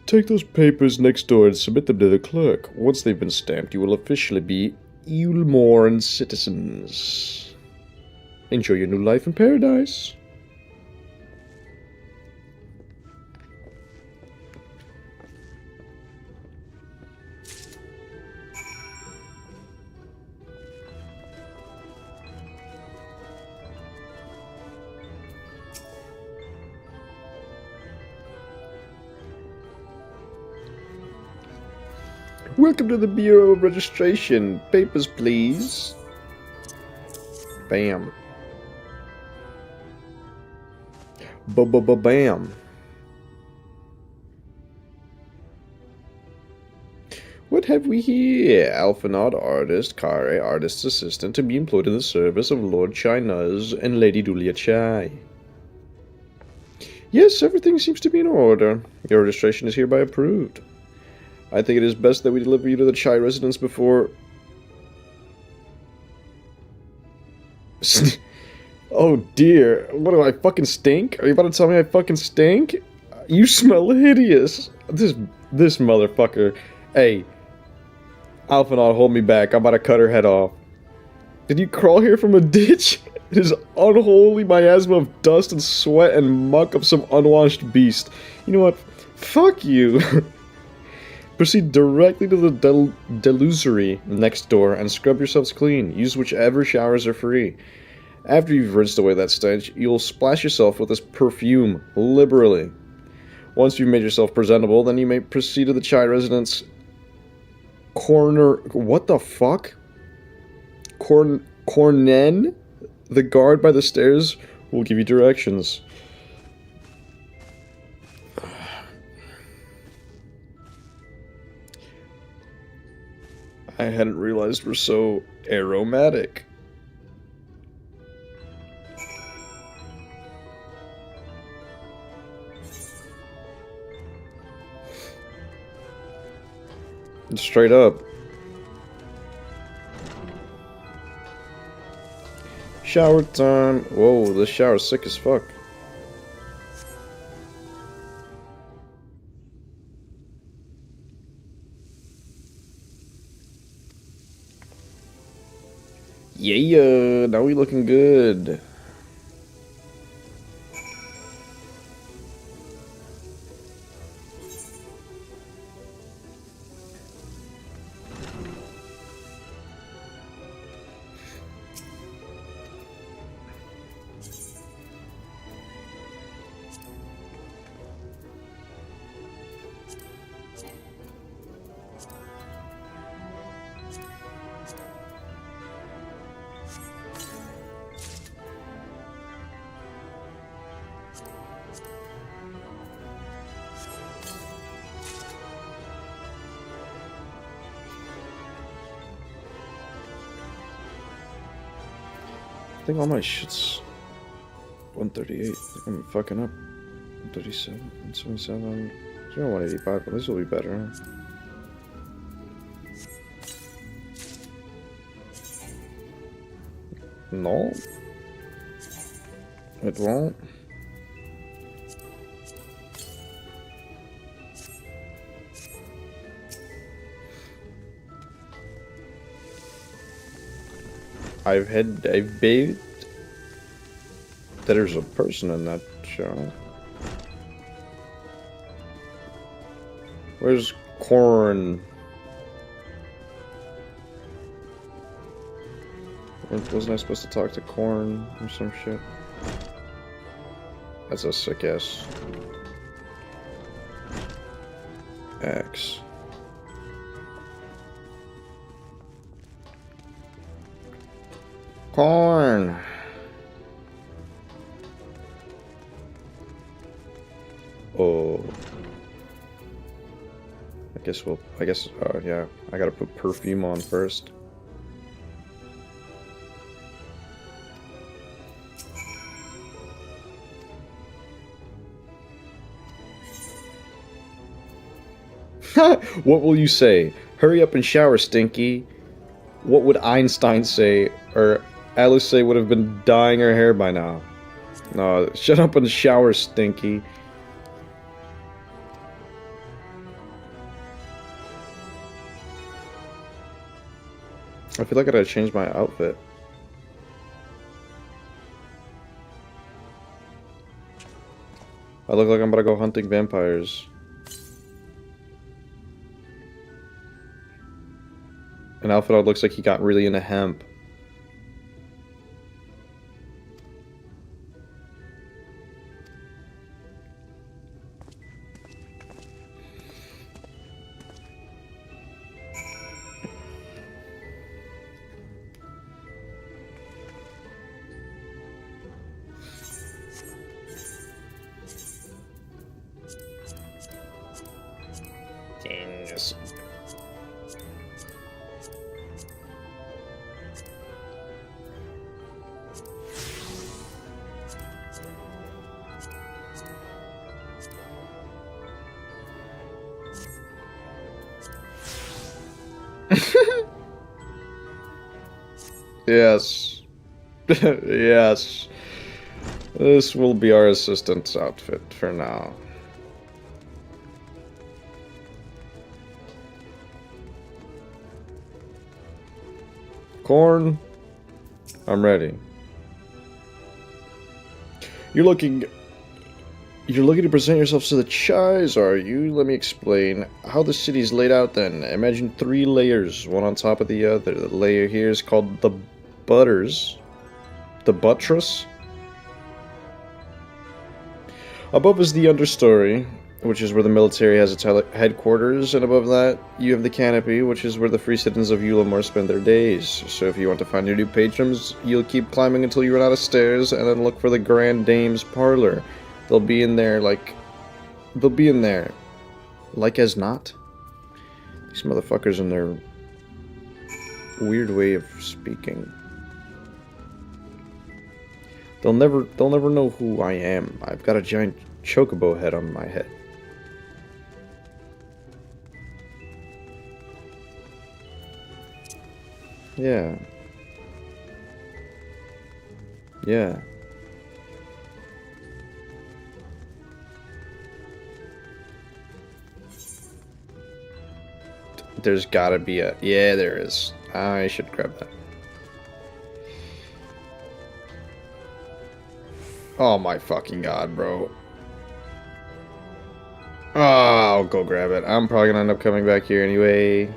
Take those papers next door and submit them to the clerk. Once they've been stamped, you will officially be Eulmoran citizens. Enjoy your new life in paradise. Welcome to the Bureau of Registration. Papers, please. Bam. Bam. What have we here? Alphanod artist, Kare, artist's assistant, to be employed in the service of Lord Chai Nuz and Lady Dulia Chai. Yes, everything seems to be in order. Your registration is hereby approved. I think it is best that we deliver you to the Chai residence before... Oh dear, what do I fucking stink? Are you about to tell me I fucking stink? You smell hideous. This motherfucker. Hey, Alphanod, hold me back. I'm about to cut her head off. Did you crawl here from a ditch? It is unholy miasma of dust and sweat and muck of some unwashed beast. You know what? Fuck you. Proceed directly to the delusory next door and scrub yourselves clean. Use whichever showers are free. After you've rinsed away that stench, you'll splash yourself with this perfume liberally. Once you've made yourself presentable, then you may proceed to the Chai residence corner... What the fuck? Cornen? The guard by the stairs will give you directions. I hadn't realized we're so aromatic. Straight up. Shower time. Whoa, this shower's sick as fuck. Yeah, now we looking good. I think all my shit's 138. I think I'm fucking up. 137, 177, 185, but this will be better, huh? No. It won't. I've bathed. There's a person in that show. Where's Corn? Wasn't I supposed to talk to Corn or some shit? That's a sick ass axe. Corn. Oh. Yeah, I gotta put perfume on first. What will you say? Hurry up and shower, Stinky. What would Einstein say? Or Alice say would have been dyeing her hair by now. No, shut up and shower, Stinky. I feel like I gotta change my outfit. I look like I'm about to go hunting vampires. An outfit that looks like he got really into hemp. Genius. Yes. Yes. This will be our assistant's outfit for now. Corn, I'm ready. You're looking to present yourselves to the Chais, are you? Let me explain how the city's laid out then. Imagine 3 layers, one on top of the other. The layer here is called the Butters. The Buttress. Above is the understory, which is where the military has its headquarters, and above that, you have the canopy, which is where the free citizens of Ulamore spend their days. So if you want to find your new patrons, you'll keep climbing until you run out of stairs, and then look for the Grand Dame's parlor. They'll be in there like as not. These motherfuckers and their weird way of speaking. They'll never know who I am. I've got a giant chocobo head on my head. Yeah. Yeah. There's gotta be a... Yeah, there is. I should grab that. Oh my fucking god, bro. Oh, I'll go grab it. I'm probably gonna end up coming back here anyway.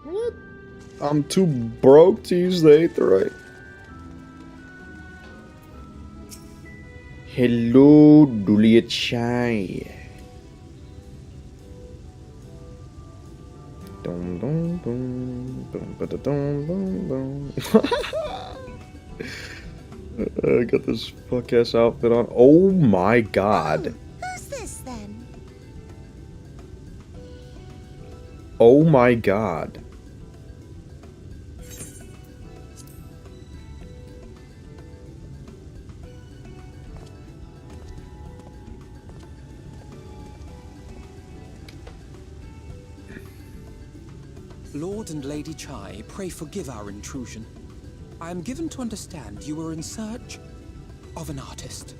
What? I'm too broke to use the Aetherite. Hello, Juliet Shai. Don't I got this fuck ass outfit on. Oh my god. Who's this then? Oh my god. Lord and Lady Chai, pray forgive our intrusion. I am given to understand you were in search of an artist.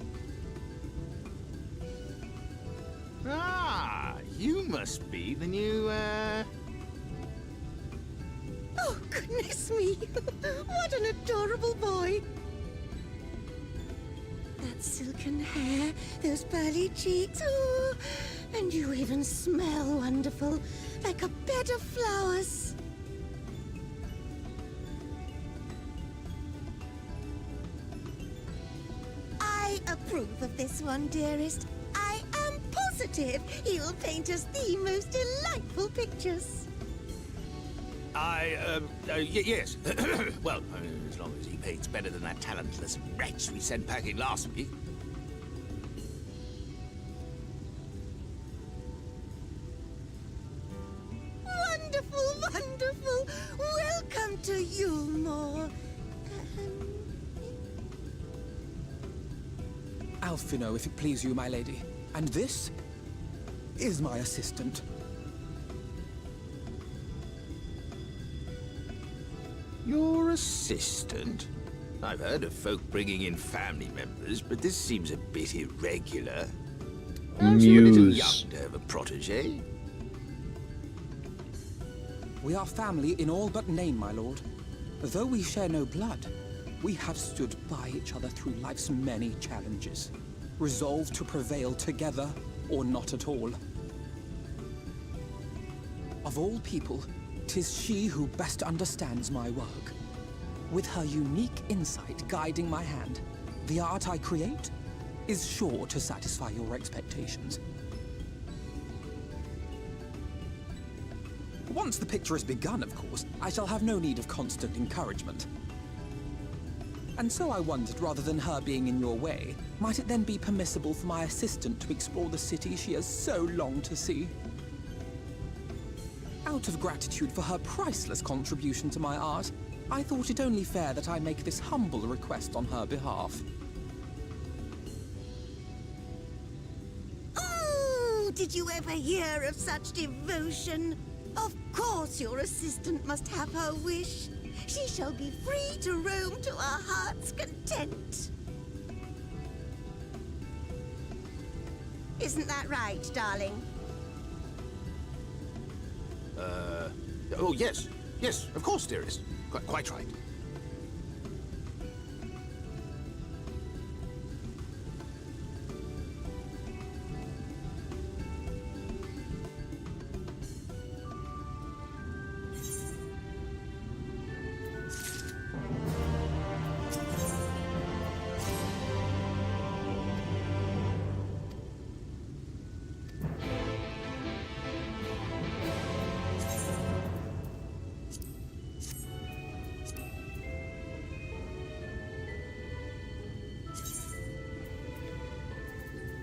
Ah, you must be the new, Oh, goodness me! What an adorable boy! That silken hair, those pearly cheeks, oh, and you even smell wonderful, like a bed of flowers. I approve of this one, dearest. I am positive he will paint us the most delightful pictures. Yes. Well, as long as he paints better than that talentless wretch we sent packing last week. Wonderful, wonderful! Welcome to Yulmore. Alphino, if it please you, my lady. And this is my assistant. Your assistant? I've heard of folk bringing in family members, but this seems a bit irregular. Perhaps you're a little young to have a protege. We are family in all but name, my lord. Though we share no blood, we have stood by each other through life's many challenges, resolved to prevail together or not at all. Of all people, 'tis she who best understands my work. With her unique insight guiding my hand, the art I create is sure to satisfy your expectations. Once the picture is begun, of course, I shall have no need of constant encouragement. And so I wondered, rather than her being in your way, might it then be permissible for my assistant to explore the city she has so longed to see? Out of gratitude for her priceless contribution to my art, I thought it only fair that I make this humble request on her behalf. Oh, did you ever hear of such devotion? Of course your assistant must have her wish. She shall be free to roam to her heart's content. Isn't that right, darling? Oh, yes. Yes, of course, dearest. Quite right.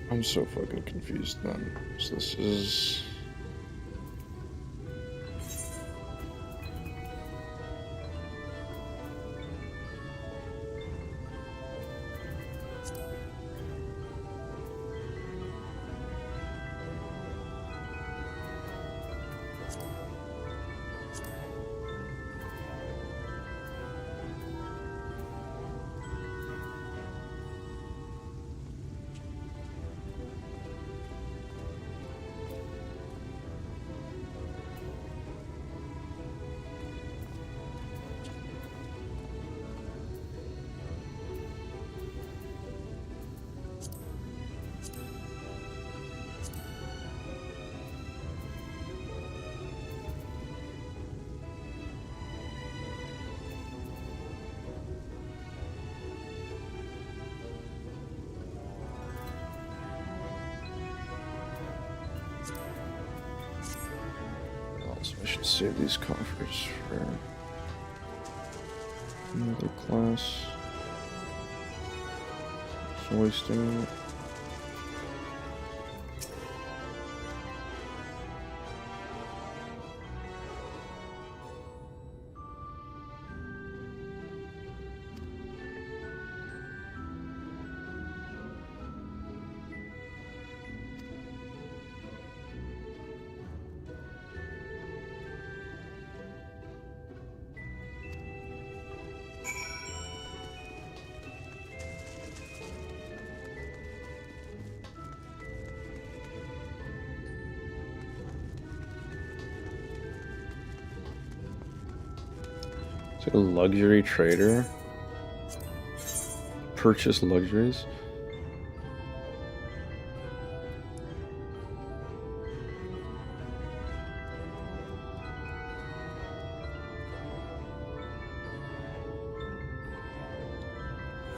I'm so fucking confused then. So this is... I should save these coffers for another class. So wasting it. Is it a luxury trader? Purchase luxuries?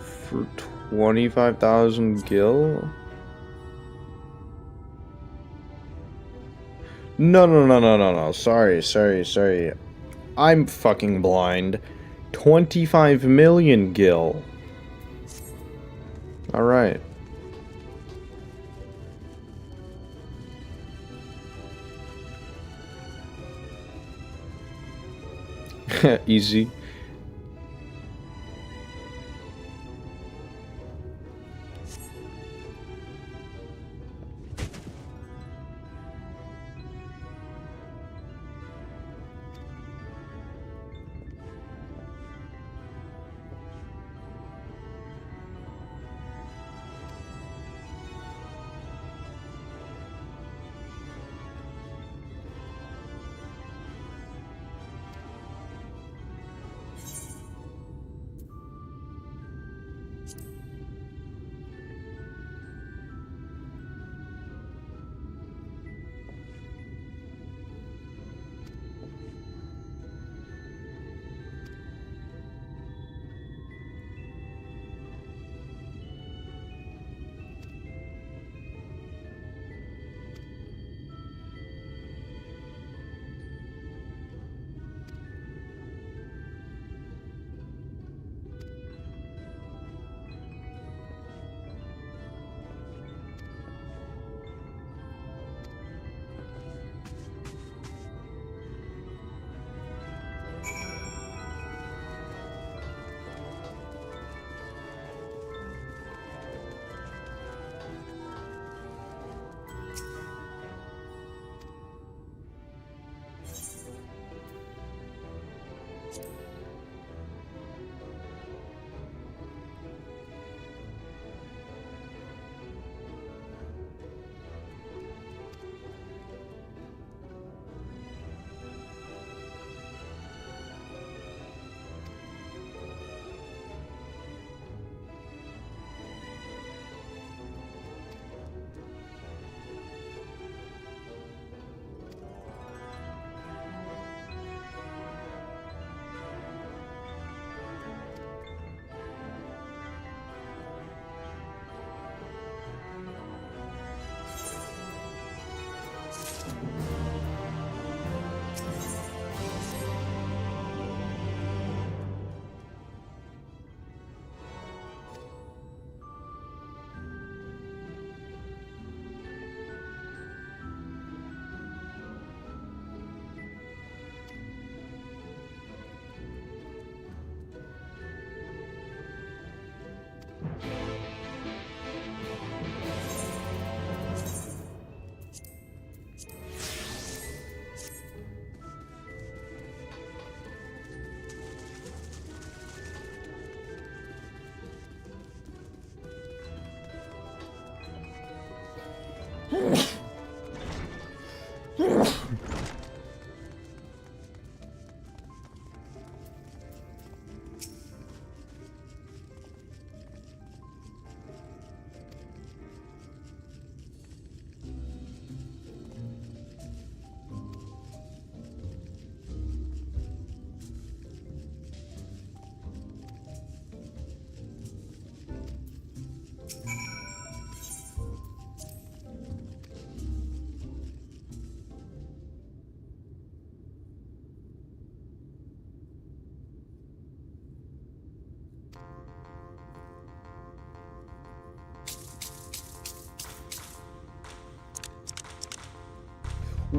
For 25,000 gil? No. Sorry. I'm fucking blind. 25 million gil. Alright. Easy.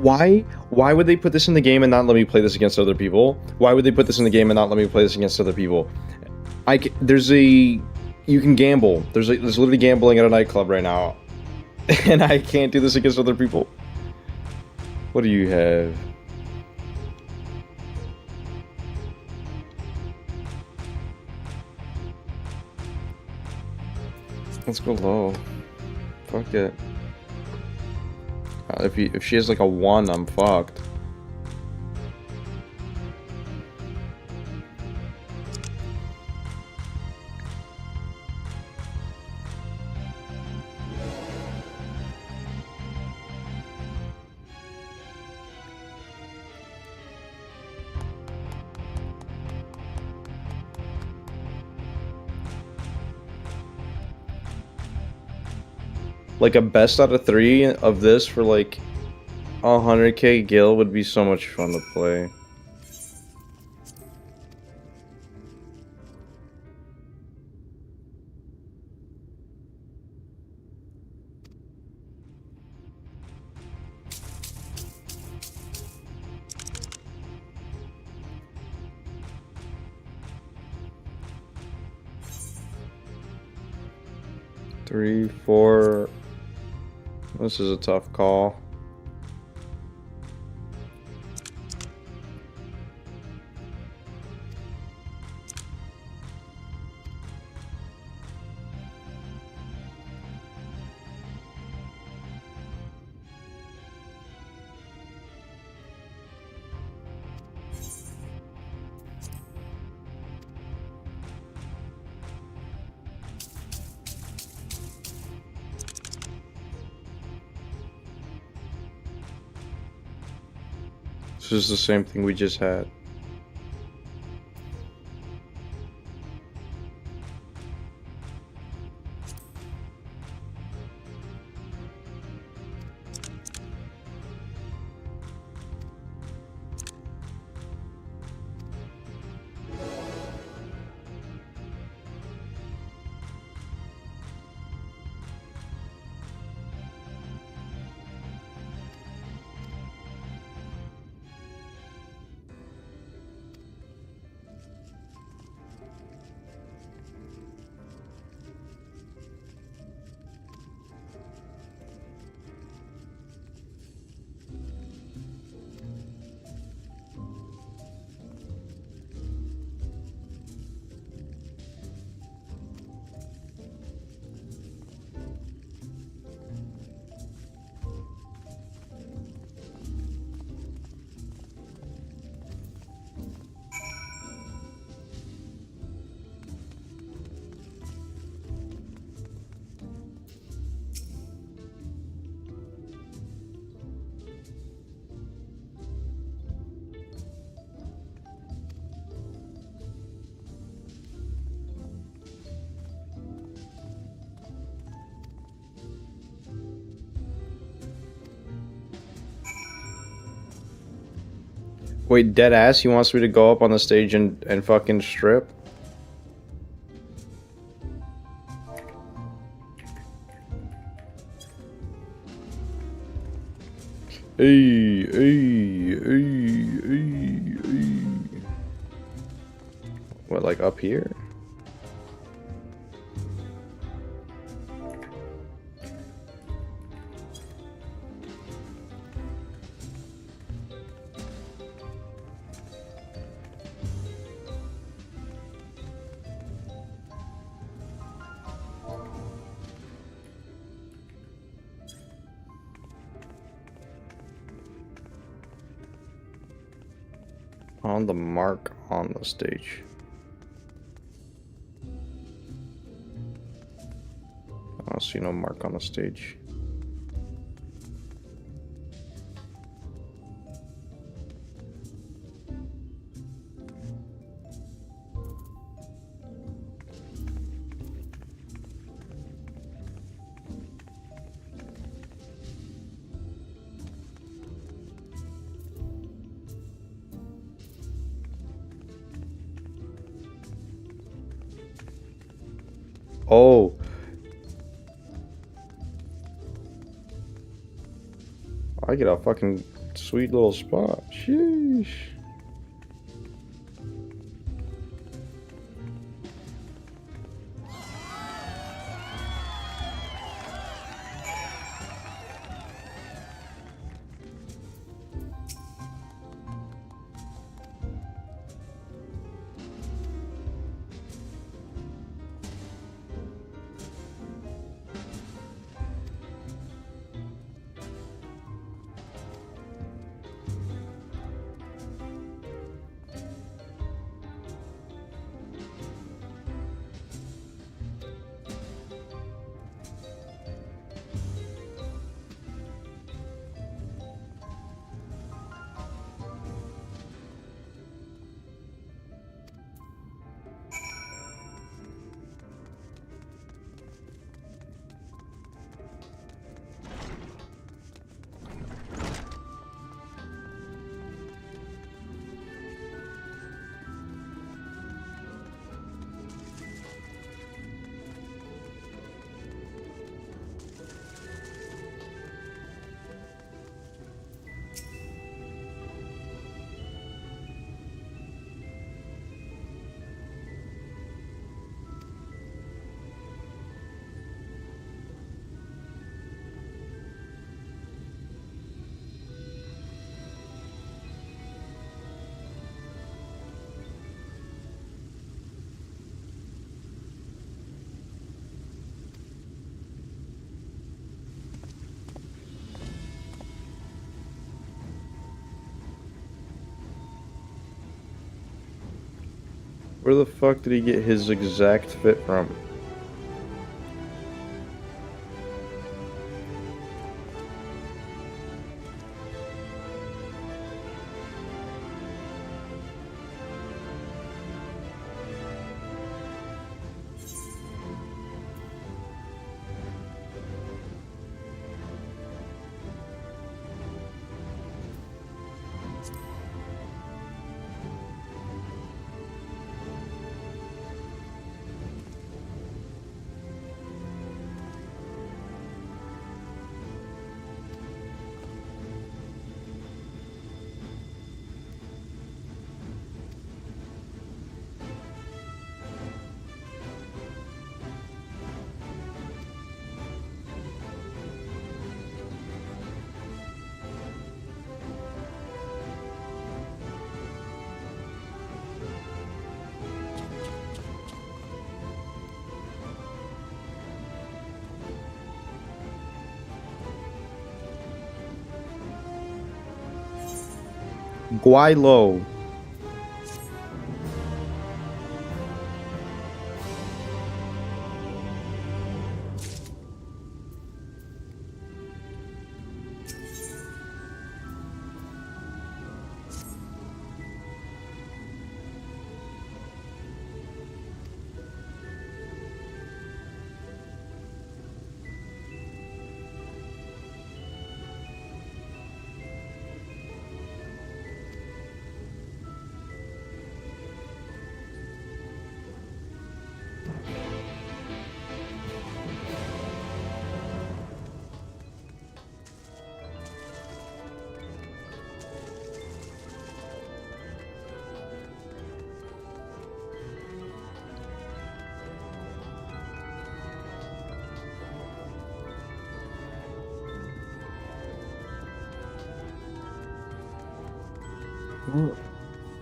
Why would they put this in the game and not let me play this against other people? Why would they put this in the game and not let me play this against other people? You can gamble. There's literally gambling at a nightclub right now. And I can't do this against other people. What do you have? Let's go low. Fuck it. If she has like a 1, I'm fucked. Like a best out of 3 of this for like 100k gil would be so much fun to play. Three, 4. This is a tough call. This is the same thing we just had. Wait, dead ass? He wants me to go up on the stage and fucking strip? Hey. What, like up here? On the mark on the stage. I don't see no mark on the stage. Oh. I get a fucking sweet little spot. Sheesh. Where the fuck did he get his exact fit from? Guaylo.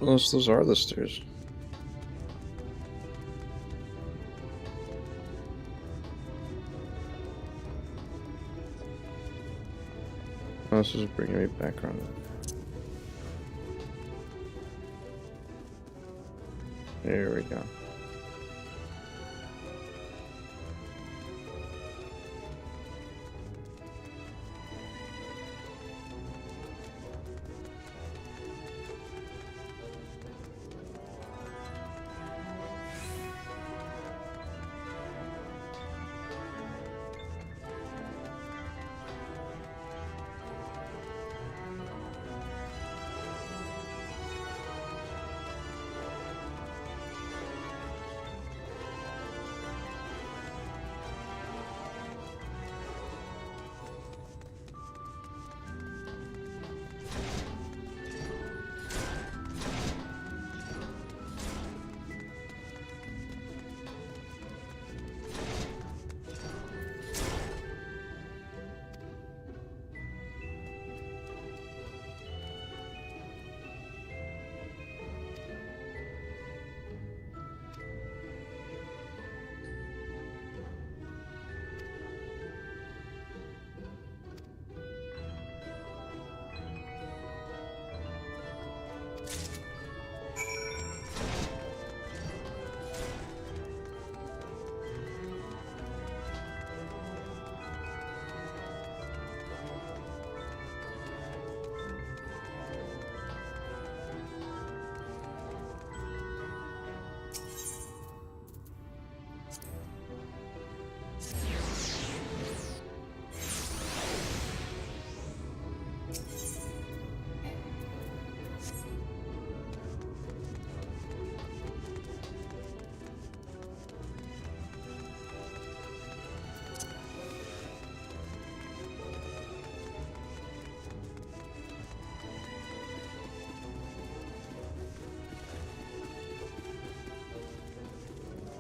Unless those are the stairs. Oh, this is bringing me back around. There we go.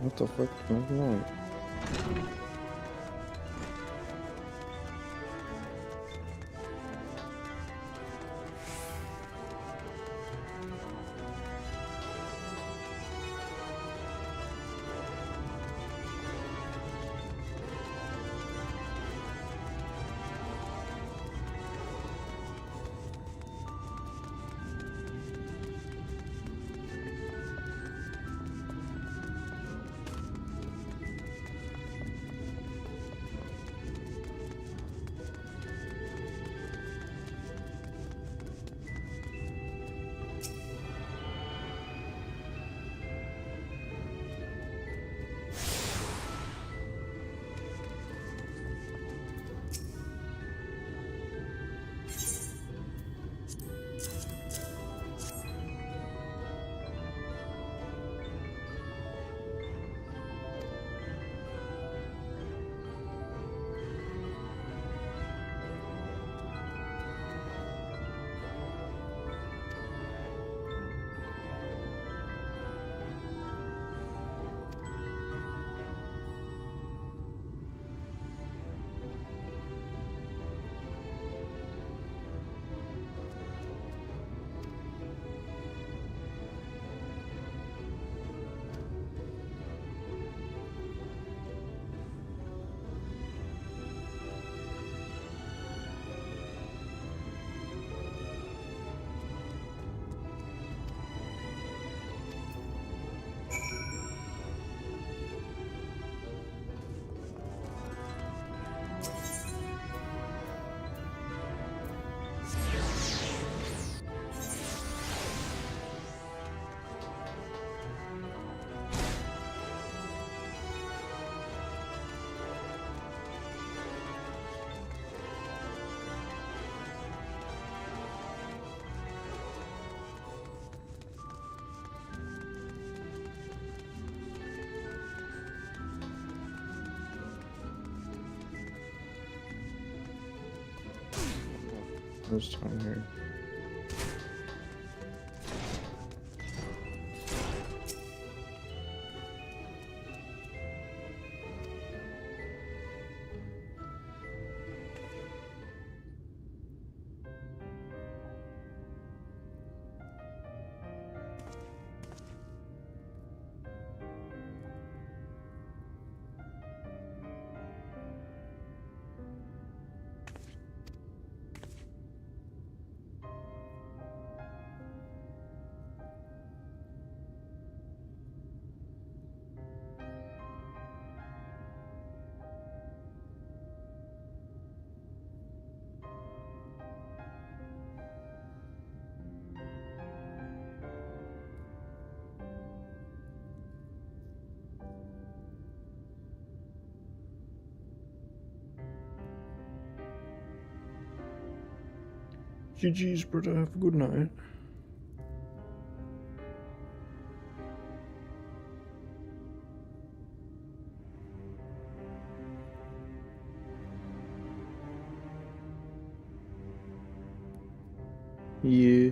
What the fuck is going on? This time here. GG's, brother. Have a good night. Yeah.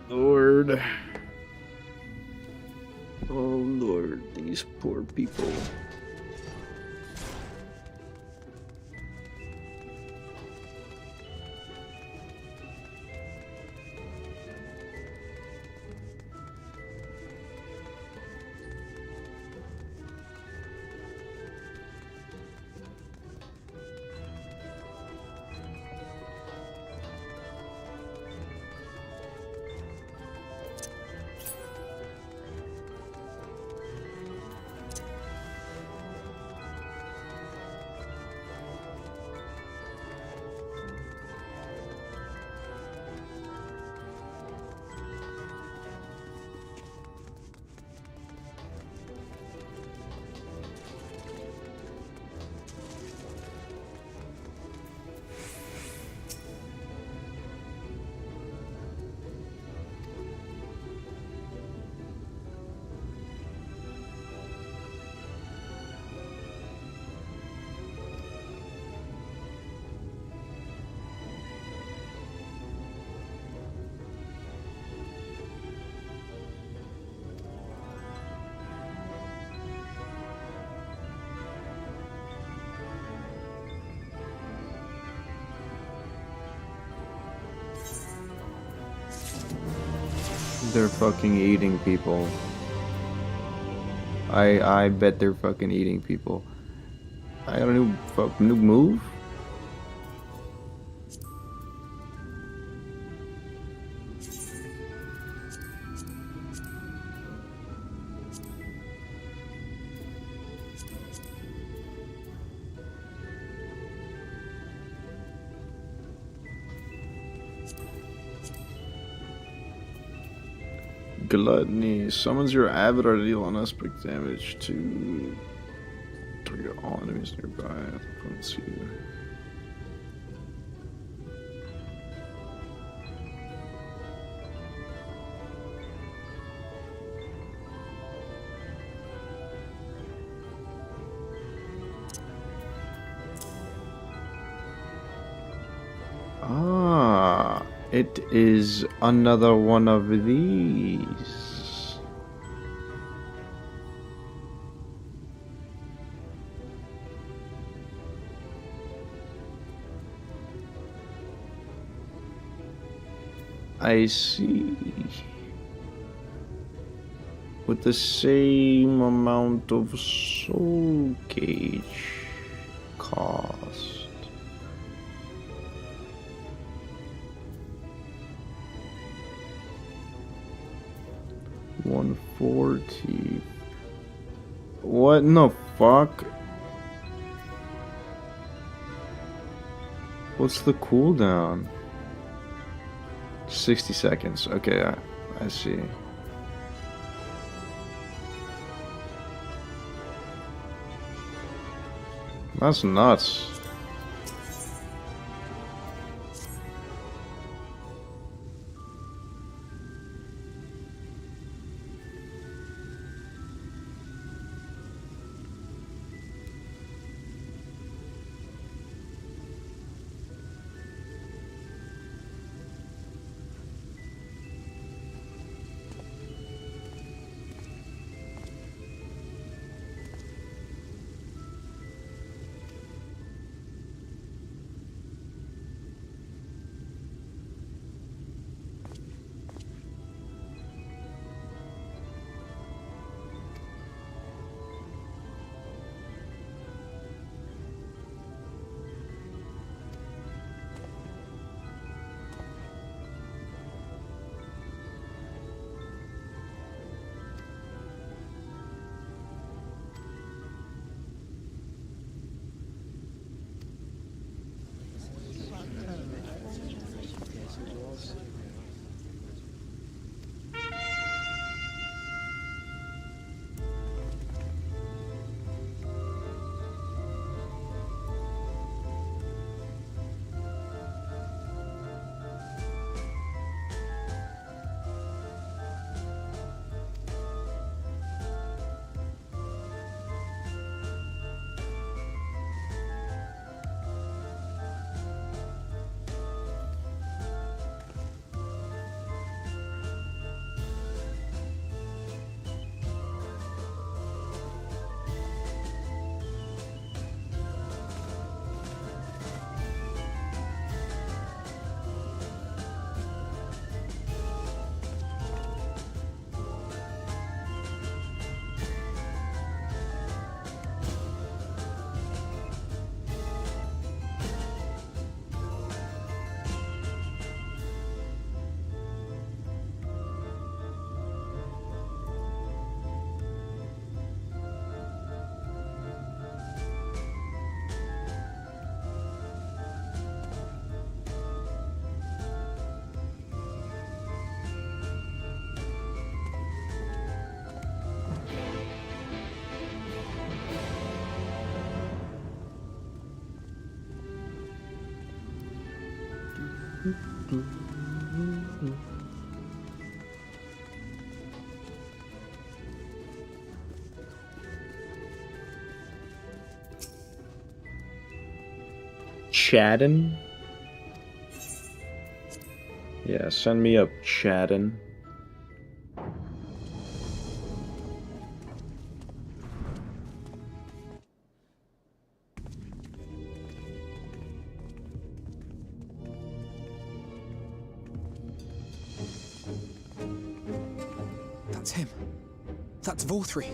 Lord. Oh Lord, these poor people. They're fucking eating people. I bet they're fucking eating people. I got a new move. Gluttony summons your avatar to deal unaspect damage to target all enemies nearby. Let's see. Ah, it is another one of these. I see. With the same amount of soul gauge cost. $140. What in the fuck? What's the cooldown? 60 seconds. Okay, I see. That's nuts. Chaddin? Yeah, send me up, Chaddin. That's him. That's Vorthri.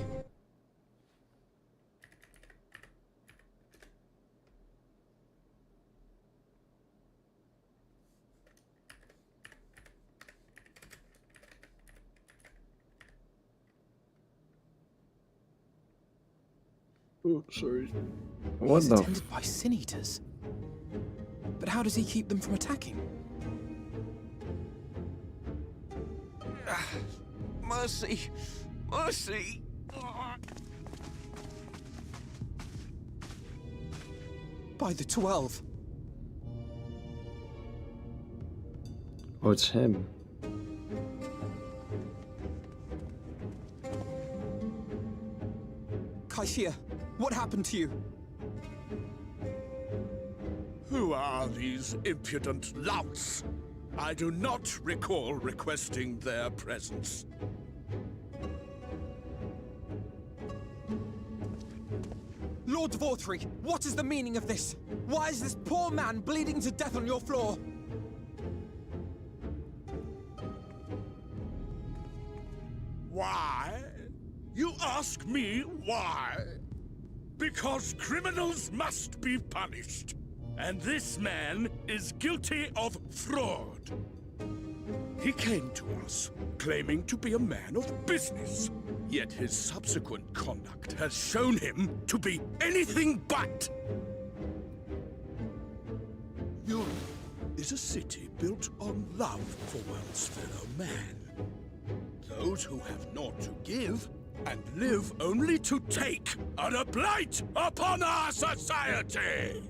Oh, sorry. What He's the? attended by sin eaters. But how does he keep them from attacking? Mercy! Mercy! By the 12. Oh, it's him. Kaishia, what happened to you? Who are these impudent louts? I do not recall requesting their presence. Lord Vorthri, what is the meaning of this? Why is this poor man bleeding to death on your floor? Why? You ask me why? Because criminals must be punished. And this man is guilty of fraud. He came to us, claiming to be a man of business. Yet his subsequent conduct has shown him to be anything but. Europe is a city built on love for one's fellow man. Those who have naught to give and live only to take on a blight upon our society!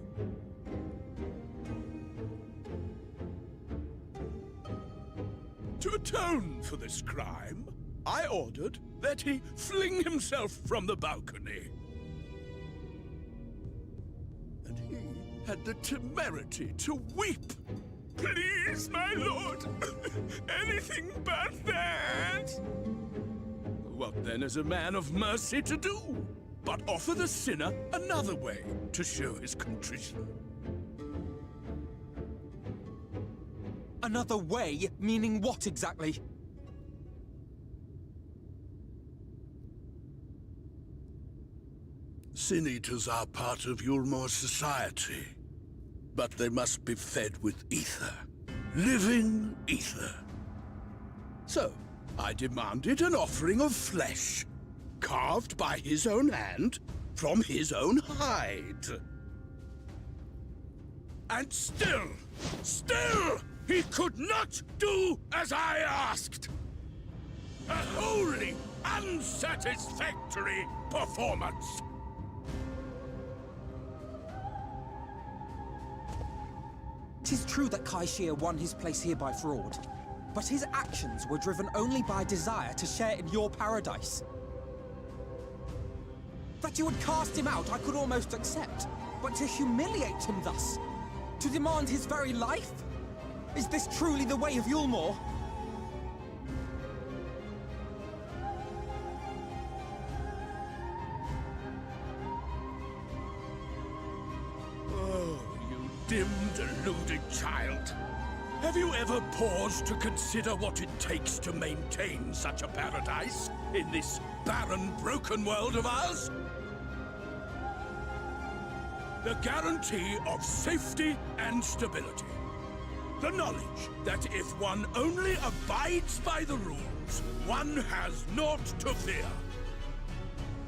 To atone for this crime, I ordered that he fling himself from the balcony. And he had the temerity to weep. Please, my lord, anything but that! What then is a man of mercy to do, but offer the sinner another way to show his contrition? Another way? Meaning what exactly? Sin Eaters are part of Yulmore society, but they must be fed with ether. Living ether. So, I demanded an offering of flesh, carved by his own hand, from his own hide. And still, he could not do as I asked. A wholly unsatisfactory performance. Tis true that Kaishir won his place here by fraud, but his actions were driven only by a desire to share in your paradise. That you would cast him out I could almost accept, but to humiliate him thus, to demand his very life? Is this truly the way of Yulmore? Dim, deluded child. Have you ever paused to consider what it takes to maintain such a paradise in this barren, broken world of ours? The guarantee of safety and stability. The knowledge that if one only abides by the rules, one has naught to fear.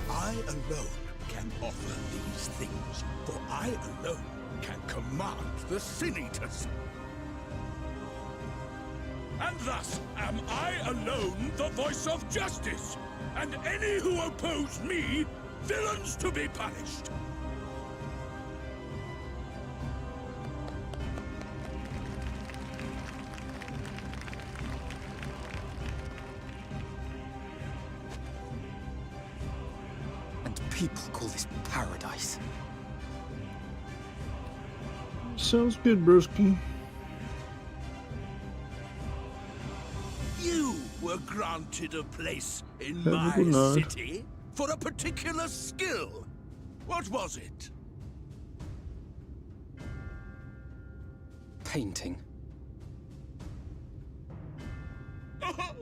I alone can offer these things, for I alone can command the Sin Eaters. And thus am I alone the voice of justice, and any who oppose me, villains to be punished. And people call this paradise. Sounds good, broski. You were granted a place in Have a my good night. city for a particular skill. What was it? Painting. Oh,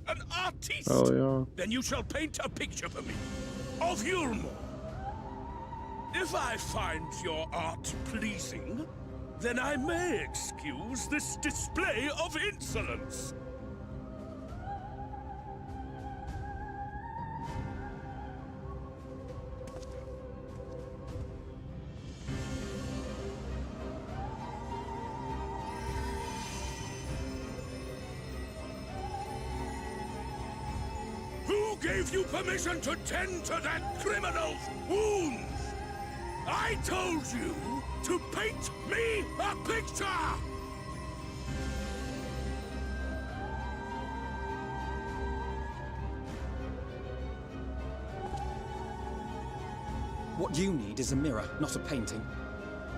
an artiste! Oh, yeah. Then you shall paint a picture for me of Yulmore. If I find your art pleasing, then I may excuse this display of insolence. Who gave you permission to tend to that criminal's wounds? I told you to paint me a picture! What you need is a mirror, not a painting.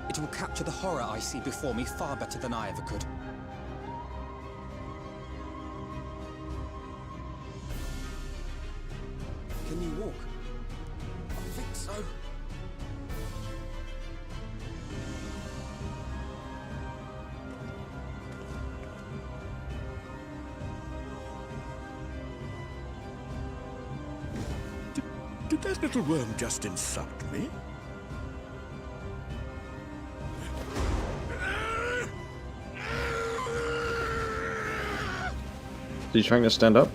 It will capture the horror I see before me far better than I ever could. Can you walk? I think so. Did that little worm just insult me? Is he trying to stand up?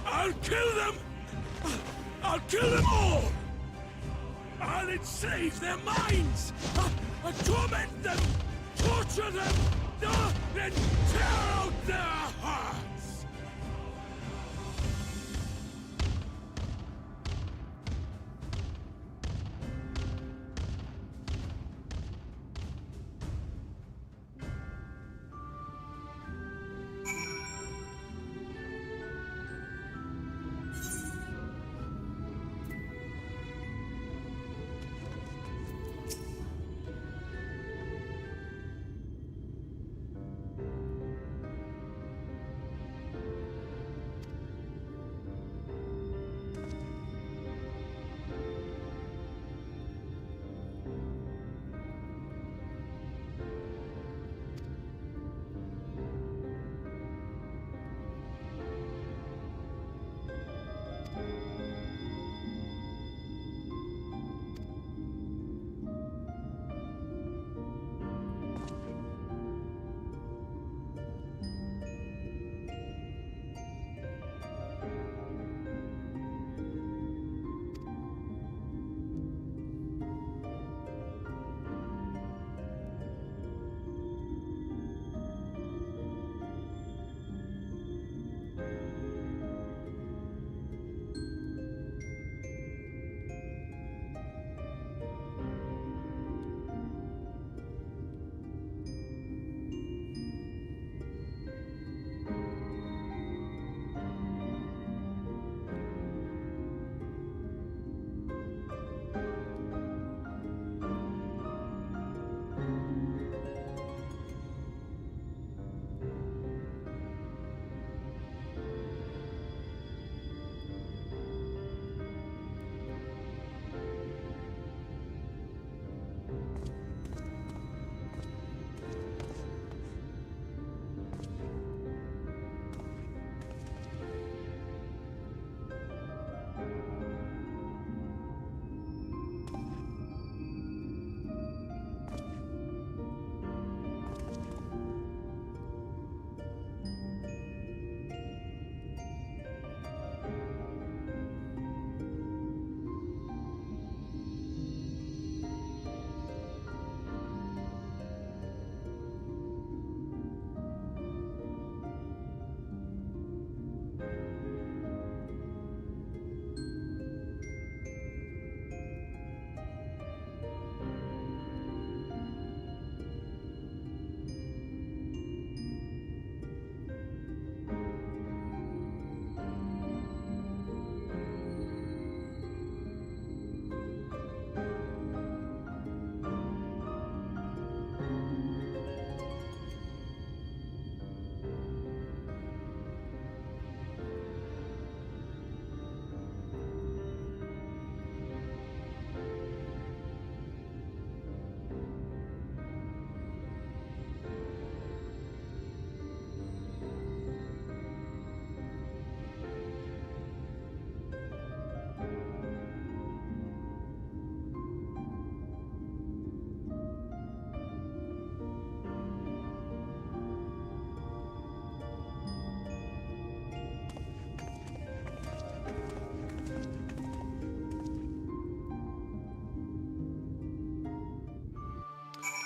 I'll kill them! I'll kill them all! I'll enslave their minds! I'll torment them! Torture them! Then tear out their hearts!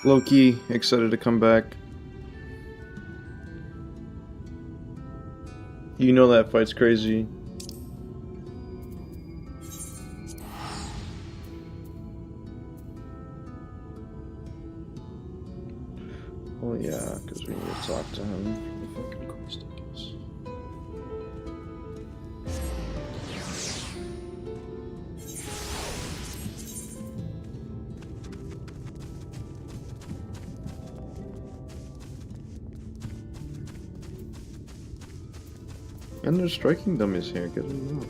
Low-key excited to come back. You know that fight's crazy. Oh yeah, because we need to talk to him for the fucking quest, I guess. And there's striking dummies here, good to know.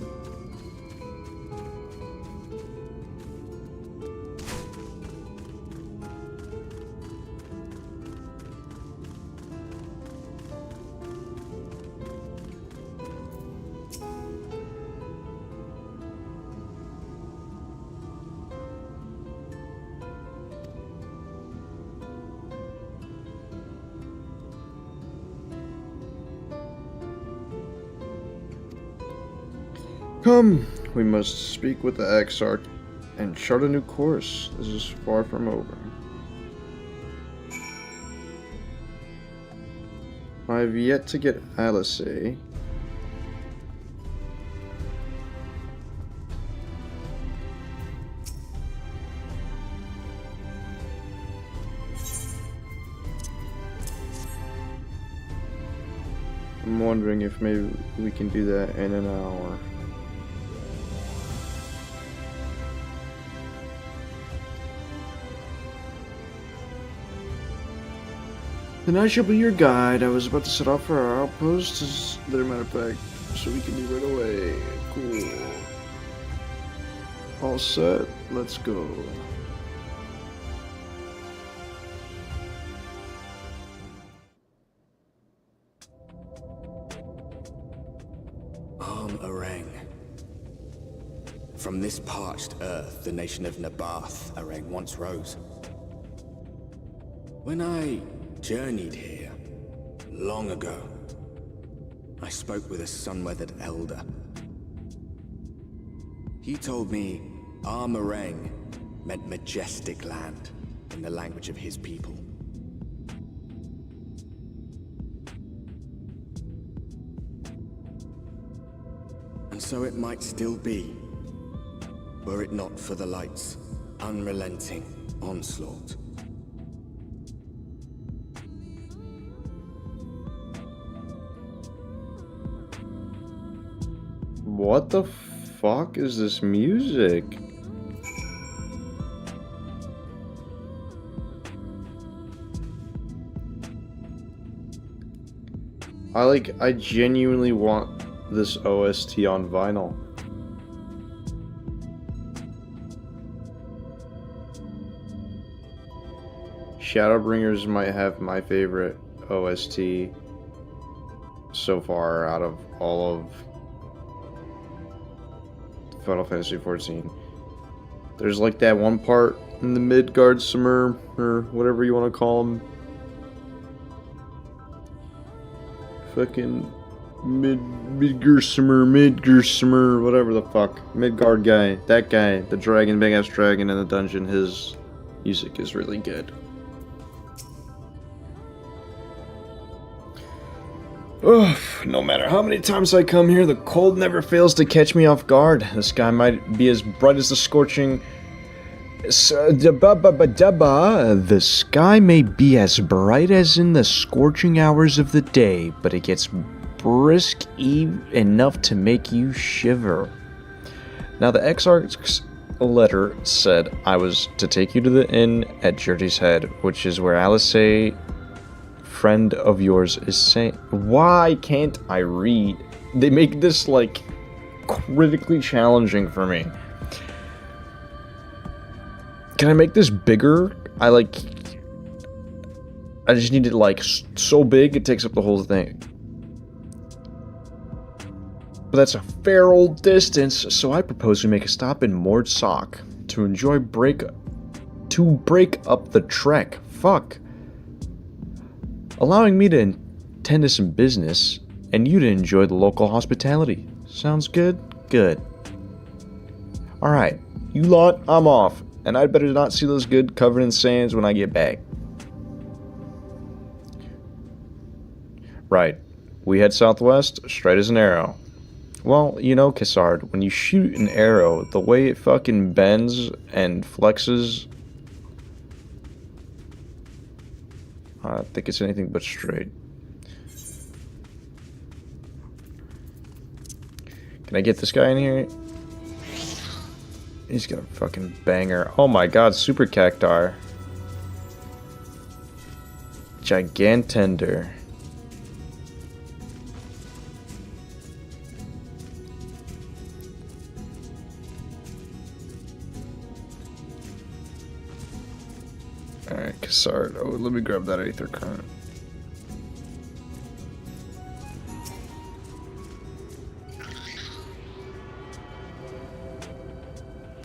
Come, we must speak with the Exarch and chart a new course. This is far from over. I've yet to get Alice. I'm wondering if maybe we can do that in an hour. Then I shall be your guide. I was about to set off for our outpost, as a matter of fact, so we can leave right away. Cool. All set. Let's go. Arang. From this parched earth, the nation of Nabath, Arang once rose. When I journeyed here, long ago, I spoke with a sun-weathered elder. He told me Armarang meant majestic land in the language of his people. And so it might still be, were it not for the light's unrelenting onslaught. What the fuck is this music? I genuinely want this OST on vinyl. Shadowbringers might have my favorite OST so far out of all of Final Fantasy XIV. There's like that one part in the Midgard Summer, or whatever you want to call him. Fucking Midgard, whatever the fuck. Midgard guy, that guy, the dragon, big ass dragon in the dungeon, his music is really good. Ugh, no matter how many times I come here, the cold never fails to catch me off guard. The sky might be as bright as the scorching... The sky may be as bright as in the scorching hours of the day, but it gets brisk enough to make you shiver. Now, the Exarch's letter said I was to take you to the inn at Journey's Head, which is where Alice, friend of yours, is saying. Why can't I read? They make this like critically challenging for me. Can I make this bigger? I just need it like so big it takes up the whole thing. But that's a fair old distance, so I propose we make a stop in Mordsock to break up the trek. Fuck. Allowing me to tend to some business, and you to enjoy the local hospitality. Sounds good? Good. Alright, you lot, I'm off, and I'd better not see those good covered in sands when I get back. Right. We head southwest, straight as an arrow. Well, you know, Cassard, when you shoot an arrow, the way it fucking bends and flexes, I think it's anything but straight. Can I get this guy in here? He's got a fucking banger. Oh my god, super cacti. Gigantender. Alright, Cassard. Oh, let me grab that Aether Current.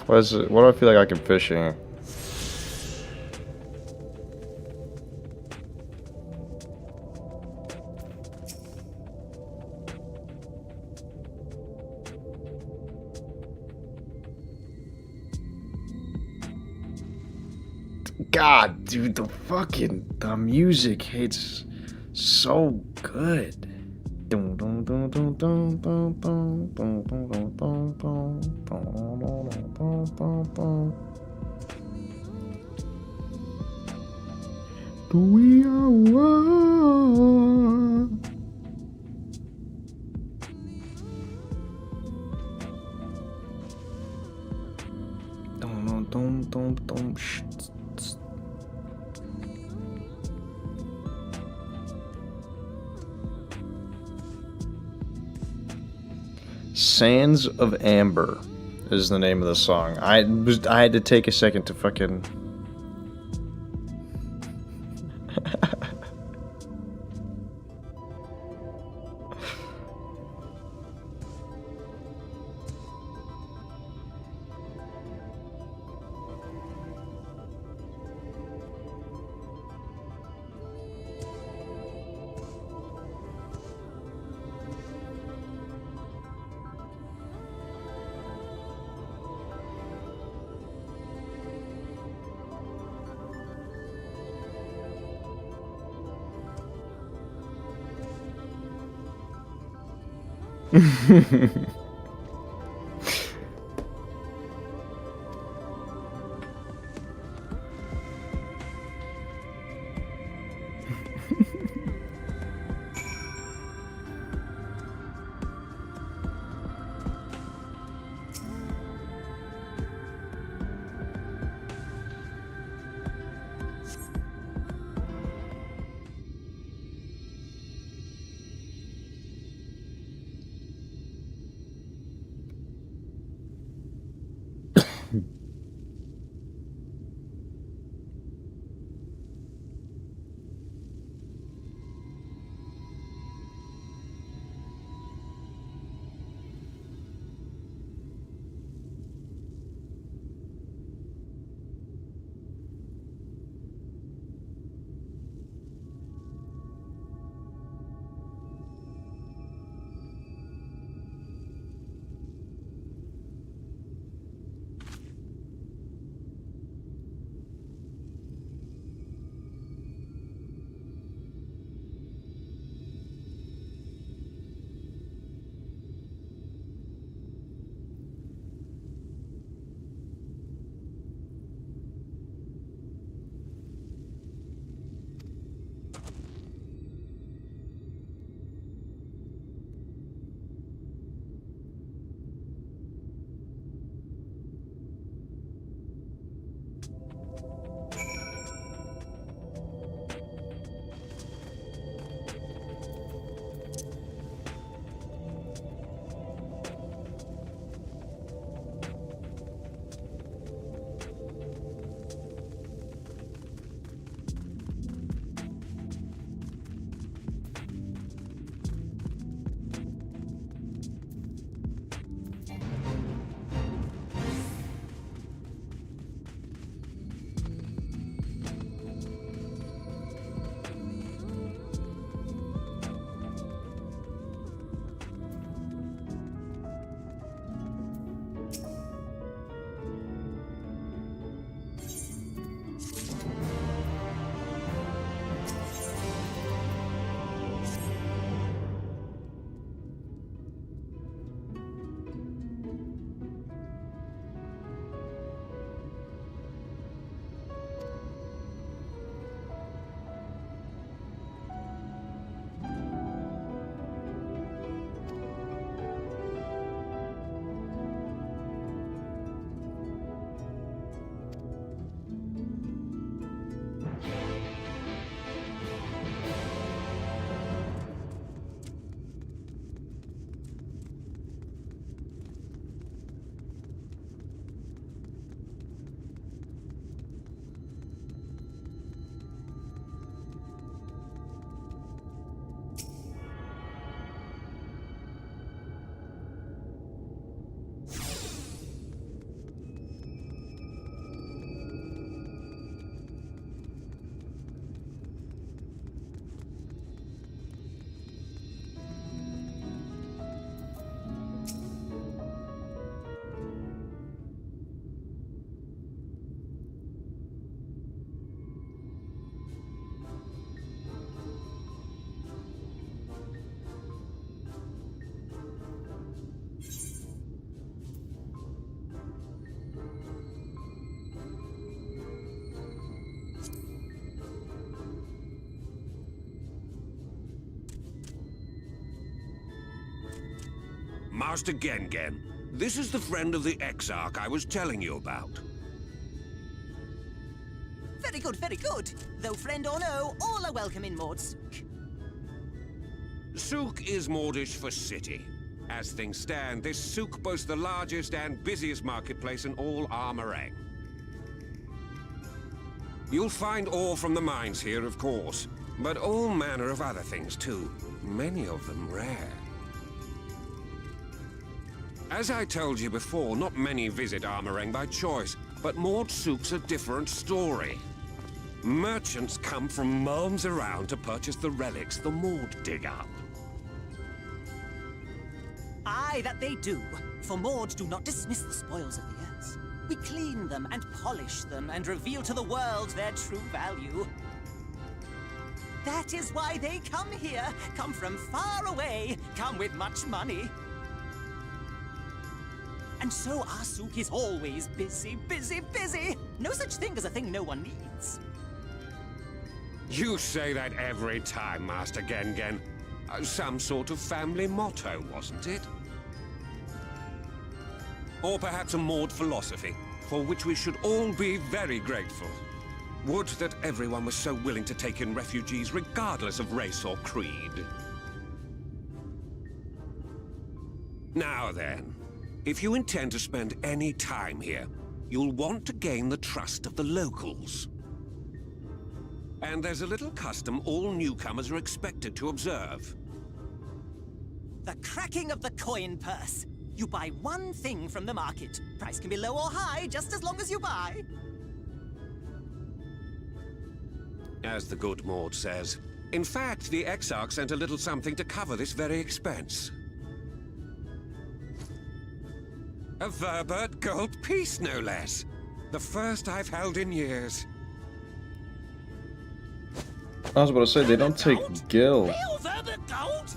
What is it? What do I feel like I can fish here? God, dude, the music, it's so good. We are one. Sands of Amber is the name of the song. I had to take a second to fucking Master Gengen, this is the friend of the Exarch I was telling you about. Very good, very good. Though friend or no, all are welcome in Mordsook. Souk is Mordish for city. As things stand, this souk boasts the largest and busiest marketplace in all Armorang. You'll find ore from the mines here, of course, but all manner of other things too, many of them rare. As I told you before, not many visit Armorang by choice, but Mordsook's a different story. Merchants come from realms around to purchase the relics the Mord dig up. Aye, that they do. For Mords do not dismiss the spoils of the earth. We clean them and polish them and reveal to the world their true value. That is why they come here, come from far away, come with much money. And so our souk is always busy, busy, busy. No such thing as a thing no one needs. You say that every time, Master Gengen. Some sort of family motto, wasn't it? Or perhaps a Mord philosophy, for which we should all be very grateful. Would that everyone was so willing to take in refugees regardless of race or creed. Now then, if you intend to spend any time here, you'll want to gain the trust of the locals. And there's a little custom all newcomers are expected to observe. The cracking of the coin purse. You buy one thing from the market. Price can be low or high, just as long as you buy. As the good Mord says. In fact, the Exarch sent a little something to cover this very expense. A Verbert gold piece, no less. The first I've held in years. I was about to say, they don't take gil. Real Verbert gold?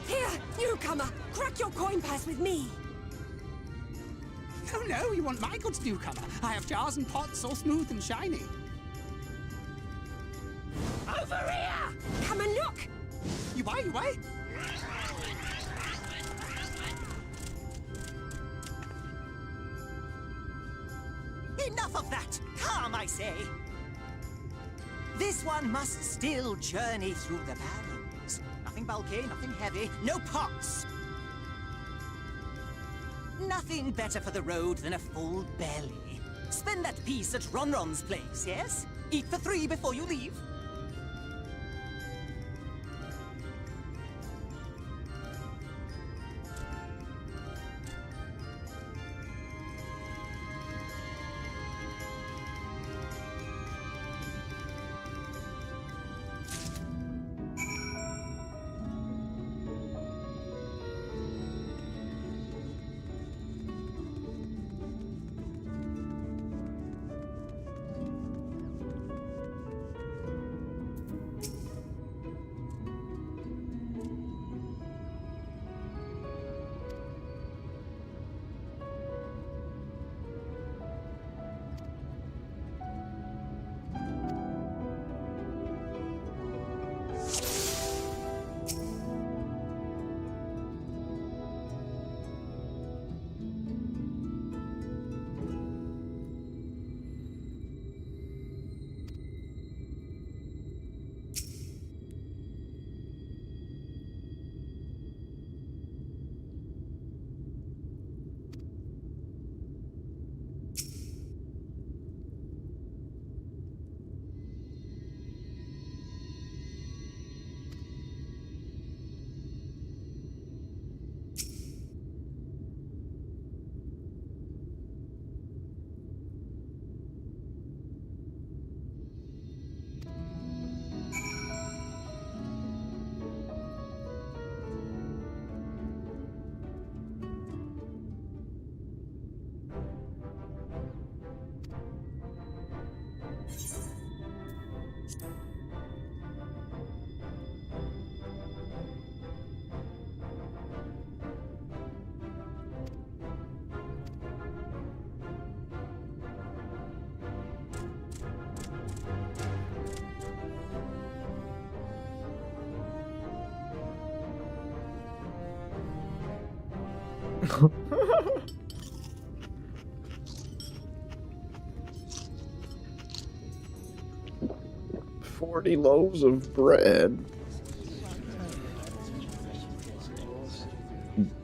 Here, newcomer, crack your coin purse with me. Oh no, you want my goods, newcomer? I have jars and pots all smooth and shiny. Over here! Come and look! You buy, you buy? Enough of that! Calm, I say! This one must still journey through the barrens. Nothing bulky, nothing heavy, no pots. Nothing better for the road than a full belly. Spend that piece at Ronron's place, yes? Eat for 3 before you leave. $40 loaves of bread.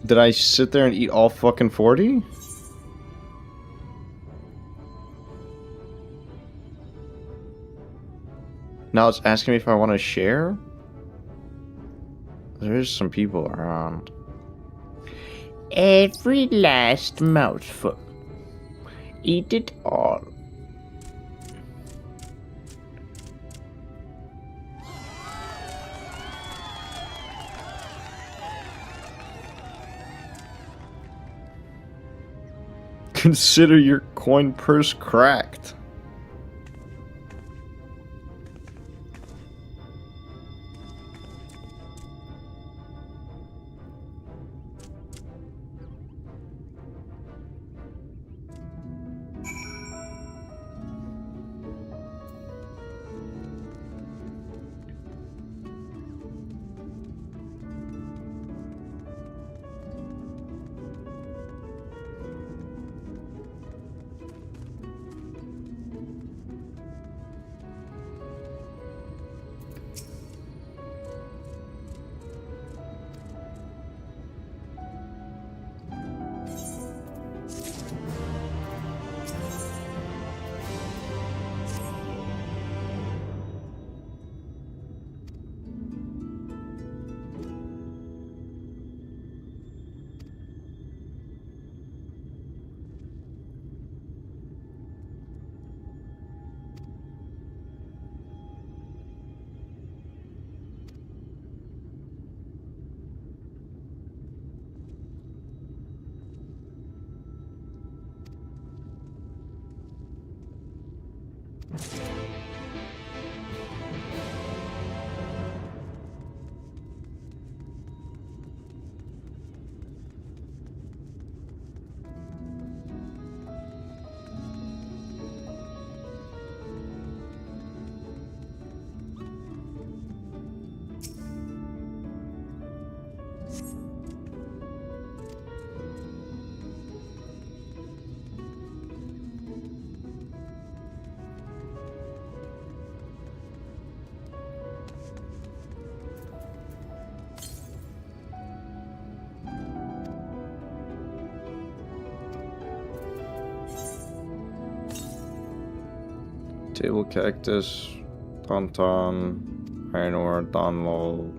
Did I sit there and eat all fucking 40? Now it's asking me if I want to share? There's some people around. Every last mouthful. Eat it all. Consider your coin purse cracked. Table cactus, tauntaun, iron ore, donlol,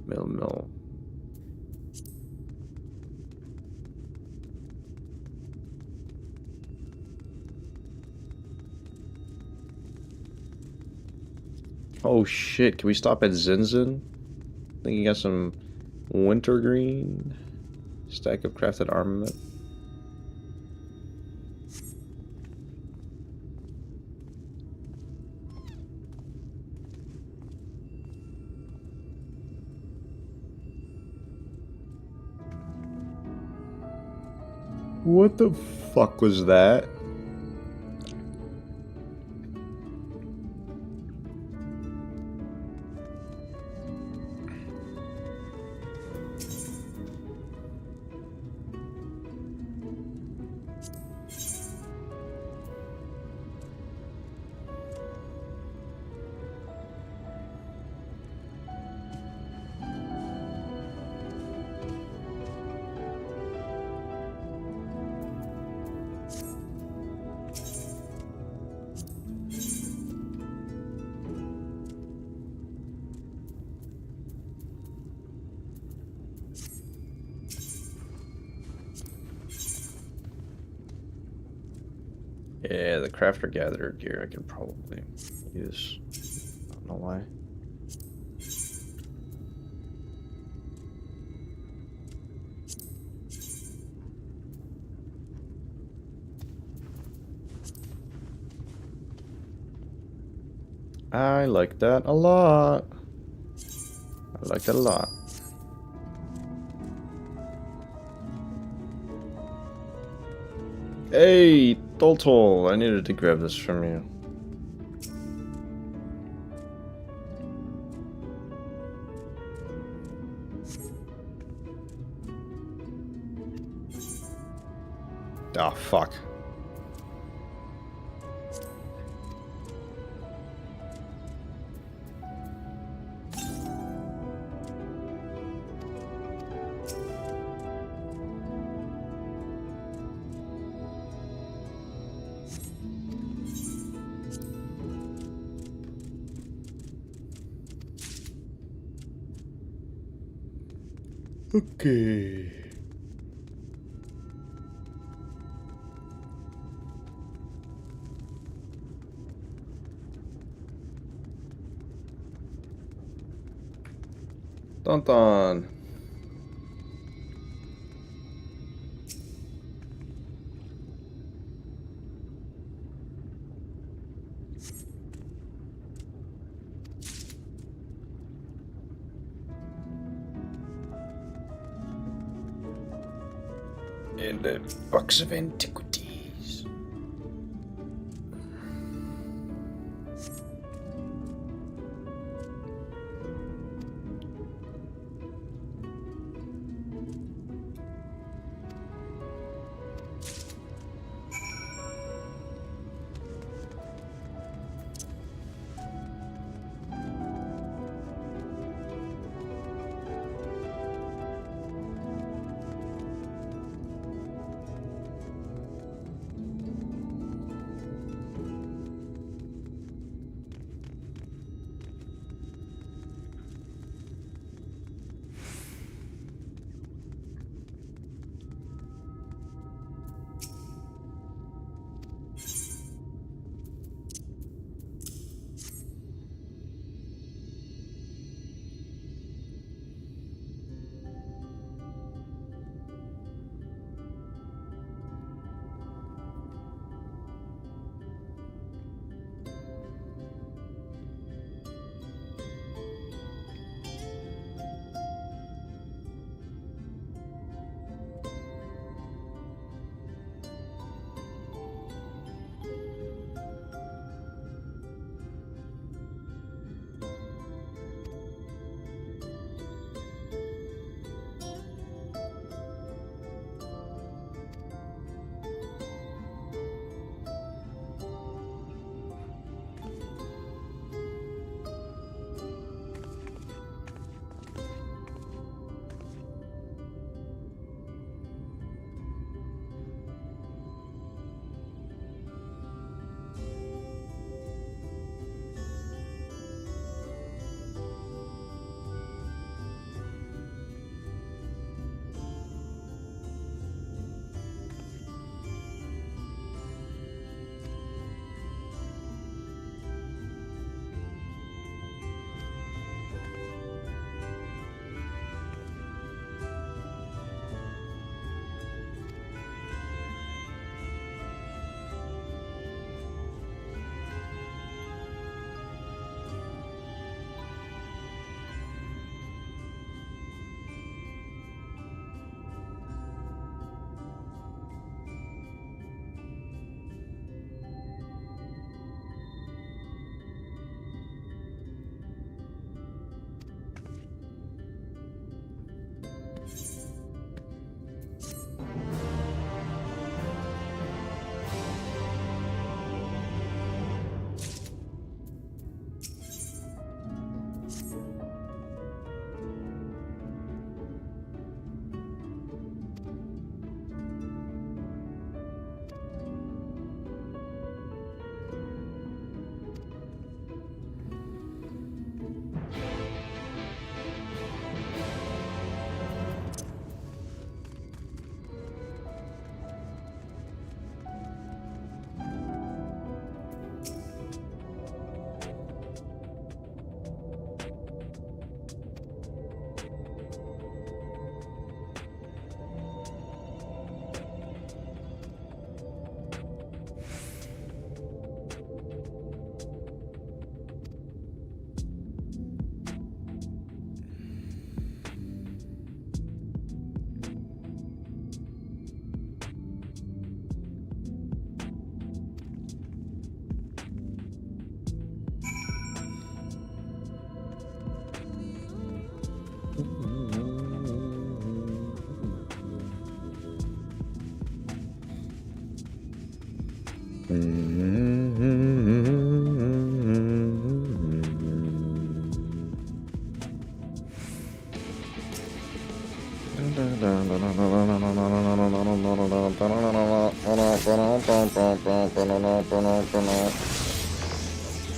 mill. Oh shit, can we stop at Zinzin? I think you got some wintergreen, stack of crafted armament. What the fuck was that? Yeah, the crafter gatherer gear I could probably use. I don't know why. I like that a lot. I like that a lot. Hey, Toltol, I needed to grab this from you. Ah, fuck. Okay. Dun dun. In the box of antiquities.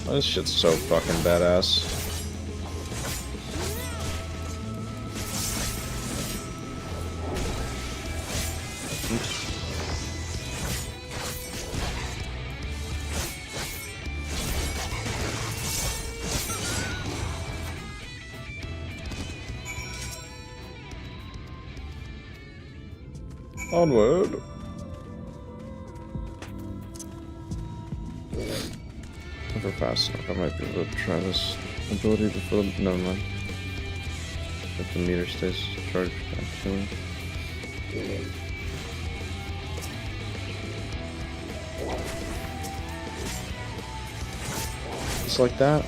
This shit's so fucking badass. Onward. If we're fast enough, I might be able to try this ability before. Never mind. If the meter stays charged, actually. Just like that.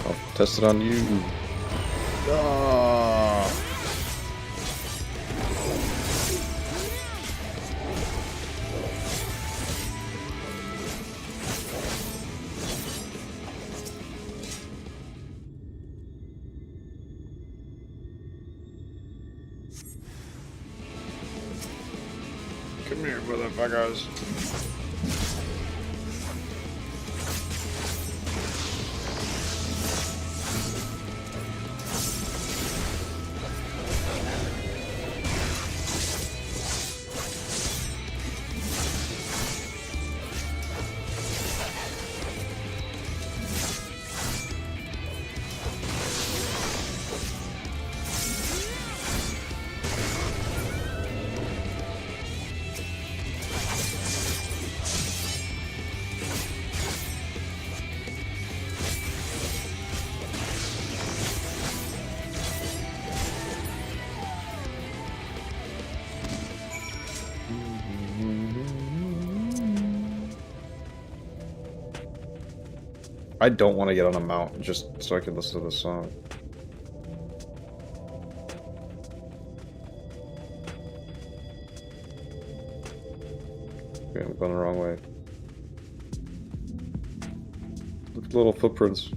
I'll test it on you. Ah. Come here, motherfuckers. I don't want to get on a mount just so I can listen to this song. Okay, I'm going the wrong way. Look at the little footprints.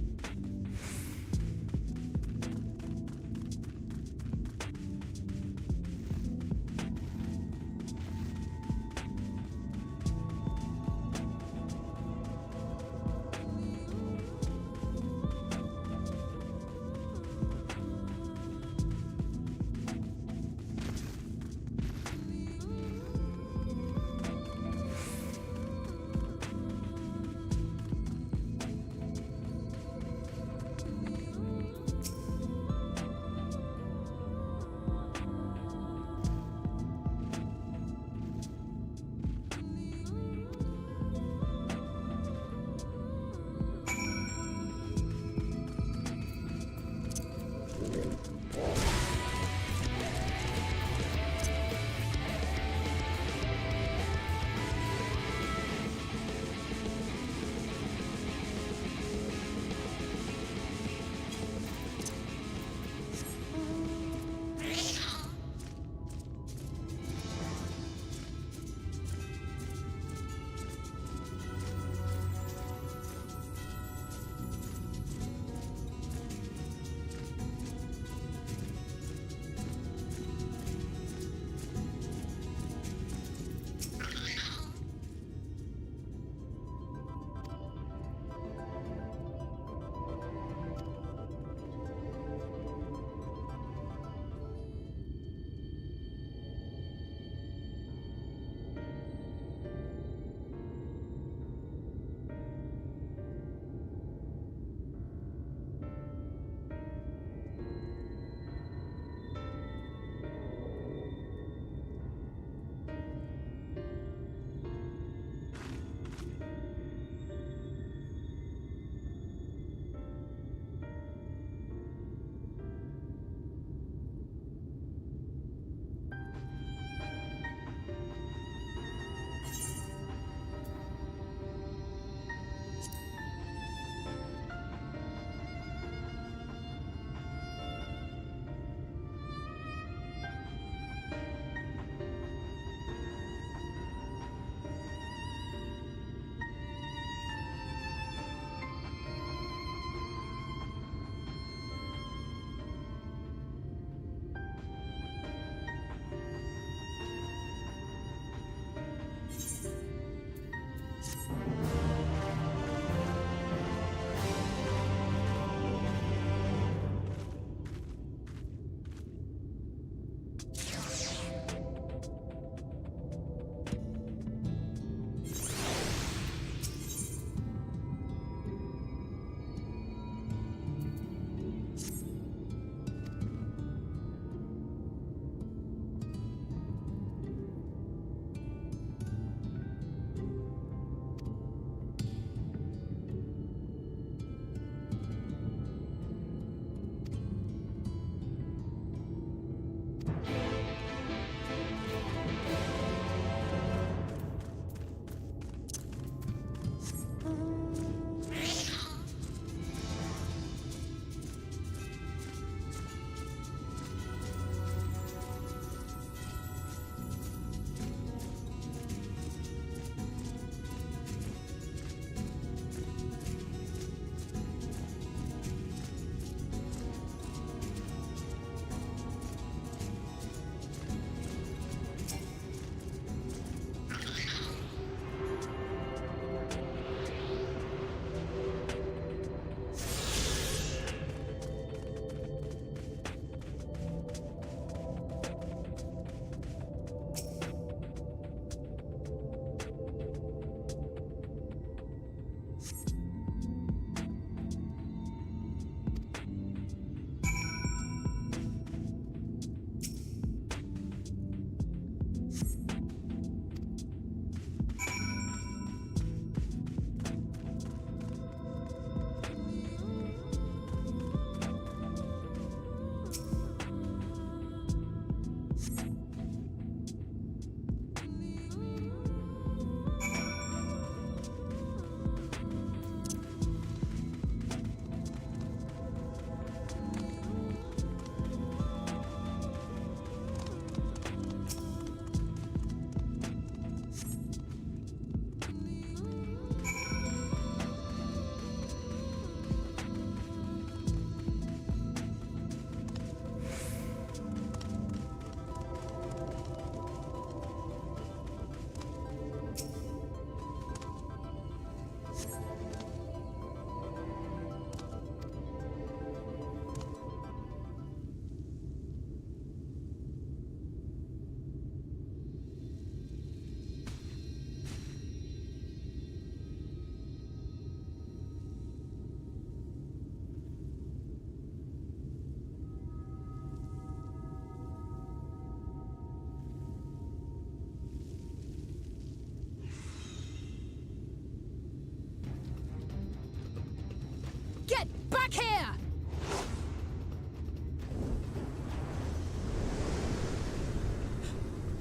Get back here!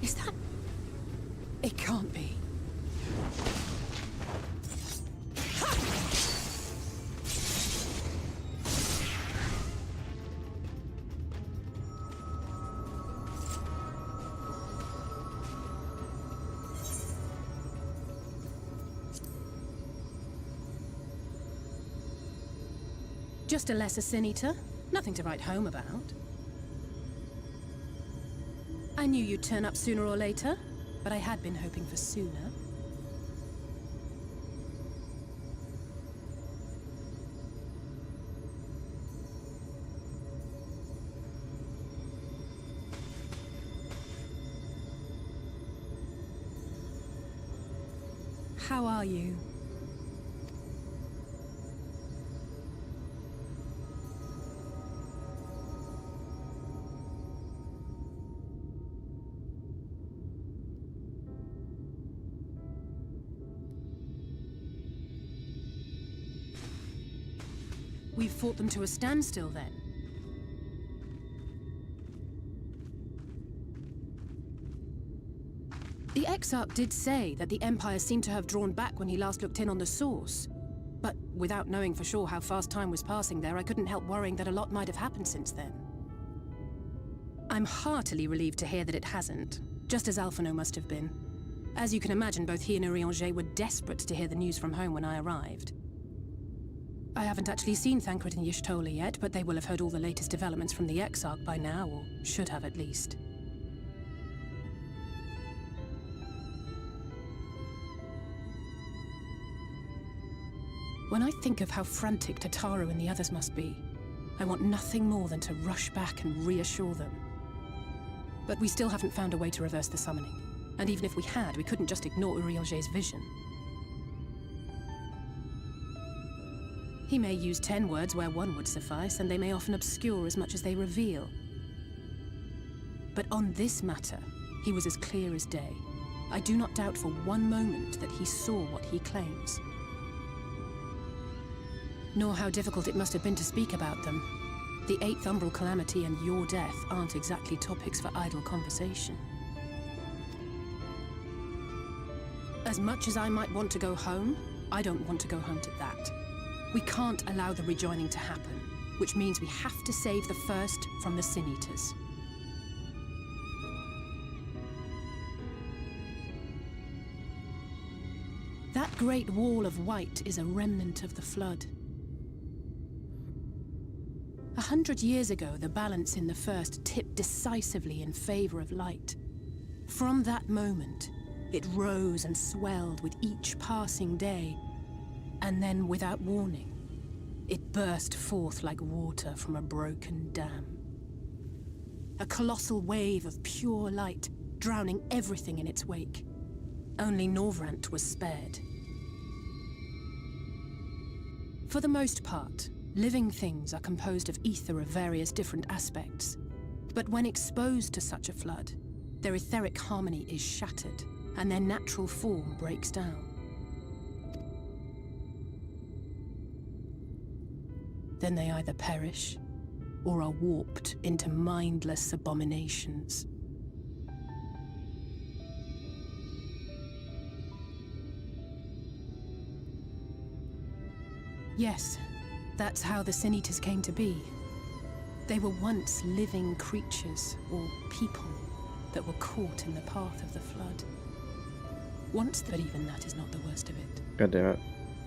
Is that... It can't be. Just a lesser sin eater. Nothing to write home about. I knew you'd turn up sooner or later, but I had been hoping for sooner. How are you? We've fought them to a standstill, then. The Exarch did say that the Empire seemed to have drawn back when he last looked in on the source. But without knowing for sure how fast time was passing there, I couldn't help worrying that a lot might have happened since then. I'm heartily relieved to hear that it hasn't, just as Alphino must have been. As you can imagine, both he and Urianger were desperate to hear the news from home when I arrived. I haven't actually seen Thancred and Y'shtola yet, but they will have heard all the latest developments from the Exarch by now, or should have at least. When I think of how frantic Tataru and the others must be, I want nothing more than to rush back and reassure them. But we still haven't found a way to reverse the summoning. And even if we had, we couldn't just ignore Urianger's vision. He may use 10 words where 1 would suffice, and they may often obscure as much as they reveal. But on this matter, he was as clear as day. I do not doubt for one moment that he saw what he claims. Nor how difficult it must have been to speak about them. The 8th Umbral Calamity and your death aren't exactly topics for idle conversation. As much as I might want to go home, I don't want to go home to that. We can't allow the rejoining to happen, which means we have to save the first from the Sin Eaters. That great wall of white is a remnant of the Flood. 100 years ago, the balance in the First tipped decisively in favor of light. From that moment, it rose and swelled with each passing day, and then, without warning, it burst forth like water from a broken dam. A colossal wave of pure light, drowning everything in its wake. Only Norvrant was spared. For the most part, living things are composed of ether of various different aspects. But when exposed to such a flood, their etheric harmony is shattered, and their natural form breaks down. Then they either perish, or are warped into mindless abominations. Yes, that's how the Sin Eaters came to be. They were once living creatures, or people, that were caught in the path of the Flood. But even that is not the worst of it. God damn it.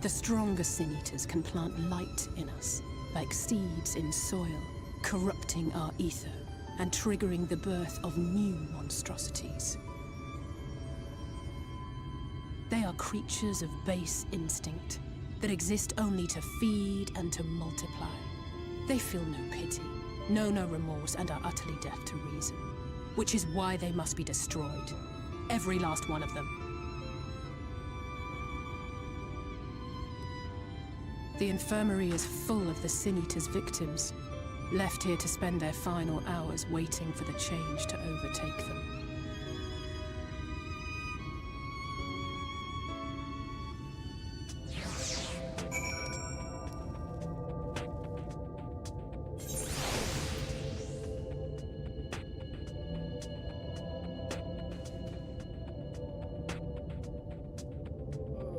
The stronger Sin Eaters can plant light in us, like seeds in soil, corrupting our ether and triggering the birth of new monstrosities. They are creatures of base instinct that exist only to feed and to multiply. They feel no pity, know no remorse, and are utterly deaf to reason, which is why they must be destroyed. Every last one of them. The infirmary is full of the Sin Eaters' victims, left here to spend their final hours waiting for the change to overtake them.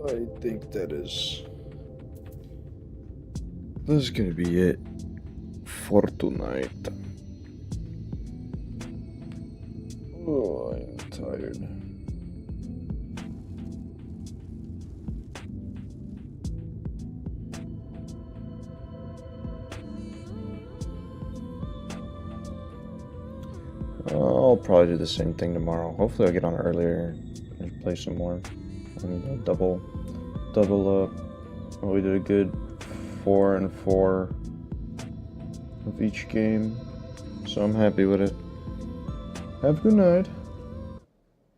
I think that's gonna be it for tonight. Oh, I'm tired. I'll probably do the same thing tomorrow. Hopefully I'll get on earlier and play some more. And double up. Oh, we did a good 4 and 4 of each game. So I'm happy with it. Have a good night.